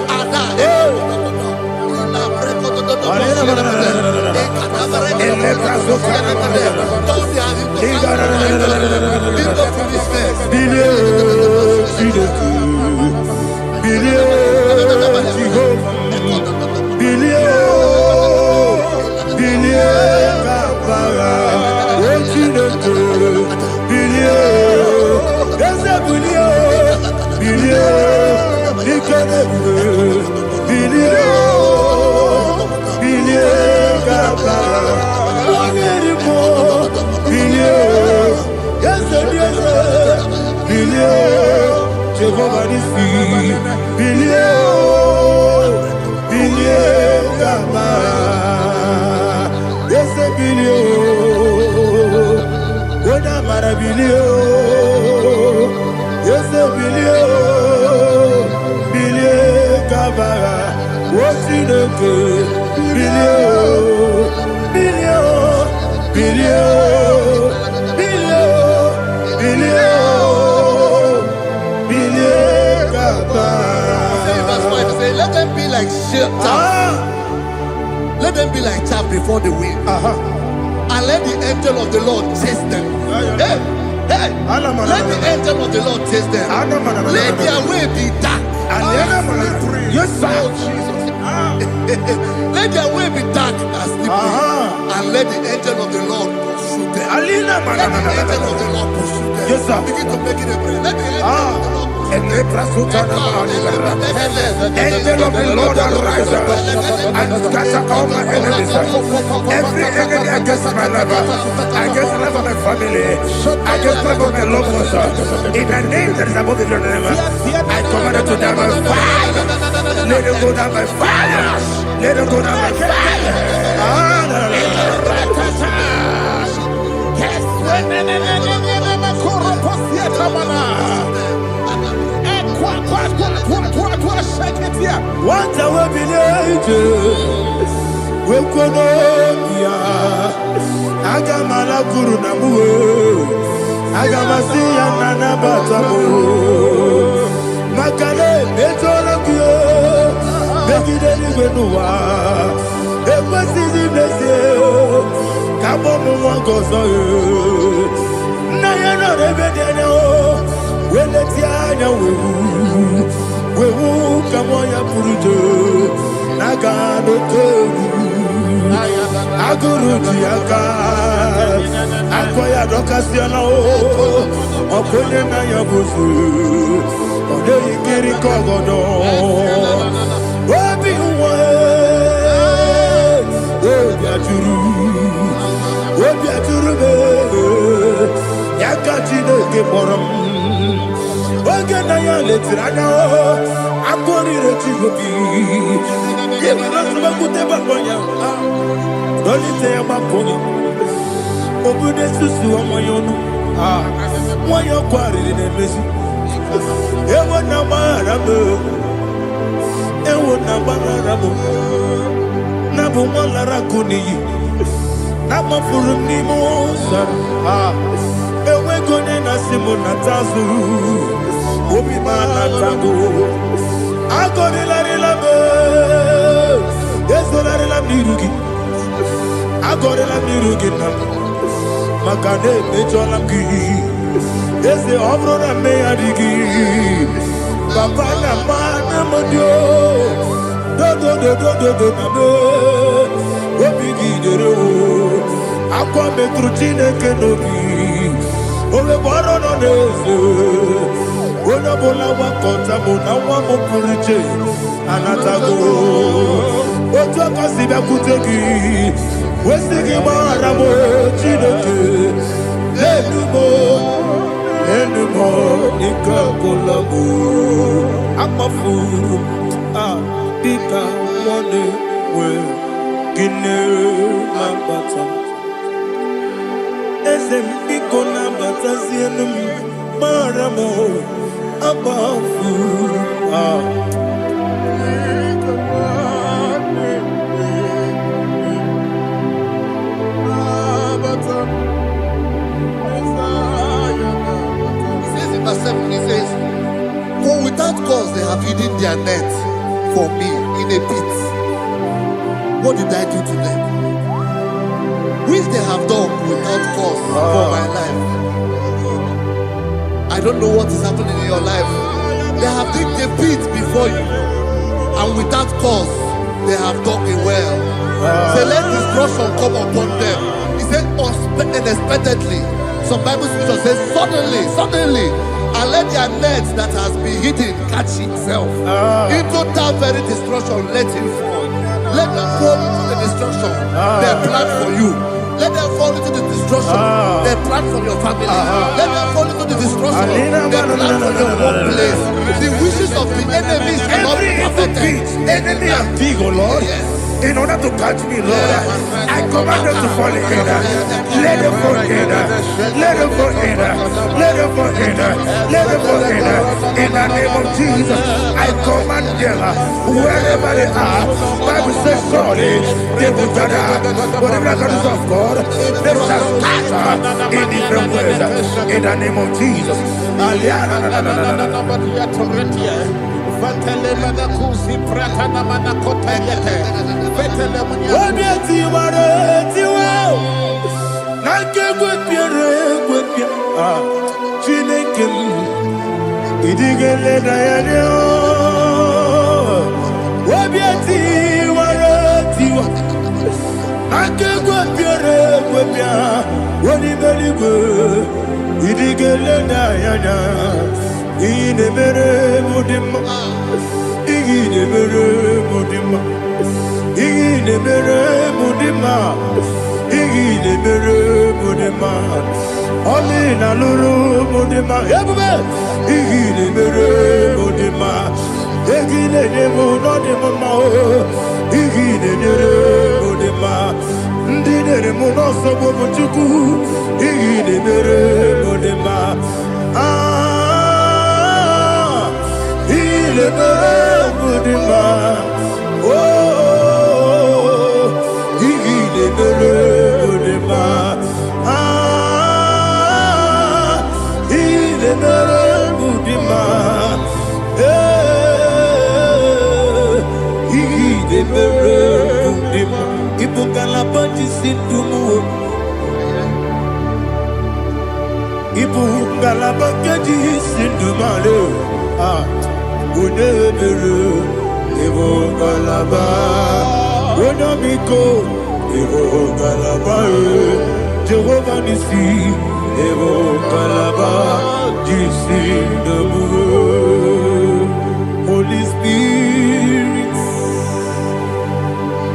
Let them be like chaff. Let them be like chaff before the wind. And let the angel of the Lord chase them. Hey, let the angel of the Lord chase them. Let their way be dark. Yes, sir. Let their way be dark and slippery. And let the angel of the Lord pursue them. Let the angel of the Lord pursue them. Yes, sir. Begin to make it a prayer. Let the angel of the Lord Angel of the Lord arise and scatter all my enemies. Every enemy against my life, against the life of my family, against the life of my loved ones, in the name that is above your name, I command it to die by fire. Let it go down by fire. Let it go down by fire. What I will be we could Agamala Guru Namu Agamasia Nana Batamu Makale Betolakio Begideni Benua Ekwasizi Blessio Kabomu Wangozo Nayano Rebedeno Weletiana Wewu Kamoya Purujo Nagano Togu aguru diaka akoya dokasiana o okonye na yabuzu ode ikiri kogodo obi uwe obi aturu be yaka Chineke kpọrọ oge na ya letiri anya akọrịrị Chigobi ịbara sọgbakute bakọnya dolite ya bakọnya obodo susu ọmọnya ọnụ nwanyị ọkụ arịrị na-emezi ewo na gbaghara m na bụ nwa lara akụ n'iyi na gbafuru m n'ime ụzọ enweghị onye na-asị m nata azụ obi m anatago agọrịlarịla m ezorarịla m n'iru gị agọrịla m n'iru gị na maka na emejọla m gị eze ọ bụrụ na mmegharị gị papa na mma na modio dodododododo na me obi gị dere o akwa metụrụ Chineke n'obi owebe ọrụ nọ n'eze onye ọbụla gbakọta mụ na nwa m pụrụ iche anatago otu aka si bịakwute gị wesị gị gbaghara m Chineke enumo ike agwụla m akpafuru dịka nwanne nwee gịnị na-abata eze m biko na-abatazienu m mara m agbafuru He says, for without cause they have hidden their net for me in a pit. What did I do to them? Which they have done without cause for my life. I don't know what is happening in your life. They have digged a pit before you, and without cause they have dug a well. Say, let destruction come upon them. He said, unexpectedly. Some Bible scripture says, suddenly, and let their net that has been hidden catch itself. Into that very destruction, let it fall. Let them fall into the destruction they plan for you. Let them fall into the destruction they plan for your family. Let them fall into the destruction they plan for your workplace. The wishes of the enemies are not perfected. Enemy are big, oh Lord. Yes. In order to catch me, Lord, I command them to fall in. Let them fall in. Let them fall in. Let them fall in. Let them fall in. In the name of Jesus, I command them wherever they are. Bible says, surely they will gather. Whatever the God of God, they shall scatter in different ways. In the name of Jesus. Chineke idigele dayane obiati waratiwa akegwe piere gwepia woni beligwe idigele dayana ine mere mudima ine mere mudima ine mere mudima ine mere mudima Oli na luru mudima ebube ine mere mudima egine demo no demo ma ine mere mudima ndine mo no so bo chuku ine mere mudima ine mere mudima ine mere mudima Ibu galaba, Evo Kalaba, Jehovah Nissi, Evo Kalaba, Jisi Dabu, Holy Spirit,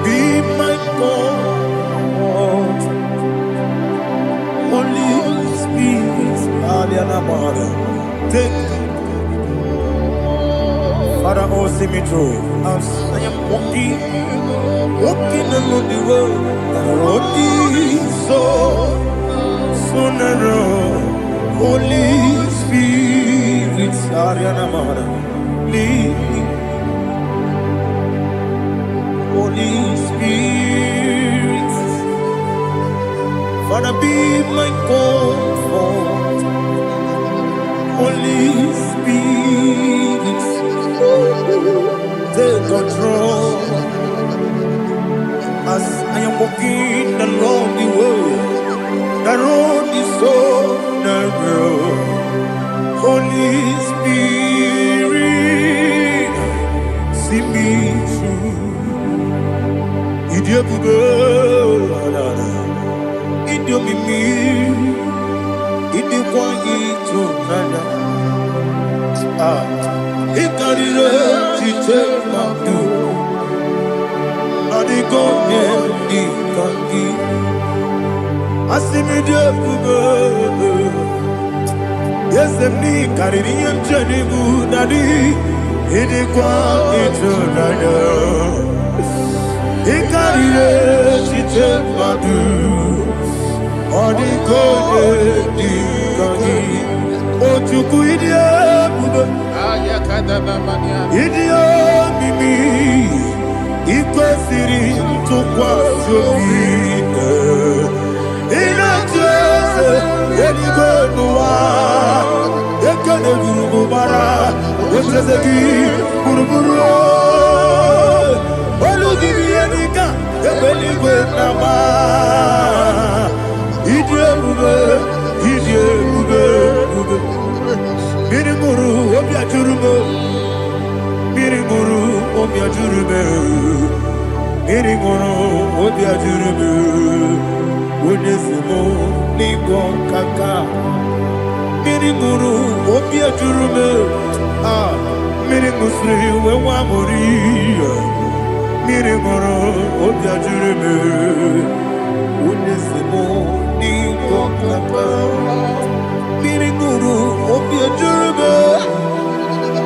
be my God, Holy Spirit, Aliana Mara, take Father, oh, see me through as I am walking along the road, the road is so narrow. Holy Spirit, Ariana Mara, lead me. Holy Spirit, Father, be my comfort. Holy Spirit, take control as I am walking along the road. The road is so narrow. Holy Spirit, see me through. Idiabugo, Idiomimi, Idiwaitu Nana. Ikarire Chitemadu, Adigone Nikaki. Asimidiabugo. Yes, me Caribbean Janibu Nadi, Idikwa Itunada, Ikarire Chitemadu, Odikone Nikaki, Ochuku Idiabugo, Idio Mimi, Ikwesiri Tukwa Sopina, Inatese, Edigonua, Ekane Gurubara, Wetezeki, Guruburu, Olugibianika, Ebeligwe Nama, Idiabube, Mirimuru, Obia Jurube, Mirimuru, Obia Jurube, Mirimuru, Obia Jurube, Unesimo, Nigo Kaka, Mirimuru, Obia Jurube, Mirimusri, Wawamuri, Mirimuru, Obia Jurube, Unesimo, Nigo Kaka. Mirimuru, Obia Jurube,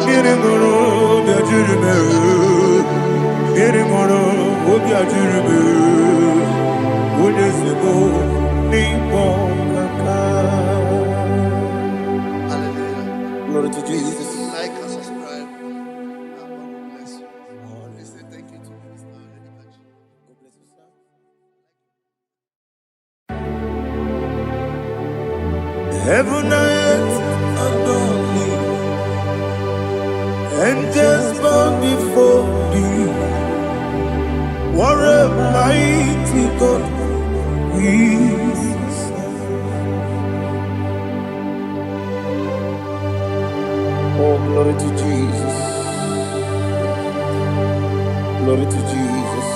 Mirimuru, Obia Jurube, Mirimuru, Obia Jurube, Unesimo, Nigo Kaka. Hallelujah. Glory to Jesus. Like and subscribe. God bless you. Let's say thank you to Minister Edikachi. God bless you, sir. Heaven and earth adore me, angels bow before thee. What a mighty God we serve. Oh, glory to Jesus. Glory to Jesus.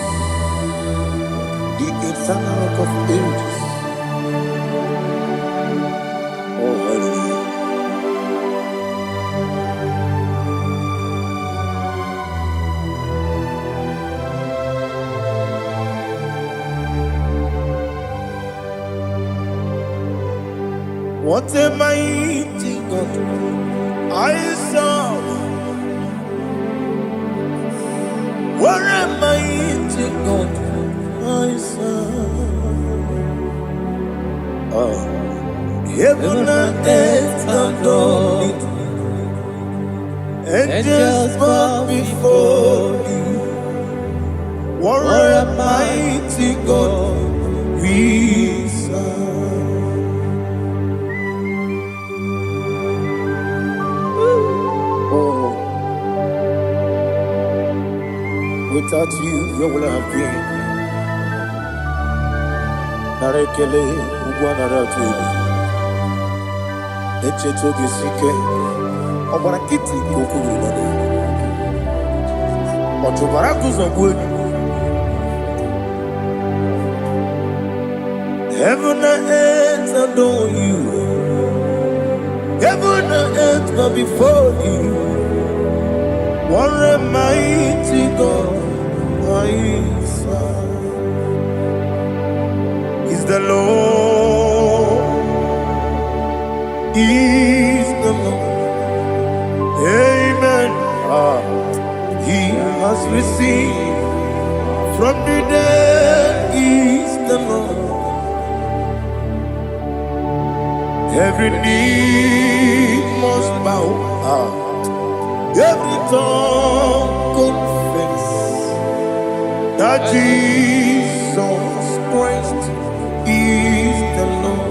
The eternal rock of ages. Oh, hallelujah. What a mighty God I serve. What a mighty God I serve. Heaven and earth adore it. Angels bow before thee. What a mighty God we serve. Oh, without you, where would I have been? Narekele, Ugwanaratu. Echetoge sike, Obarakiti Kokuru. Otobaraku Zogwe. Heaven and earth adore you. Heaven and earth bow before you. What a mighty God I serve. Is the Lord. Is the Lord. Amen. He has received from the dead. Is the Lord. Every knee must bow. Every tongue confess that Jesus Christ is the Lord.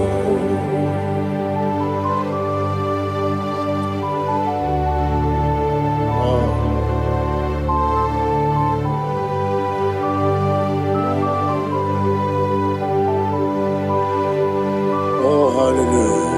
Oh, hallelujah.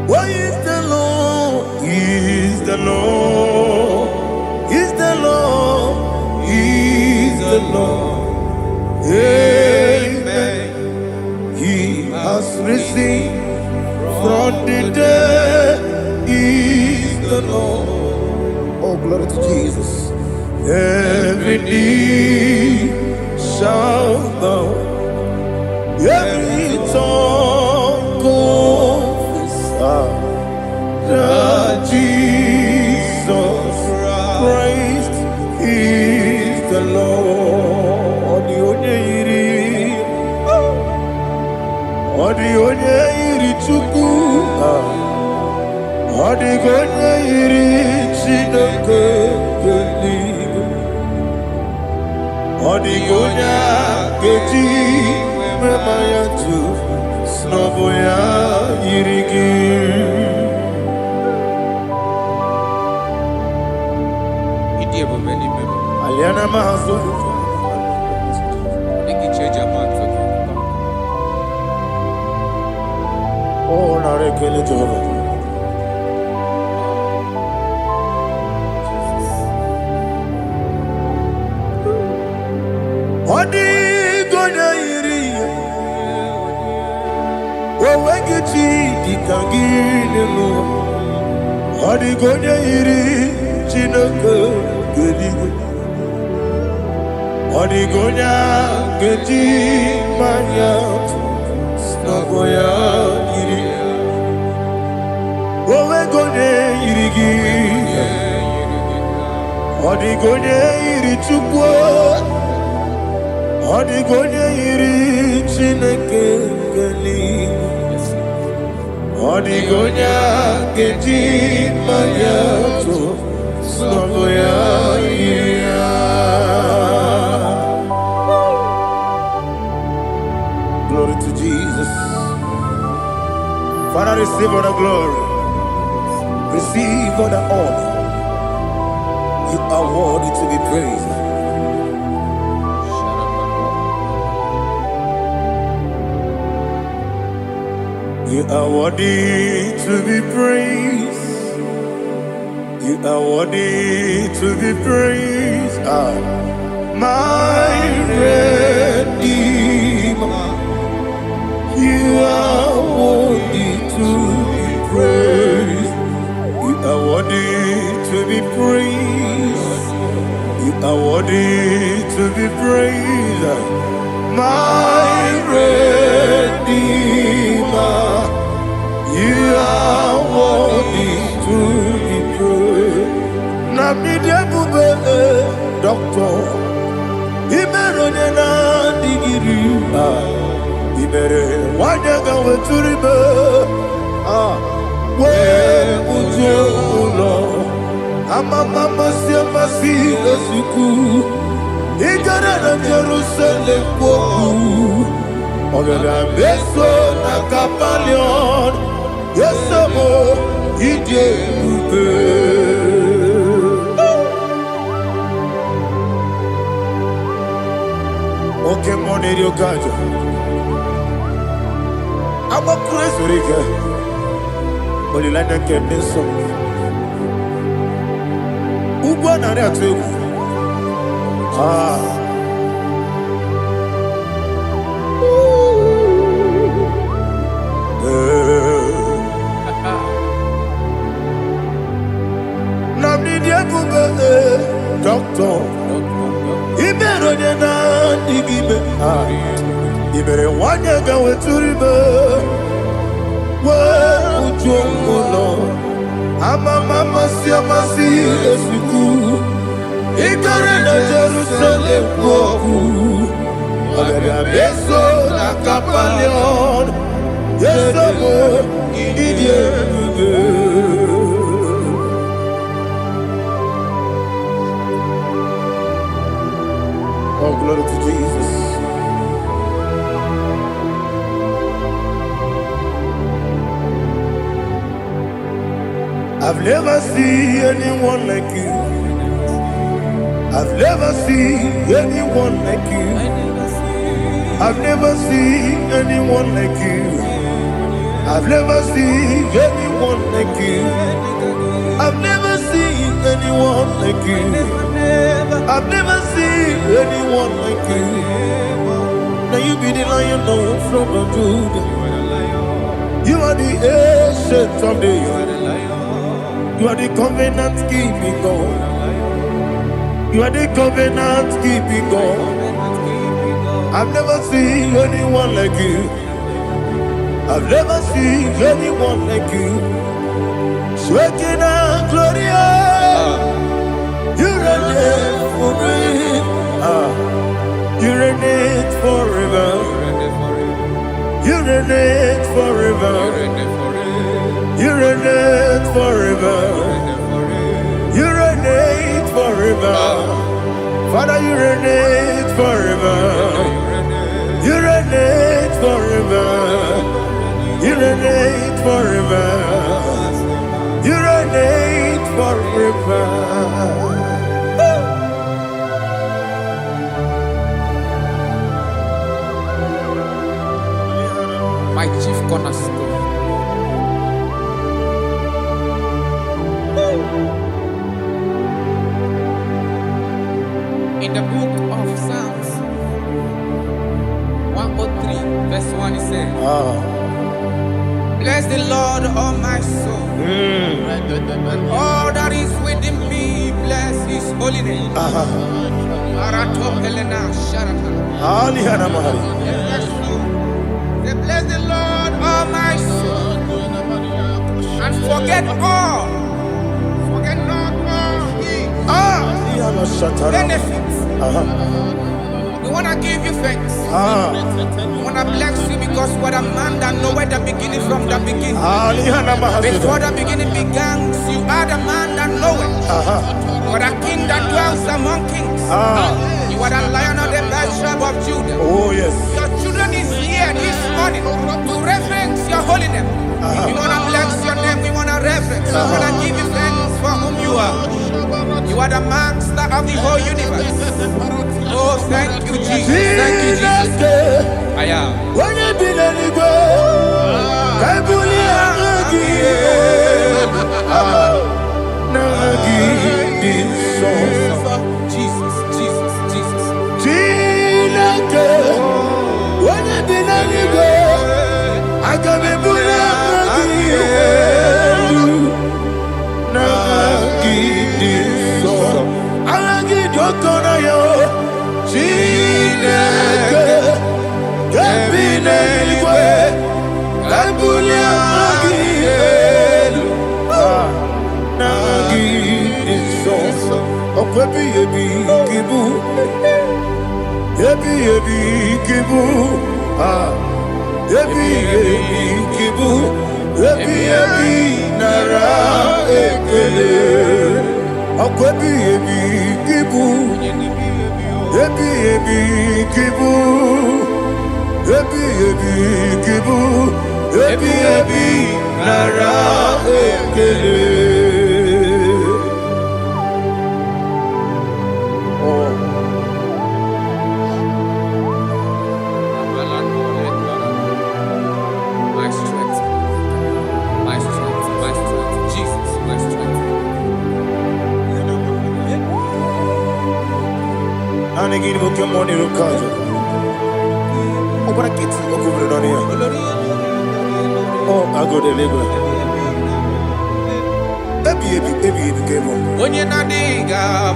What is the Lord? Is the Lord. Is the Lord. Is the Lord. Amen. He has risen from the dead. Is the Lord. Oh, glory to Jesus. Every knee shall bow. Every tongue confess that Jesus Christ is the Lord. Odi iri Chukwu, odi iri Chineke eluigwe, odi keji mema ya tu snobo ya iri gị. Aliana mahazo. Oh, narekele Jehovah. Odi gonya iri, owegichi dikangini no. Odi gonya iri, Chineke eluigwe. Odi gonya keji manya snogo ya iri. Owe gonya iri gi. Odi gonya iri Chukwu. Odi gonya iri Chineke eluigwe. Odi gonya keji manya snogo ya iri. Glory to Jesus. Father, receive all the glory. Receive all the honor. You are worthy to be praised. You are worthy to be praised. You are worthy to be praised. My Redeemer. You are worthy to be praised. You are worthy to be praised. You are worthy to be praised. My Redeemer. You are worthy to be praised. Namidebube, Doctor. Imeronena digiri. Ibere wanyaga weturibe we ujo ulo amama masi esuku igara na Jerusalem kwoku ogara beso na kapalion yesamo ije ube. Okay, money, you got you. I'm a crazy rigger. But you like to get this song. Who won on that too? Doctor, Ibero na digibe. Ibere wanya gawe turibe. Wa ujongono. Mama si esiku. Ikare na Jerusalem woku. Abebe beso na kapalion. Yeso mo idie. Oh, glory to Jesus. I've never seen anyone like you. I've never seen anyone like you. I've never seen anyone like you. I've never seen anyone like you. I've never seen anyone like you. I've never seen anyone like you. Now you be the Lion from the Judah. You are the ancient of days. You are the covenant keeping God. You are the covenant keeping God. I've never seen anyone like you. I've never seen anyone like you. Shekinah Gloria. You reign forever. You reign forever. You reign forever. You reign forever. You reign forever. Father, you reign forever. You reign forever. You reign forever. You reign forever. My chief cornerstone. In the book of Psalms 103, verse 1, it says, bless the Lord, all my soul, and all that is within me, bless his holy name. Bless the Lord, all my soul, and forget not all his benefits. We want to give you thanks. We want to bless you because what a man that know where the beginning from the beginning. Before the beginning began, you are the man that know it. You are the king that dwells among kings. You are the Lion of the tribe of Judah. Oh yes. Your children is here this morning to reverence your holy name. We want to bless your name. We want to reverence. We want to give you thanks for whom you are. You are the master of the whole universe. Oh, thank you, Jesus. Thank you, Jesus. I am. Jesus, Jesus, Jesus. I can be Okay, money to catch. Oh, but I get to go over on here. Oh, I go to Lagos. Baby, came on. When you're not diga,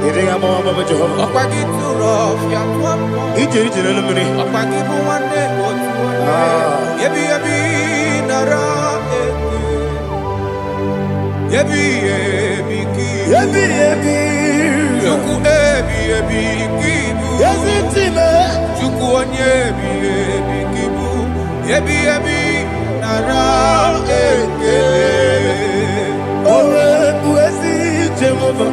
You think I'm on my job? a packet to rough, young one. He did it in a minute. A packet for one day, or two. Yebi, Nara, Yebi, Juku, Kibu. Yes, it's him. Juku, Kibu. Yebi, Nara, Jehovah,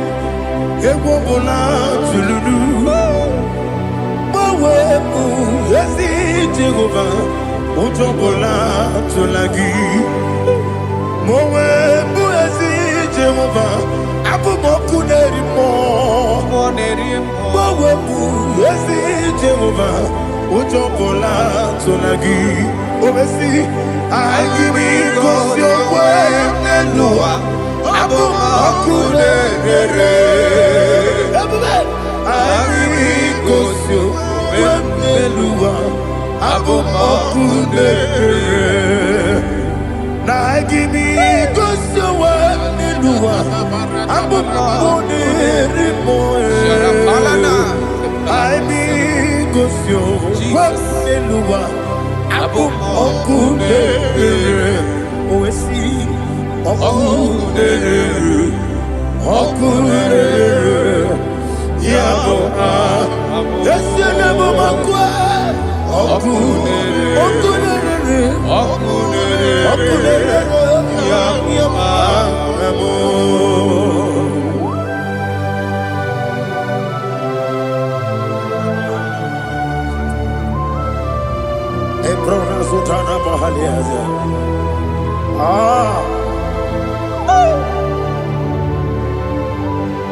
Ewobola Tululu. Mowebu, Yesi Jehovah, Ojobola Tulagi. Mowebu, Yesi Jehovah, Abumoku Nerimo. Mowebu, Yesi Jehovah, Ojobola Tulagi. Obesi, I give you cause your way, Noah. Abumakunere, Arigosio, Wemelua, Abumakunere, Nagimi Gosio, Wemelua, Abumakunere, Arigosio, Wemelua, Abumakunere, Oesi. Okunere, Yabo, Yesenebo Makwa, Okunere, Yabo, Ebrona Sultana Mahaliaza.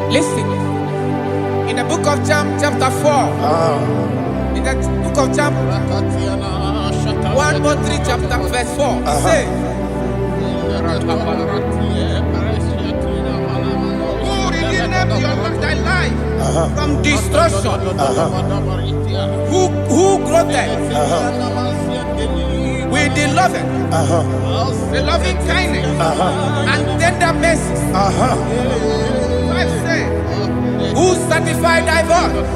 Listen, in the book of John, chapter 4, in the book of John, 1:3, chapter verse 4, it says, who redeemed thy life from destruction? Who grew them with the loving kindness and tender mercies? Who satisfy thy voice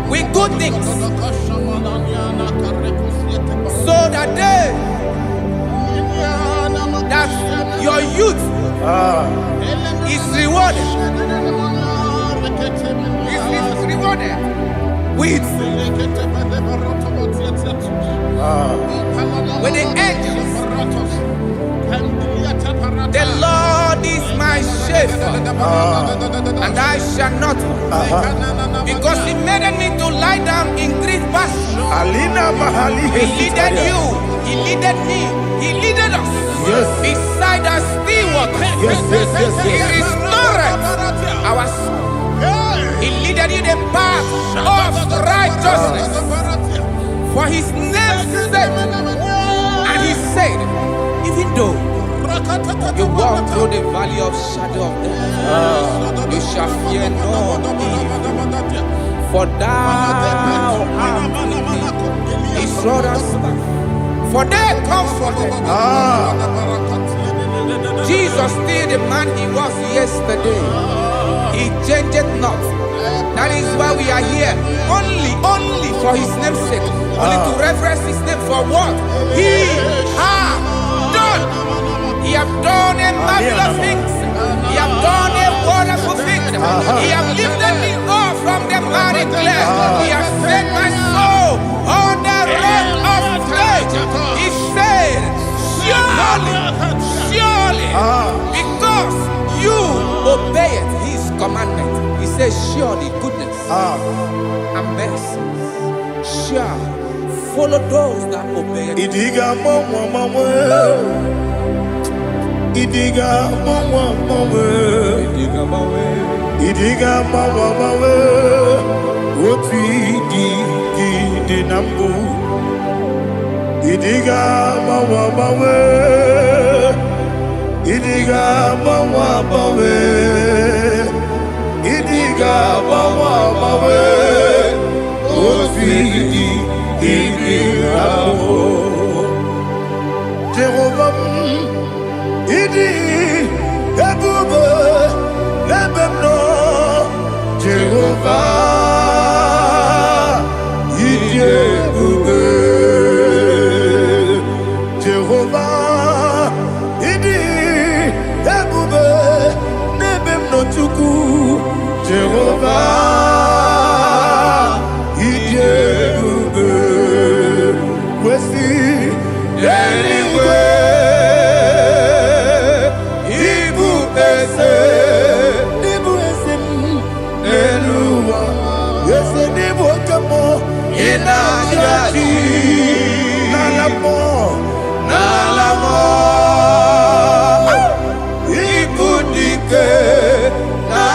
with good things, so that your youth is rewarded. Is rewarded with the angels. The Lord is my shepherd, and I shall not, because He made me to lie down in green pastures. He leaded you, He leaded me, He leaded us beside the still waters. He restored our soul. He leaded you the path of righteousness for His name's sake. And He said, even though you walk through the valley of shadow of death, you shall fear no evil, for thou art with me. His rod and staff, for they comforted. Jesus still the man He was yesterday. He changed not. That is why we are here. Only for His name's sake. Only to reverence His name for what He has done. He has done a marvelous things. He has done a wonderful thing. He has lifted me up from the miry clay. He has set my soul on the rock of faith. He said, surely, because you obeyed His commandment. He says, surely goodness and mercy shall follow those that obey it. Idiga mawe, Oti di nambu. Idiga mawe, Idiga mawe, Idiga mawe. Jehovah, idi ebube lebemno. Jehovah, idi ebube. Jehovah, idi ebube lebemno chuku. Jehovah, idi ebube. Wesi anyway, Ibu ese Eluwa, ese nibu kamo inajaji nalamo Ibu dike na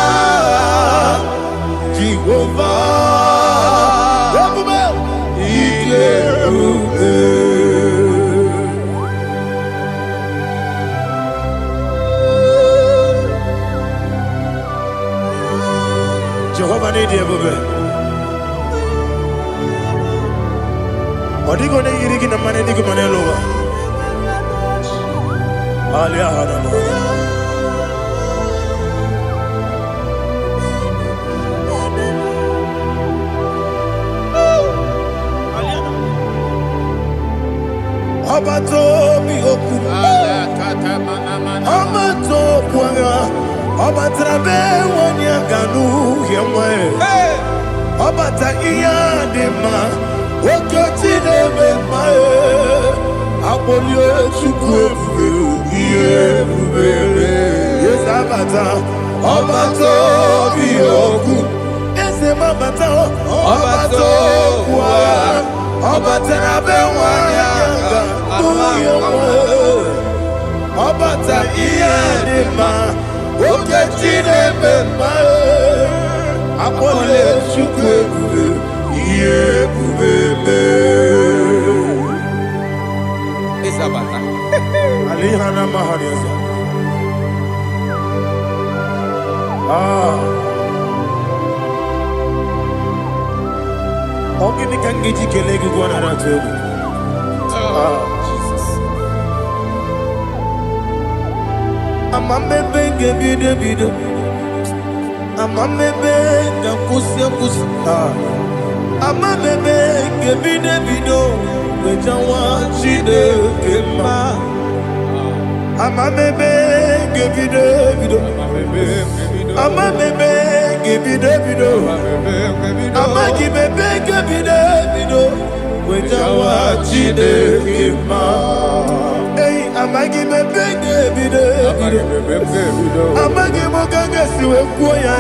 Jehovah, ebube ebube. Jehovah need ebube. Odigo ne yirigi na mane digo mane lowa. Ali ahana mo. Abato mi oku. Abato kwanga. Obatrabe wanya ganu yemwe. Obata iya dema. Okoti debe mae. Apolio chukwe ebube. Yes abata. Obato bioku. Ese mabata. Obato kwa. Obatrabe wanya ganu yemwe. Obata iya dema. Oketi debe mae. Apole chukwe ebube. Isabata. Alihana mahariasa. Ogini kangiji kelegi gwana ratubu. Jesus. Amamebe ngebido. Amamebe ngakusi. Amamebe ngebido. Wejawa chide kema. Amamebe ngebido. Amamebe ngebido. Amagibebe ngebido. Wejawa chide kema. Hey, amagibebe ngebido. Amagimogaga siwe kuya.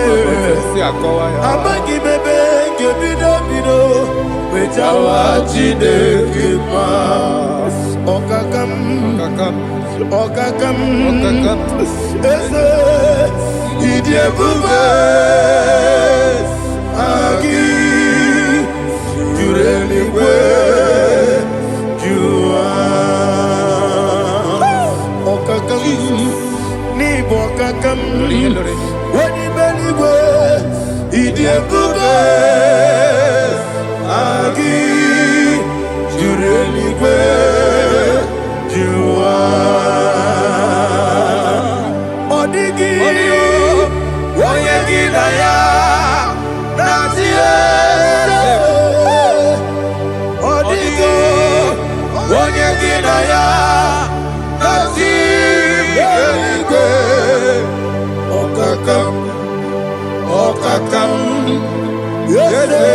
Amagibebe ngebido. Wejawa chide kema. Okakam. Ese idi ebube. Agi jureligwe jua. Okakam ni bokakam. Wani beligwe idi ebube. Agi jureligwe jua. Odigi oyegi na ya natie. Odigi oyegi na ya natie. Okakam yede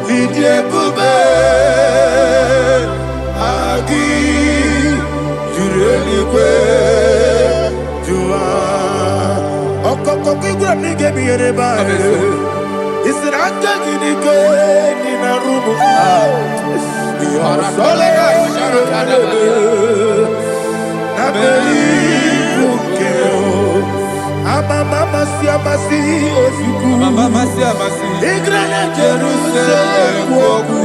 idi ebube. Agi jureligwe jua. Okokokigura nige biyereba. Isiraka gidike nina rumu. Yosole nabeli ukeo. Mama siamasi ofiku. Mama siamasi. Igrana Jerusalem woku.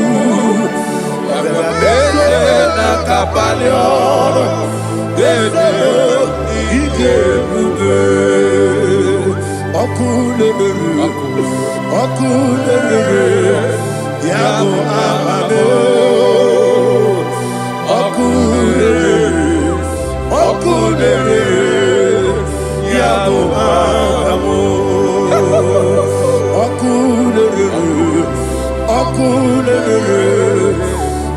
Bele na kapalion. Ese ide bube. Okule. Yabo Amamo, Okunere, Yabo Amamo, Okunere,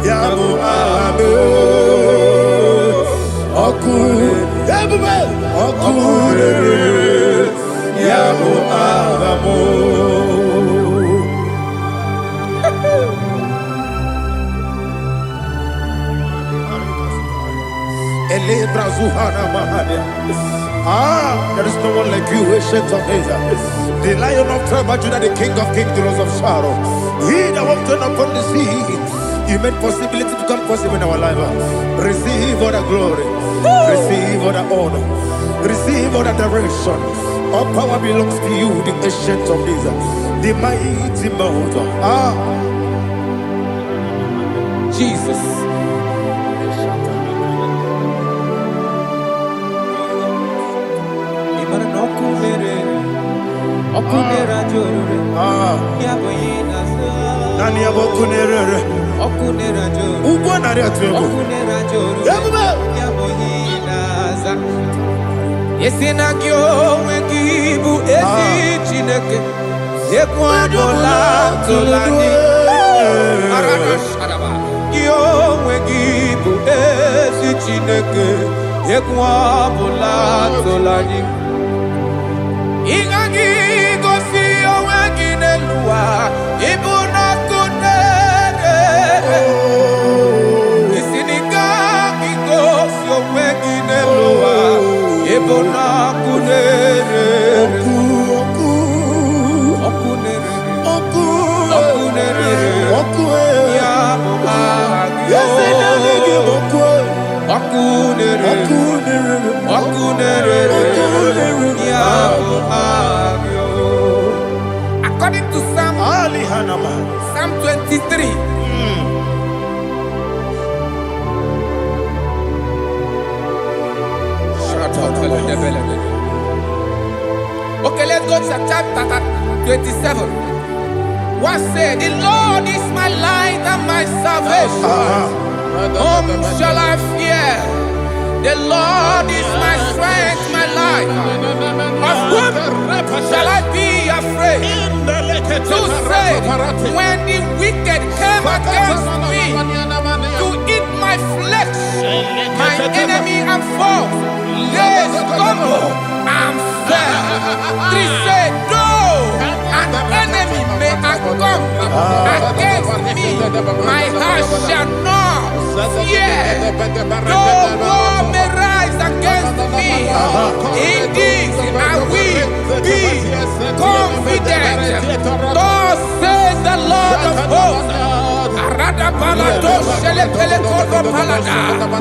Yabo Amamo, Okunere, Yabo Amamo. There is no one like you, ancient of days. The Lion of tribe of Judah, the King of kings, the Rose of Sharon. He that walked upon the sea. You made possibility to come possible in our life. Receive all the glory. Receive all the honor. Receive all the direction. All power belongs to you, the ancient of days, the mighty mountain. Jesus. Yesinagyo wekibu esi chineke ekwadola tolani arana sharaba yo wekibu esi chineke ekwadola tolani igagi gosi oweginelua ibuna kunere isiniga gosi oweginelua ibuna kunere ya according to Psalm 23. Okay, let's go to chapter 27. What said? The Lord is my light and my salvation. Whom shall I fear? The Lord is my strength, my life. Of whom shall I be afraid? To say, when the wicked came against me to eat my flesh, my enemy and foe, they stumble and fell. 3 say, though an enemy may come against me, my heart shall not fear. Though war may rise against me, in this I will be confident. Thus says the Lord of hosts. Arada balado shele pele kodo palada.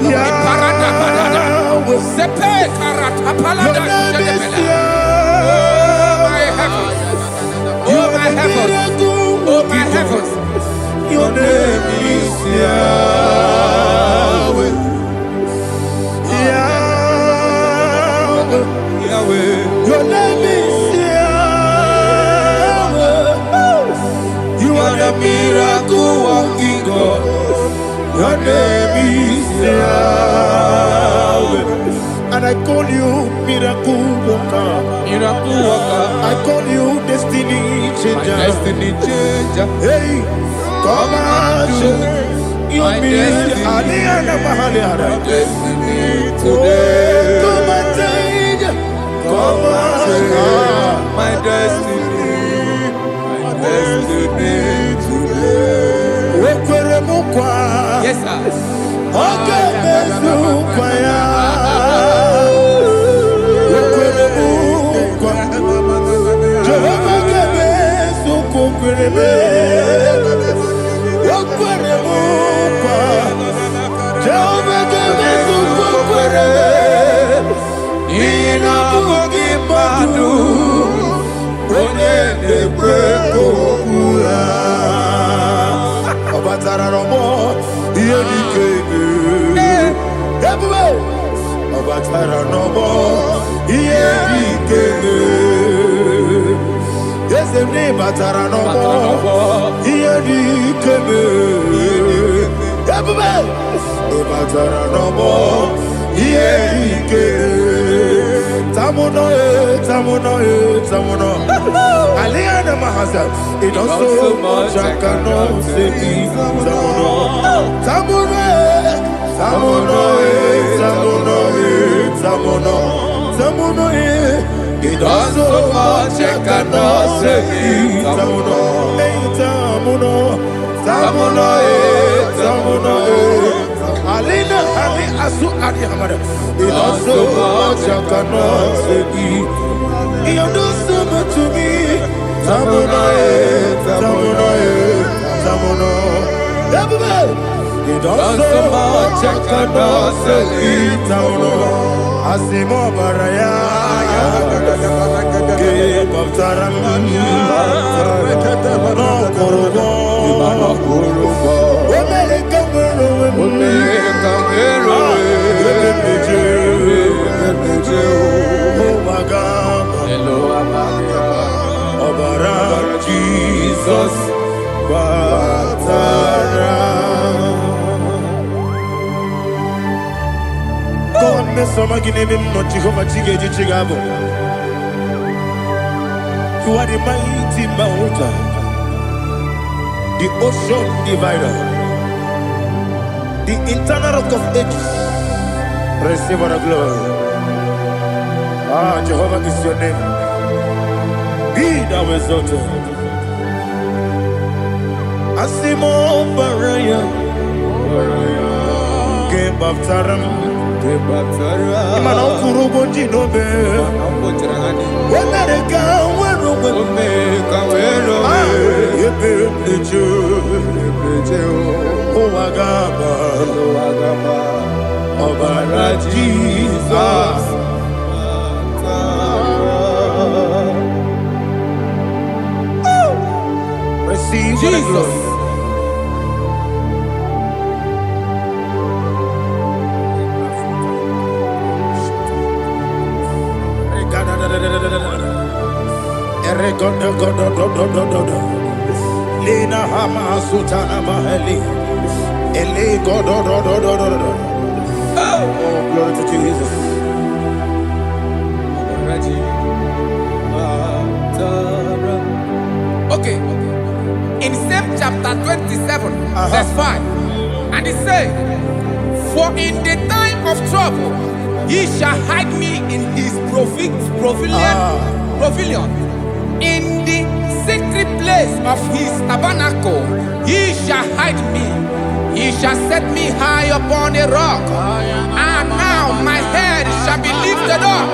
Iparada balada. Sepe karata palada shele pele. Oh my heavens. Oh my heavens. Your name is Yahweh. Yahweh. Yahweh. Your name is Yahweh. You are the miracle working God. Your name is Yahweh. And I call you miracle worker. Miracle worker. I call you destiny changer. My destiny changer. Hey, come on, you destiny. My destiny today. Come and change. Come on, my destiny. My destiny today. Yes, sir. Okay, I Aliana Mahasa, it also much I cannot say. Tamuno, it also much I cannot say. Tamuno, Alina, Ali Asu Adi Hamada, it also much I cannot say. You do so much to me. Tamuno. You do so much I cannot say. Tamuno. Asimo Baraya. Give up Taram. No Kurubo. Jesus, Batara. God, me so magine me no Jehovah Chige Chigabo. You are the mighty mountain, the ocean divider, the eternal rock of ages. Receive all the glory. Ah, Jehovah is your name. Be thou exalted. Asimo Baraya, Game of Taram, Imano Kurubo Jinobe, America, Obara Jesus. Receive Jesus. Lina Hama Sutana Mahali. Oh, glory to Jesus. Okay. In same chapter 27, verse 5, and it says, "For in the time of trouble, he shall hide me in his pavilion. In the secret place of his tabernacle, he shall hide me. He shall set me high upon a rock, and now my head shall be lifted up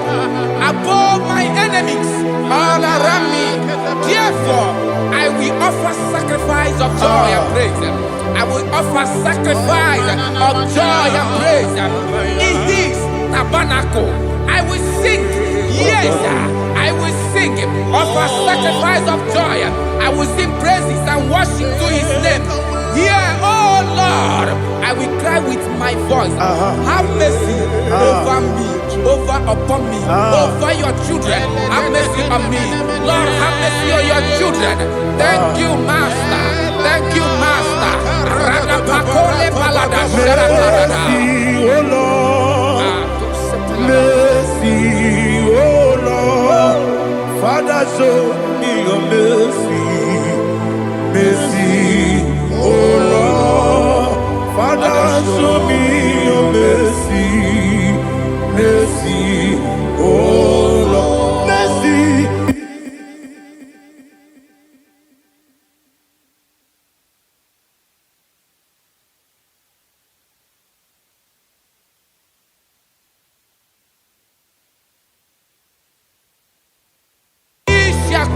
above my enemies all around me. Therefore, I will offer sacrifice of joy and praise. I will offer sacrifice of joy and praise in his tabernacle. I will sing, yes, I will sing, offer sacrifice of joy. I will sing praises and worship to his name. Hear, oh Lord, I will cry with my voice. Have mercy over me, upon me, over your children. Have mercy on me. Lord, have mercy on your children. Thank you, Master. Thank you, Master. Mercy, oh Lord. Mercy, oh Lord. Father, show me your mercy. Mercy, oh Lord. Father, show me your mercy. Mercy, oh Lord. Mercy.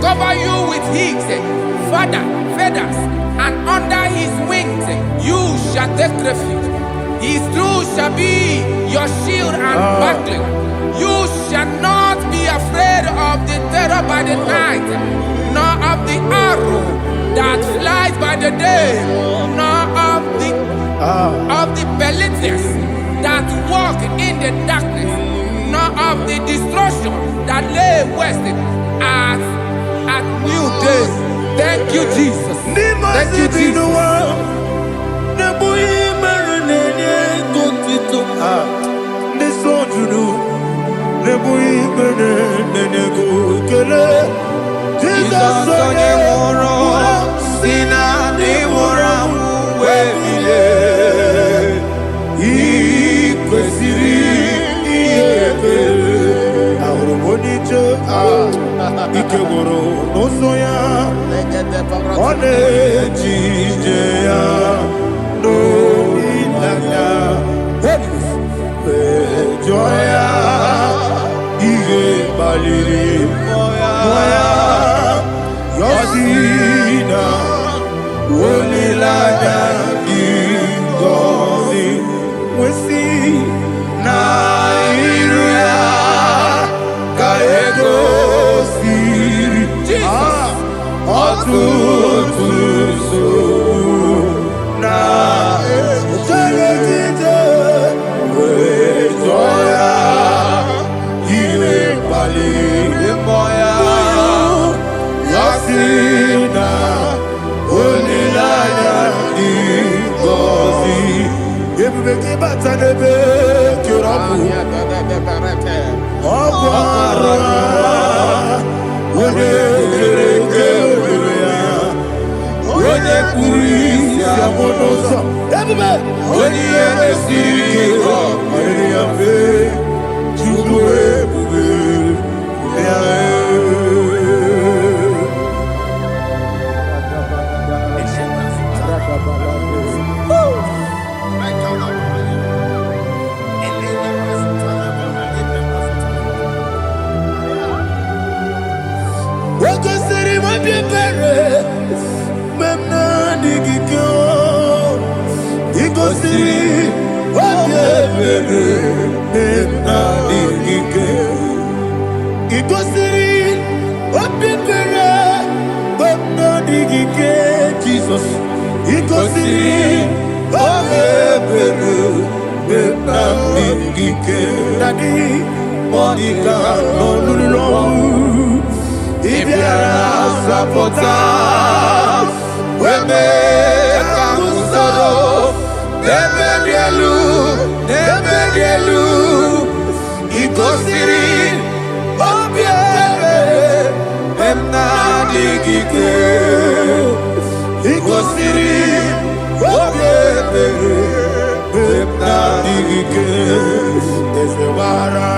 Cover you with his feathers, and under his wings you shall take refuge. His truth shall be your shield and buckler. You shall not be afraid of the terror by the night, nor of the arrow that flies by the day, nor of the pestilence that walk in the darkness, nor of the destruction that lay waste at new day. Thank Thank you, Jesus. Thank you, Jesus. Jesus onye nwụrụ si na ndị nwụrụ anwụ wee bilie, ị kwesịrị ihe ekele. Ahụrụ m onye ije ike gwụrụ n'ụzọ ya, ọ na-eji ije ya n'olileanya, jụọ ya ihe kpaliri mmụọ ya, yọzi na olileanya dị ngọzi nwesị na iru ya ka egosiri ọtụtụ nsogbu na ejije wee jụọ ya ihe kpaliri mmụọ ya, yọzi na olileanya dị ngọzi. Ebube gị bata n'ebe kere ọkụ, ọkụ arụ onye kere eke obere ya, onye kpụrụ isi abụ n'ụzọ. Ebube onye ihe na-esiri ike ọrịrị ya mfe, Chukwu ebube ya. Wakosiri mabibere memna digiko, ikosiri mabibere memna digike, ikosiri mabibere memna digike. Jesus, ikosiri mabibere memna digike. Daddy, Monica, no lulu. Ibiara sapota, weme kamusoro, nebedielu, ikosiri, obiere, memna digike, ikosiri, obiere, memna digike, ese bara.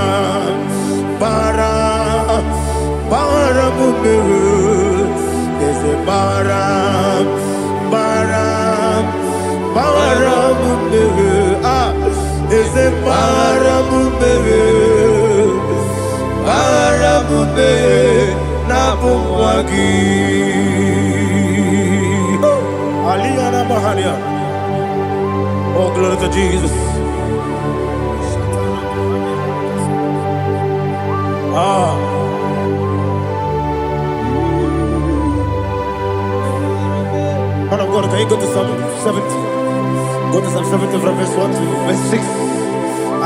There's a baram, there's a baramube, napumwagi. Aliyana Mahalia. Oh, glory to Jesus. Man of God, can you go to Psalm 70? Go to Psalm 70 from verse 1 to verse 6.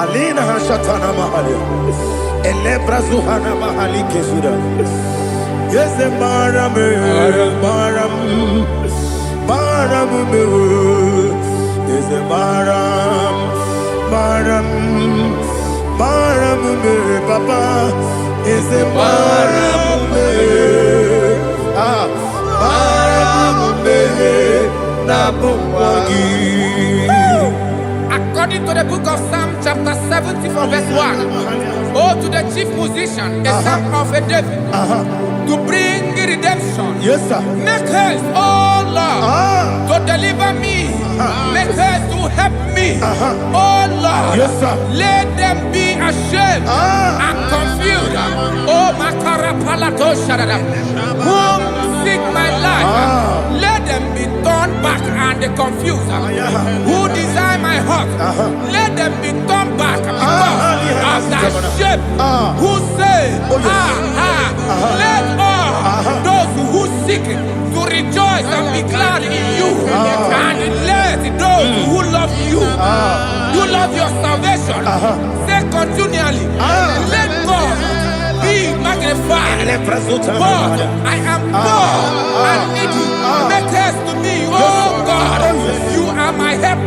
Alina Hashatana Mahalia. Elebra Zuhana Mahali Kesuda. Yes, the Baram. Yes, the Baram. Papa. Yes, the Baram. According to the book of Psalm chapter 70 from verse 1, oh, to the chief musician, a son of a David, to bring redemption. Yes, sir. Make haste, oh Lord, to deliver me. Make haste to help me. Oh Lord, yes, sir. Let them be ashamed and confused. Oh, Makara Palato Shadada, whom seek my life, let them be turned back and confused. Who desire my heart, let them be turned back because of that shape. Who say, let all those who seek to rejoice and be glad in you, and let those who love you, you love your salvation, say continually, let God be magnified But I am poor and needy. Make haste to me, oh God. You are my help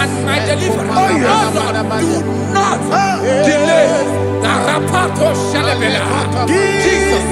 and my deliverer. Oh Lord, do not delay. Narapato shalabela. Jesus.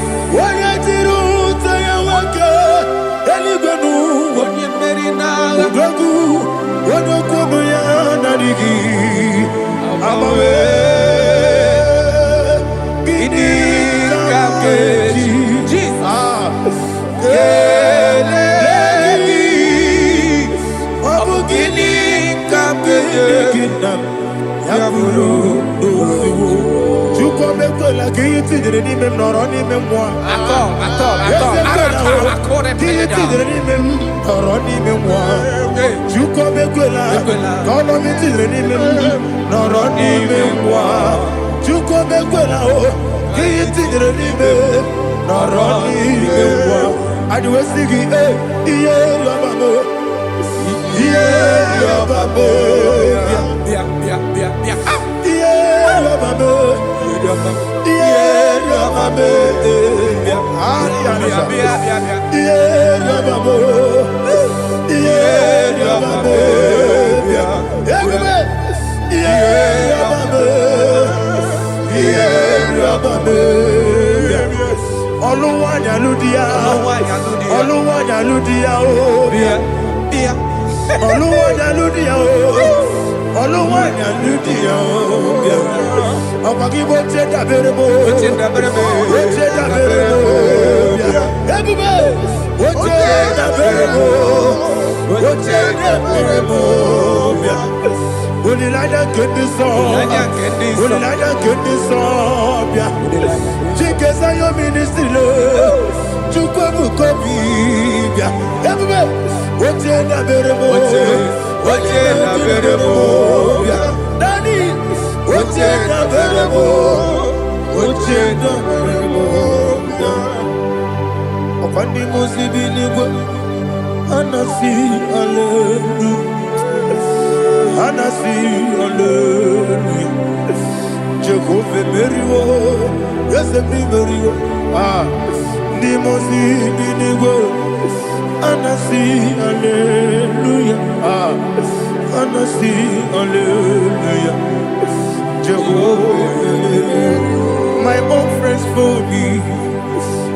My own friends for me,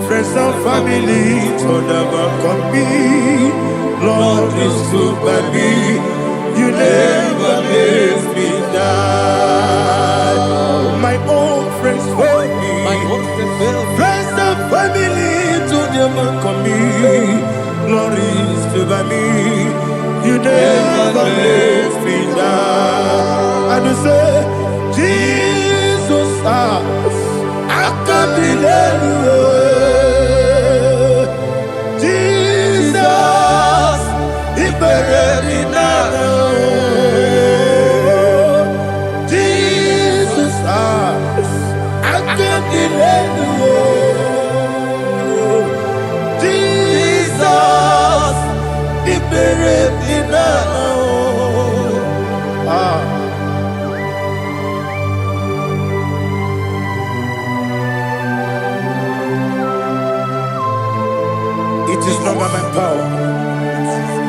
friends and family told never come me. Lord is good by me, you never let me die. My own friends for me, friends and family told never come me. Lord is good by me, you never let me die. And you say, Jesus, I can't believe you. Jesus, He buried in Jesus, I can't believe you. Jesus, He buried in It is not by my power,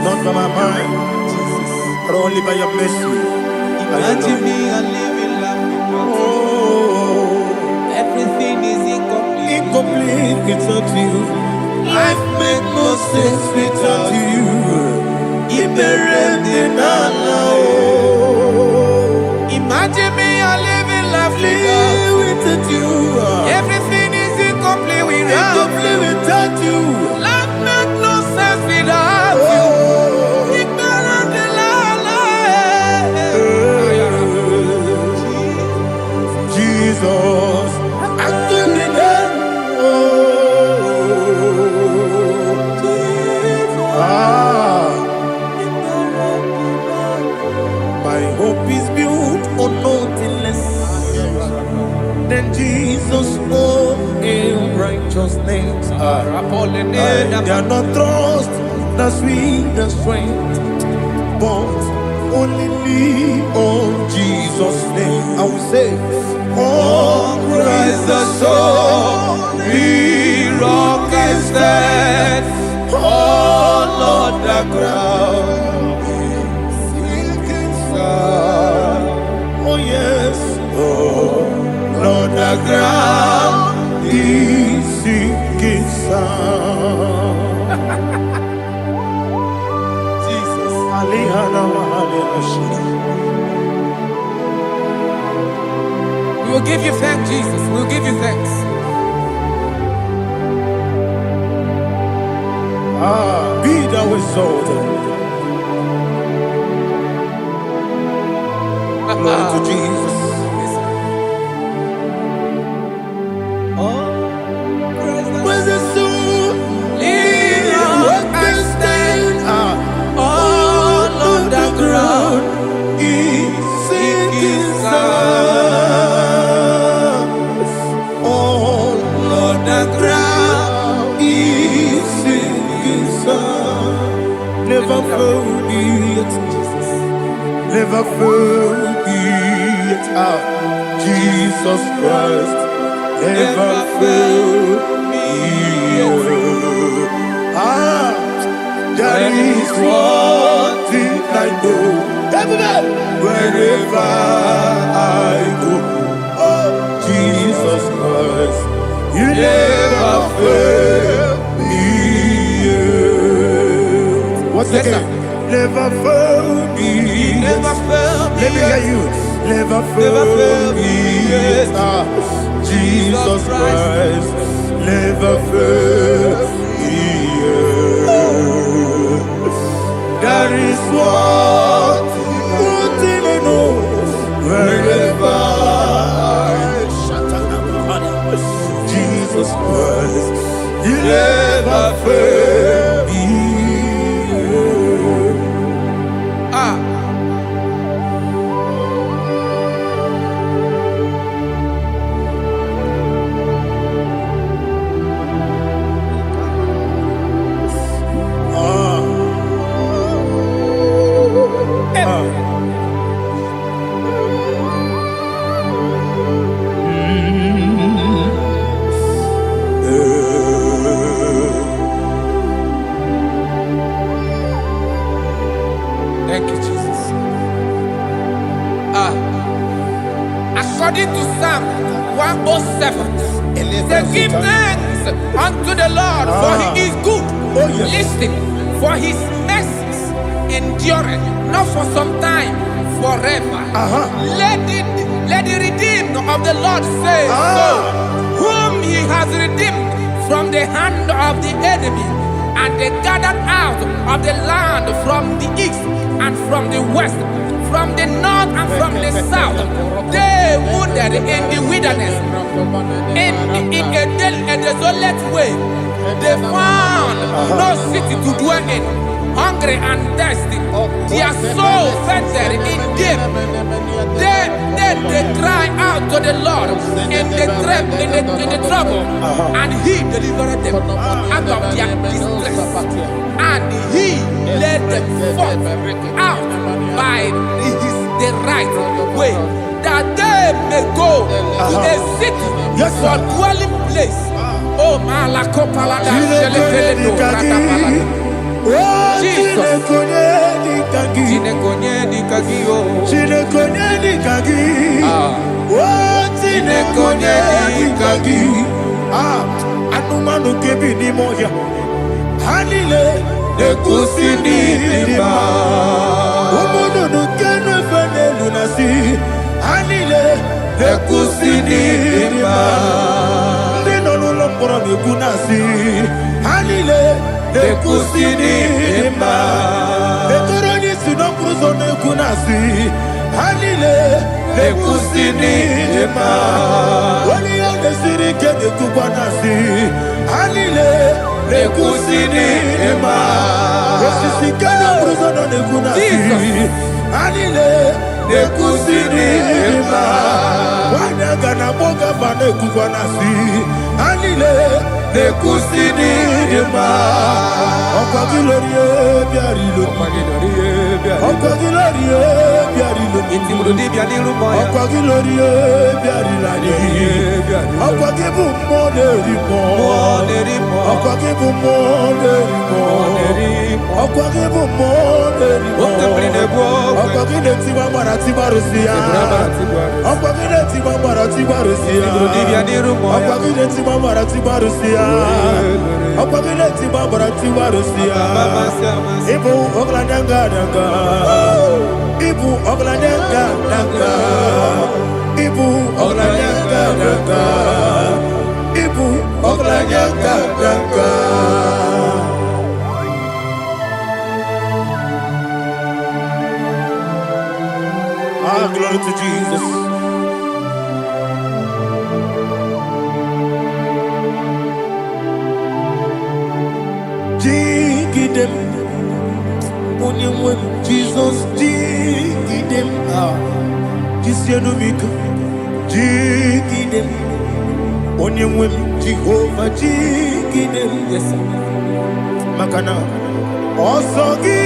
not by my mind, but only by your mercy. Imagine me and living life. Everything is incomplete. Incomplete without you. Life makes no sense without you. Imagine me and living life without you. Everything is incomplete without you. Life makes no sense without you. Jesus, I couldn't my hope is built on nothing less than Jesus' own righteousness. They are not trust the sweet strength, but only on Jesus' name. I will say, on Christ the solid rock I stand. Oh Lord, the ground is sinking sand. Oh yes, oh Lord, the ground is sinking sand. Jesus, we will give you thanks, Jesus. We will give you thanks. Be thou exalted. Glory to Jesus. Where's the soul? What can stand? All on the ground is sinking sand. All on the ground is sinking sand. Never forget, never forget, Jesus Christ. Never fail me. There is one thing I know. Wherever I go, oh Jesus Christ, you never fail me. What's the name? Never fail me. Never fail me. Let me hear you. Never fail me. Jesus Christ, never fail me. There is one thing I know. Wherever Jesus Christ, you never fail me. Thank you, Jesus. According to Psalm 107, they give thanks unto the Lord, for he is good. Listen, for his mercies endureth not for some time, forever. Let the redeemed of the Lord say so, whom he has redeemed from the hand of the enemy, and they gathered out of the land from the east and from the west, from the north and from the south. They wandered in the wilderness, in a desolate way. They found no city to dwell in, hungry and thirsty. Their soul fainted in deep. They cry out to the Lord in the trouble, and he delivered them out of their distress, and he led them forth out by the right way, that they may go to a city for dwelling place. Oh, Malakopalada, Jesus. Anumanu kebi ni moya Hanile Nekusini lima Umudu nukene fene lunasi Hanile Nekusini lima Nino nulopura nukunasi Hanile Nekusini lima Netoroni sinokruzo nukunasi Hanile Nekusini lima Wali yane sirike nekubanasi Hanile Nekusini lima Wesisikana bruzo nukunasi Hanile Nekusini lima Wanaga na boga bane kubanasi Hanile Nekusini lima Okwa gilorie biarilo Okwa gilorie Ọ̀pọ̀gí lórí ebi àrílàní. Ọ̀pọ̀gí bù mọ́ lérí mọ́. Ọ̀pọ̀gí bù mọ́ lérí mọ́. Ọ̀pọ̀gí bù mọ́ lérí mọ́. Ọ̀pọ̀gí lè ti wá mọ̀ra tí wá rò sí ya. Ọ̀pọ̀gí lè ti wá mọ̀ra tí wá rò sí ya. Ọ̀pọ̀gí lè ti wá mọ̀ra tí wá rò sí ya. Ọ̀pọ̀gí lè ti wá mọ̀ra tí wá rò sí ya. Ibu ọ̀gladanga danga. Ibu ọ̀gladanga danga. Ibu ọ̀gladanga danga. Ibu ọ̀gladanga danga. Ah, glory to Jesus. Jigidem, onimwem Jesus, jigidem. Ah, jisienumika. Jigidem, onimwem Jehovah, jigidem. Yes, makana. Osogi.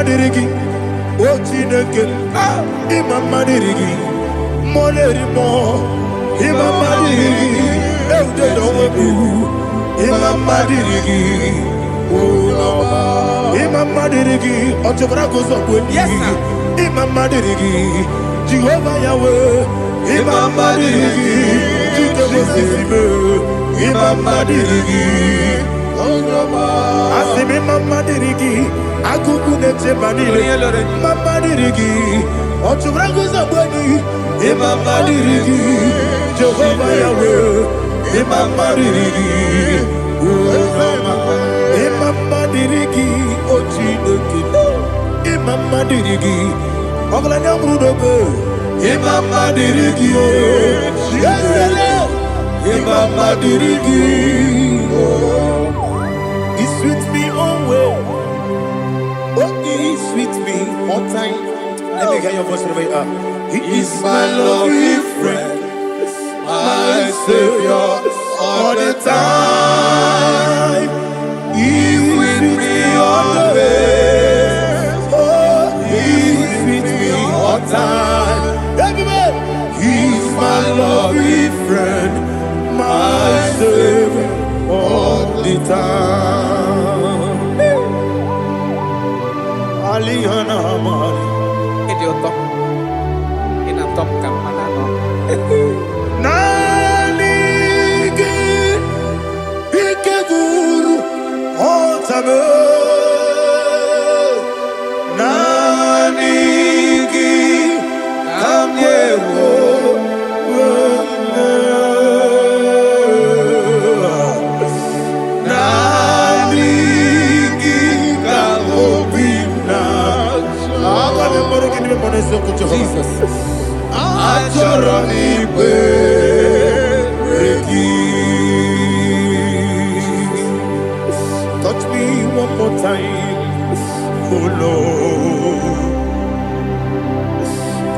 Dirigi, Ochineke, Imama Dirigi, Moleri Mo, Imama Dirigi, Eude Dowebu, Imama Dirigi, Imama Dirigi, Ochobrako Zobweni, Imama Dirigi, Jehovah Yahweh, Imama Dirigi, Jehovah Sisime, Imama Dirigi, Asimi Mama Dirigi, Akuku nete manile, Mama Dirigi, Ochurangu Zabweni, Imama Dirigi, Jehovah Yahweh, Imama Dirigi, Imama Dirigi, Ochineke, Imama Dirigi, Oglanya Brudobe, Imama Dirigi, Imama Dirigi, He sweet me away. Oh, He sweet me all time. Let me hear your voice from here. He is my lovely friend, my Savior all the time. He with me always. Oh, He with me all time. Everybody, He is my lovely friend, my Savior all the time. Aliyana Mari. Nanigi Ikeguru Otame Nanigi Kamyewo Nanigi Kamobina Jesus Achoronipe touch me one more time, oh Lord.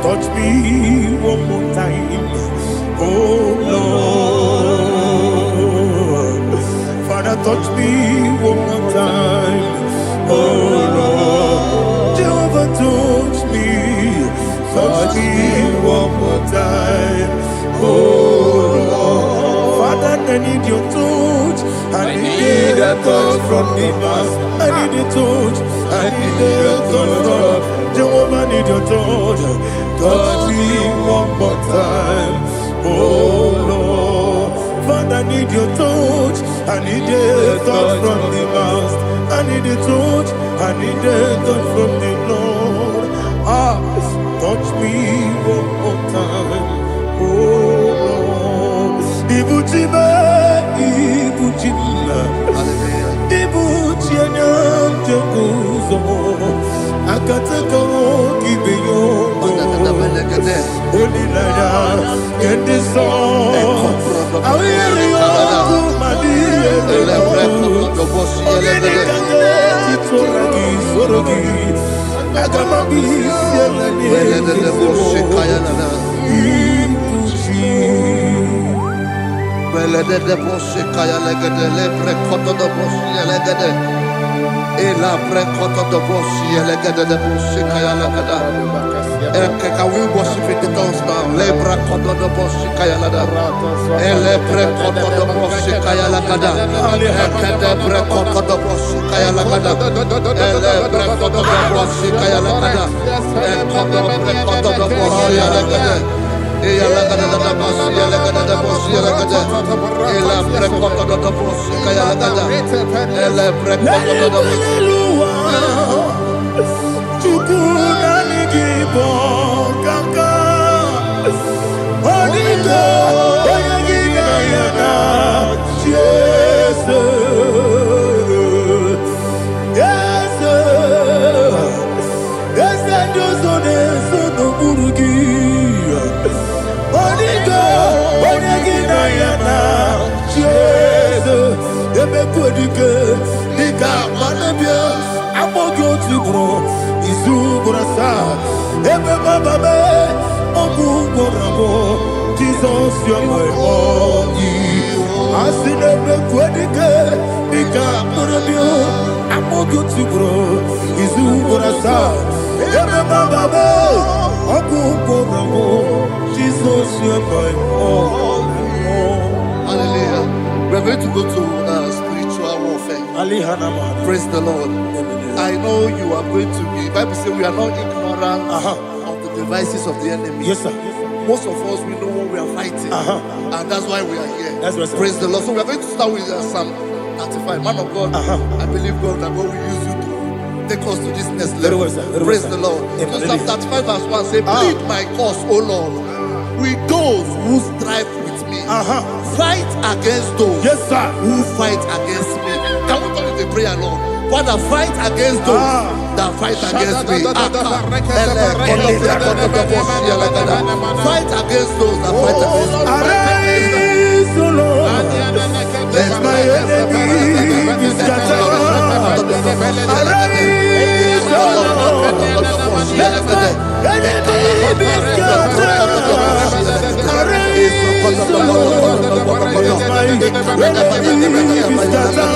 Touch me one more time, oh Lord. Father, touch me one more time, oh Lord. Jehovah, touch me one more time, oh Lord. Father, I need your touch. I need a touch from the Master. I need a touch. I need a touch from Jehovah. I need your touch. Touch me one more time, oh Lord. Father, I need your touch. I need a touch from the Master. I need a touch. I need a touch from the Lord. Ah, touch me one more time, oh Lord. Ibuchime, Ibuchime, Ibuchianya Jaguzo, Akatako Kibeyo, Only Laya, get this song. I will Ela prekoto do bosi elegede de bosi kaya lagada. Can we worship in the tongues now? Lebra koto do bosi kaya lagada. Ele prekoto do bosi kaya lagada. Ekede prekoto do bosi kaya lagada. Ele prekoto do bosi kaya lagada. Ekodo prekoto do bosi lagada. Eya lagada da bosi lagada da bosi lagada. Ela prekoto do bosi kaya lagada. Ele prekoto do bosi. Jesus, you are my all. I see the Quedica, Nika, Morabio, I'm more good to grow. Is who what I saw. Jesus, you are my all. Hallelujah. We're going to go to spiritual warfare. Praise the Lord. I know you are going to be. Bible says we are not ignorant of the devices of the enemy. Yes, sir. Most of us, we know what we are fighting. And that's why we are here. That's right, sir. Praise the Lord. So we are going to start with Psalm 35. Man of God, I believe God that God will use you to take us to this next level. Well, sir. Praise the Lord. So Psalm 35 verse 1 say, plead my cause, O Lord, with those who strive with me. Fight against those who fight against me. Can we turn to the prayer, Lord? Father, fight against those that fight against me. Fight against those that fight against me. Arise, O Lord, let my enemy be scattered. Arise, O Lord, let my enemy be scattered. Arise, O Lord, let my enemy be scattered.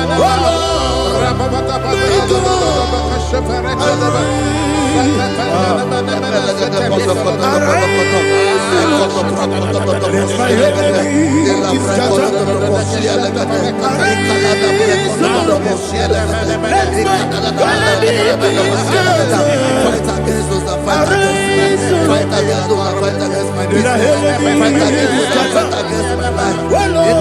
O Lord,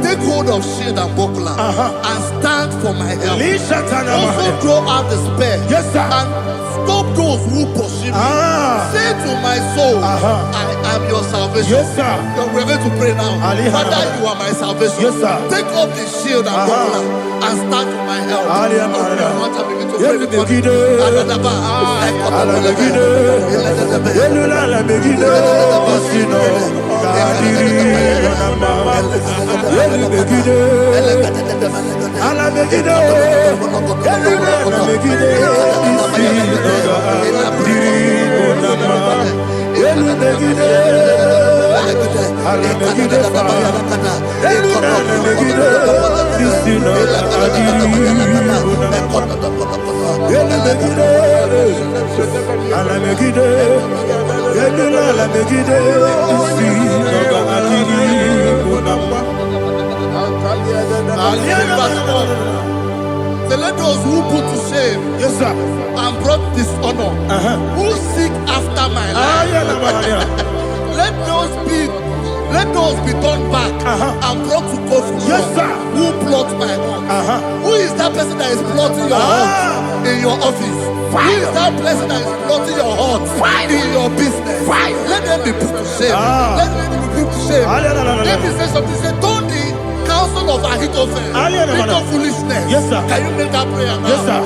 take hold of shield and buckler and stand for my help. Also throw out the spear and stop those who pursue me. Say to my soul, I am your salvation. We're going to pray now. Father, you are my salvation. Take off the shield and buckler and stand for my help. So let those who put to shame and brought dishonor, who seek after my life, let those be turned back and brought to go from who plot my home. Who is that person that is plotting your home in your office? Who is that person that is plotting your heart in your business? Let them be put to shame. Let them be put to shame. Let me say something. Say, don't the counsel of Ahithophel think of foolishness. Can you make that prayer now? Yes, sir.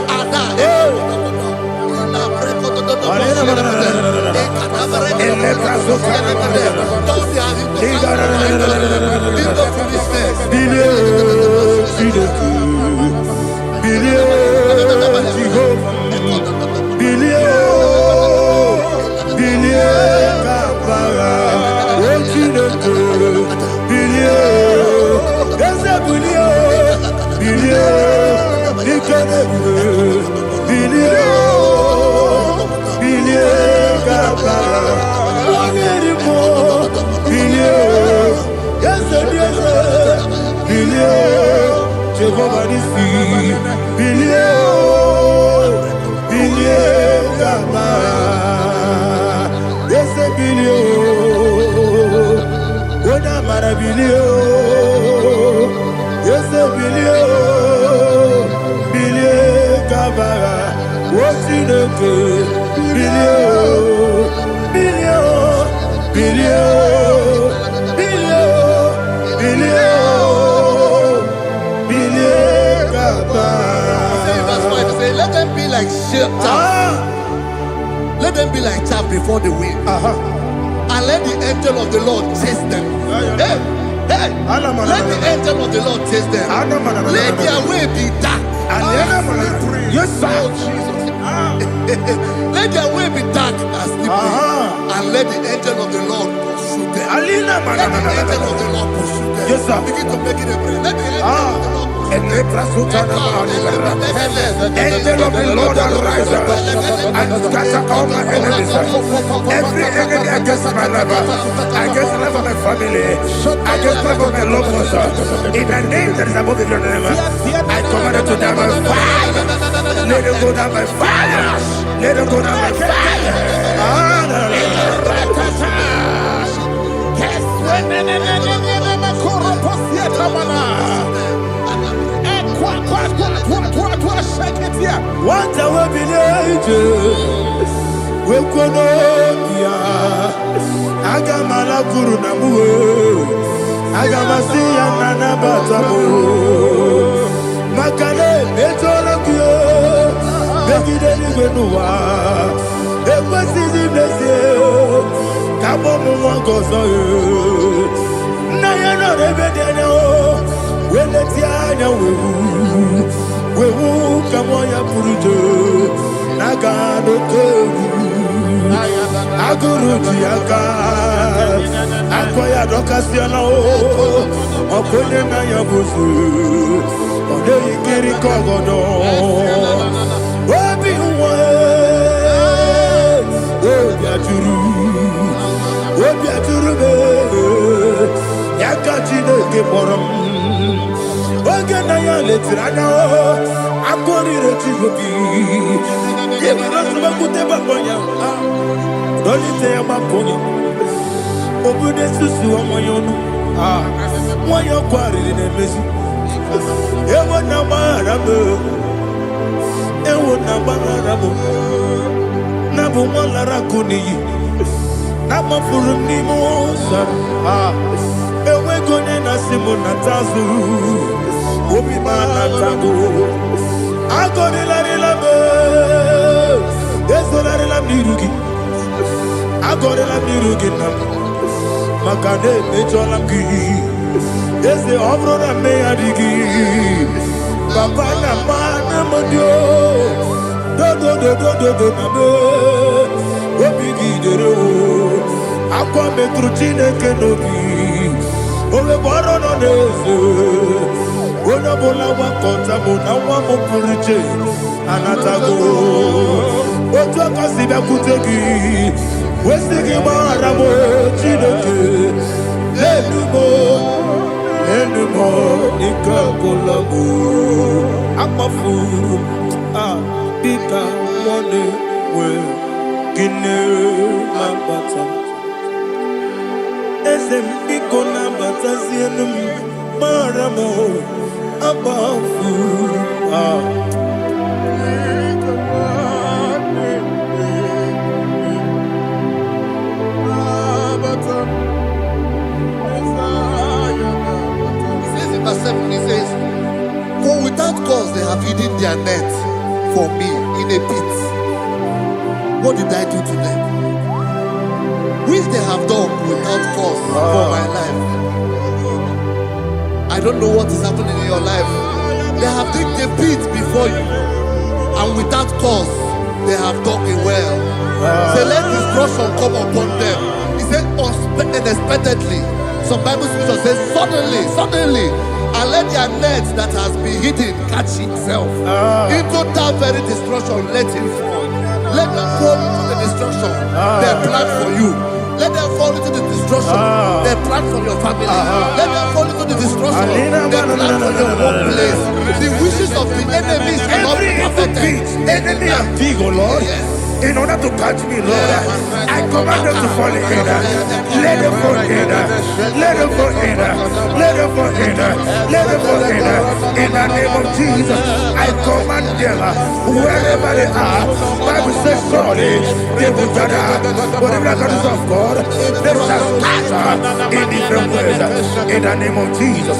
Don't Jehovah Nissi, Gama, yes, Oda Maravilio, yes, Gama, what's in the good? Let them be like chaff. Let them be like chaff before the wind. And let the angel of the Lord chase them. Hey, let the angel of the Lord chase them. Let their way be dark. Yes, sir. Let their way be dark and slippery. And let the angel of the Lord pursue them. Let the angel of the Lord pursue them. Yes, sir. Begin to make it a prayer. Let the angel of the Lord. Angel of the Lord arise and scatter all my enemies. Every enemy against my life, against the life of my family, against the life of my loved ones. In the name that is above your name, I command it to die by fire. Let it go down by fire. Let it go down by fire. What I will be we kono ya agamala kuru na muwe agamasi ya nana batamu makale betola kuyo begide ni gwenuwa ekwesi ziblese kabo muwa gozo na ya no rebede na o weleti anya wewu kamo ya purujo naga no tewu aguru jiaka akoya dokasiana o okonye na ya bozu ode ikiri kogodo obi uwe obi aturu be yaka chineke borom oge na ya letirana o akori rechivobi yebara subakute babonya dolite ya babonya obude susu omoyono moyo kwari ne mezi ewo na marabe na bu molara kuniyi na mafuru ni mosa ewe gone na simu na tazu obi mana tago agone la relabe esolare la mirugi agone la mirugi na makane mejola ki ese obro na me adigi papa na mana modio do na me obi gidere o akwa metru chineke nobi owe boro no neze ona bola wa kota mo na wa mo puriche anatago otu akasi be kutegi wesigi mara mo chineke enumo ikakolago akpafuru bika one we kine mabata esembiko na batazienu maramo abafu Verse 7, he says, for without cause they have hidden their net for me in a pit. What did I do to them? Which they have done without cause for my life. I don't know what is happening in your life. They have digged a pit before you, and without cause they have dug a well. So let destruction come upon them. He said, unexpectedly Some Bible scripture says, suddenly, and let their net that has been hidden catch itself. Into that very destruction, let him fall. Let them fall into the destruction they plan for you. Let them fall into the destruction they plan for your family. Let them fall into the destruction they plan for your workplace. The wishes of the enemies are not perfected. Enemy of dig, oh Lord. Yes. In order to catch me, Lord, I command them to fall in. Let them fall in. Let them fall in. Let them fall in. Let them fall in. In the name of Jesus, I command them wherever they are. Bible says surely they will gather. But the miracles of God, they shall scatter in different ways. In the name of Jesus.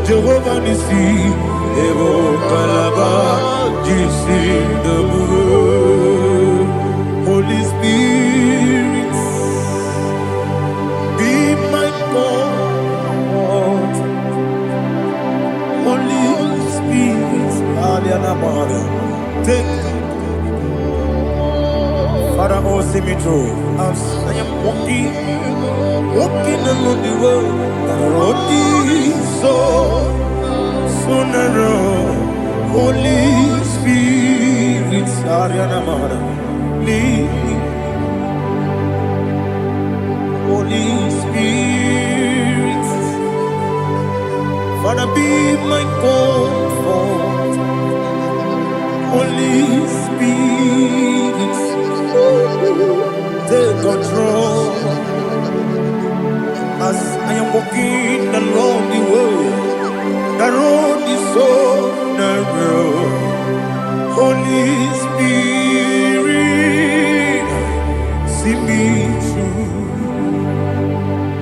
Jehovah Nissi, Evo Kalaba, Jisi Dabu, Holy Spirit, be my God. Holy Spirit, Aliana Mara, take Father, oh, see me through. As I am walking along the road, the road is so narrow. Holy Spirit, Ariana Mara, lead. Holy Spirit, Father, be my comfort. Holy Spirit, take control. As I am walking along the road is so narrow. Holy Spirit, see me through.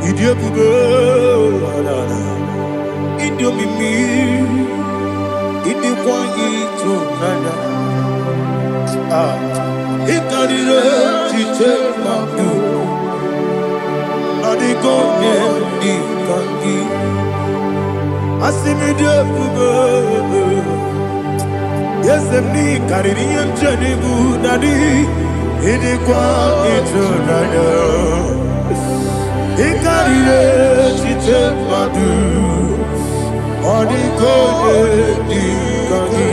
Idio bugo, idio mimi, idio kwa ito nana. Ikarire chite mabu. Asimide bugo, yes, me carrying Jenibu Nadi, Idikwa Itunana, Ikarire Chite Madu, Odiko Dikagi,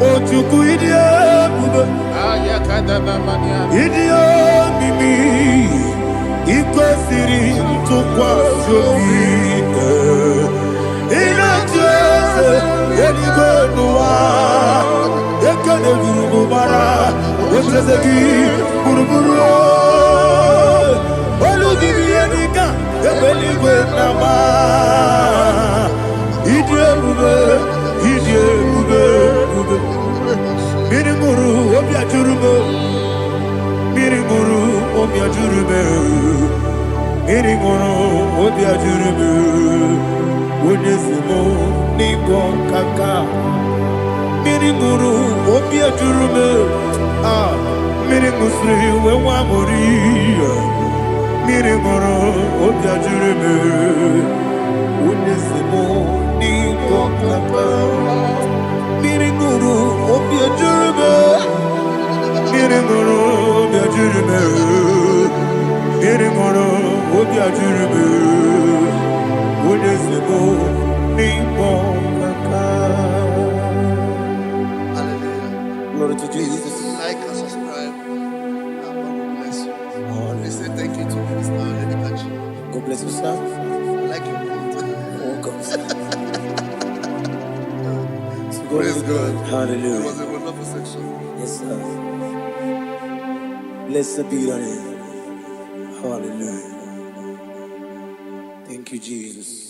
Ochuku Idia Bugo, Idia Mimi. Iko siri tukwa shobite ina jese yenigwe nuwa yekane gurugu bara wetezeki buruburu olugibi yenika yebeligwe nama idie bube mirimuru obia jurume mirimuru obia jurume Iringoro obia jurume Wonesimo Nigon Kaka nguru obi ajurume miri musri we wa mori miri nguru obi ajurume unesimo ni boklapa miri nguru obi ajurume miri nguru obi ajurume miri nguru obi ajurume unesimo ni boklapa. Glory to Jesus. Like and subscribe. God bless you. They say thank you to Minister Lady Kachi. God bless you, sir. Like you. Welcome, sir. So Praise God. Hallelujah. It was a wonderful section. Yes, sir. Blessed be your name. Hallelujah. Thank you, Jesus.